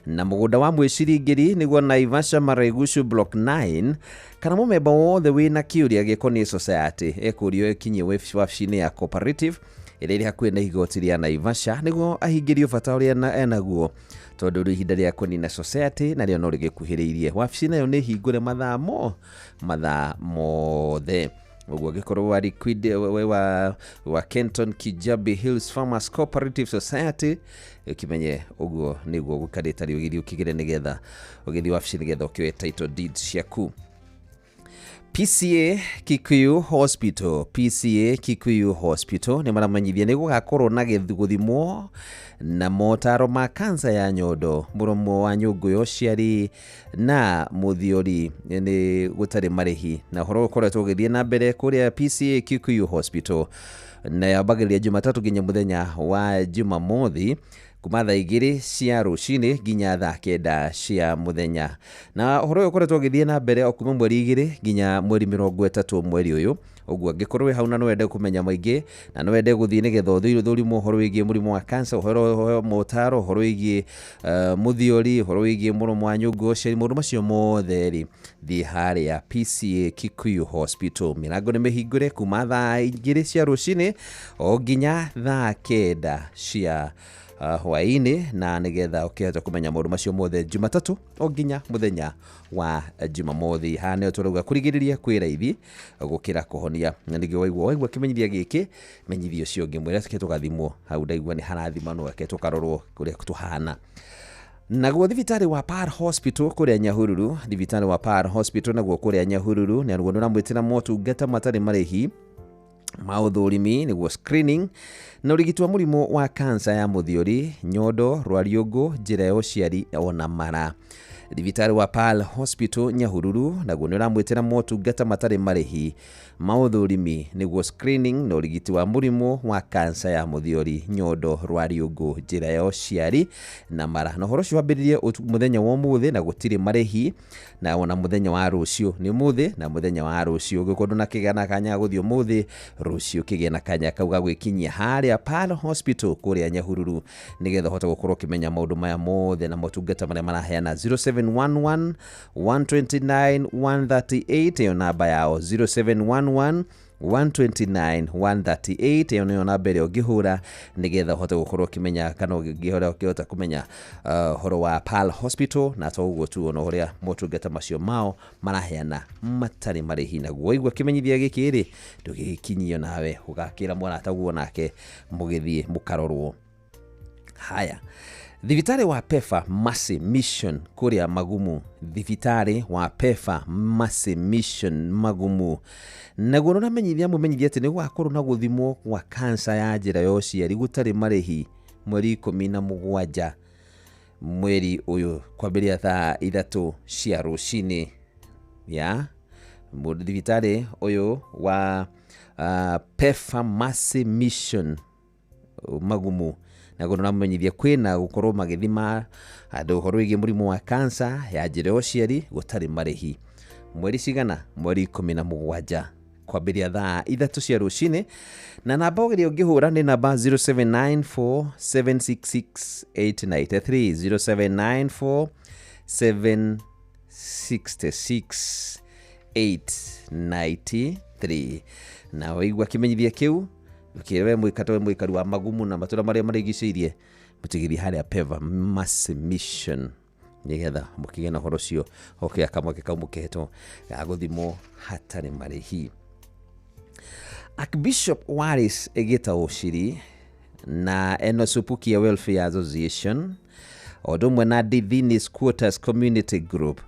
na mũgũnda wa Mwĩciringiri nĩguo Naivasha Maraigushu Block 9 kana mũmemba wothe wĩna kĩũria gĩkoniĩ society ekũrio ekinyie wabici-inĩ ya cooperative ĩrĩa ĩrĩ hakuhĩ na igoti rĩa Naivasha nĩguo ahingĩrio bata ũrĩa enaguo tondũ ihinda rĩa kũnina society narĩo no rĩgĩkuhĩrĩirie. Wabici nayo nĩ hingũre mathaa mothe. Ũguo gĩkorwo wa liquid wa Kenton Kijabi Hills Farmers Cooperative Society ũkimenye ũguo nĩguo gũkarĩta rĩu ũgĩthiĩ ũkĩgĩre nĩgetha ũgĩthiĩ wabici nĩgetha ũkĩoe title deeds ciaku. PCA Kikuyu Hospital nĩ maramenyithia nĩ gũgakorwo na gũthimwo na motaro ma kansa ya nyondo, mũromo wa nyũngũ ya ũciari na mũthiori nĩ gũtarĩ marĩhi. Na ũhoro ũkoretwo ũgĩthiĩ na mbere kũrĩa PCA Kikuyu Hospital na yambagĩrĩria Jumatatu nginya mũthenya wa Jumamothi kuma thaa 2 cia rũcinĩ nginya thaa 9 cia mũthenya. Na ũhoro ũyũ ũkoretwo ũgĩthiĩ na mbere o kuma mweri 2 nginya mweri 30 mweri ũyũ. Ũguo angĩkorwo wĩ hau na no wende kũmenya maingĩ na no wende gũthiĩ nĩgetha ũthũrimwo ũhoro wĩgiĩ mũrimũ wa kansa, ũhoro motaro, ũhoro wĩgiĩ mũthiori, ũhoro wĩgiĩ mũromo wa nyũngũ ũciari, maũndũ macio mothe rĩ thiĩ harĩa PCA Kikuyu Hospital. Mĩrango nĩ mĩhingũre kuma thaa 2 cia rũcinĩ o nginya thaa 9 cia hwaĩ-inĩ na nĩgetha ũkĩhota kũmenya maũndũ macio mothe Jumatatu o nginya mũthenya wa Jumamothi. Haha nĩho tũrauga kũrigĩrĩria kwĩ raithi gũkĩra kũhonia. Na nĩguo waigua kĩmenyithia gĩkĩ menyithia ũcio ũngĩ mwĩra tũke tũgathimwo hau ndaigua nĩ harathimanwo reke tũkarorwo kũrĩa tũhana. Naguo thibitarĩ wa Par Hospital kũrĩa Nyahururu, thibitarĩ wa Par Hospital naguo kũrĩa Nyahururu naguo nĩũramwĩtĩra motungata matarĩ marĩhi ma ũthũrimi nĩguo screening na ũrigiti wa mũrimũ wa kansa ya mũthiori, nyondo, rwariũngũ, njĩra ya ũciari ona mara. Thibitarĩ wa Par Hospital Nyahururu naguo nĩũramwĩtĩra motungata matarĩ marĩhi ma ũthũrimi nĩguo screening na ũrigiti wa mũrimũ wa kansa ya mũthiori, nyondo, rwariũngũ, njĩra ya ũciari na mara. Na ũhoro ũcio wambĩrĩrie mũthenya wa ũmũthĩ na gũtirĩ marĩhi na ona mũthenya wa rũciũ nĩ ũmũthĩ na mũthenya wa rũciũ. Ũngĩkorwo na kĩgĩa na kanya gũthiĩ ũmũthĩ, rũciũ kĩgĩa na kanya kau ga gwĩkinyia harĩa Par Hospital kũrĩa Nyahururu nĩgetha ũhote gũkorwo ũkĩmenya maũndũ maya mothe na motungata marĩa maraheana. 0711 129 138 ĩyo namba yao 0711 129 138 ĩyo nĩyo namba ĩrĩa ũngĩhũra nĩgetha ũhote gũkorwo ũkĩmenya kana ũngĩhota kũmenya horo wa Pearl Hospital na to ũguo tu ona ũrĩa motungata macio mao maraheana matarĩ marĩhi. Naguo igua kĩmenyithia gĩkĩ rĩ ndũgĩkinyio nawe ũgakĩra mwana taguo nake mũgĩthiĩ mũkarorwo. Haya, thibitarĩ wa PEPFAR Mercy Mission kũrĩa Magumu, thibitarĩ wa PEPFAR Mercy Mission Magumu. Naguo nĩramenyithia mũmenyithia atĩ nĩgũgakorwo na gũthimwo kwa kansa ya njĩra ya ũciari gũtarĩ marĩhi mweri 17 mweri ũyũ kwambĩrĩria thaa 3 cia rũcinĩ. Ya thibitarĩ ũyũ wa PEPFAR Mercy Mission Magumu naguo nĩramenyithia kwĩna gũkorwo magĩthima andũ ũhoro wĩgiĩ mũrimũ wa kansa ya njĩra ya ũciari gũtarĩ marĩhi mweri cigana mweri 17 kwambĩrĩria thaa 3 cia rũcinĩ. Na namba ũgeria ũngĩhũra nĩ namba 0794766893 0794766893. na waigua kĩmenyithia kĩu ũkĩrewe mũikaru wa Magumu na matũra marĩa marigicĩirie mũtigithie harĩa PEPFAR Mercy Mission nĩgetha mũkĩgĩa na horo cio oke akamweke kaumũkehetwo ga gũthimwo hatarĩ marĩhi. Archbishop Wallace Egeta Oshiri na Enosupukia Welfare Association ũndũ ũmwe na Divinis Quarters Community Group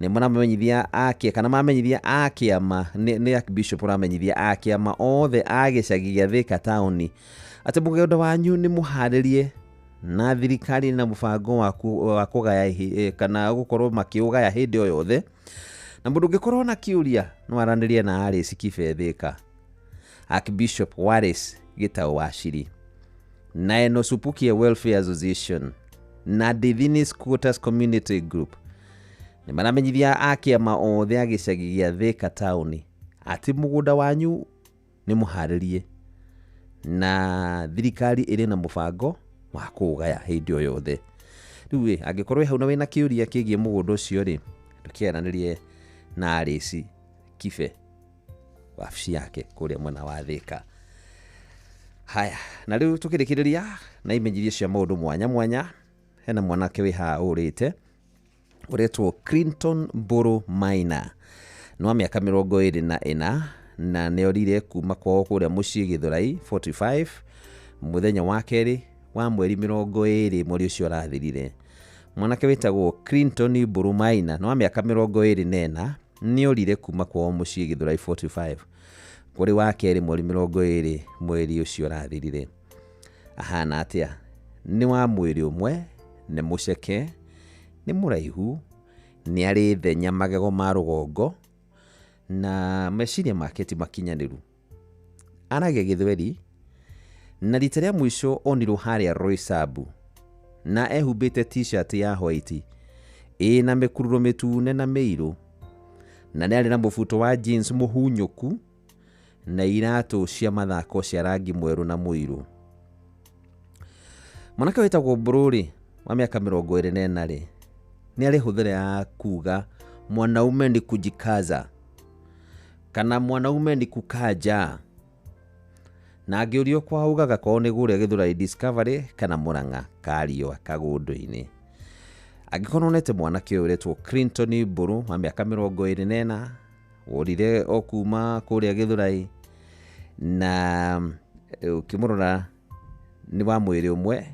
nĩ maramenyithia akia kana mamenyithia akĩama nĩ Archbishop ramenyithia akĩama othe agĩcagi gĩa Thika taũni atĩ mũgũnda wanyu nĩ mũharĩrie na thirikari na mũbango wa kũgaya kana gũkorwo makĩũgaya hĩndĩ o yothe. Na mũndũ ũngĩkorwo na kĩũria no aranĩrie na Alice Kibe Thika. Archbishop Wallace Egeta Oshiri na Enosupukia Welfare Association na Divinis Quarters Community Group nĩ maramenyithia akĩama othe agĩcagi gĩa Thika taũni atĩ mũgũnda wanyu nĩ mũharĩrie na thirikari ĩrĩ na mũbango wa kũgaya hĩndĩ o yothe. Rĩu angĩkorwo hau na wĩna kĩũria kĩgiĩ mũgũnda ũcio rĩ ndũkĩaranĩrie na Alice Kibe wabici yake kũrĩa mwena wa Thika. Haya, na rĩu tũkĩrĩkĩrĩria na imenyithia cia maũndũ mwanya mwanya. Hena mwanake wĩ haha ũrĩte ũretwo Clinton Mburu Maina no wa mĩaka 24 na nĩorire kuma kwao kũrĩa mũciĩ Gĩthũrai 45 mũthenya wa kerĩ wa mweri 20 mweri ũcio ũrathirire. Mwanake wĩtagwo Clinton Mburu Maina no wa mĩaka 24 nĩorire kuma kwao mũciĩ Gĩthũrai 45 kũrĩ wa kerĩ mweri 20 mweri ũcio ũrathirire. Ahana atĩa? Nĩ wa mwĩrĩ ũmwe, nĩ mũceke, nĩ mũraihu, nĩ arĩ thenya magego ma rũgongo na meciria make ti makinyanĩru. Aragia Gĩthweri na rita rĩa mũico onirwo harĩa Roysambu na ehumbĩte t-shirt ya white ĩna mĩkururo mĩtune na mĩirũ na nĩ arĩ na mũbuto wa jeans mũhunyũku na iratũ cia mathako cia rangi mwerũ na mũirũ. Mwanake wĩtagwo Mburu wa mĩaka 24 nĩ arĩ hũthĩra ya kuga mwanaume ni kujikaza kana mwanaume ni kukaja na angĩũrio kwa ugaga kwao nĩ gũrĩa Gĩthũrai Discovery kana Mũrang'a Kariũa Kagũndũ-inĩ. Angĩkorwo nete mwanake ũyũ wĩtwo Clinton Mburu wa mĩaka 24 ũrire o kuma kũrĩa Gĩthũrai na ukĩmũrora nĩ wa mwĩrĩ ũmwe,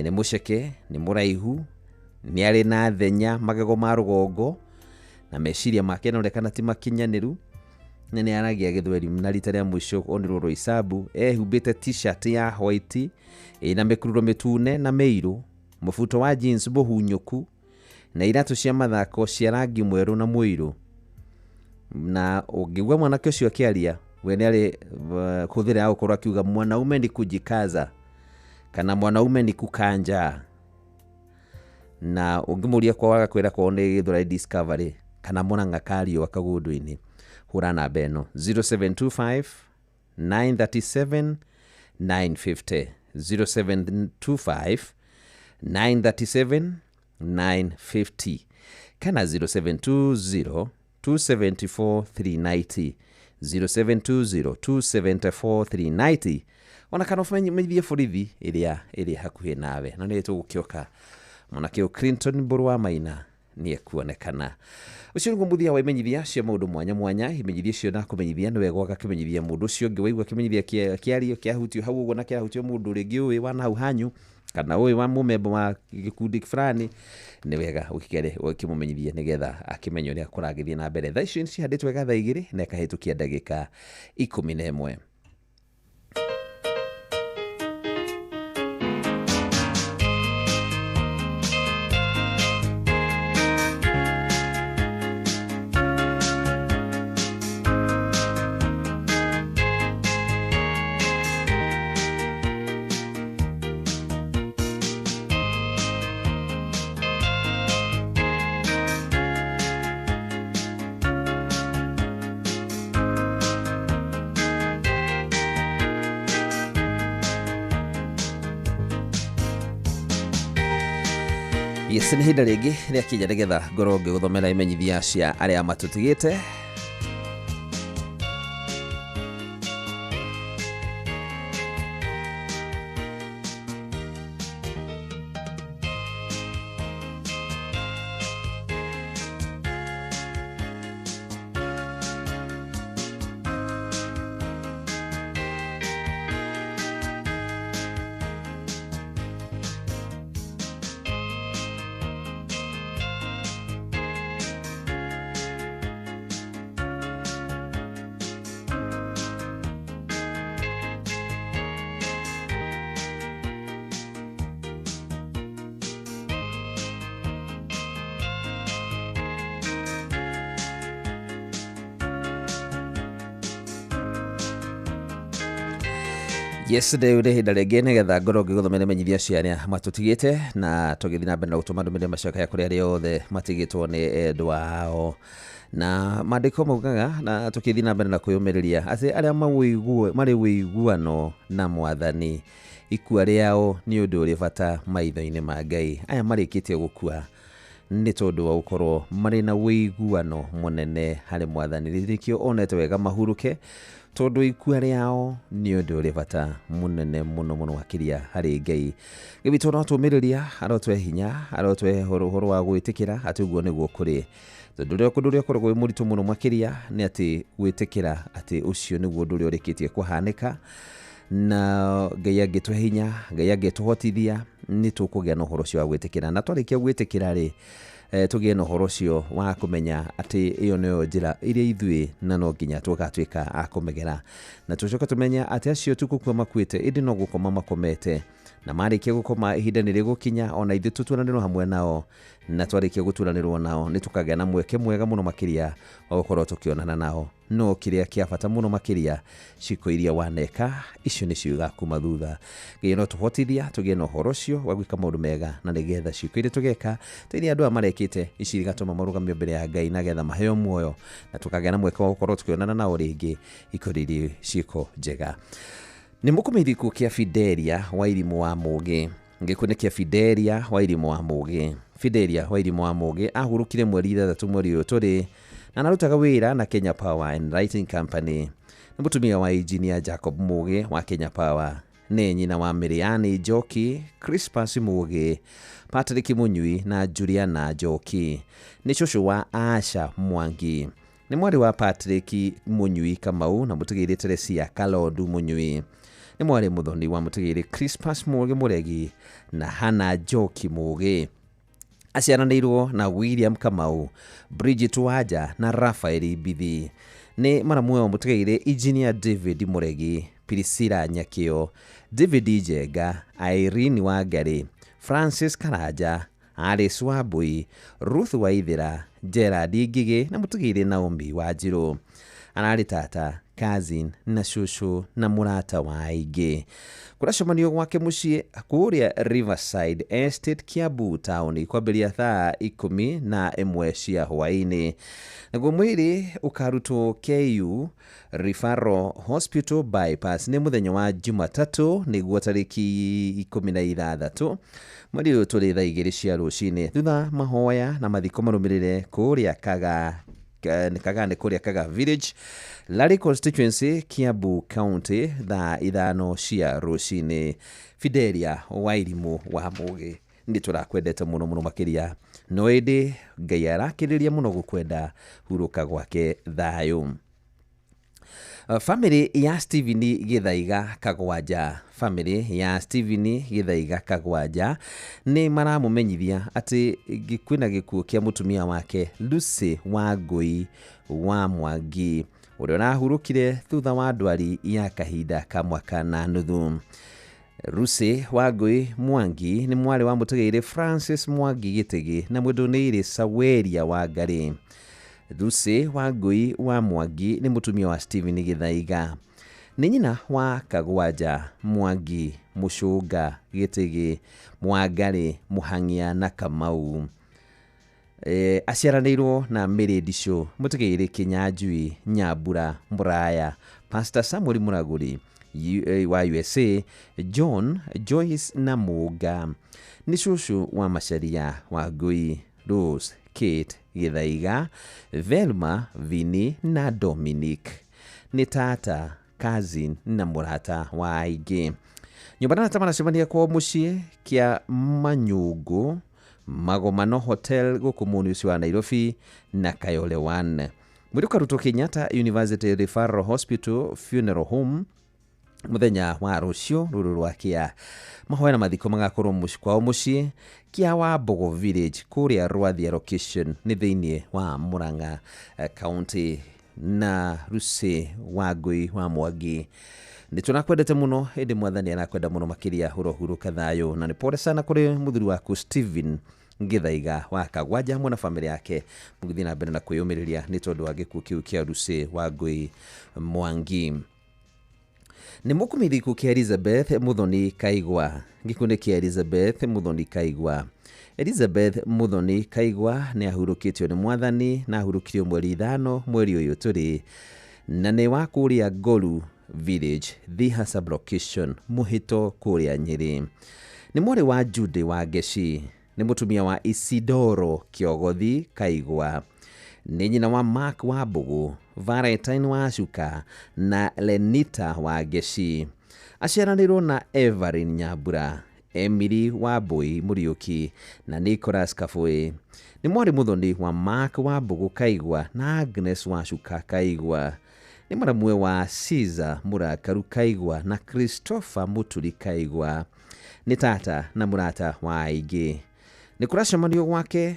nĩ mũceke, nĩ mũraihu, nĩ arĩ na thenya magego ma rũgongo na meciria make nĩonekana ti makinyanĩru na nĩ aragia Gĩthweri na rita rĩa mũico onirwo Roysambu ehumbĩte t-shirt ya white ĩna mĩkururo mĩtune na mĩirũ, mũbuto wa jeans mũhunyũku na iratũ cia mathako cia rangi mwerũ na mũirũ. Na ũngĩgua mwanake ũcio akĩaria we nĩ arĩ kũthĩra ya gũkorwo akiuga mwanaume ni kujikaza kana mwanaume ni kukanja. Na ũngĩmũria kwa waga kwĩra kwao nĩ Gĩthũrai Discovery kana Mũrang'a Kariũa Kagũndũ-inĩ hũra namba ĩno 0725 937 950 0725 937 950 kana 0720 274 390 0720274390 ona kana ũmenyithie borithi ĩrĩa hakuhĩ nawe. Na nĩ tũgũkĩoka mwanake ũyũ Clinton Mbũrũ wa Maina nĩ ekuonekana. Ũcio nĩguo mũthia wa imenyithia cia maũndũ mwanya mwanya. Imenyithia cio na kũmenyithia nĩ wega ũgakĩmenyithia mũndũ ũcio ũngĩ waigua kĩmenyithia kĩario kĩahutio hau ũguo na kĩahutio mũndũ rĩngĩ ũĩ wa nahau hanyu kana ũĩ wa mũmemba wa gĩkundi fulani, nĩ wega ũkĩmũmenyithia nĩgetha akĩmenye ũrĩa kũragĩthiĩ na mbere. Thaa icio cihandĩtwo wega thaa 2 na ĩkahĩtũkia ndagĩka 11. Yes, nĩ hĩndĩ rĩngĩ rĩa kinya nĩgetha ngorwo ngĩgũthomera imenyithia cia arĩa matũtigĩte. Yes, nĩ hĩndĩ rĩngĩ nĩgetha ngorwo ngĩgũthomera imenyithia cia arĩa matũtigĩte na tũgĩthiĩ na mbere na gũtũma ndũmĩrĩri macokaya kũrĩ arĩa othe matigĩtwo nĩ endwa ao. Na maandĩko maugaga na tũkĩthiĩ na mbere na kwĩyũmĩrĩria atĩ arĩa marĩ wĩiguano na Mwathani, ikua rĩao nĩ ũndũ ũrĩ bata maitho-inĩ ma Ngai. Aya marĩkĩtie gũkua nĩ tondũ wa gũkorwo marĩ na wĩiguano mũnene harĩ Mwathani. Nĩkĩo onete wega mahurũke tondũ ikua rĩao nĩ ũndũ ũrĩ bata mũnene mũno makĩria harĩ Ngai. Gĩbitwo no tũmĩrĩria arotwe hinya, arotwe ũhoro wa gwĩtĩkĩra atĩ ũguo nĩguo kũrĩ. Tondũ ũrĩa ũkoragwo wĩ mũritũ mũno makĩria nĩ atĩ gwĩtĩkĩra atĩ ũcio nĩguo ũndũ ũrĩa ũrĩkĩtie kũhanĩka, na Ngai angĩtũhe hinya, Ngai angĩtũhotithia nĩ tũkũgĩa na ũhoro ũcio wa gwĩtĩkĩra. Na twarĩkia gwĩtĩkĩra rĩ, tũgĩe na ũhoro ũcio wa kũmenya atĩ ĩyo nĩyo njĩra iria ithuĩ na no nginya tũgatuĩka a kũmegera. Na tũcoka tũmenya atĩ acio tũgũkua makuĩte ĩndĩ no gũkoma makomete, na marĩkia gũkoma ihinda nĩ rĩgũkinya ona ithuĩ tũturanĩrwo hamwe nao, na twarĩkia gũturanĩrwo nao nĩ tũkagĩa na mweke mwega mũno makĩria wa gũkorwo tũkĩonana nao. No kĩrĩa kĩa bata mũno makĩria, ciĩko iria waneka icio nĩcio igakuma thutha. Ngai no tũhotithia tũgĩe na ũhoro ũcio wa gwĩka maũndũ mega, na nĩgetha ciĩko iria tũgeka tũirie andũ aya marekĩte ici igatũma marũgamio mbere ya Ngai na getha maheo muoyo, na tũkagĩa na mweke wa gũkorwo tũkĩonana nao rĩngĩ ikoririe ciĩko njega. Nĩ mũkũmeithikũ kĩa Fidelia wa Irimũ wa Mũgĩ. Gĩkundi kĩa Fidelia wa Irimũ wa Mũgĩ. Fidelia wa Irimũ wa Mũgĩ ahurũkire mweri 3 mweri ũyũ tũrĩ, na narutaga wĩra na Kenya Power and Lighting Company. Nĩ mũtumia wa Engineer Jacob Mũgĩ wa Kenya Power. Nĩ nyina wa Miriani Njoki, Crispus Mũgĩ, Patrick Mũnyui na Juliana Njoki. Nĩ cũcũ wa Asha Mwangi. Nĩ mwarĩ wa Patrick Mũnyui Kamau na mũtigĩrĩ Teresia Kalondu Mũnyui. Nĩ mwarĩ mũthoni wa mũtigĩrĩ Crispus Mũgĩ Mũregi na Hannah Njoki Mũgĩ. Aciaranĩirwo na William Kamau, Bridget Wanja na Raphael Bithi. Nĩ maramu wa mũtigĩrĩ Engineer David Mũregi, Priscilla Nyakĩo, David Njenga, Irene Wangari, Francis Karanja, Alice Wambui, Ruth Waithira, Gerard Ngigĩ na mũtigĩrĩ Naomi Wanjirũ. Ararĩ tata, cousin na cũcũ na mũrata wa aingĩ. Kũracemanio gwake mũciĩ kũrĩa Riverside Estate Kiambu Town kwambĩrĩria thaa 11 cia hwaĩ-inĩ. Naguo mwĩrĩ ũkarutwo KU Referral Hospital Bypass nĩ mũthenya wa Jumatatũ nĩguo tarĩki 16 mweri ũyũ tũrĩ thaa 2 cia rũcinĩ. Thutha mahoya na mathiko marũmĩrĩre kũrĩa kagane kuria Kaga Village, Lari constituency, Kiambu County, thaa ithano cia rucini. Fidelia Wairimu wa Mugi ndi turakwendete muno muno makiria no indi Ngai arakiriria muno gukwenda huruka gwake thayu. Family ya Stephen Githaiga Kagwanja ni maramumenyithia ati kwina gikuo kia mutumia wake Lucy Wangui wa Mwangi uria urahurukire thutha wa ndwari ya kahinda ka mwaka na nuthu. Lucy Wangui Mwangi ni mwari wa mutegeire Francis Mwangi Gitegi na mwendonire Saweria wa Ngari. Lucy Wangui wa Mwangi ni mutumia wa Stephen Githaiga. Ni nyina wa Kagwanja, Mwangi, Mucunga, Gitegi, Mwangari, Muhangia na Kamau. Aciaranirwo na Mary Ndisho, mutegeire Kinyanjui, Nyambura, Muraya, Pastor Samuel Muraguri wa USA, John, Joyce na Muga. Ni shushu wa Macharia, Wangui, Rose, Kate Githaiga, Velma, Vini na Dominic. Ni tata, cousin na murata wa aingĩ. Nyũmba na tamana cemania kwa muciĩ kia Manyungu, Magomano Hotel gũkũ mũciĩ wa Nairobi na Kayole 1. Mwĩrĩ ũkarutwo Kenyatta University Referral Hospital Funeral Home muthenya wa rũciũ rũrũ rwa kia mahoya na mathiko magakorwo muciĩ kwao muciĩ kia Wambogo Village kũrĩa Rwathia location nĩ thĩinĩ wa Murang'a County. Na Lucy Wangui wa Mwangi ni tunakwendete muno, indi mwathani anakwenda muno makiria hurohuruka thayo. Na ni pole sana kuri muthuri waku Stephen Githaiga wa Kagwanja hamwe na family yake mugithi na mbere na kwiyumiriria ni tondu wa gikuo kiu kia Lucy Wangui Mwangi. Ni mukumiriku kia Elizabeth Muthoni Kaigwa, gikundi kia Elizabeth Muthoni Kaigwa. Elizabeth Muthoni Kaigwa ni ahurukitio ni mwathani na ahurukirio mweri 5 mweri uyu turi na ni wa kuria Goru Village Thiha sublocation Muhito kuria Nyeri. Ni mwari wa Jude wa Geshi, ni mutumia wa Isidoro Kiogothi Kaigwa, ni nyina wa Mark wa Mbugu, Valentine wa Shuka na Lenita wa Geshi. Aciaranirwo na Evelyn Nyambura, Emily Wambui Muriuki na Nicholas Kafui. Ni mwari muthoni wa Mark wa Mbugu Kaigwa na Agnes wa Shuka Kaigwa. Ni mwaramwe wa Caesar Murakaru Kaigwa na Christopher Muturi Kaigwa. Ni tata na murata wa aingĩ. Ni kuracemanio gwake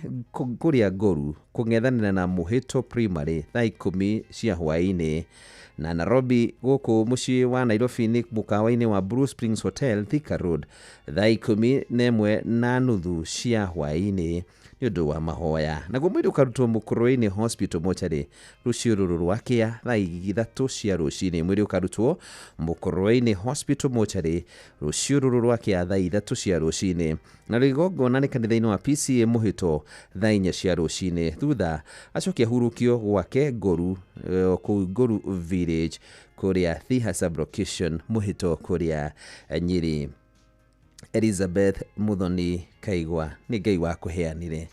kuria Goru kung'ethanĩra na Muhito Primary thaa 10 cia hwaĩ-inĩ na Nairobi gũkũ muciĩ wa Nairobi ni mukawa-inĩ wa Blue Springs Hotel Thika Road thaa 11:30 cia hwaĩ-inĩ ni ũndũ wa mahoya. Naguo mwĩrĩ ũkarutwo Mũkũrũ-inĩ Hospital Mortuary rũciũ rũrũ rwakia thaa 3 cia rũcinĩ. Mwĩrĩ ũkarutwo Mũkũrũ-inĩ Hospital Mortuary rũciũ rũrũ rwakia thaa 3 cia rũcinĩ. Na igongona nĩ kanitha-inĩ wa PCA Muhito thaa 4 cia rũcinĩ. Thutha acokia hurukio gwake Goru kũu Goru Village kũrĩa Thiha sublocation Muhito kũrĩa Nyeri. Elizabeth Muthoni Kaigwa ni Ngai wa kuheanire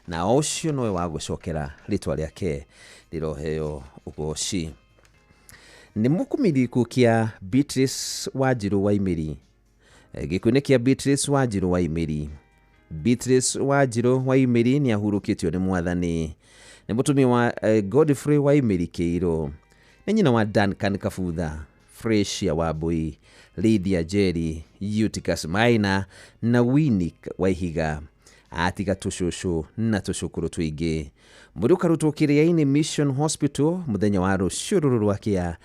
na ucio nowe wa gucokera ritwa riake riroheo ugoci. Ni mukumiriku kia Beatrice Wanjiru Waimiri, gikundi kia Beatrice Wanjiru Waimiri. Beatrice Wanjiru Waimiri ni ahurukitio ni mwathani. Ni mutumia wa Godfrey Waimiri Keiro. Ni nyina wa Duncan Kafutha, Freshia Wabui, Lydia Jerry, Eutychus Maina na Winnie Waihiga. Atiga tushushu na tushukuru tuingi. Mwĩrĩ ũkarutwo Kĩrĩa-inĩ Mission Hospital muthenya wa rũciũ rũrũ rwakia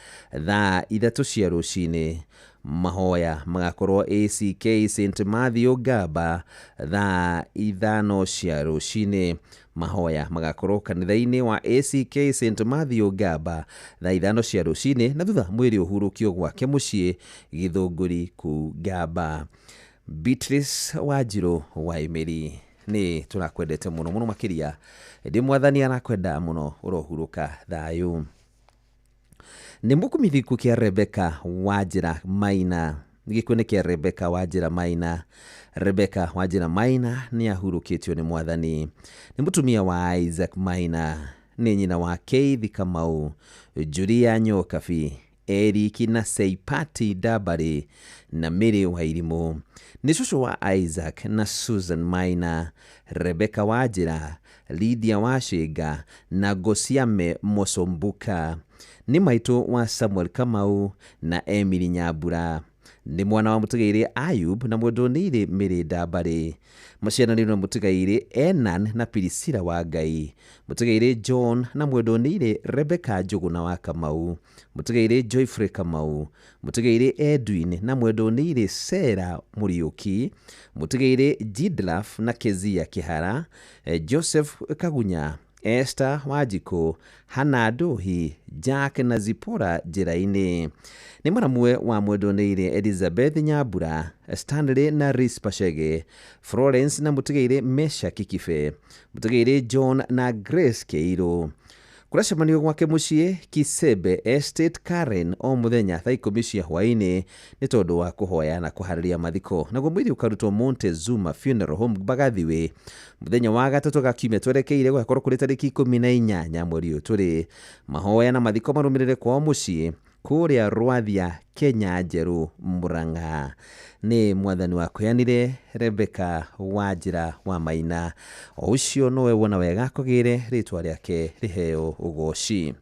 thaa 3 cia rũcinĩ. Mahoya magakorwo ACK St Matthew Gaba thaa 5 cia rũcinĩ. Mahoya magakorwo kanitha-inĩ wa ACK St Matthew Gaba thaa 5 cia rũcinĩ na thutha mwĩrĩ ũhurũkio gwake muciĩ Gĩthũngũri kũu Gaba. Beatrice Wanjiru Waimiri ni tunakwendete muno muno makiria, ndi mwathani anakwenda muno urohuruka thayu. Ni mukumithiku kia Rebecca Wanjira Maina, gikundi kia Rebecca Wanjira Maina. Rebecca Wanjira Maina ni ahurukitio ni mwathani. Ni mutumia wa Isaac Maina nĩ nyina wa Keith Kamau, Julia Nyokabi, Eric na Seipati Dabari na Mary Wairimu. Nĩ cucu wa Isaac na Susan Maina, Rebecca Wajira, Lydia Washinga na Gosiame Mosombuka. Nĩ maitũ wa Samuel Kamau na Emily Nyambura. Nĩ mwana wa mũtigairĩ Ayub na mwendonĩirĩ Mary Dabari. Maciaranĩirwo na mũtigairĩ Enan na Pirisira wa Ngai, mũtigairĩ John na mwendonĩirĩ Rebecca Njũgũna wa Kamau, mũtigairĩ Joyfrey Kamau, mũtigairĩ Edwin na mwendonĩirĩ Sarah Muriuki, mũtigairĩ Jidlaf na Kezia Kihara, Joseph Kagunya, Esther Wajiko, Hannah Ndohi, Jack na Zipora Njĩra-inĩ. Nĩ mwaramwe wa mwendonĩirĩ Elizabeth Nyambura, Stanley na Ris Pachege, Florence na mũtigairĩ Mesha Kikibe, mũtigairĩ John na Grace Keiro. Kũracemanio gwake mũciĩ Kisebe Estate Karen o mũthenya thaa 10 cia hwaĩ-inĩ nĩ tondũ wa kũhoya na kũharĩria mathiko. Naguo mwĩrĩ ũkarutwo Montezuma Funeral Home Bagathiwe mũthenya wa gatatũ ga kiumia twerekeire gũgakorwo kũrĩ tarĩki 18 mweri ũyũ tũrĩ. Mahoya na mathiko marũmĩrĩre kwao mũciĩ kũrĩa Rwathia Kenya Njerũ Mũrang'a. Nĩ mwathani wa kũheanire Rebecca Wanjira wa Maina. O ũcio nowe wona wega kũgĩre rĩtwa rĩake rĩheo ũgoci.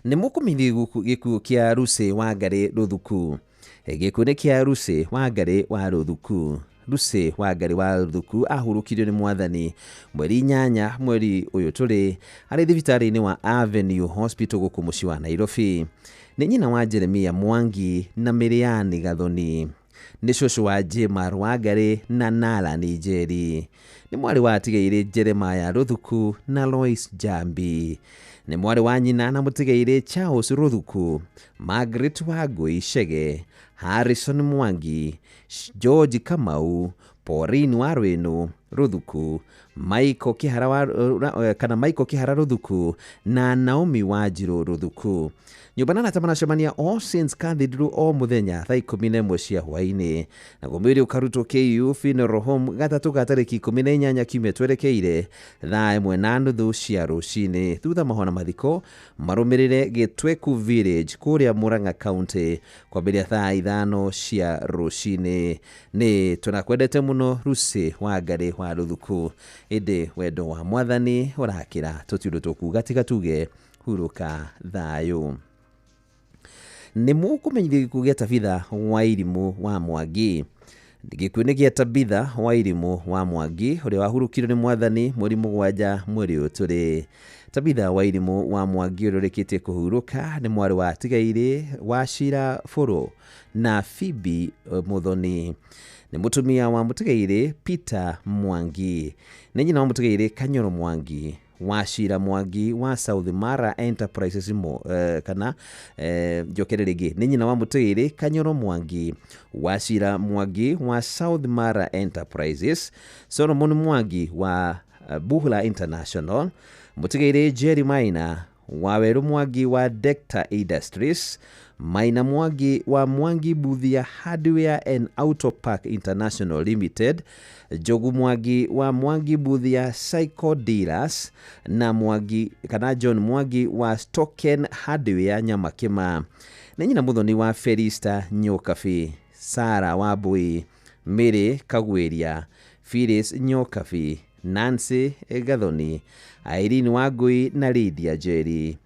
Nĩ mũkũmenyithia gĩkuũ kĩa Lucy Wangari Rũthuku. Gĩkuũ nĩ kĩa Lucy Wangari wa Rũthuku. Lucy Wangari wa Rũthuku ahurũkirio nĩ mwathani mweri 8 mweri ũyũ tũrĩ arĩ thibitarĩ-inĩ wa Avenue Hospital gũkũ mũciĩ wa Nairobi. Nĩ nyina wa Jeremia Mwangi na Miriani Gathoni. Nĩ cũcũ wa Jemar Wangari na Nala Njeri. Nĩ mwarĩ wa atigairĩ Jeremiah Rũthuku na Lois Jambi. Nĩ mwarĩ wa nyina na mũtigairĩ Charles Rũthuku, Margaret Wangui Chege, Harrison Mwangi, George Kamau, Pauline Warwenu Rũthuku, Michael Kihara Rũthuku na Naomi Wanjiru Rũthuku. Nyũmba na tamana All Saints Cathedral o mũthenya thaa 11 cia hwaĩ-inĩ. Naguo mwĩrĩ ũkarutwo KU Funeral Home gatatũ ga tarĩki 18 kiumia twerekeire thaa 1:30 cia rũcinĩ. Thutha mahona mathiko marũmĩrĩre Gĩtweku Village kũrĩa Murang'a County kwambĩrĩria thaa 5 cia rũcinĩ. Nĩ tunakwendete mũno Lucy Wangari wa Rũthuku. Ĩndĩ wendo wa mwathani ũrakĩra tũtiũndũ tũkuga tiga tuge hurũka thayũ. Nĩ mũkũmenyithia gĩkuũ gĩa Tabitha Wairimu wa Mwangi. Gĩkuũ nĩ gĩa Tabitha Wairimu wa Mwangi ũrĩa wahurũkirio nĩ mwathani mweri 7 mweri ũyũ tũrĩ. Tabitha Wairimu wa Mwangi ũrĩa ũrĩkĩtie kũhurũka nĩ mwarĩ wa atigairĩ Wachira Fũrũ na Phoebe Muthoni. Nĩ mũtumia wa mũtigairĩ Peter Mwangi. Nĩ nyina wa mũtigairĩ Kanyoro Mwangi, Wachira Mwangi wa South Mara Enterprises njokerere rĩngĩ. Nĩ nyina wa mũtigairĩ Kanyoro Mwangi, Wachira Mwangi wa South Mara Enterprises, Solomon Mwangi wa Buhla International, mũtigairĩ Jerry Maina, Waweru Mwangi wa Decta Industries, Maina Mwangi wa Mwangi Buthia Hardware and Auto Park International Limited, Jogu Mwangi wa Mwangi Buthia Cycle Dealers na John Mwangi wa Stocken Hardware Nyamakima. Nĩ nyina Muthoni wa Felista Nyokabi, Sara Wambui, Mary Kagweria, Phyllis Nyokabi, Nancy Gathoni, Irene Wangui na Lydia Njeri.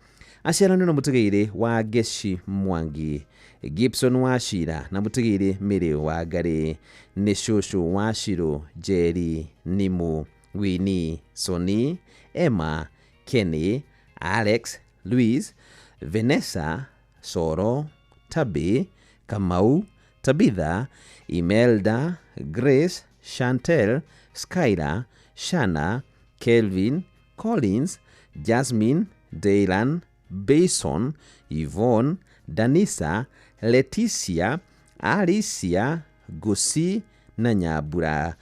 Aciaranĩirwo na mũtigairĩ wa Geshi Mwangi, Gibson Wachira na mũtigairĩ Mary Wangari. Nĩ cũcũ Wachiru, Njeri, Nimu, Winnie, Soni, Emma, Kenny, Alex, Louise, Vanessa, Soro, Tabi, Kamau, Tabitha, Imelda, Grace, Chantel, Skyla, Shana, Kelvin, Collins, Jasmine, Daylan, Bason, Yvonne, Danisa, Leticia, Alicia, Gusi na Nyambura.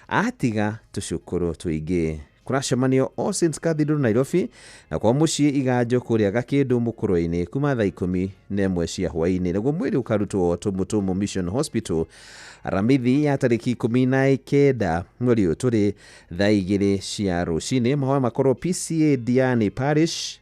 Atiga tũcũkũrũ tũingĩ kuracemanio All Saints Cathedral Nairobi na kwa muciĩ iganjo kũrĩa Gakĩndũ Mũkũrũ-inĩ kuma thaa 11 cia hwaĩ-inĩ naguo mwĩrĩ ũkarutwo Tumutumu Mission Hospital aramithi ya tarĩki 19 mweri ũyũ tũrĩ thaa 2 cia rũcinĩ. Mahoya makorwo PCA Diani Parish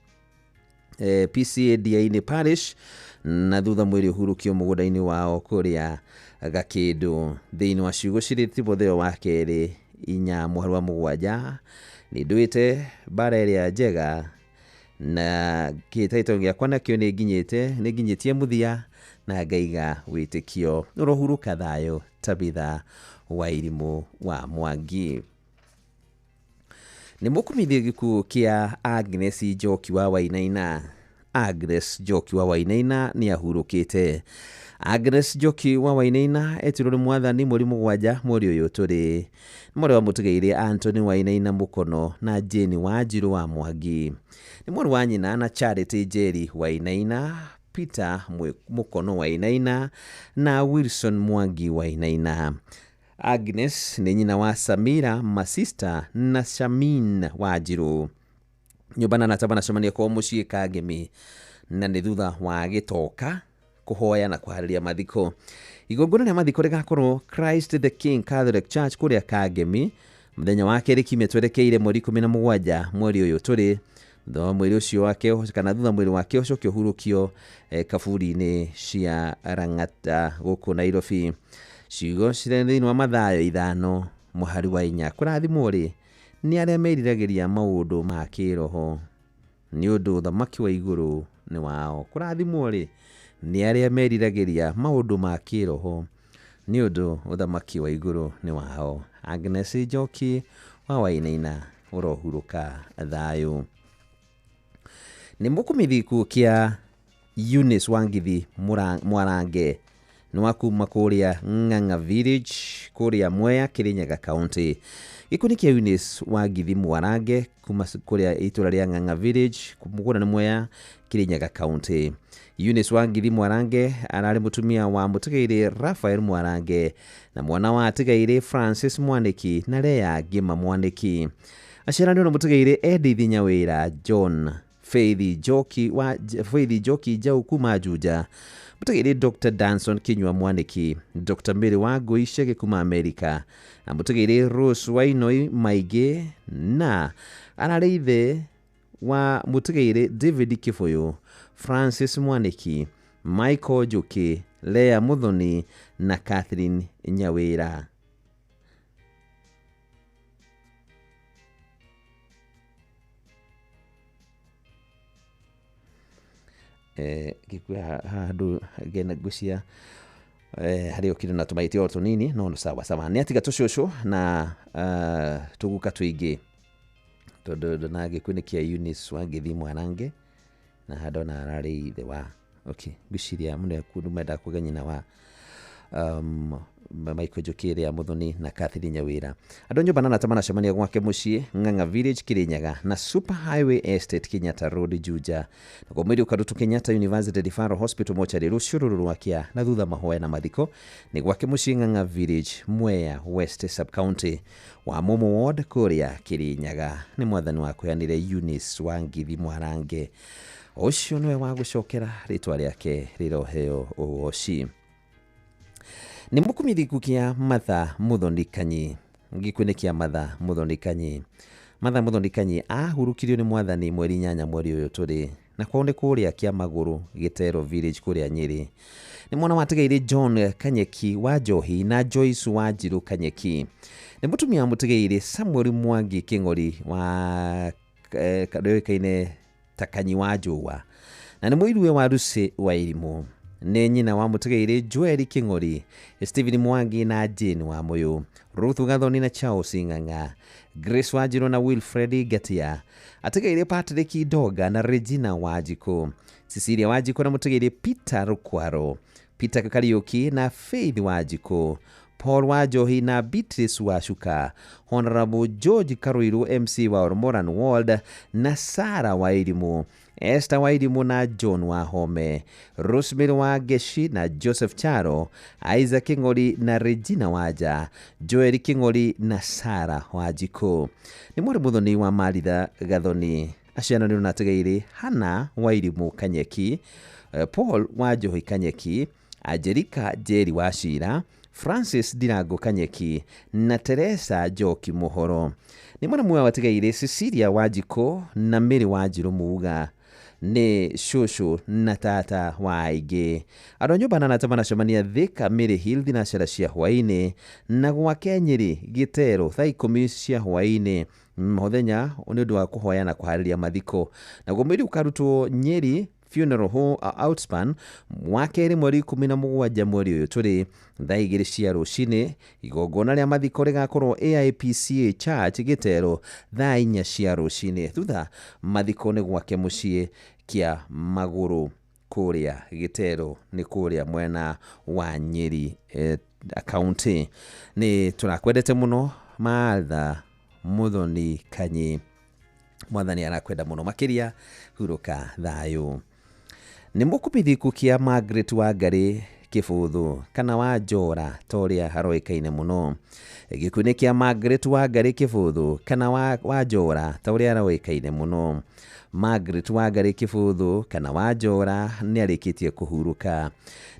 PCA Diani Parish na thutha mwĩrĩ ũhurũkio mũgũnda-inĩ wao kũrĩa Gakĩndũ thĩinĩ wa ciugo cirĩ Timotheo wa kerĩ 4:7 nĩ nduĩte bara ĩrĩa njega na gĩtaitũ gĩakwa nakĩo nĩ nginyĩtie mũthia na ngaiga wĩtĩkio. Ũrohurũka thayũ Tabitha Wairimu wa Mwangi. Nĩ mũkumithia gĩkuũ kĩa Agnes Njoki wa Wainaina. Agnes Njoki wa Wainaina nĩ ahurũkĩte. Agnes Njoki wa Wainaina etirwo nĩ mwathani mweri 7 mweri ũyũ tũrĩ. Mwarĩ wa mũtigairĩ Anthony Wainaina Mũkono na Jane Wanjiru wa Mwangi. Nĩ mwarĩ wa nyina na Charity Njeri Wainaina, Peter Mũkono Wainaina na Wilson Mwangi Wainaina. Agnes nĩ nyina wa Samira Masista na Shamin Wanjiru. Nyũmba na tabana cemania kwa mũciĩ Kangemi na nĩ thutha wa gĩtoka kuhoya na kuharĩria mathiko. Igongona rĩa mathiko rĩgakorwo Christ the King Catholic Church kũrĩa Kangemi mũthenya wa kerĩ kiumia twerekeire mweri 17 mweri ũyũ tũrĩ. Thutha mweri ũcio wake kana thutha mweri wake ũcio kĩhurũkio kaburi-inĩ cia Rang'ata gũkũ Nairobi. Ciugo cirĩ thĩinĩ wa Mathayo 5 mũhari wa 4 kũrathimwo rĩ nĩ arĩa meriragĩria maũndũ ma kĩroho nĩ ũndũ ũthamaki wa igũrũ nĩ wao. Kũrathimwo rĩ nĩ arĩa meriragĩria maũndũ ma kĩroho nĩ ũndũ ũthamaki wa igũrũ nĩ wao. Agnes Njoki wa Wainaina ũrohurũka thayũ. Nĩ mũkumithia gĩkuũ kĩa Eunice Wangithi Mwarange nĩ wa kuma kũrĩa Ng'ang'a Village kũrĩa Mwea Kirinyaga County. Gĩkundi kĩa Eunice Wangithi Mwarange kuma kũrĩa itũra rĩa Ng'ang'a Village mũgũnda nĩ Mwea Kirinyaga County. Eunice Wangithi Mwarange ararĩ mũtumia wa mũtigairĩ Raphael Mwarange na mwana wa atigairĩ Francis Mwaniki na Lea Ngima Mwaniki. Aciaranĩirwo nĩ mũtigairĩ Edith Nyawĩra John Faith Njoki Njau kuma Juja, mũtigairĩ Dr. Danson Kinyua Mwaniki, Dr. Mary Wangui Chege kuma Amerika na mũtigairĩ Rose Wainoi Maingĩ na ararĩ ithe wa mũtigairĩ David Kiboyo, Francis Mwaniki, Michael Njuki, Lea Muthoni na Catherine Nyawĩra. Gĩkuũ handũ ngena ngũcia harĩ okire na tũmaiti o tũnini no sawa sawa nĩ atiga tũcũcũ na tũguka tũingĩ tondũ na gĩkuũ nĩ kĩa Eunice Wangithi Mwarange na handona ararĩ ithe wa ngwiciria mũno kundu menda kuga nyina wa Michael Njuki, Lea Muthoni na Catherine Nyawĩra. Andũ nyũmba na natamana cemania gwake mũciĩ Ng'ang'a Village Kirinyaga na Super Highway Estate Kenyatta Road Juja. Na kwa mwĩrĩ ũkarutwo Kenyatta University Referral Hospital mochari rũciũ rwakia na thutha mahoya na mathiko nĩ gwake mũciĩ Ng'ang'a Village Mwea West Sub County wa Momo Ward kũrĩa Kirinyaga. Nĩ mwathani wa kũyanire Eunice Wangithi Mwarange. Ũcio nĩwe wa gũcokera rĩtwa rĩake rĩroheo ũwoci. Nĩ mũkumithia gĩkuũ kĩa Martha Muthoni Kanyi. Gĩkuũ nĩ kĩa Martha Muthoni Kanyi. Martha Muthoni Kanyi ahurũkirio nĩ mwathani mweri 8 mweri ũyũ tũrĩ na kwao nĩ kũrĩa Kĩamagũrũ Gĩtero Village kũrĩa Nyĩrĩ. Nĩ mwana wa atigairĩ John Kanyeki wa Njohi na Joyce Wanjiru Kanyeki. Nĩ mũtumia wa mũtigairĩ Samuel Mwangi Kĩng'ori wa kadoĩkaine ta Kanyi wa Njũa na nĩ mũiruwe wa Lucy Wairimu. Nĩ nyina wa mũtigairĩ Joel Kĩng'ori, Stephen Mwangi na Jane wa Mũyũ, Ruth Gathoni na Charles Ng'ang'a, Grace Wanjiru na Wilfred Gatia, atigairĩ Patrick Ndoga na Regina Wanjiku, Cecilia Wanjiku na mũtigairĩ Peter Rukwaro, Peter Kariuki na Faith Wanjiku, Paul Wanjohi na Beatrice Wacuka, Honorable George Karuiru MC wa Ormoran Ward na Sarah Wairimu, Esther Wairimu na John Wahome, Rosemary Wageshi na Joseph Charo, Isaac King'ori na Regina Waja, Joel King'ori na Sara Wanjiko. Ni mwari muthoni wa Maritha Gathoni. Aciano ni nategeire Hana Wairimu Kanyeki, Paul Wanjohi Kanyeki, Angelica Njeri Wachira, Francis Ndirango Kanyeki na Teresa Njoki Muhoro. Ni mwana mwe wategeire Cecilia Wanjiko na Mary Wanjiru Muga, ni shushu na tata wa aingĩ. Andũ a nyũmba na arata manacemania Thika Mary Hill thinacara cia hwainĩ na gwake Nyeri Gitero thaa 10 cia hwainĩ mũthenya nĩ ũndũ wa kũhoya na kũharĩria mathiko. Naguo mwĩrĩ ũkarutwo Nyeri Funeral Home Outspan mwakeri mweri 17 mweri ũyũ tũrĩ thaa 2 cia rũcinĩ. Igongona rĩa mathiko rĩgakorwo AIPCA Church Gitero thaa 4 cia rũcinĩ. Thutha mathiko nĩ gwake mũciĩ Kia Magũrũ kũrĩa Gitero nĩ kũrĩa mwena wa Nyeri akaunti. Nĩ tũrakwendete mũno Martha Muthoni Kanyi, mwathani arakwenda mũno makĩria, hurũka thayũ. Nĩ mũkũbithiku Kia Margaret Wangari Kĩbũthũ kana wa Njora torĩa haroĩkaine mũno. Gĩkuũ Kia Margaret Wangari Kĩbũthũ kana wa Njora torĩa haroĩkaine mũno. Margaret Wangari Kĩbũthũ kana wa Njora nĩ arĩkĩtie kũhurũka.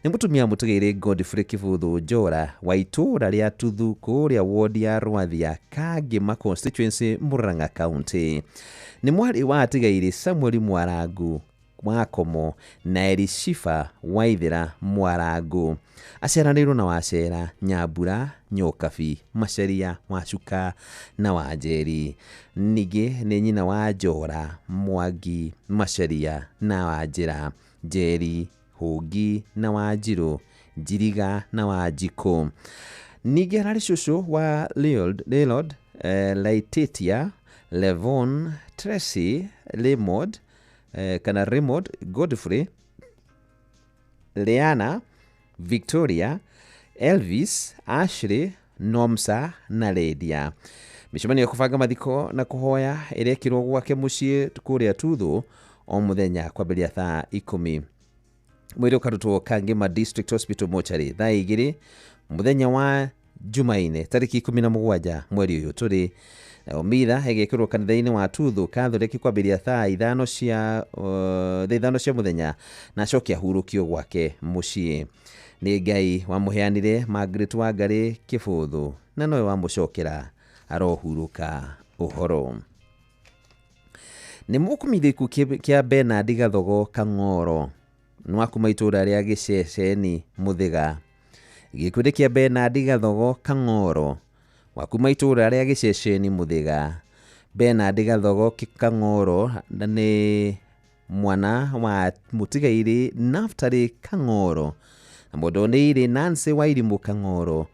Nĩ mũtumia mũtegeire Godfrey Kĩbũthũ Njora wa itũũra rĩa Tuthu kũrĩa ward ya Rwathia Kangĩma constituency Murang'a County. Nĩ mwarĩ wa ategeire Samuel Mwarangu Mwakomo na Elishifa Waithera Mwarangu. Aciaranĩirwo na Wacera, Nyambura, Nyokabi, Macharia, Wacuka na Wanjeri. Ningĩ nĩ nyina wa Njora, Mwangi, Macharia na Wanjĩra, Njeri, Hũngi na Wanjirũ, Njiriga na Wanjikũ. Ningĩ ararĩ cũcũ wa Leonard, Laetitia, Levon, Tracy, Raymond kana Raymond, Godfrey, Leana, Victoria, Elvis, Ashley, Nomsa na Lydia. Mĩcemanio ya kũbanga mathiko na kũhoya ĩrekĩrwo gwake mũciĩ kũrĩa Tuthu o mũthenya kwambĩrĩria thaa 10. Mwĩrĩ ũkarutwo Kangĩma District Hospital Mortuary thaa 2 mũthenya wa Jumaine tarĩki 17 mweri ũyũ tũrĩ. Mitha ĩgekĩrwo kanitha-inĩ wa Tuthu Catholic kwambĩrĩria thaa 5 cia mũthenya na acoke ahurũkio gwake mũciĩ. Nĩ Ngai wamũheanire Margaret Wangari Kĩbũthũ na nowe wamũcokera arohurũka ũhoro. Nĩ mũkũmithĩku Kia Bernard Gathogo Kang'oro nwa kuma itũũra rĩa Gĩceceni Mũthĩga. Gĩkuũ Kia Bernard Gathogo Kang'oro wa kuma itũũra rĩa Gĩceceni Mũthĩga. Bernard Gathogo Kang'oro nĩ mwana wa mũtigairĩ Naftali Kang'oro na mũndũ-nĩirĩ Nancy Wairimu Kang'oro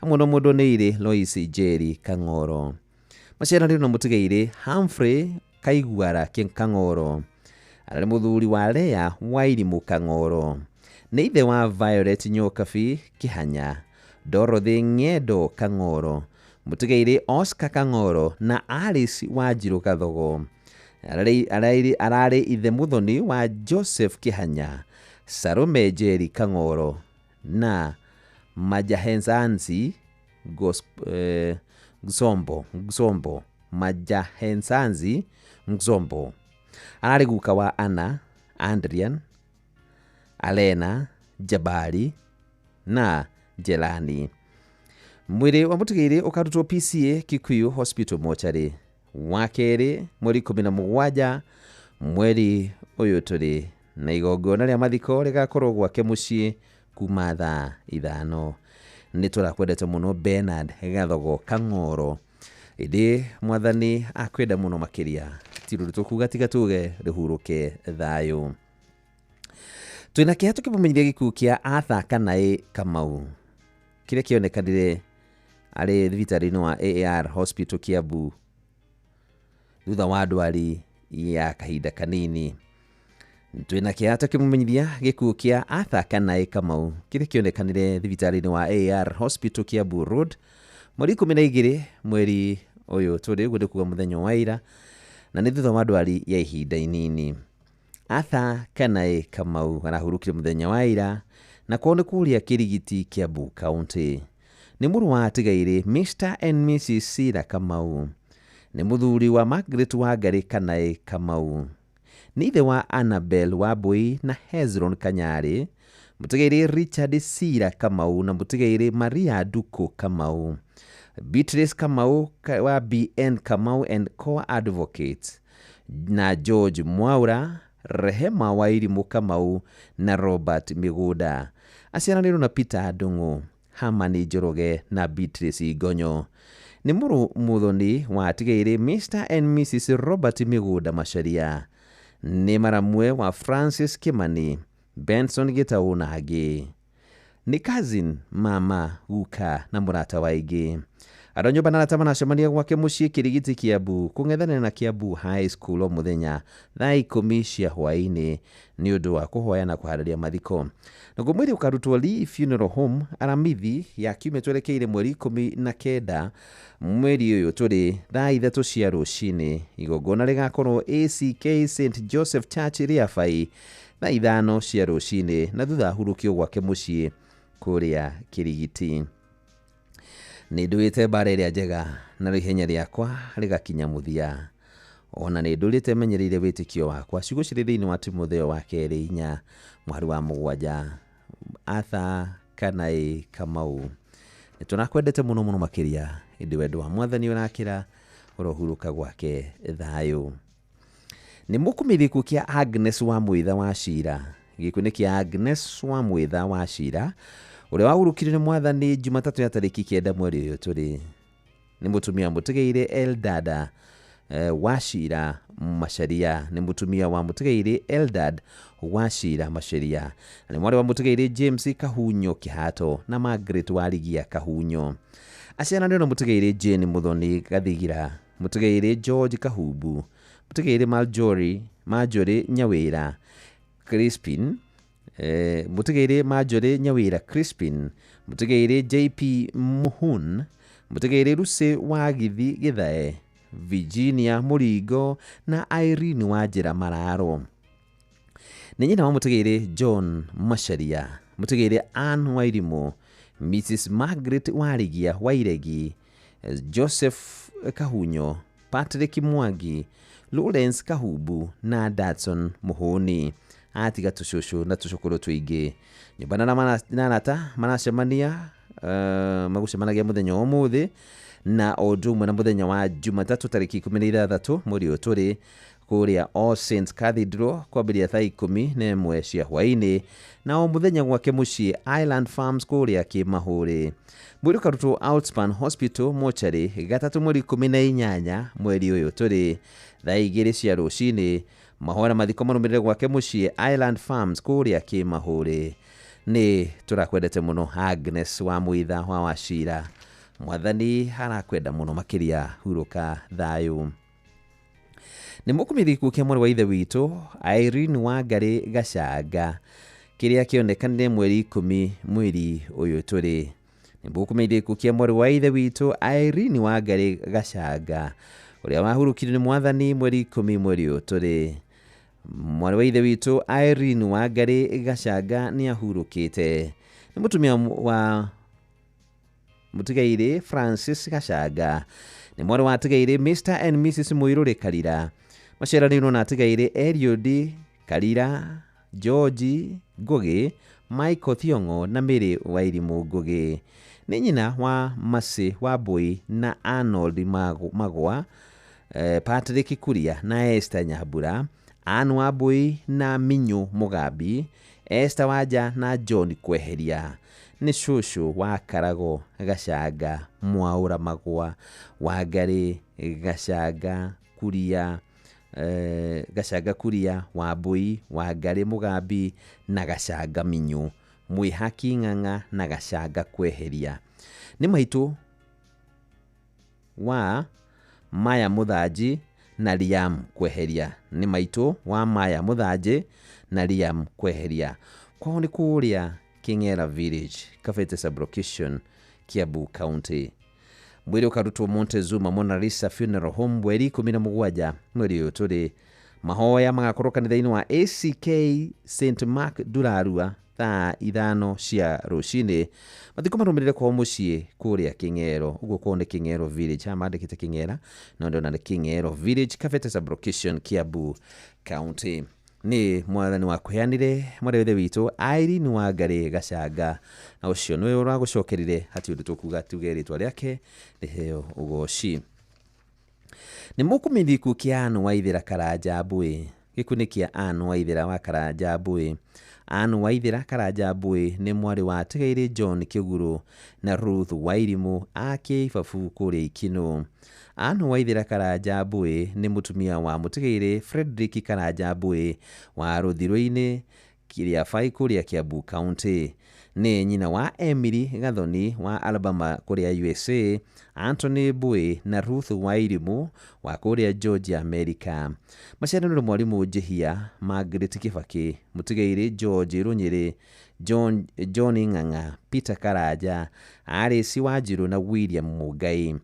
hamwe na mũndũ-nĩirĩ Lois Njeri Kang'oro. Maciaranĩirwo na mũtigairĩ Humphrey Kaiguara Kang'oro. Ararĩ mũthuri wa Lea Wairimu Kang'oro. Nĩ ithe wa Violet Nyokabi Kĩhanya, Dorothy Ng'endo Kang'oro, mũtigairĩ Oscar Kang'oro na Alice Wanjiru Gathogo. Ararĩ ithe mũthoni wa Joseph Kĩhanya, Salome Njeri Kang'oro na Majahenzanzi Ngzombo. Majahenzanzi Ngzombo. Ararĩ guka wa Anna, Adrian, Alena, Jabari na Jelani. Mwĩrĩ wa mũtigairĩ ũkarutwo PCA Kikuyu Hospital Mortuary wakerĩ mweri 17 mweri ũyũ tũrĩ, na igongona rĩa mathiko rĩgakorwo gwake mũciĩ kuma thaa 5. Nĩ tũrakwendete mũno Bernard Gathogo Kang'oro, ĩndĩ mwathani akwenda mũno makĩria. Tirũrĩ tũkuga tiga tuge rĩhurũke thayũ. Twĩna kĩeha tũkĩmũmenyithia gĩkuũ Kia Arthur Kanaĩ Kamau kĩrĩa kĩonekanire arĩ thibitarĩ-inĩ wa AAR Hospital Kiambu thutha wa ndwari ya kahinda kanini. Twĩna kĩeha tũkĩmũmenyithia gĩkuũ Kia Arthur Kanaĩ Kamau kĩrĩa kĩonekanire thibitarĩ-inĩ wa AAR Hospital Kiambu Road mweri 12 mweri ũyũ tũrĩ gũkuga mũthenya wa ira, na nĩ thutha wa ndwari ya ihinda inini. Arthur Kanae Kamau arahurukire muthenya wa ira na kwone kuria Kirigiti Kiambu County. Ni muru wa atigaire Mr and Mrs Sira Kamau. Ni muthuri wa Margaret Wangari Kanae Kamau. Ni ithe wa Annabel Wambui na Hezron Kanyari. Mutigaire Richard Sira Kamau na mutigaire Maria Duko Kamau. Beatrice Kamau wa BN Kamau and Co-Advocates. Na George Mwaura, Rehema Wairimu Kamau na Robert Miguda. Aciaranirwo na Peter Adungu, Hamani Njoroge na Beatrice Igonyo. Ni muru muthoni wa atigaire Mr and Mrs Robert Miguda Macharia. Ni maramwe wa Francis Kimani, Benson Gitau na agi. Ni cousin Mama Guka na murata wa igi. Aronyo banana manacemania gwake mucii Kirigiti Kiambu kung'ethanĩra na Kiambu High School o muthenya thaa 10 cia hwaini ni undu wa kuhoya na kuharĩria mathiko. Naguo mwĩrĩ ũkarutwo Lee Funeral Home Aramithi ya kiumia twerekeire mweri 19 mweri ũyũ tũrĩ thaa 3 cia rũcinĩ. Igongona rĩgakorwo ACK St Joseph Church Rĩabai thaa 5 cia rũcinĩ na thutha hurũkio gwake mucii kũrĩa Kirigiti. Ni nduite bara ĩrĩa njega na ihenya rĩakwa rĩgakinya muthia. Ona ni ndurite menyereire wĩtĩkio wakwa ciugo cirĩ thĩinĩ wa Timotheo wa 2:4 mwari wa 7. Arthur Kanae Kamau. Nĩtũnakwendete mũno mũno makĩria. Ĩndĩ wendo wa Mwathani ũrakĩra ũrohurũka gwake thayũ. Nĩ mũkumĩthĩku kĩa Agnes wa Mwitha wa Cira. Gĩkundi kĩa Agnes wa Mwitha wa Cira ũrĩa wahurũkire nĩ Mwathani Jumatatu ya tarĩki 9 mweri ũyũ tũrĩ. Nĩ mũtumia mũtigaire Eldada wa Cira Macharia. Nĩ mũtumia wa mũtigaire Eldad wa Cira Macharia. Na nĩ mwarĩ wa mũtigaire James Kahunyo Kihato na Margaret Warigia Kahunyo. Aciaranĩirwo na mũtigaire Jane Muthoni Gathigira, mũtigaire George Kahumbu, mũtigaire Marjorie Nyawĩra Crispin, mũtigaire Marjorie Nyawĩra Crispin, mũtigaire JP Muhun, mũtigaire Lucy Wagithi Githae, Virginia Muringo na Irene Wanjĩra Mararo. Nĩ nyina wa mũtigaire John Macharia, mũtigaire Anne Wairimu, Mrs Margaret Warigia Wairegi, Joseph Kahunyo, Patrick Mwangi, Lawrence Kahumbu na Datson Muhuni. Atiga tushushu na tushukuru tuingi. Nyumbana na arata manacemania magucemanagia muthenya wa umuthi na odumwe na muthenya wa Jumatatu tariki 16 mweri ũyũ tũrĩ kuria All Saints Cathedral kwambĩrĩria thaa 11 cia hwaini na o muthenya gwake mucii Island Farms kuria Kimahũri. Mwĩrĩ ũkarutwo Outspan Hospital Mortuary gatatu mweri 18 mweri ũyũ tũrĩ thaa 2 cia rũcinĩ. Mahoya mathiko marũmĩrĩre gwake mucii Island Farms kuria Kimahũri. Nĩ tũrakwendete mũno Agnes wa Mwitha wa Wacira. Mwathani arakwenda mũno makĩria, hurũka thayũ. Nĩ mũkumĩthĩku kĩa mwarĩ wa ithe witũ Irene Wangari Gachanga kĩrĩa kĩonekanire mweri 10 mweri ũyũ tũrĩ. Nĩ mũkumĩthĩku kĩa mwarĩ wa ithe witũ Irene Wangari Gachanga ũrĩa wahurũkire nĩ Mwathani mweri 10 mweri ũyũ tũrĩ. Mwarĩ wa ithe witũ Irene Wangari Gachanga nĩ ahurũkĩte. Nĩ mũtumia wa mũtigaire Francis Gachanga. Nĩ mwarĩ wa atigaire Mr and Mrs Muiruri Karira. Maciaranĩirwo na atigaire Eliud Karira, George Ngugi, Michael Thiong'o na Mary Wairimu Ngugi. Nĩ nyina wa Mercy Wambui na Arnold Magwa, Patrick Kuria na Esther Nyambura, Anne Wambui na Minyu Mugambi, Esther Wanja na John Kweheria. Nĩ cũcũ wa Karago Gachanga, Mwaura Magwa, Wangari Gachanga Kuria, Gachanga Kuria, Wambui, Wangari Mugambi na Gachanga Minyu, Mwihaki Ng'ang'a na Gachanga Kweheria. Nĩ maitũ wa Maya Muthanji na Liam Kweheria. Nĩ maitũ wa Maya Muthanji na Liam Kweheria. Kwao nĩ kũrĩa King'era Village, Kavete Sublocation, Kiambu County. Mwĩrĩ ũkarutwo Montezuma Mona Lisa Funeral Home mweri 17 mweri ũyũ tũrĩ. mahoya magakorwo kanitha-inĩ wa ACK St Mark Durarua thaa 5 cia rũcinĩ. Mathiko marũmĩrĩre kwa mũciĩ kũrĩa Kĩng'ero, ũguo kwao nĩ Kĩng'ero Village, mandĩkĩte Kĩng'era no ndona nĩ Kĩng'ero Village, Kabete Sub-location, Kiambu County. Nĩ mwathani wa kũheanire mwarĩothe witũ Irene Wangari Gacanga, na ũcio nĩwe ũragũcokerire hati ũndũ tũkuga tuge rĩtwa rĩake rĩheo ũgoci. Nĩ mũkũmĩthiku kĩa Anne Waithĩra Karanja Mbũĩ, gĩkunĩ kĩa Anne Waithĩra wa Karanja Mbũĩ. Anne Waithĩra Karanja Mbũĩ nĩ mwarĩ wa Tigaire John Kĩgũrũ na Ruth Wairimũ akĩ ibabu kũrĩa Ikino. Anne Waithĩra Karanja Mbũĩ nĩ mũtumia wa mũtigaire Frederick Karanja Mbũĩ wa Rũthirũ-inĩ Kĩrĩabai kũrĩa Kiambu County. Nĩ nyina wa Emily Gathoni wa Alabama kũrĩa USA, Anthony Mbũĩ na Ruth Wairimũ wa kũrĩa Georgia, America. Maciaranĩro mwarimũ Njihia, Margaret Kĩbakĩ, mũtigaire George Rũnyĩrĩ, John Ng'ang'a, Peter Karanja, Alice Wanjirũ na William Mũngai.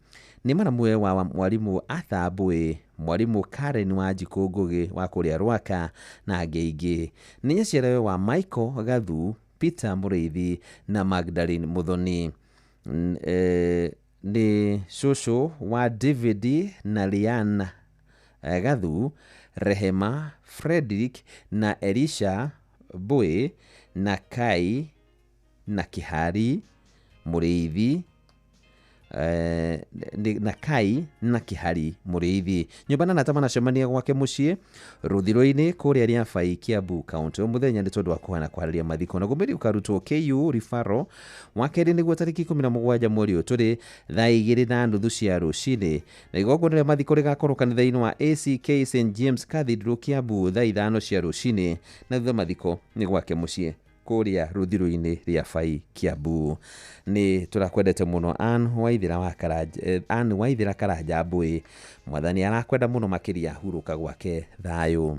Nĩ maramwe wa mwarimũ Arthur Mbũĩ, mwarimũ Karen Wanjikũ Ngũgĩ wa kũrĩa Rwaka na angĩ aingĩ. Nĩ nyaciarawe wa Michael Gathu, Peter Mũrĩithi na Magdalene Muthoni. Nĩ cũcũ wa David na Liana Gathu, Rehema, Frederick na Elisha Mbũĩ na Kai na Kĩhari Mũrĩithi, na Kai na Kĩhari Mũrĩithi. Nyũmba na manacemania gwake mũciĩ Rũthirũ-inĩ kũrĩa Rĩabai, Kiambu County. Mũthenya nĩ tondũ wa kũhana kwarĩria mathiko na gũmĩri ũkarutwo KU Rifaro wa kerĩ nĩguo tarĩki 17 mweri ũyũ tũrĩ thaa 2:30 cia rũcinĩ, na igongona rĩa mathiko rĩgakorwo kanitha-inĩ wa ACK St James Cathedral Kiambu thaa 5 cia rũcinĩ, na thutha mathiko nĩ gwake mũciĩ kũrĩa Rũthirũ-inĩ Rĩabai, Kiambu. Nĩ tũrakwendete mũno Anne Waithĩra Karanja Mbũĩ, mwathani arakwenda mũno makĩria, hurũka gwake thayũ.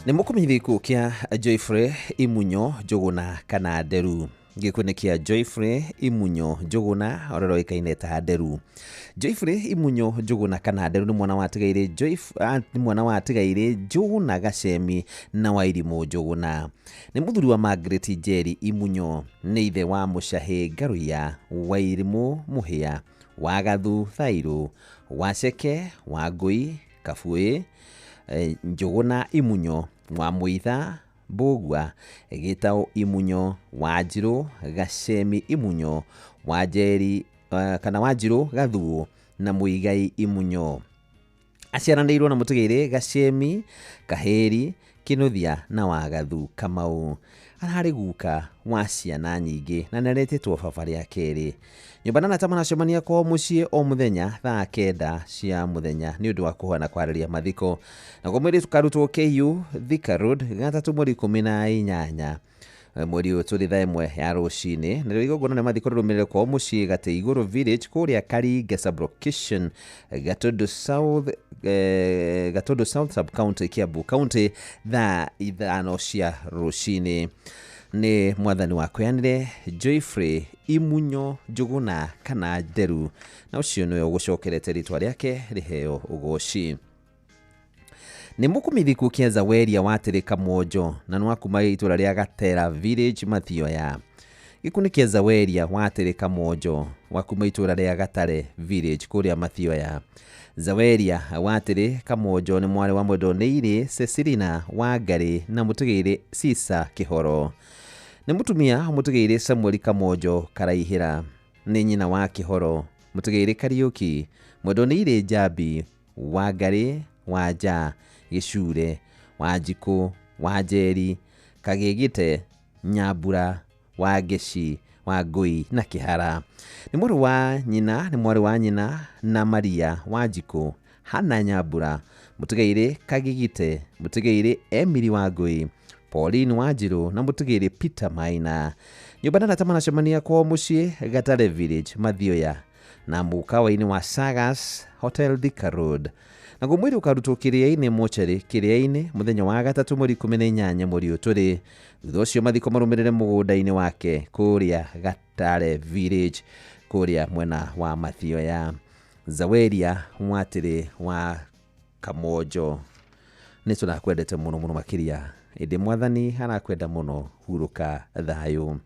Nĩ mũkũmĩthiku kĩa Joyfrey Imunyo Njũgũna kana Nderu, gĩkunĩ kĩa Joyfrey Imunyo Njũgũna ũroĩkaine ta Nderu. Joyfrey Imunyo Njũgũna kana Nderu nĩ mwana wa Tigaire Njũgũna Gacemi na Wairimũ Njũgũna. Nĩ mũthuri wa Margaret Njeri Imunyo, nĩ ithe wa Mũcahĩ Ngaruya, Wairimũ Mũhĩa, wa Gathu Thairũ, wa Ceke, wa Ngũi Kabuĩ, Njũgũna Imunyo, wa Mũitha Mbũgua, Gĩtaũ Imunyo, wa Njirũ Gacemi Imunyo, wa Njeri kana wa Njirũ Gathuũ na Mũigai Imunyo. Aciaranĩirwo na mũtigaire Gacemi Kahĩri Kĩnuthia na wa Gathu Kamau. Ararĩ guka wa ciana nyingĩ na nĩaretĩtwo baba rĩa kerĩ. Nyũmba na manacemania kwa mũciĩ o mũthenya thaa 9 cia mũthenya nĩ ũndũ wa kũhana kwarĩria mathiko, na gũmĩrĩ tũkarutwo KU Thika Road 3 mweri 18 mweri ũyũ tũrĩ thaa 1 ya rũcinĩ, na rĩo igongona nĩ mathiko rĩrũmĩrĩre kwa mũciĩ Gatĩ Igũrũ Village kũrĩa Karinge Sub-location, Gatondo South Sub-county, Kiambu County thaa 5 cia rũcinĩ. Nĩ mwathani wa kweanire Joyfrey Imunyo Njũgũna kana Nderu, na ũcio nĩwe ũgũcokerete rĩtwa rĩake rĩheo ũgoci. Nĩ mũkũmĩthiku kĩa Zaweria wa Tĩrĩka Mwonjo na nĩ wa kuma itũra rĩa Gatera Village Mathioya. Gĩkunĩ kĩa Zaweria wa Tĩrĩka Mwonjo wa kuma itũra rĩa Gatare Village kũrĩa Mathioya. Zaweria wa Tĩrĩka Mwonjo nĩ mwarĩ wa Mũndũnĩire Cecilina Wangari na mũtigaire Sisa Kĩhoro. Nĩ mũtumia mũtigaire Samuel Kamwonjo Karaihĩra. Nĩ nyina wa Kĩhoro, mũtigaire Kariũki, Mũndũnĩire Njambi, Wangari, Wanja, Gĩcure, Wanjikũ, Wanjeri, Kagĩgĩte, Nyambura, Wangeci, Wangũi na Kĩhara. Nĩ mwarĩ wa nyina na Maria Wanjikũ, Hana Nyambura, mũtigaire Kagĩgĩte, mũtigaire Emily Wangũi, Pauline Wanjirũ na mũtigaire Peter Maina. Nyũmba na manacemania kwa mũciĩ Gatare Village Mathioya na mukawa-inĩ wa Sagas Hotel Thika Road. Naguo mwĩrĩ ũkarutwo kĩrĩa-inĩ mochari kĩrĩa-inĩ mũthenya wa gatatũ mweri 18 mweri ũtũrĩ. Thutha ũcio mathiko marũmĩrĩre mũgũnda-inĩ wake kũrĩa Gatare Village kũrĩa mwena wa Mathioya. Zaweria Mwatĩrĩ wa Kamonjo, nĩ tũrakwendete mũno mũno makĩria. Ĩndĩ Mwathani arakwenda mũno, hurũka thayũ.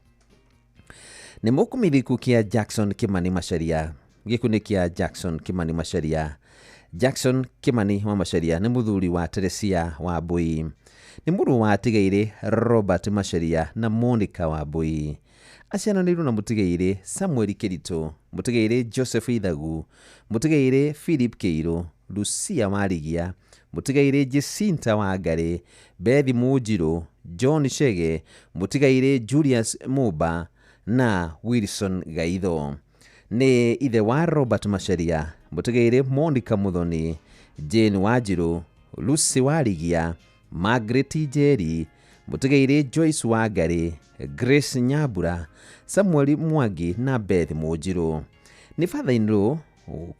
Nĩ mũkumiriku kĩa Jackson Kimani Macharia. Gĩkunĩ kĩa Jackson Kimani Macharia. Jackson Kimani wa Macharia nĩ mũthuri wa Teresia wa Mbui. Nĩ mũrũ wa Tigaire Robert Macharia na Monica wa Mbui. Aciaranĩirwo na mũtigaire Samuel Kĩritũ, mũtigaire Joseph Ithagu, mũtigaire Philip Kĩirũ, Lucia Marigia, mũtigaire Jacinta Wangari, Bethi Mũnjirũ, John Chege, mũtigaire Julius Mumba na Wilson Gaitho. Nĩ ithe wa Robert Macharia, mũtigaire Monica Muthoni, Jane Wanjirũ, Lucy Warigia, Margaret Njeri, mũtigaire Joyce Wangari, Grace Nyambura, Samuel Mwangi na Beth Mũnjirũ. Nĩ father-in-law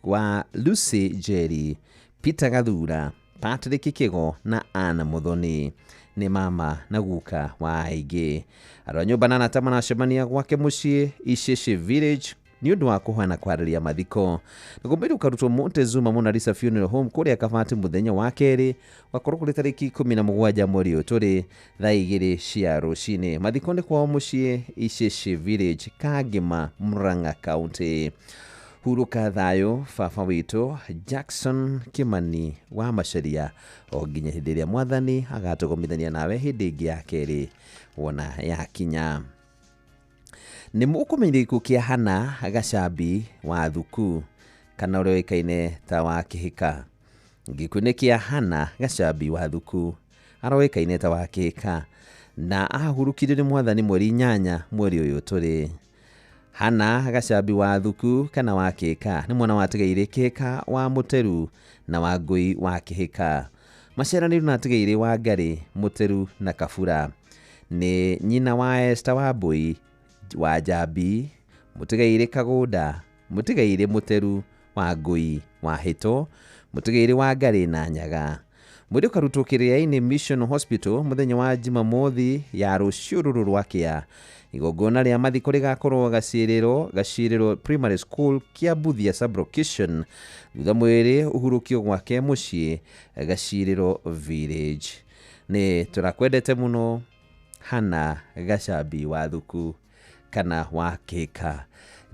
wa Lucy Njeri, Peter Gathura, Patrick Kĩgo na Anna Muthoni. Nĩ mama na guka wa aingĩ. Andũ a nyũmba na arata maracemania gwake mũciĩ Isheshe Village nĩ ũndũ wa kũhana kwarĩria mathiko. Naguo mwĩrĩ ũkarutwo Montezuma Mona Lisa Funeral Home kũrĩa Kabati mũthenya wa kerĩ wakorwo kũrĩ tarĩki 17 mweri ũtũrĩ thaa 2 cia rũcinĩ. Mathiko nĩ kwao mũciĩ Isheshe Village, Kangema, Murang'a County. Hurũka thayũ baba witũ Jackson Kimani wa Macharia, o nginya hĩndĩ ĩrĩa Mwathani agatũgomithania nawe hĩndĩ ĩngĩ ya kerĩ wona yakinya. Nĩ mũkũmenyerĩku kĩa Hana Gacambi wa Thuku, kana ũrĩa ũĩkaine ta wa Kĩhĩka. Gĩkuũ kĩa Hana Gacambi wa Thuku aroĩkaine ta wa Kĩhĩka na ahurũkirio nĩ Mwathani mweri 8 mweri ũyũ tũrĩ. Hana Gacambi wa Thuku kana wa Kĩhĩka nĩ mwana wa Tigaire Kĩhĩka wa Mũteru na wa Ngũi wa Kĩhĩka. Maciaranĩirwo na Tigaire Wangari, Mũteru na Kabura. Nĩ nyina wa Esther wa Mbui wa Njambi, mũtigaire Kagũnda, mũtigaire Mũteru wa Ngũi wa Hĩto, mũtigaire Wangari na Nyaga. Mwĩrĩ ũkarutwo kĩrĩa-inĩ Mission Hospital mũthenya wa Jumamothi ya rũciũ rũrũ rwakĩa. Igongona rĩa mathiko rĩgakorwo Gacirĩro Primary School Kĩambuthia Sub-location, thutha mwĩrĩ ũhurũkio gwake mũciĩ Gacirĩro Village. Nĩ tũrakwendete mũno Hana Gacambi wa Thuku kana wa Kĩhĩka.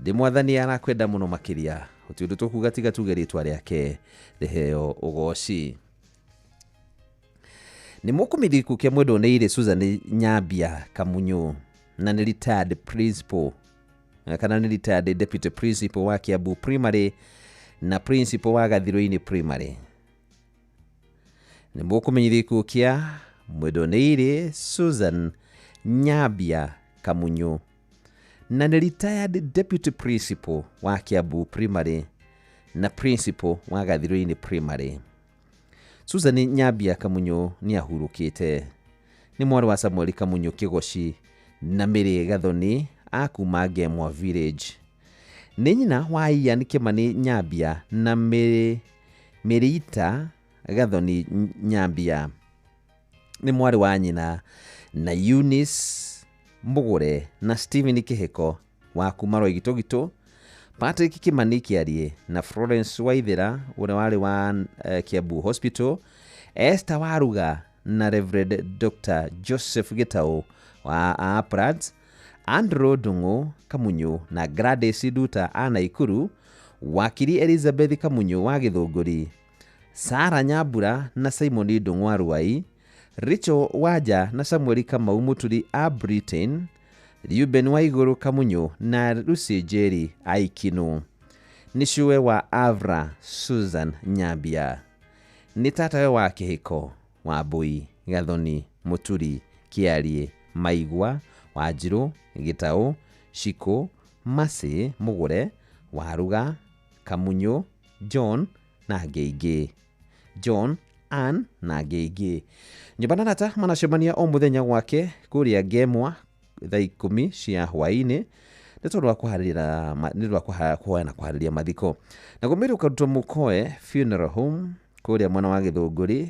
Ndĩ Mwathani arakwenda mũno makĩria, gũtirĩ ũndũ tũkuga tiga tuge rĩtwa rĩake rĩheo ũgooci. Nĩ mũkũmiriku kĩa mwendwo nĩ ire Susan Nyambia Kamunyu na nĩ retired principal kana nĩ retired deputy principal wa Kiambu Primary na principal wa Gathirũ-inĩ Primary. Nĩ mũkũmiriku kĩa mwendwo nĩ ire Susan Nyambia Kamunyu na nĩ retired deputy principal wa Kiambu Primary na principal wa Gathirũ-inĩ Primary. Susan Nyambia Kamunyu nĩ ahurũkĩte. Nĩ mwarĩ wa Samuel Kamunyu Kĩgoci na Mary Gathoni a kuma Ngemwa Village. Nĩ nyina wa Ian Kimani Nyambia na Mĩrĩita Gathoni Nyambia. Nĩ mwarĩ wa nyina na Eunice Mugure na Stephen Kĩhĩko wa kuma Rwaigitũgitũ, Patrick Kimani Kĩarie na Florence Waithĩra ũrĩa warĩ wa Kiambu Hospital, Esther Waruga na Reverend Dr. Joseph Gitau wa Aprats, Andrew Ndung'u Kamunyu na Gladys Nduta a Naikuru, wakiri Elizabeth Kamunyu wa Gĩthũngũri, Sarah Nyambura na Simon Ndung'u wa Ruai, Rachel Wanja na Samuel Kamau Muturi a Britain, Reuben Waigũrũ Kamunyu na Lucy Njeri a Ikinu. Nĩciwe wa Avra Susan Nyambia. Nĩ tatawe wa Kĩhĩko wa Mbui, Gathoni, Muturi, Kĩarie, Maigwa, Wanjirũ, Gĩtaũ, Shiko, Masi, Mugure, Waruga, Kamunyu, John na Ngĩingĩ. John, Ann na Ngĩingĩ. Nyũmba na arata manacemania o mũthenya gwake kũrĩa Ngemwa thaa 10 cia hwaĩ-inĩ nĩ tondũ wa kũharĩrĩra nĩ ũndũ wa kũhoya na kũharĩria mathiko. Na gũmĩrĩ ũkarutwo Mũkoe Funeral Home kũrĩa mwena wa Gĩthũngũri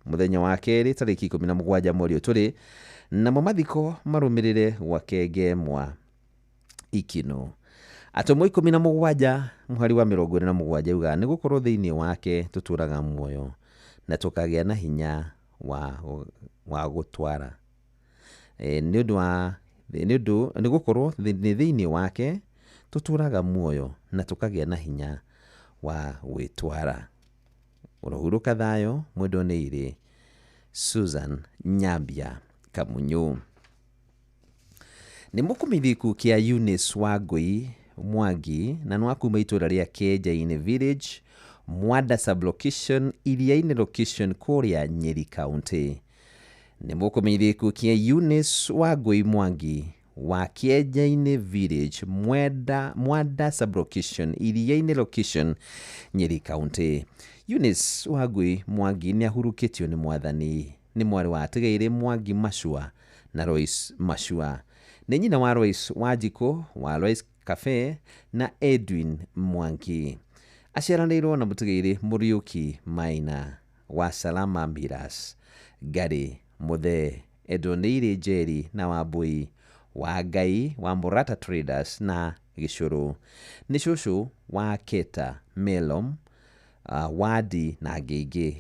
mũthenya wa kerĩ tarĩki 17 mweri ũyũ tũrĩ, namo mathiko marũmĩrĩre gwa Kengemwa Ikino. Atomwo 17 mũhari wa 27 yuga nĩ gũkorwo thĩinĩ wake tũtũraga muoyo na tũkagĩa na hinya wa gũtwara. Nĩ gũkorwo thĩinĩ wake tũtũraga muoyo na tũkagĩa na hinya wa gwĩtwara. Ũrohurũka thayũ, mwendo nĩ irĩ Susan Nyambia Kamunyu. Nĩ mũkũmĩthiku kĩa Eunice Wangui Mwangi na nĩ kuma itũra rĩa Kienja-inĩ Village, Mwada Sublocation, Iria-inĩ Location kũrĩa Nyeri County. Nĩ mũkũmĩthiku kĩa Eunice Wangui Mwangi wa Kienja-inĩ Village, Mwada Sublocation, Iria-inĩ Location, Nyeri County. Eunice Wangui Mwangi nĩ ahurũkĩtio nĩ Mwathani. Nĩ mwarĩ wa Tigĩrĩ Mwangi Mashua na Royce Mashua. Nĩ nyina wa Royce Wanjikũ wa Royce Cafe na Edwin Mwangi. Aciaranĩirwo na Mũtigĩrĩ Mũriũki Maina wa Salama Miras, Gari Mũthee, Edonĩire Njeri na Wambui wa Ngai wa Murata Traders na Gĩcũrũ. Nĩ cũcũ wa Keta Melom, Wadi na Ngĩngĩ.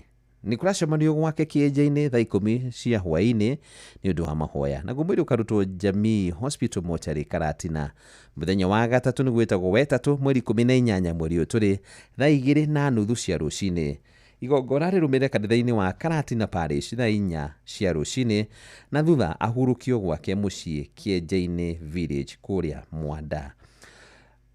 Nĩ kũracemanio gwake Kienja-inĩ thaa 10 cia hwaĩ-inĩ nĩ ũndũ wa mahoya. Na mwĩrĩ ũkarutwo Jamii Hospital Mortuary Karatina mũthenya wa gatatũ nĩ gwĩtagwo wetatũ mweri 18 mweri ũyũ tũrĩ thaa 2:30 cia rũcinĩ. Igongona rĩrũmĩrĩre kanitha-inĩ wa Karatina Parish thaa 4 cia rũcinĩ na thutha ahurũkio gwake mũciĩ Kienja-inĩ Village kũrĩa Mwada.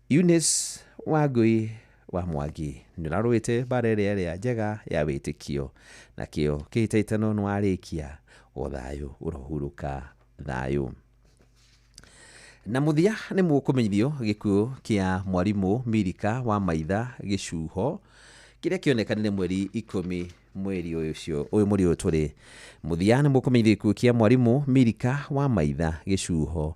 Eunice Wangui wa Mwangi nĩ ũrarũĩte bara ĩrĩa njega ya wĩtĩkio na kĩo kĩhĩtahĩtano nĩ warĩkia o thayũ, ũrohurũka thayũ. Na mũthia nĩ mũkũmenyithio gĩkuũ kĩa mwarimũ Milika wa Maitha Gĩcuho kĩrĩa kĩonekanire mweri 10 mweri ũyũ tũrĩ. Mũthia nĩ mũkũmenyithio gĩkuũ kĩa mwarimũ Milika wa Maitha Gĩcuho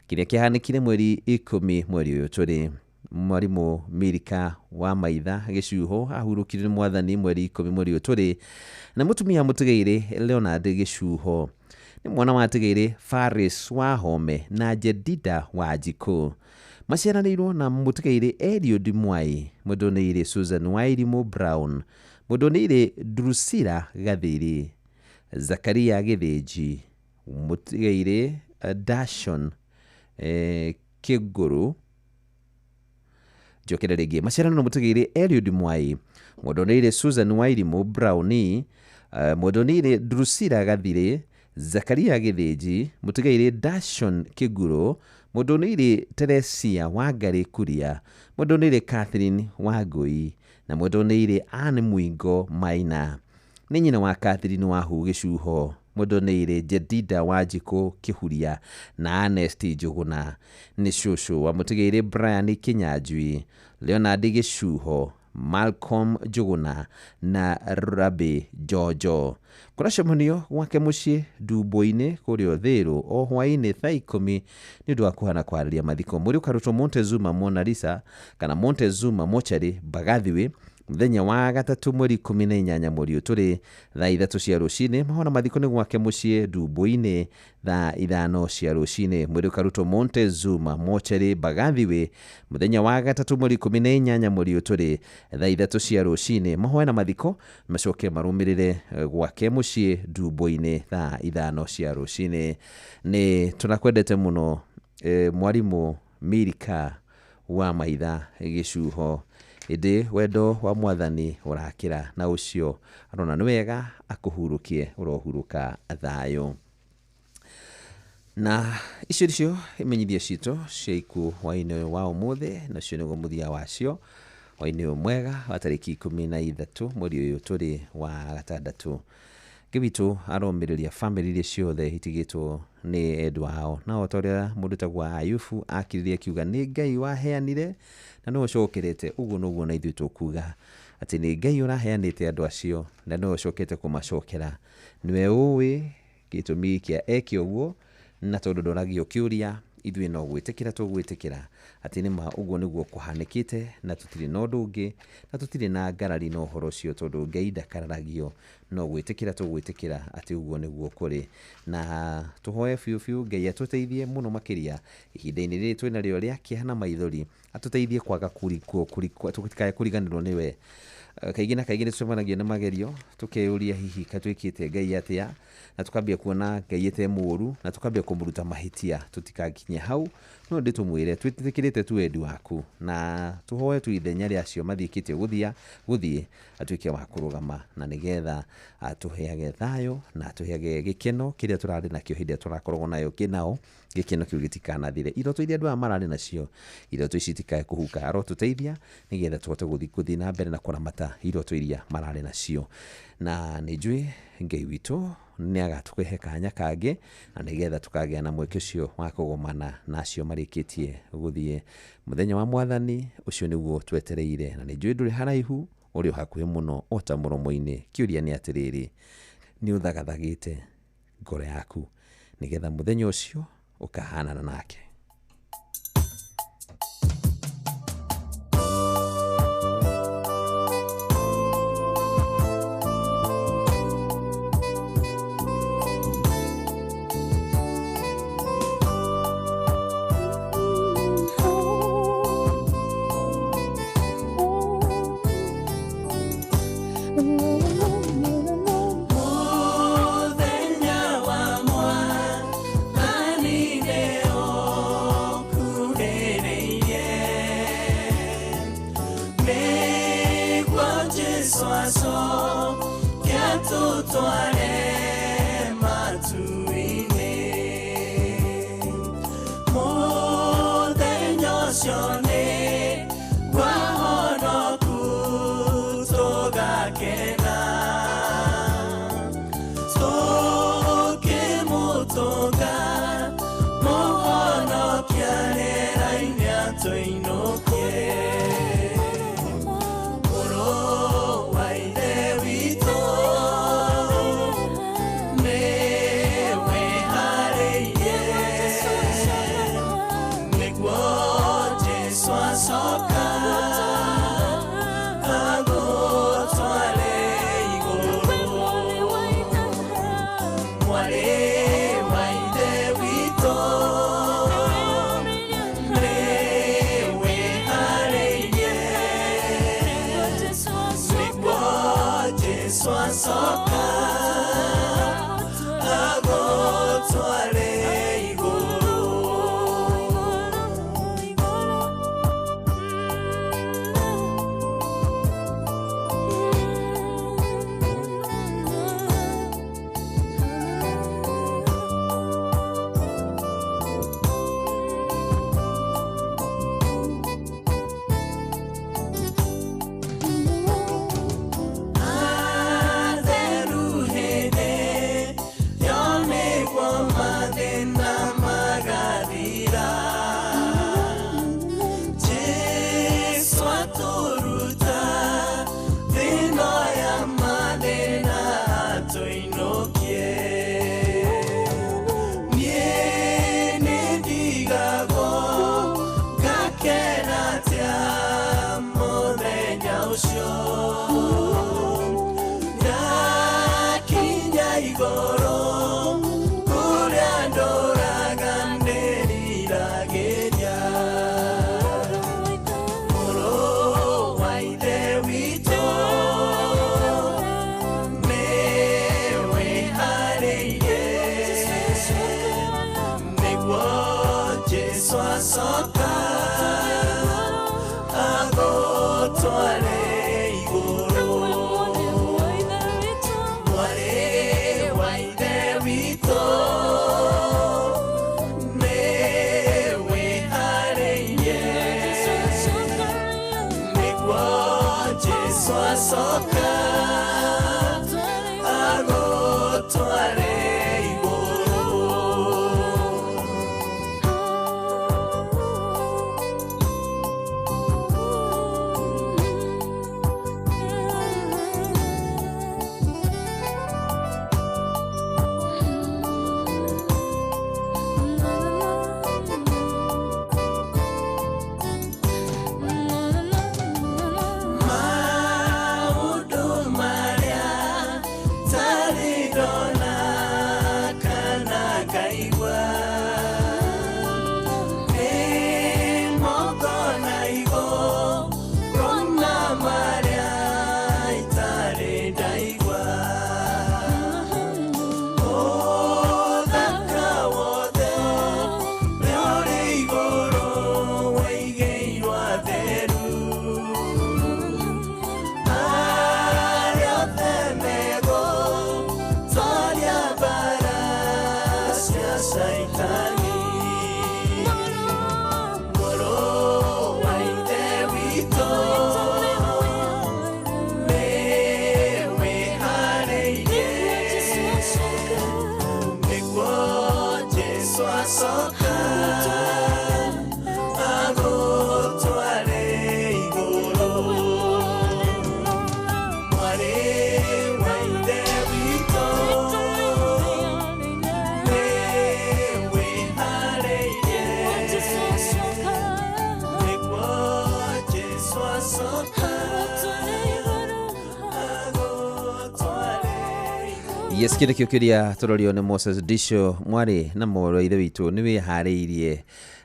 kĩrĩa kĩahanĩkire mweri 10 mweri ũyũ tũrĩ. Mwarimũ Milika wa Maitha Gĩcuho ahurũkire nĩ Mwathani mweri 10 mweri ũyũ tũrĩ, na mũtumia Mũtigĩrĩ Leonard Gĩcuho nĩ mwana wa Tigĩrĩ Faris wa Home na Jedida Wanjikũ. Maciaranĩirwo na Mũtigĩrĩ Eliud Mwai, Mũndũnĩire Susan Wairimũ Brown, Mũndũnĩire Drusilla Gathiri, Zakaria Gĩthĩnji, Mũtigĩrĩ Dashon Kĩngũrũ. Jokera rĩngĩ maciarano na Mũtigĩrĩ Eliud Mwai, Mũndũnĩire Susan Wairimũ Brown, Mũndũnĩire Drusilla Gathiri, Zakaria Gĩthĩnji, Mũtigĩrĩ Dashon Kĩngũrũ, Mũndũnĩire Teresia Wangari Kuria, Mũndũnĩire Catherine Wangui na Mũndũnĩire Anne Mwingo Maina. Nĩ nyina wa Catherine Wahu Gĩcuho, Mũndũnĩire Jedida Wanjikũ Kĩhuria na Ernest Njũgũna. Nĩ cũcũ wa Mũtigĩrĩ Brian Kĩnyanjui, Leonard Gĩcuho, Malcolm Njũgũna na Rabi Jojo. Kũracemanio gwake mũciĩ Ndumbo-inĩ kũrĩa Thĩrũ o hwaĩ-inĩ thaa 10 nĩ ũndũ wa kũhana kwarĩria mathiko. Mwĩrĩ ũkarutwo Montezuma Mona Lisa kana Montezuma Mortuary Bagathiwe mũthenya wa gatatũ mweri 18 mweri ũyũ tũrĩ thaa 3 cia rũcinĩ. Mahona mathiko nĩ gwake mũciĩ Ndumbo-inĩ thaa 5 cia rũcinĩ. Mwĩrĩ ũkarutwo Montezuma Mortuary Bagathiwe mũthenya wa gatatũ mweri 18 mweri ũyũ tũrĩ thaa 3 cia rũcinĩ. Mahoya na mathiko macoke marũmĩrĩre gwake mũciĩ Ndumbo-inĩ thaa 5 cia rũcinĩ. Nĩ tũnakwendete mũno mwarimũ Milika wa Maitha Gĩcuho. Ĩndĩ wendo wa Mwathani ũrakĩra na ũcio arona nĩ wega akũhurũkie, ũrohurũka thayũ. Na icio nicio imenyithia citũ cia ikuũ hwaĩ-inĩ wa ũmũthĩ, nacio nĩguo mũthia wacio hwaĩ-inĩ ũyũ mwega wa tarĩki 13 mweri ũyũ tũrĩ wa gatandatũ. Gĩwitũ aromĩrĩria bamĩrĩ iria ciothe itigĩtwo nĩ endwa ao, na o ta ũrĩa mũndũ tagwo Ayubu akirĩria akiuga nĩ Ngai waheanire na nĩ ũcokerete. Ũguo noguo na ithuĩ tũkuga atĩ nĩ Ngai ũraheanĩte andũ acio na nĩ ũcokete kũmacokera. Nĩwe ũĩ gĩtũmi kĩa eke ũguo, na tondũ ndoragio kĩũria ithuĩ no gwĩtĩkĩra tũgwĩtĩkĩra atĩ nĩ ma ũguo nĩguo kũhanĩkĩte na tũtirĩ na ũndũ ũngĩ na tũtirĩ na ngarari na ũhoro ũcio tondũ Ngai ndakararagio, no gwĩtĩkĩra tũgwĩtĩkĩra atĩ ũguo nĩguo kũrĩ. Na tũhoe biũ Ngai atũteithie mũno makĩria ihinda-inĩ rĩrĩ twĩnarĩo rĩa kĩeha na maithori, atũteithie kwaga tũtikae kũriganĩrwo nĩwe. Kaingĩ na kaingĩ nĩ tũcemanagia na magerio tũkeyũria hihi katwĩkĩte Ngai atĩa, na tũkambia kuona Ngai ete mũũru na tũkambia kũmũruta mahĩtia. Tũtikakinye hau, no ndĩtũmwĩre twĩtĩkĩrĩte tu wendi waku na tũhoe tu ithenya rĩacio mathiĩkĩte gũthiĩ atuĩke wa kũrũgama, na nĩgetha atũheage thayũ na atũheage gĩkeno kĩrĩa tũrarĩ nakĩo hĩndĩ ĩrĩa tũrakoragwo nayo kĩnao, gĩkeno kĩu gĩtikanathire. Iroto iria andũ aya mararĩ nacio, iroto ici itikae kũhuka, arotũteithia nĩgetha tũhote gũthiĩ na mbere na kũramata iroto iria mararĩ nacio. Na nĩ njũĩ Ngai witũ nĩ agatũhe kanya kangĩ na nĩgetha tũkagĩa na mweke ũcio wa kũgomana nacio marĩkĩtie gũthiĩ mũthenya wa Mwathani. Ũcio nĩguo twetereire, na nĩ njũĩ ndũrĩ haraihu, ũrĩ o hakuhĩ mũno o ta mũromo-inĩ. Kĩũria nĩ atĩrĩrĩ, nĩ ũthagathagĩte ngoro yaku nĩgetha mũthenya ũcio ũkahanana nake? Yes, kĩndũ kĩu kĩrĩa tũrorio nĩ Moses Disho mwarĩ na mũrũ ithe witũ nĩ wĩharĩirie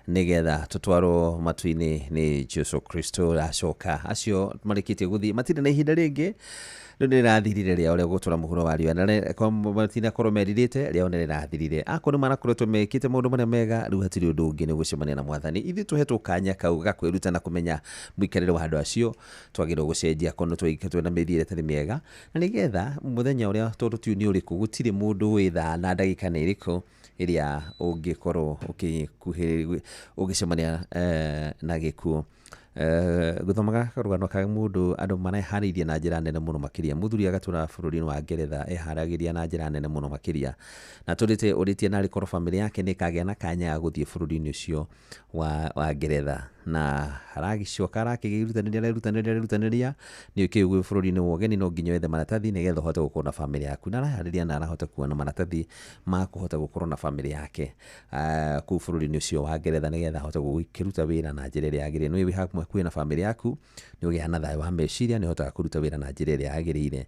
nĩgetha tũtwarwo matu-inĩ nĩ Jesu Kristo acoka acio marĩkĩtie gũthiĩ matirĩ na ihinda rĩngĩ rĩu nĩ rĩrathirire rĩao rĩa gũtũra mũhuro wa riũa na matina korwo merirĩte rĩao nĩ rĩrathirire akorwo marakoretwo mekĩte maũndũ marĩa mega rĩu hatirĩ ũndũ ũngĩ nĩ gũcemania na Mwathani ithuĩ tũhetwo kanya kau gakwĩruta na kũmenya mũikarĩre wa andũ acio twagĩrĩirwo gũcenjia kono twĩ na mĩthiĩre ĩtarĩ mĩega na nĩgetha mũthenya ũrĩa tondũ tiũ nĩ ũrĩkũ gũtirĩ mũndũ wĩ thaa na ndagĩka nĩ ĩrĩkũ ĩrĩa ũngĩkorwo ũgĩcemania na gĩkuũ gũthomaga karũgano ka mũndũ andũ maraharĩirie na njĩra nene mũno makĩria mũthuri agatũra bũrũri-inĩ wa Ngeretha eharagĩria na njĩra nene mũno makĩria na tũrĩtie narĩ korwo famĩlĩ yake nĩ kagĩa na kanya ya gũthiĩ bũrũri-inĩ ũcio wa Ngeretha na aragĩcoka arerutanĩria nĩ ũkĩĩ gwĩ bũrũri-inĩ wa ũgeni no nginya wethe maratathi nĩgetha ũhote gũkorwo na famĩlĩ yaku na araharĩria na arahota kuona maratathi ma kũhota gũkorwo na famĩlĩ yake kũu bũrũri-inĩ ũcio wa Ngeretha nĩgetha ahote gũkĩruta wĩra na njĩra ĩrĩa yagĩrĩire nĩ wĩ hakuhĩ na famĩlĩ yaku nĩ ũgĩa na thayũ wa meciria nĩ ũhotaga kũruta wĩra na njĩra ĩrĩa yagĩrĩire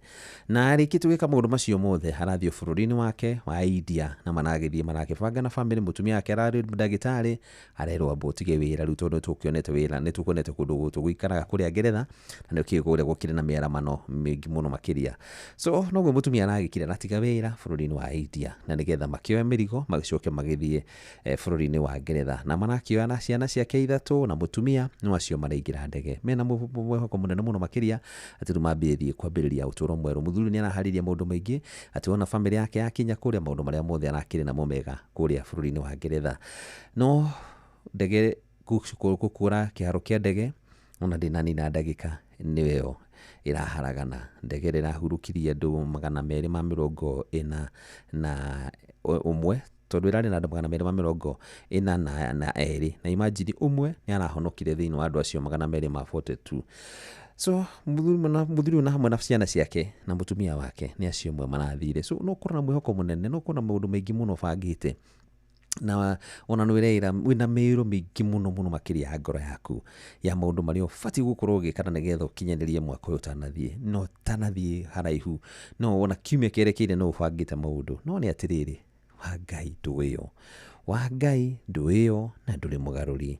na arĩkĩtie gwĩka maũndũ macio mothe arathiĩ bũrũri-inĩ wake wa India na marakĩbanga na famĩlĩ mũtumia wake ararĩ ndagĩtarĩ arerwo amba ũtige wĩra rĩu tondũ tũkĩonete wĩra nĩ tũkuonete kũndũ tũgũikaraga kũrĩa Ngeretha na nĩkĩo kũrĩa gũkĩrĩ na mĩaramano mĩingĩ mũno makĩria so noguo mũtumia aragĩkire aratiga wĩra bũrũri-inĩ wa India na nĩgetha makĩoya mĩrigo magĩcoke magĩthiĩ bũrũri-inĩ wa Ngeretha na marakĩoya na ciana ciake ithatũ na mũtumia no acio maraingĩra ndege mena mwĩhoko mũnene mũno makĩria atĩ nĩmambĩrĩrie kwambĩrĩria ũtũũro mwerũ mũthuri nĩ araharĩria maũndũ maingĩ atĩ ona famĩlĩ yake yakinya kũrĩa maũndũ marĩa mothe arakĩrĩ namo mega kũrĩa bũrũri-inĩ wa Ngeretha no ndege gũkũra kĩharo kĩa ndege ona ndĩnanina ndagĩka nĩyo ĩraharagana ndege ĩrahurukirie andũ 241 tondũ ĩrarĩ na andũ 242 na imagine ũmwe nĩ arahonokire thĩinĩ wa andũ acio 242 so mũthuri na hamwe na ciana ciake na mũtumia wake nĩ acio mwe marathire so no kũrona mwĩhoko mũnene no kũrona maũndũ maingĩ mũno bangĩte na ona nĩwĩra wĩna mĩĩro mĩingĩ mũno makĩria ya ngoro yaku ya maũndũ marĩa ũbatiĩ gũkorwo ũgĩka nĩgetha ũkinyanĩrie mwaka ũyũ ũtanathiĩ haraihu no ona kiumia kĩerekeire no ũbangĩte maũndũ no nĩ atĩrĩrĩ wa Ngai ndũĩyo na ndũrĩ mũgarũri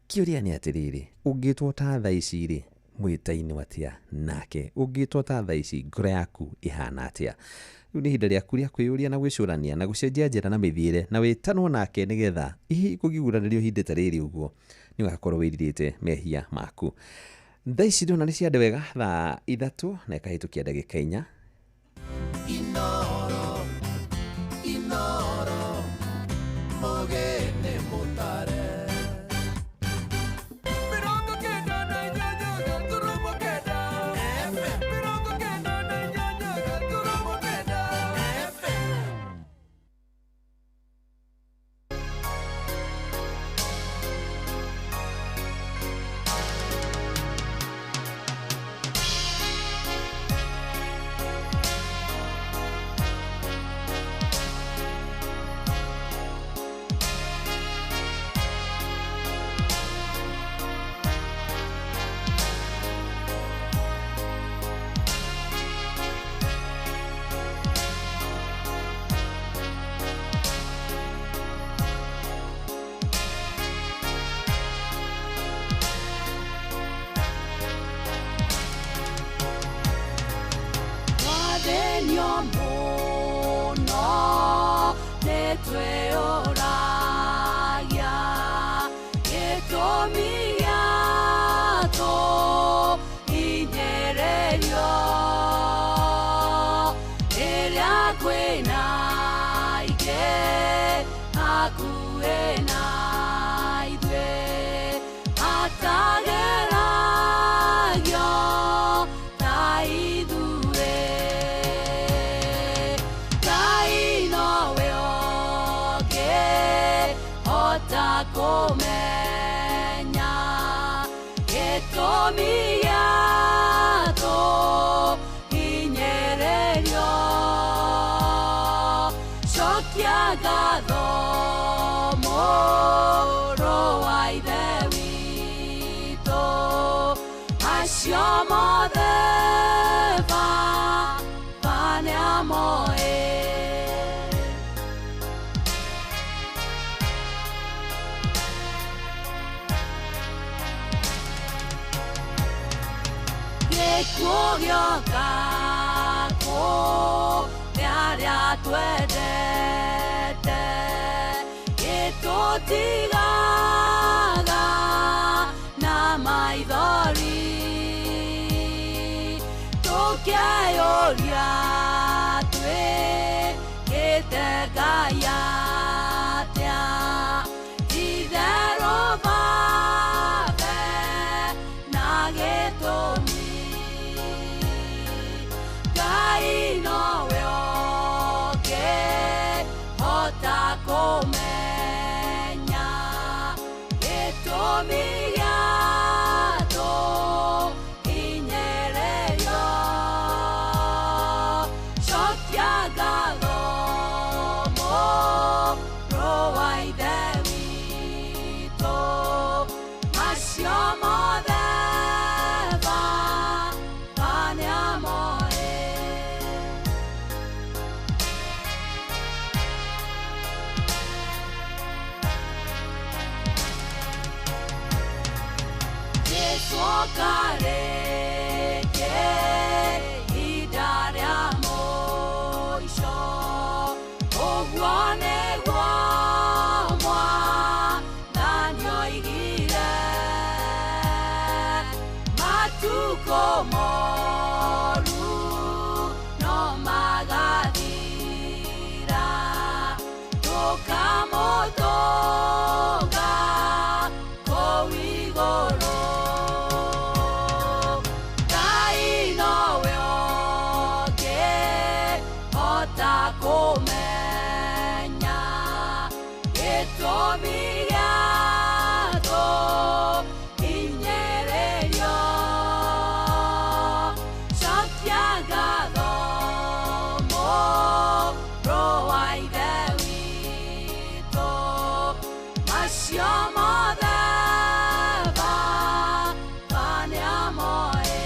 kĩũria nĩ atĩrĩrĩ ũngĩtwo ta thaa ici rĩ mwĩtainĩ watia nake ũngĩtwo ta thaa ici ngoro yaku ĩhana atĩa rĩu nĩ ihinda rĩaku rĩa kwĩyũria na gwĩcũrania na gũcenjia njĩra na mĩthiĩre na wĩtanwo nake nĩgetha kũgiguranĩrio ihinda ta rĩrĩ ũguo nĩ ũgakorwo wĩrirĩte mehia maku thaa ici ndona nĩ ciande wega thaa 3 na ĩkahĩtũkia ndagĩka 4 Inoro Mogene Mutare Siamo de va, pane amore. kugioka kuria twendete gitutigaga na maithori tukioria twigite Ngai atia itherũ Baba na gĩtũmi Ngai nowe ũngĩhota kũmenya gĩtũmi gĩatũ inyererĩo cokia ngatho mũrũ wa Ithe witũ macio mothe Baba nĩamoĩ Jesũ karĩke ihinda rĩa mũico ũguo nĩguo Mwathani oigire matukũ moru no magathira tũkamũtũnga kũu igũrũ Ngai nowe ũngĩhota kũmenya gĩtũmi gĩatũ inyererĩo cokia ngatho mũrũ wa Ithe witũ macio mothe Baba nĩamoĩ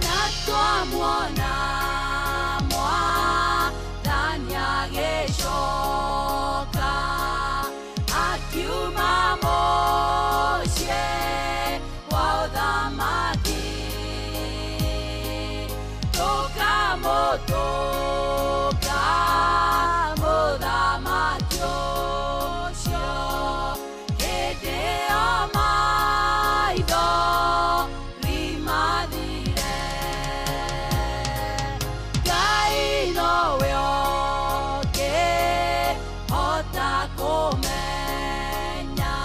na twamuona Mwathani agĩcoka akiuma mũciĩ wa ũthamaki tũkamũtũnga mũthamaki ũcio hĩndĩ ĩyo maithori mathire Ngai nowe ũngĩhota kũmenya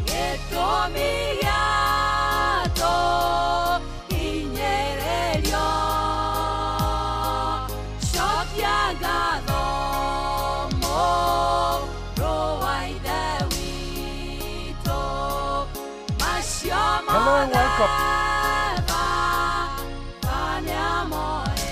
gĩtũmi gĩatũ inyererĩo cokia ngatho mũrũ wa Ithe witũ macio mothe Baba nĩamoĩ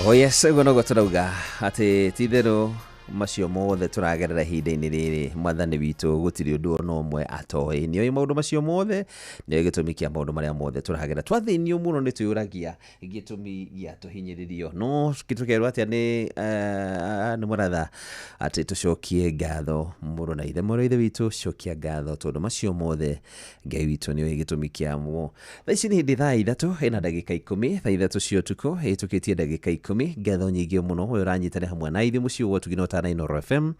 Oh yes, ũguo noguo tũrauga atĩ ti-itherũ macio mothe tũragerera ihinda-inĩ rĩrĩ Mwathani witũ gũtirĩ ũndũ ona ũmwe atoĩ nĩoĩ maũndũ macio mothe nĩoĩ gĩtũmi kĩa maũndũ marĩa mothe tũragerera twathĩnio mũno nĩ twĩyũragia gĩtũmi gĩa tũhinyĩrĩrio no tũkerwo atĩa nĩ mũratha atĩ tũcokie ngatho mũrũ na Ithe mũrũ Ithe witũ cokia ngatho tondũ macio mothe Ngai witũ nĩoĩ gĩtũmi kĩamo thaa ici nĩ hĩndĩ thaa ithatũ ĩna ndagĩka 10 thaa ithatũ cia ũtukũ ĩtũkĩtie ndagĩka 10 ngatho nyingĩ mũno ũyũ ũranyitanĩra hamwe na ithuĩ mũciĩ ũguo tũginota na Inooro FM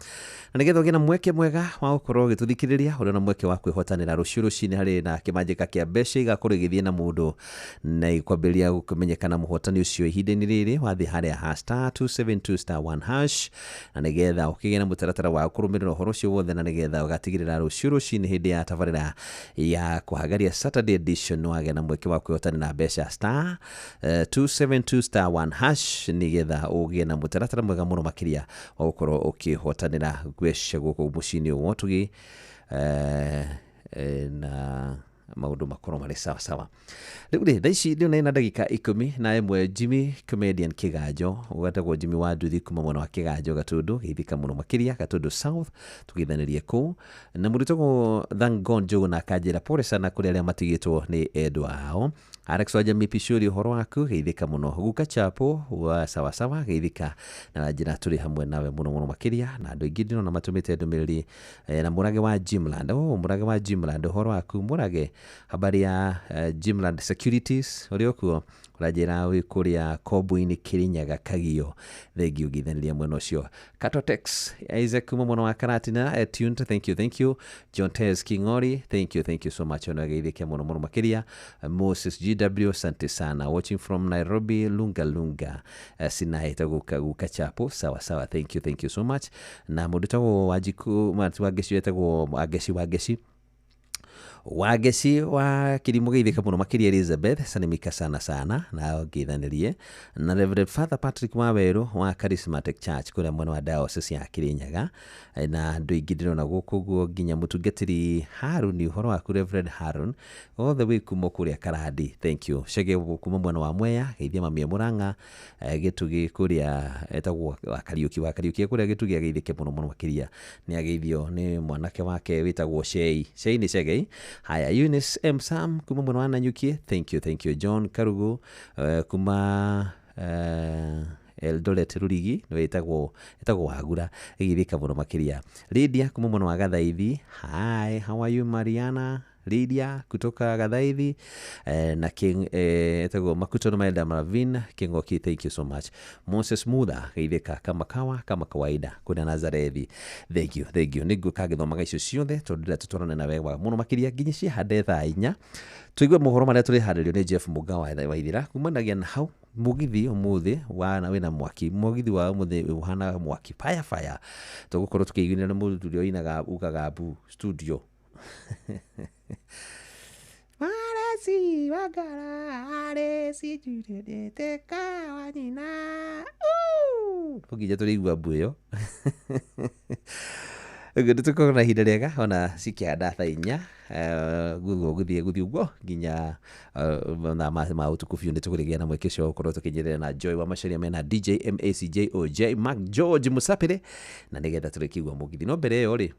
na nĩgetha ũgĩe na mweke mwega wa gũkorwo ũgĩtũthikĩrĩria ũrĩ na mweke wa kwĩhotanĩra rũciũ rũcinĩ harĩ na kĩmanjĩka kĩa mbeca igakorwo igĩthiĩ na mũndũ na ikwambĩrĩria gũkĩmenyekana mũhotani ũcio ihinda-inĩ rĩrĩ wathiĩ harĩa *272*1# na nĩgetha ũkĩgĩa na mũtaratara wa kũrũmĩrĩra ũhoro ũcio wothe na nĩgetha ũgatigĩrĩra rũciũ rũcinĩ hĩndĩ ya tabarĩra ya kũhagaria Saturday edition wagĩa na mweke wa kwĩhotanĩra mbeca *272*1# nĩgetha ũgĩe na mũtaratara mwega mũno makĩria wa gũkorwo ũkĩhotanĩra mbeca gũkũ mũciĩ-inĩ ũyũ tũgĩ na maundu makorwo mari sawa sawa. Riu ri thaici ndio na ndagika 10 na imwe Jimmy comedian Kiganjo ugatagwo Jimmy wa Nduthi kuma mwena wa Kiganjo Gatundu githika muno makiria Gatundu South tugithanirie ku na muritogo Thank God Jogo na kanjira pore sana kuri aria matigitwo ni endwa ao. Alex Wajami Pishuri horo waku githika muno guka chapo wa sawa sawa githika na njira turi hamwe nawe muno makiria na andu ingi ndino na matumite ndumiriri na Murage wa Gymland. Murage wa Gymland horo waku Murage habari ya Gymland Securities uriokuo urajira wi kuria Kobu-ini Kirinyaga Kagio thengio githaniria mwena ucio. Katotex Isaac muno wa Karatina tuned, thank you John Tez Kingori, thank you so much ona githike muno makiria. Moses GW asante sana watching from Nairobi Lunga sinaita guka chapo sawa thank you so much. Na mundu tawo wajiku wageci wetagwo wageci wa Kirimu githika muno makiria Elizabeth sanimika sana na ngithanirie na Reverend Father Patrick Maweru wa Charismatic Church kuria mwena wa Diocese ya Kirinyaga na andu ingi ndirona guku guo nginya mutungatiri Harun uhoro wa Reverend Harun all the way kuma kuria Karadi, thank you. Shege kuma mwena wa Mwea geithia mami Muranga gitugi kuria etagwo wa Kariuki kuria gitugi agithike muno makiria ni ageithio ni mwanake wake witagwo Shei ni Shege. Haya, Eunice M. Sam kuma mwana wana nyukie, thank you. John Karugu kuma Eldoret Rurigi no etagwo Wagura igithika muno makiria. Lydia kuma mwana wa Gathaithi, hi, how are you Mariana? Lydia kutoka Gathaithi na King etagwo Makuto no Maelda Marvin Kingoki, thank you so much. Moses Muda githika kama kawaida kuna Nazarethi, thank you nigu kagithomaga icio ciothe tondu tutwarane na wewa muno makiria nginya cia hande thaa 4 tuigue mohoro maria turi haririo ni Jeff Muga wa Ithira kumanagia na hau mugithi umuthi wana wina mwaki mugithi wa umuthi uhana mwaki fire tugukorwo tukigwina na muthuri oinaga ugaga bu studio Maresi wagara judete kawanina pugija turigwa buyo Gudu tuko na hida rega ona sikiada thaa 4 guthie uguo nginya na ma utukufu ndi tukurigia na mwekesho ukorwo tukinyerera na Joy wa Macharia mena DJ MACJOJ Mark George Musapire na nigetha turikigwa mugithi no mbere yo ri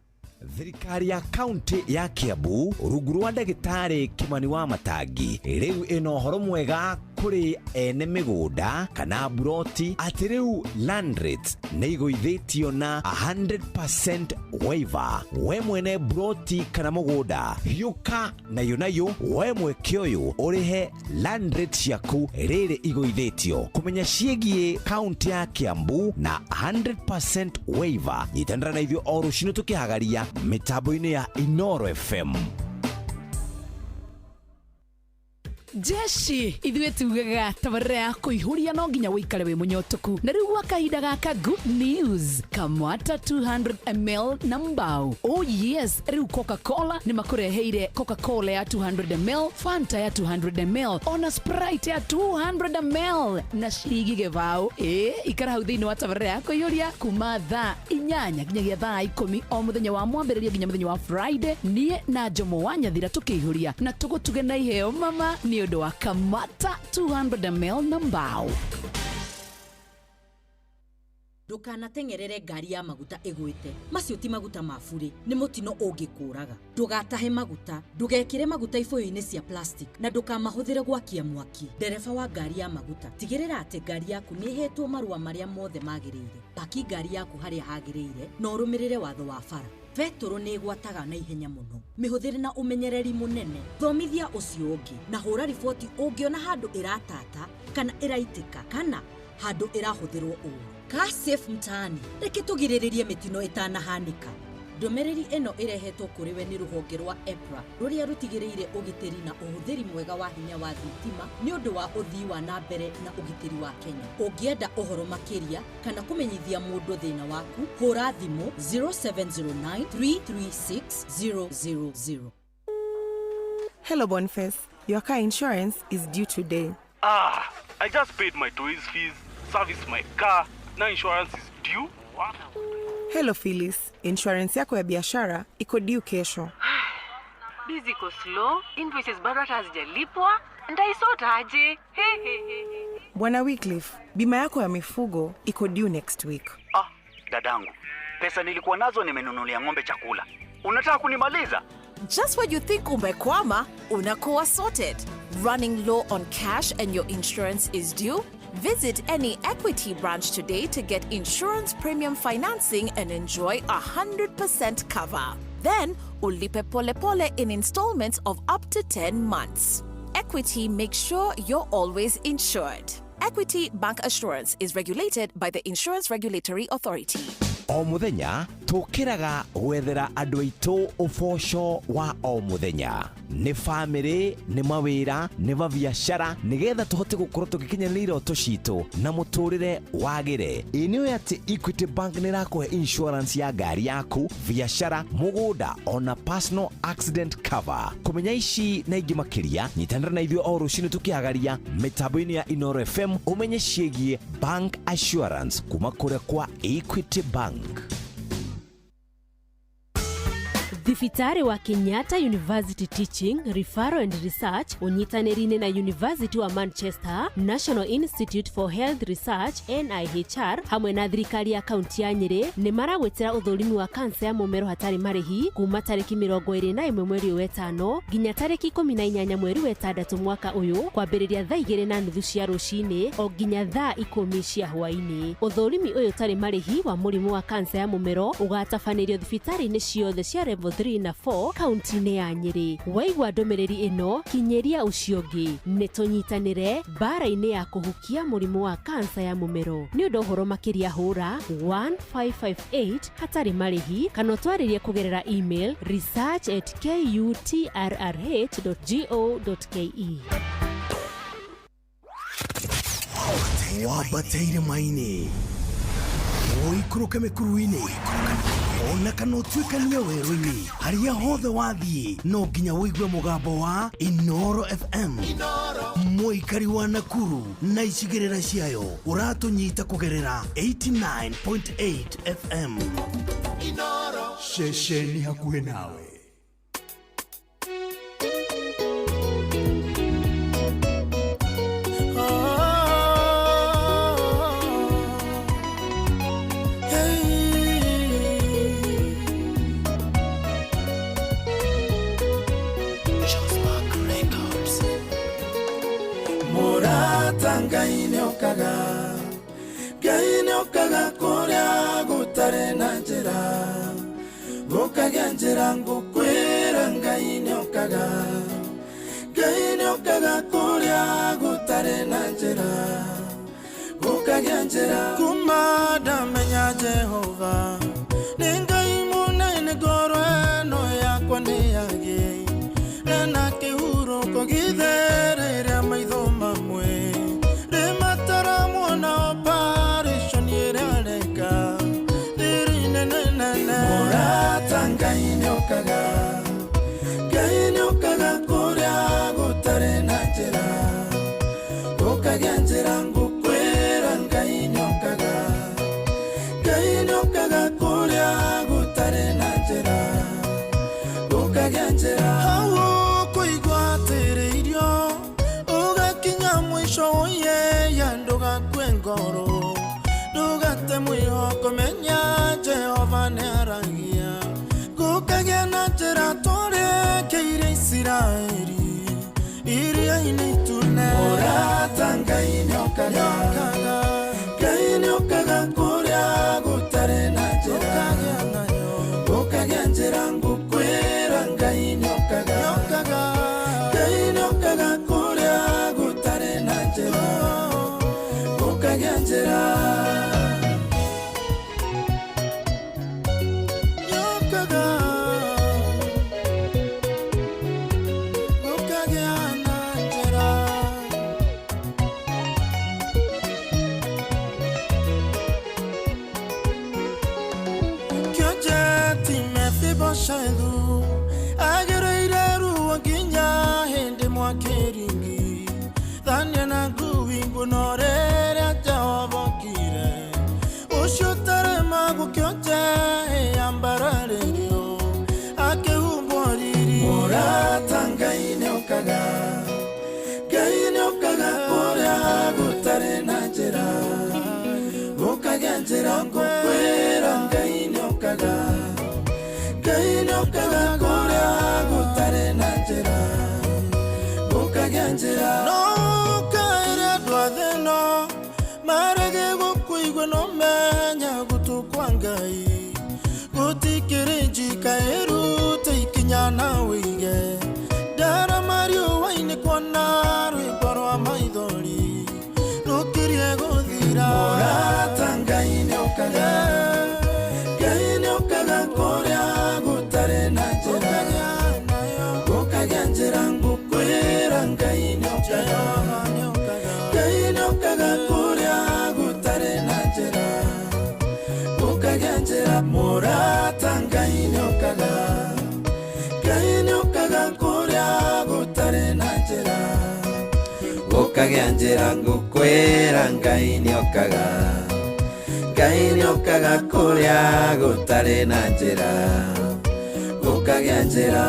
thirikari ya kaunti ya Kiambu rungu rwa ndagitari Kimani wa Matangi riu ino horo mwega kuri ene migunda kana buroti ati riu land rates neiguithitio na 100% waiver. We mwene buroti kana mugunda hiuka nayo we mweke uyu urihe land rates yaku riri iguithitio. Kumenya ciegie kaunti ya Kiambu na 100% waiver nyitandara na ithio o rucino tukihagaria mitambo-ini ya Inoro FM. Jeshi ithuĩ tugaga tabarĩra ya kũihũria no nginya wĩikare wĩ mũnyotoku na rĩu gwa kahinda gaka good news kamwata 200ml na mbao. Oh yes, rĩu Coca-Cola nĩ makũreheire Coca-Cola ya 200ml, Fanta ya 200ml, ona Sprite ya 200ml na ciringi gĩbao. Ikara hau thĩinĩ wa tabarĩra ya kũihũria kuma thaa 8 nginyagia thaa 10 o mũthenya wa mwambĩrĩrio nginya mũthenya wa Friday. Niĩ na Jomo wa Nyathira tũkĩihũria na tũgũtuge na iheo mama ni ũndũ wa kamata 200ml na mbao. Ndukanatengerere ngari ya maguta igwite. Macio ti maguta mafuri, ni mutino ungikuraga. Ndugatahe maguta, ndugekire maguta ifoyo-ini cia plastic na ndukamahuthire gwakia mwaki. Dereva wa ngari ya maguta, tigirira ati ngari yaku ni hetwo marua maria mothe magirire. Paki ngari yaku haria hagirire na urumirire watho wa bara. Petro ni gwataga na ihenya muno. Mihuthire na umenyereri munene. Thomithia ucio ungi na hura riboti ungiona handu iratata kana iraitika kana handu irahuthirwo uru. Ka safe mtaani. Reke tugiriririe mitino itanahanika. Ndomereri eno irehetwo kuri we ni ruhonge rwa EPRA ruria rutigiriire ugitiri na uhuthiri mwega wa hinya wa thitima ni undu wa uthii wa na mbere na ugitiri wa Kenya. Ungienda uhoro makiria kana kumenyithia mundu thina waku hura thimu 0709336000. Hello Boniface, your car insurance is due today. I just paid my toys fees, serviced my car. Now insurance is due. What? Hello Phyllis, insurance yako ya biashara iko due kesho. Busy ko slow, invoices bado hata hazijalipwa. Ndaisota aje? Bwana Wycliffe, bima yako ya mifugo iko due next week. Dadangu, pesa nilikuwa nazo nimenunulia ng'ombe chakula. Unataka kunimaliza? Just when you think umekwama, unakuwa sorted. Running low on cash and your insurance is due? Visit any Equity branch today to get insurance premium financing and enjoy 100% cover. Then, ulipe pole pole in installments of up to 10 months. Equity makes sure you're always insured. Equity Bank Assurance is regulated by the Insurance Regulatory Authority. O muthenya tukiraga gwethera andu aitu uboco wa o muthenya ni family ni mawira ni biashara nigetha tuhote gukorwo tugikinyanira iroto citu na muturire wagire. Iniyo ati Equity Bank nirakuhe insurance ya ngari yaku, biashara, mugunda ona personal accident cover. Kumenya ici na ingi makiria nyitanira na ithio o rucini tukiagaria mitambo-ini ya Inoro FM umenye ciĩgie bank assurance kuma kuria kwa Equity Bank. Thibitari wa Kenyatta University Teaching, Referral and Research unyitanĩri-inĩ na University wa Manchester, National Institute for Health Research NIHR hamwe na thirikari ya kaunti ya Nyeri nĩ maragwetera ũthũrimi wa kansa ya mũmero hatarĩ marĩhi kuma tarĩki 21 mweri wa 5 nginya tarĩki 18 mweri wa 6 mwaka ũyũ kwambĩrĩria thaa 2:30 cia rũcinĩ o nginya thaa 10 cia hwaĩ-inĩ. Ũthũrimi ũyũ tarĩ marĩhi wa mũrimũ wa kansa ya mũmero ũgatabanĩrio thibitari-inĩ ciothe cia level 3 na 4 kaunti-inĩ ya Nyeri. Waigua ndũmĩrĩri ĩno kinyeria ũcio ũngĩ nĩ tũnyitanĩre mbara-inĩ ya kũhukia mũrimũ wa kansa ya mũmero. Nĩ ũndũ ũhoro makĩria hũra 1558 hatarĩ marĩhi kana twarĩrie kũgerera email research@kutrrh.go.ke. Wabateire maini oikũrũke mĩkuru-inĩ ona kana ũtuĩkanie werũ-inĩ harĩa hothe wathiĩ no nginya wĩigue mũgambo wa Inoro FM. Mũikari wa Nakuru na icigĩrĩra ciayo ũratũnyita kũgerera 89.8 FM. Inoro ceceni hakuhĩ nawe. Gaine okaga kũrĩa gũtarĩ na njĩra gũkagĩa njĩra ngũkwĩra gaine okaga kũrĩa gũtarĩ na njĩra gũkagĩa njĩra kuma ndamenya Jehova nĩ Ngai mũnene ngoro ĩno yakwa nĩ yagĩ na kĩhurũko gĩtherera maitho mamwe Gaine okaga kũrĩa gũtarĩ na njĩra gũkagĩa njĩra ngũkwĩra gaine okaga kũrĩa gũtarĩ na njĩra gũkagĩa njĩra hau kũigua atĩrĩirio ũgakinya mũico ũye ya ndũgakue ngoro ndũgate mwĩhoko menya Jehova nĩaragia gũkagĩa na njĩra tũrĩkĩire Isiraeli iria-inĩ itune gaine okaga kũrĩa gũtarĩ na njĩra gũkagĩa njĩra ngũkwĩra gaine okaga kũrĩa gũtarĩ na njĩra gũkagĩa njĩra. Agereire ruo nginya hĩndĩ mwakĩringi thania na ngui ngũnorere Jehova okire ũcio ũtarema gũkĩonje yambararĩrio akĩhumbwo riri njĩra ngũkwĩra Ngai nĩokaga kũrĩa gũtarĩ na njĩra gũkagĩa njĩra no kaire andũ a thĩ ĩno marege gũkũigua no menya gũtũkwa Ngai gũtikĩrĩ njika ĩrute ikinya na wĩige ndara mariũa-inĩ kuona rwĩmbo rwa maithori rũkĩrie gũthira mũrata Ngai nĩokaga kũrĩa gũtarĩ na njĩra gũkagĩa njĩra ngũkwĩra Ngai nĩokaga kũrĩa gũtarĩ na njĩra gũkagĩa njĩra mũrata Ngai nĩokaga kũrĩa gũtarĩ na njĩra gũkagĩa njĩra ngũkwĩra Ngai nĩokaga kũrĩa gũtarĩ na njĩra gũkagĩa njĩra.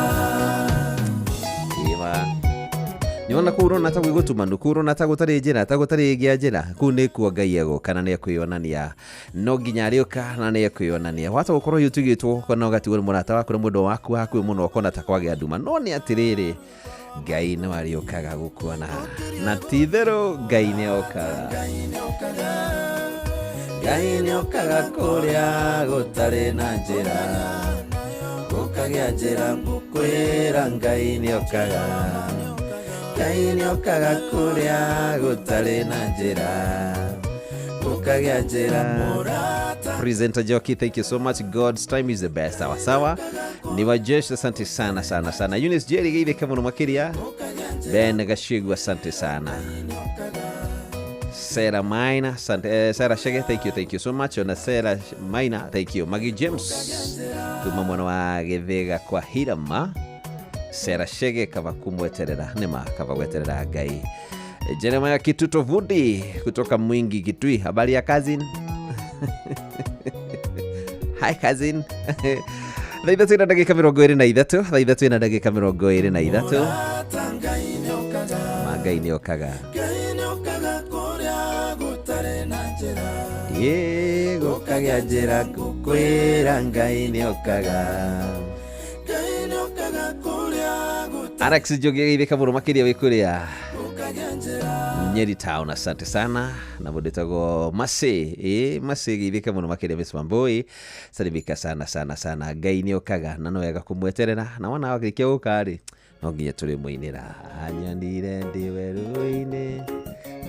Niona kurona ta gwĩgũtumanu kurona ta gũtarĩ njĩra ta gũtarĩ gĩa njĩra kuu nĩ kuo Ngai egũka na nĩekwĩonania no nginya arĩũka na nĩekwĩonania wata gũkorwo yũtigĩtwo kana ũgatigwo nĩ mũrata waku na mũndũ waku hakuhĩ mũno ũkona ta kwagĩa nduma no nĩ atĩrĩrĩ Ngai no arĩũkaga gũkuona na ti-itherũ Ngai nĩokaga kũrĩa gũtarĩ na njĩra gũkagĩa njĩra ngũkwĩra Ngai nĩokaga kũrĩa gũtarĩ na njĩra gũkagĩa njĩra. Presenter Jockey, thank you so much. God's time is the best. Sawa ni wajesh, asante sana sana sana. Eunice Jerry gaive kama numakiria Ben Gashigu, asante sana. Sarah Maina, Sarah Shege, thank you so much. Ona Sarah Maina, thank you. Maggie James kuma mwana wa Gethega kwa Hirama. Sarah Shege kava kumweterera nema kava weterera Ngai. Jeremiah Kituto Vudi kutoka Mwingi Kitui, habari ya cousin? Hi cousin. Thaithatu ina ndagĩka 23, thaithatu ina ndagĩka 23. Ngai nĩokaga gũkagĩa njĩra ngũkwĩra Ngai nĩokaga. Alex Jogi gĩthĩka mũno makĩria wĩkũrĩa Nyeri Town, asante sana. Na mũndĩtagwo Mase Mase gĩthĩka mũno makĩria Miss Mamboi, salimika sana sana sana. Ngai nĩokaga na no wega kũmweterera na wana wakĩrĩkia gũka-rĩ no nginya tũrĩmũinĩra anyonire ndĩ werũ-inĩ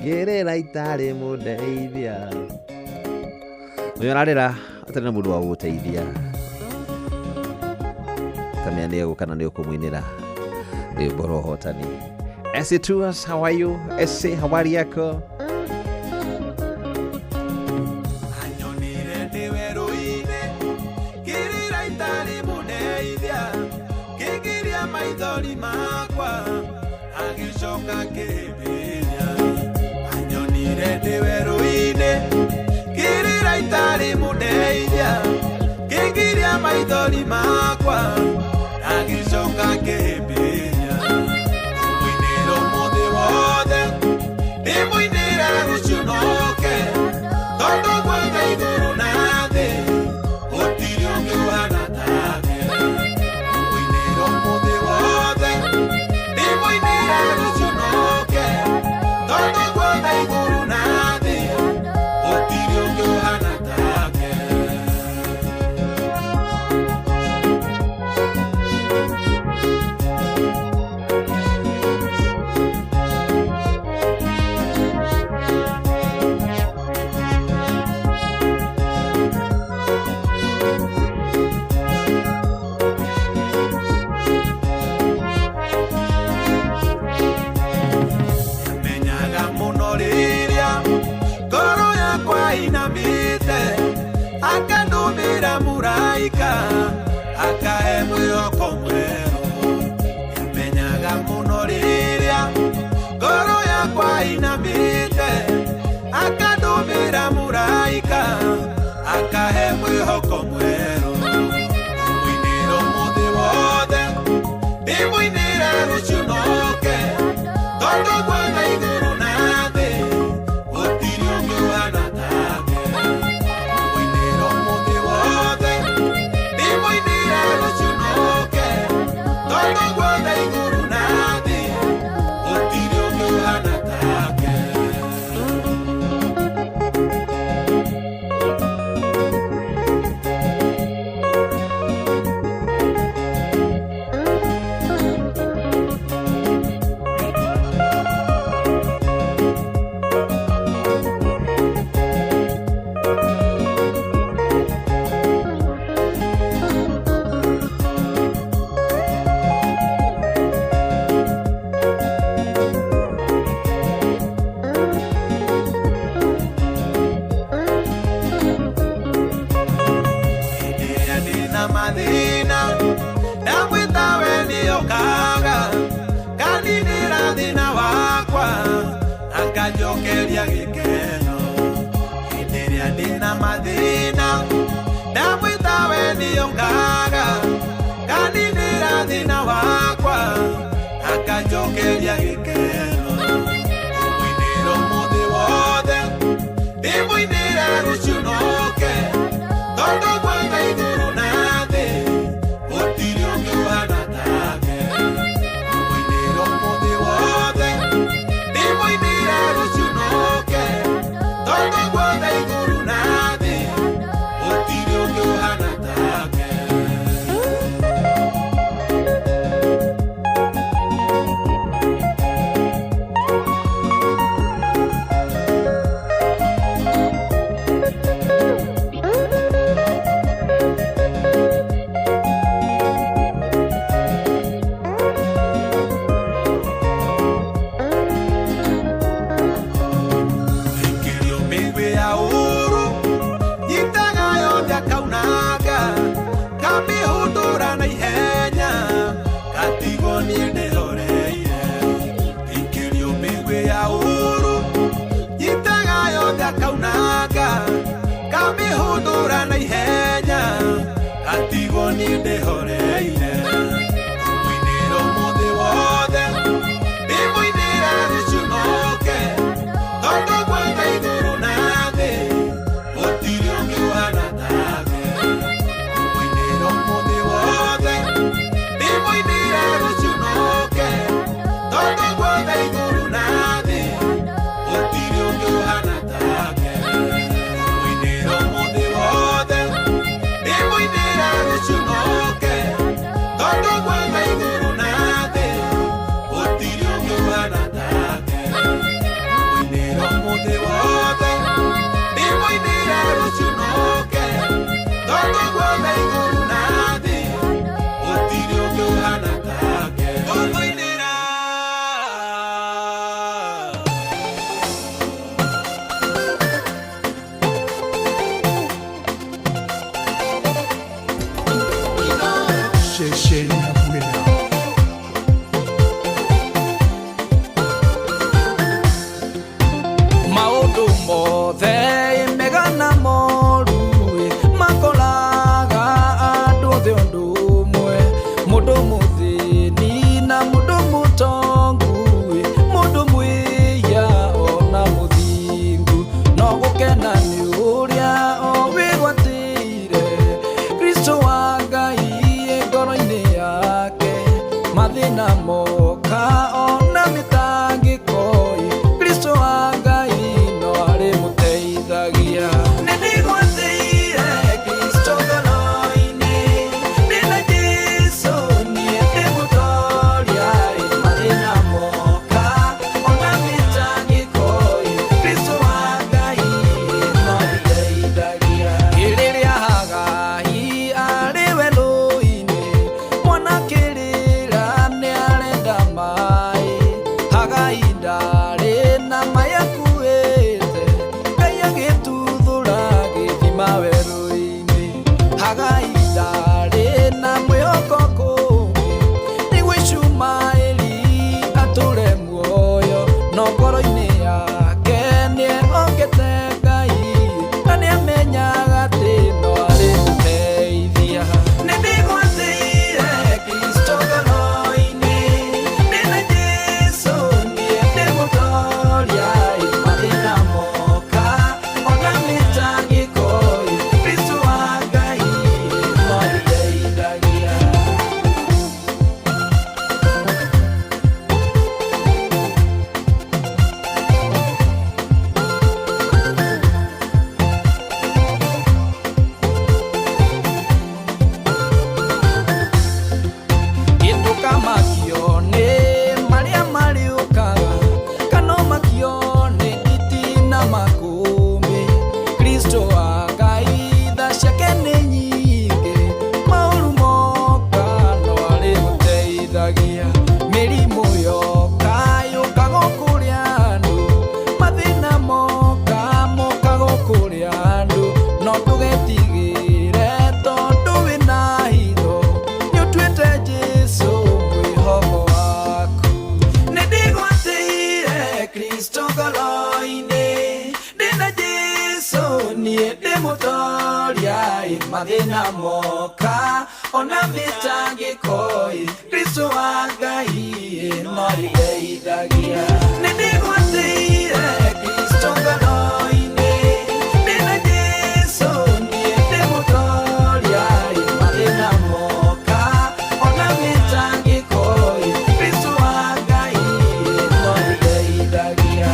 ngĩrĩra itarĩ mũndeithia. Ũyũ ararĩra atarĩ na mũndũ wa gũgũteithia kamĩa nĩegũka na nĩũkũmũinĩra rwĩmbo rwa ũhotani. Ese Tours, how are you? Ese, habari yako? Anyonire ndĩ werũ-inĩ ngĩrĩra itarĩ mũndeithia ngĩgiria maithori makwa agĩcoka akĩhĩmbĩria. Anyonire ndĩ werũ-inĩ ngĩrĩra itarĩ mũndeithia ngĩgiria maithori makwa agĩcoka akĩhĩmbĩria. Mũinĩro mũthĩ wothe ndĩmũinĩra rũciũ noke tondũ gwothe igũrũ na thĩ gũtirĩ ũngĩ ũhana take. Mũinĩro mũthĩ wothe ndĩmũinĩra rũciũ noke tondũ gwothe igũrũ na thĩ gũtirĩ ũngĩ ũhana take. Akandumira muraika akahe mwĩhoko mwerũ. Menyaga mũno rĩrĩa ngoro yakwa inamĩte akandumira muraika akahe mwĩhoko mwerũ. Mũinĩro mũthĩ wothe ndĩmũinĩra rũciũ noke tondũ gwothe igũrũ na thĩ gũtirĩ ũngĩ ũhana take. ndina mathina ndamwita we niokaga kaninira thina wakwa akanjokeria gikeno hĩndĩ ĩrĩa ndina mathina ndamwita we niokaga kaninira thina wakwa akanjokeria gikeno ndĩmũinĩra ũmũthĩ wothe ndĩmũinĩra rũciũ noke tondũ gwothe igũrũ na thĩ gũtirĩ ũngĩ ũhana take ndĩmũinĩra ũmũthĩ wothe ndĩmũinĩra rũciũ noke tondũ gwothe igũrũ na thĩ gũtirĩ ũngĩ ũhana take. Kamihundura na ihenya atigo ni ndehoreire mwinĩra ũmũthĩ wothe ndĩmũinĩra rũciũ noke tondũ gwothe igũrũ na thĩ gũtirĩ ũngĩ ũhana take mwinĩra ũmũthĩ wothe ndĩmũinĩra rũciũ noke tondũ gwothe igũrũ na thĩ gũtirĩ ũngĩ ũhana take. Maũndũ mothe megana moru makoraga andũ othe ũndũ ũmwe mũndũ mũthĩni na mũndũ mũtongu mũndũ mwĩya ona mũthingu no gũkena nĩ ũrĩa o wĩgwatĩire Kristo wa Ngai ngoro-inĩ yake mathĩna moka ona mĩtangĩko Kristo wa Ngai no arĩ mũteithagia nĩ ndigwatĩire Kristo ngoro-inĩ ndĩna Jesũ niĩ ndĩmũtoria mathĩna moka ona mĩtangĩko Kristo wa Ngai no arĩteithagia rĩrĩa Hagai arĩ werũ-inĩ mwanake rĩra nĩ arenda maĩ Hagai ndarĩ na maĩ akuĩte Ngai agĩtuthũra gĩthima werũ-inĩ Hagai ndarĩ na mwĩhoko kũngĩ nĩguo Ishumaeli atũre muoyo no ngoro-inĩ yake nĩehokete Ngai na nĩamenyaga atĩ no arĩmũteithia nĩ ndigwatĩire Kristo ngoro-inĩ ndĩna Jesũ niĩ ndĩmũtoria mathĩna moka ona mĩtangĩko Kristo wa Ngai no arĩteithagia mathina moka ona mitangikoi Kristo wa Ngai no ndeithagia nindigwatĩire Kristo ngoro-inĩ ndĩna Jesũ niĩ ndĩmũtoria mathĩna moka ona mitangikoi Kristo wa Ngai no ndeithagia.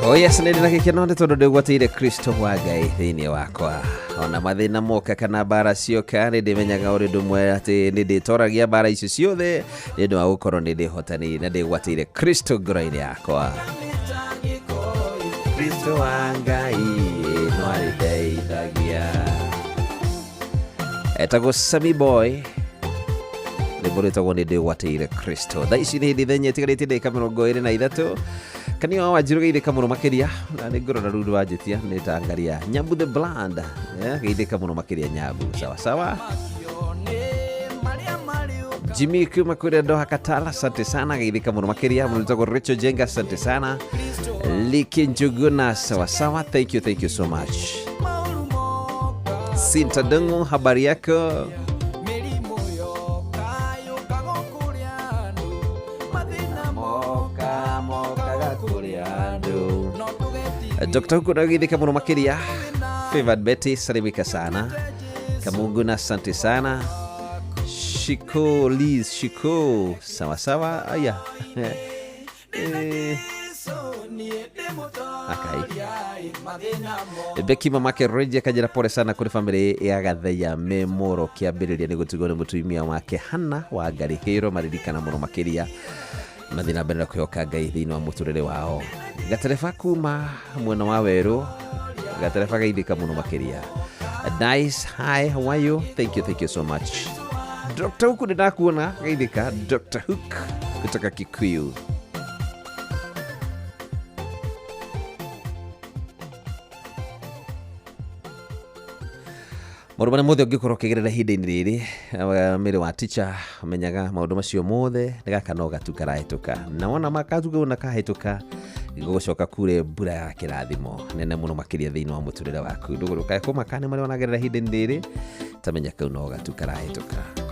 Oh yes, nĩ ndĩna gĩkeno nĩ tondũ ndĩgwatĩire Kristo wa Ngai thĩinĩ wakwa. Ona mathĩna moka kana mbara cioka nĩ ndĩmenyaga ũrĩ ũndũ ũmwe atĩ nĩ ndĩtoragia mbara icio ciothe nĩ ũndũ wa gũkorwo nĩ ndĩhotanĩire na ndĩgwatĩire Kristo ngoro-inĩ yakwa. Kristo wa Ngai no arĩndeithagia. Etagwo Sammy Boy nĩguo rĩtagwo nĩ ndĩgwatĩire Kristo. Thaa ici nĩ hĩndĩ thenya ĩtigarĩtie ndagĩka 23 kanio wanjiru geithĩka mũno makĩria na nĩ ngorora ruru wanjĩtia nĩ tangaria Nyambu the Blonde geithĩka mũno makĩria Nyambu sawa sawa. Jimmy kuma kule Doha Qatar, asante sana geithĩka mũno makĩria. Mlitako Richo Jenga, asante sana. Liki Njuguna sawa sawa, thank you so much. Sinta Dungu, habari yako? Dr. Huku geithĩka mũno makĩria. Favored Betty, salimika sana. Kamunguna, asante sana. Shiko Liz, Shiko sawa sawa. Aya. Okay. Becky mamake Regia kajira pole sana kuri family ya Gathia Memoro kiambiriria ni gutugona mutumia wake Hana wa Garihiro maririkana muno makiria mathina mbere kuyoka Ngai thini wa muturire wao. Gatereba kuma mwena wa Weru, gatereba geithika muno makiria. Nice, hi, how are you? Thank you so much. Dr. Hook ninakuona geithika. Dr. Hook kutoka Kikuyu. Morumana mothe ũngĩkorwo ũkĩgerera ihinda-inĩ rĩrĩ mĩrĩ wa teacher menyaga maũndũ macio mothe nĩ gaka no gatu karahĩtũka na wona makatu kau na kahĩtũka gũgũcoka kure mbura ya kĩrathimo nene mũno makĩria thĩinĩ wa mũtũrĩre waku ndũgũrũkae kũmakane marĩa wanagerera ihinda-inĩ rĩrĩ tamenya kau no gatu karahĩtũka.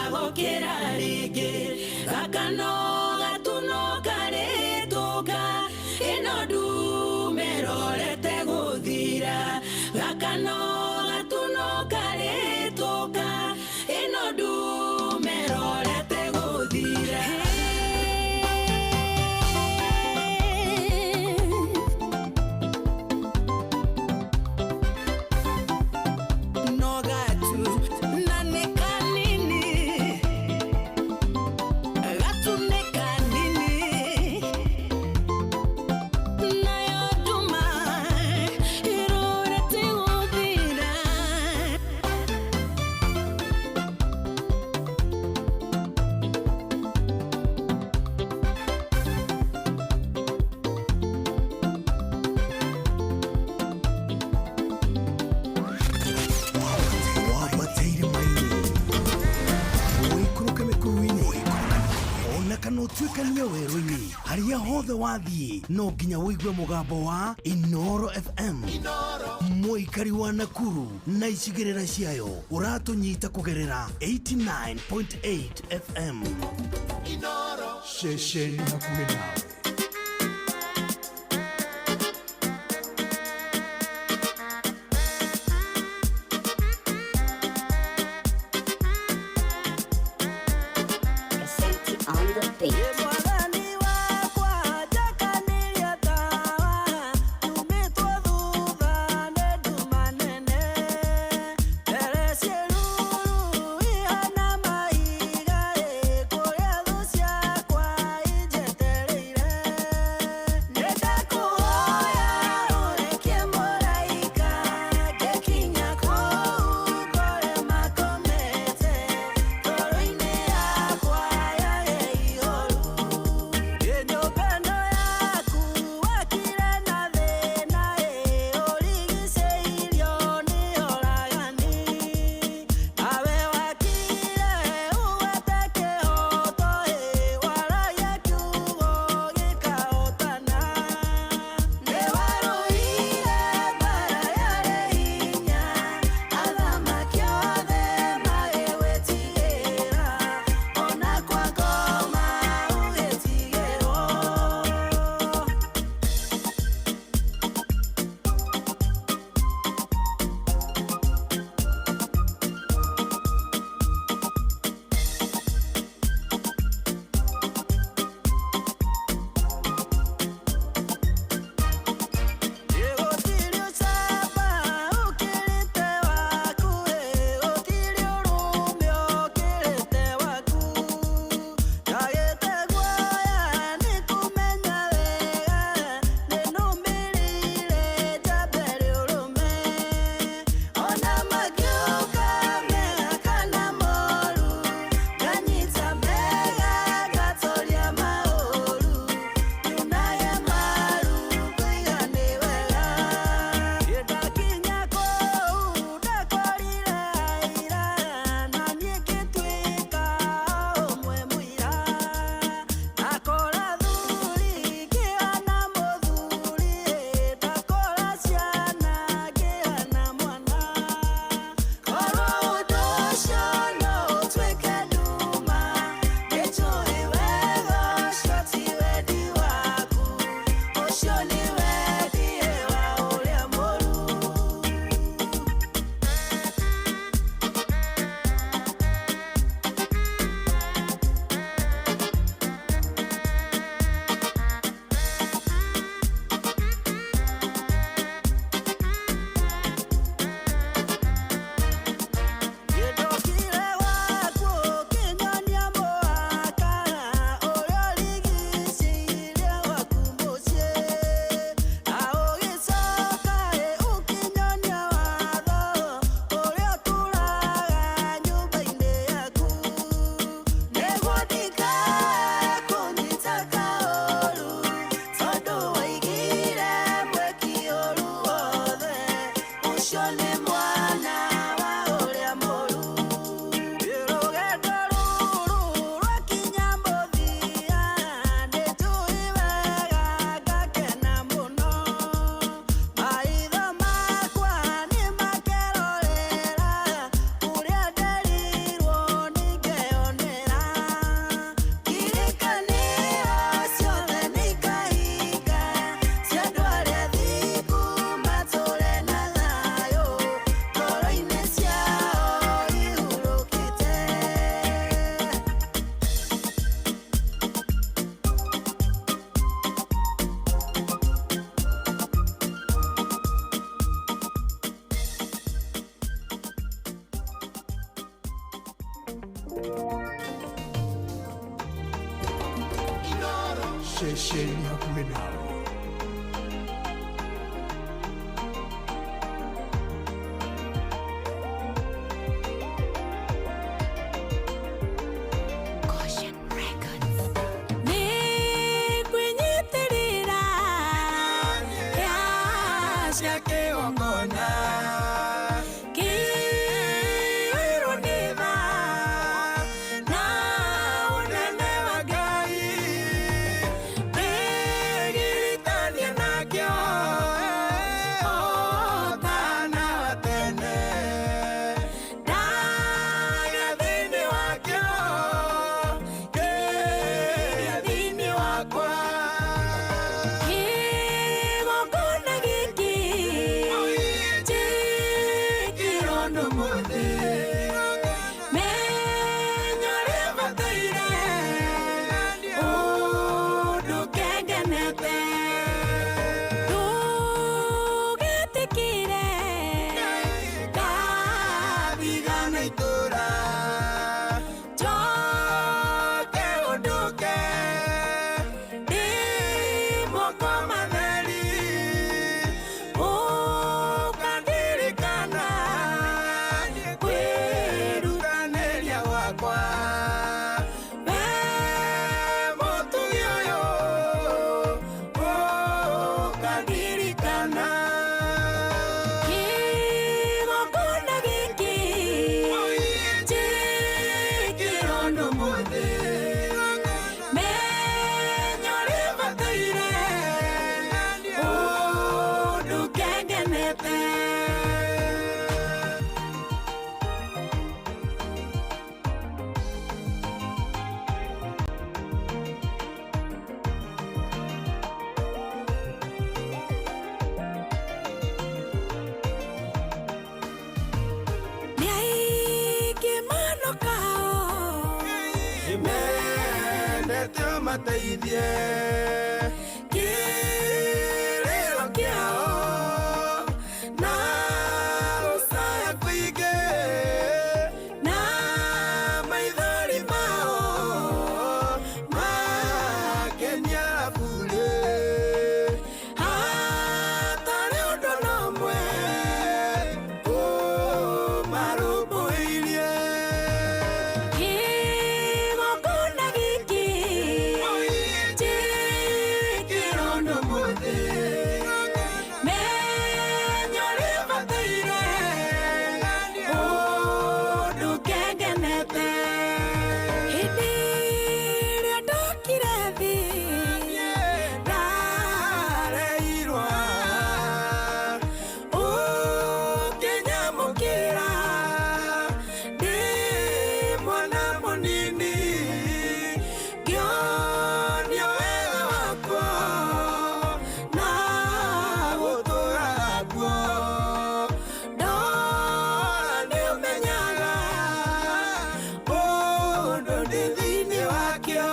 gagokera rĩngĩ gakano gatuno karĩtũka ĩno ndume rorete gũthira gakano gatuno karĩtũka ĩno ndume rorete gũthira Tuikania werũ-inĩ harĩa hothe wathiĩ no nginya wĩigue mũgambo wa Inoro FM mũikari wa Nakuru na icigĩrĩra ciayo ũratũnyita kũgerera 89.8 FM Inoro ceceni hakuhĩ nawe. Ceceni hakuhĩ nawe. mateithie kĩrĩro kĩao na gũcaya kũingĩ na maithori mao makenia bure hatarĩ ũndũ nomwe ũmarũmbũirie kĩgongona gĩkĩ kĩrono mũthĩ menyo rĩbataire ũndũ kengenete hĩndĩ ĩrĩa ndokire thĩ ndareirwo ũkĩnyamũkĩra ndĩ mwana mũnini ngĩonio wega wakwo na gũtũũra kuo ndora nĩũmenyaga ũndũ ndĩ thĩinĩ wakĩo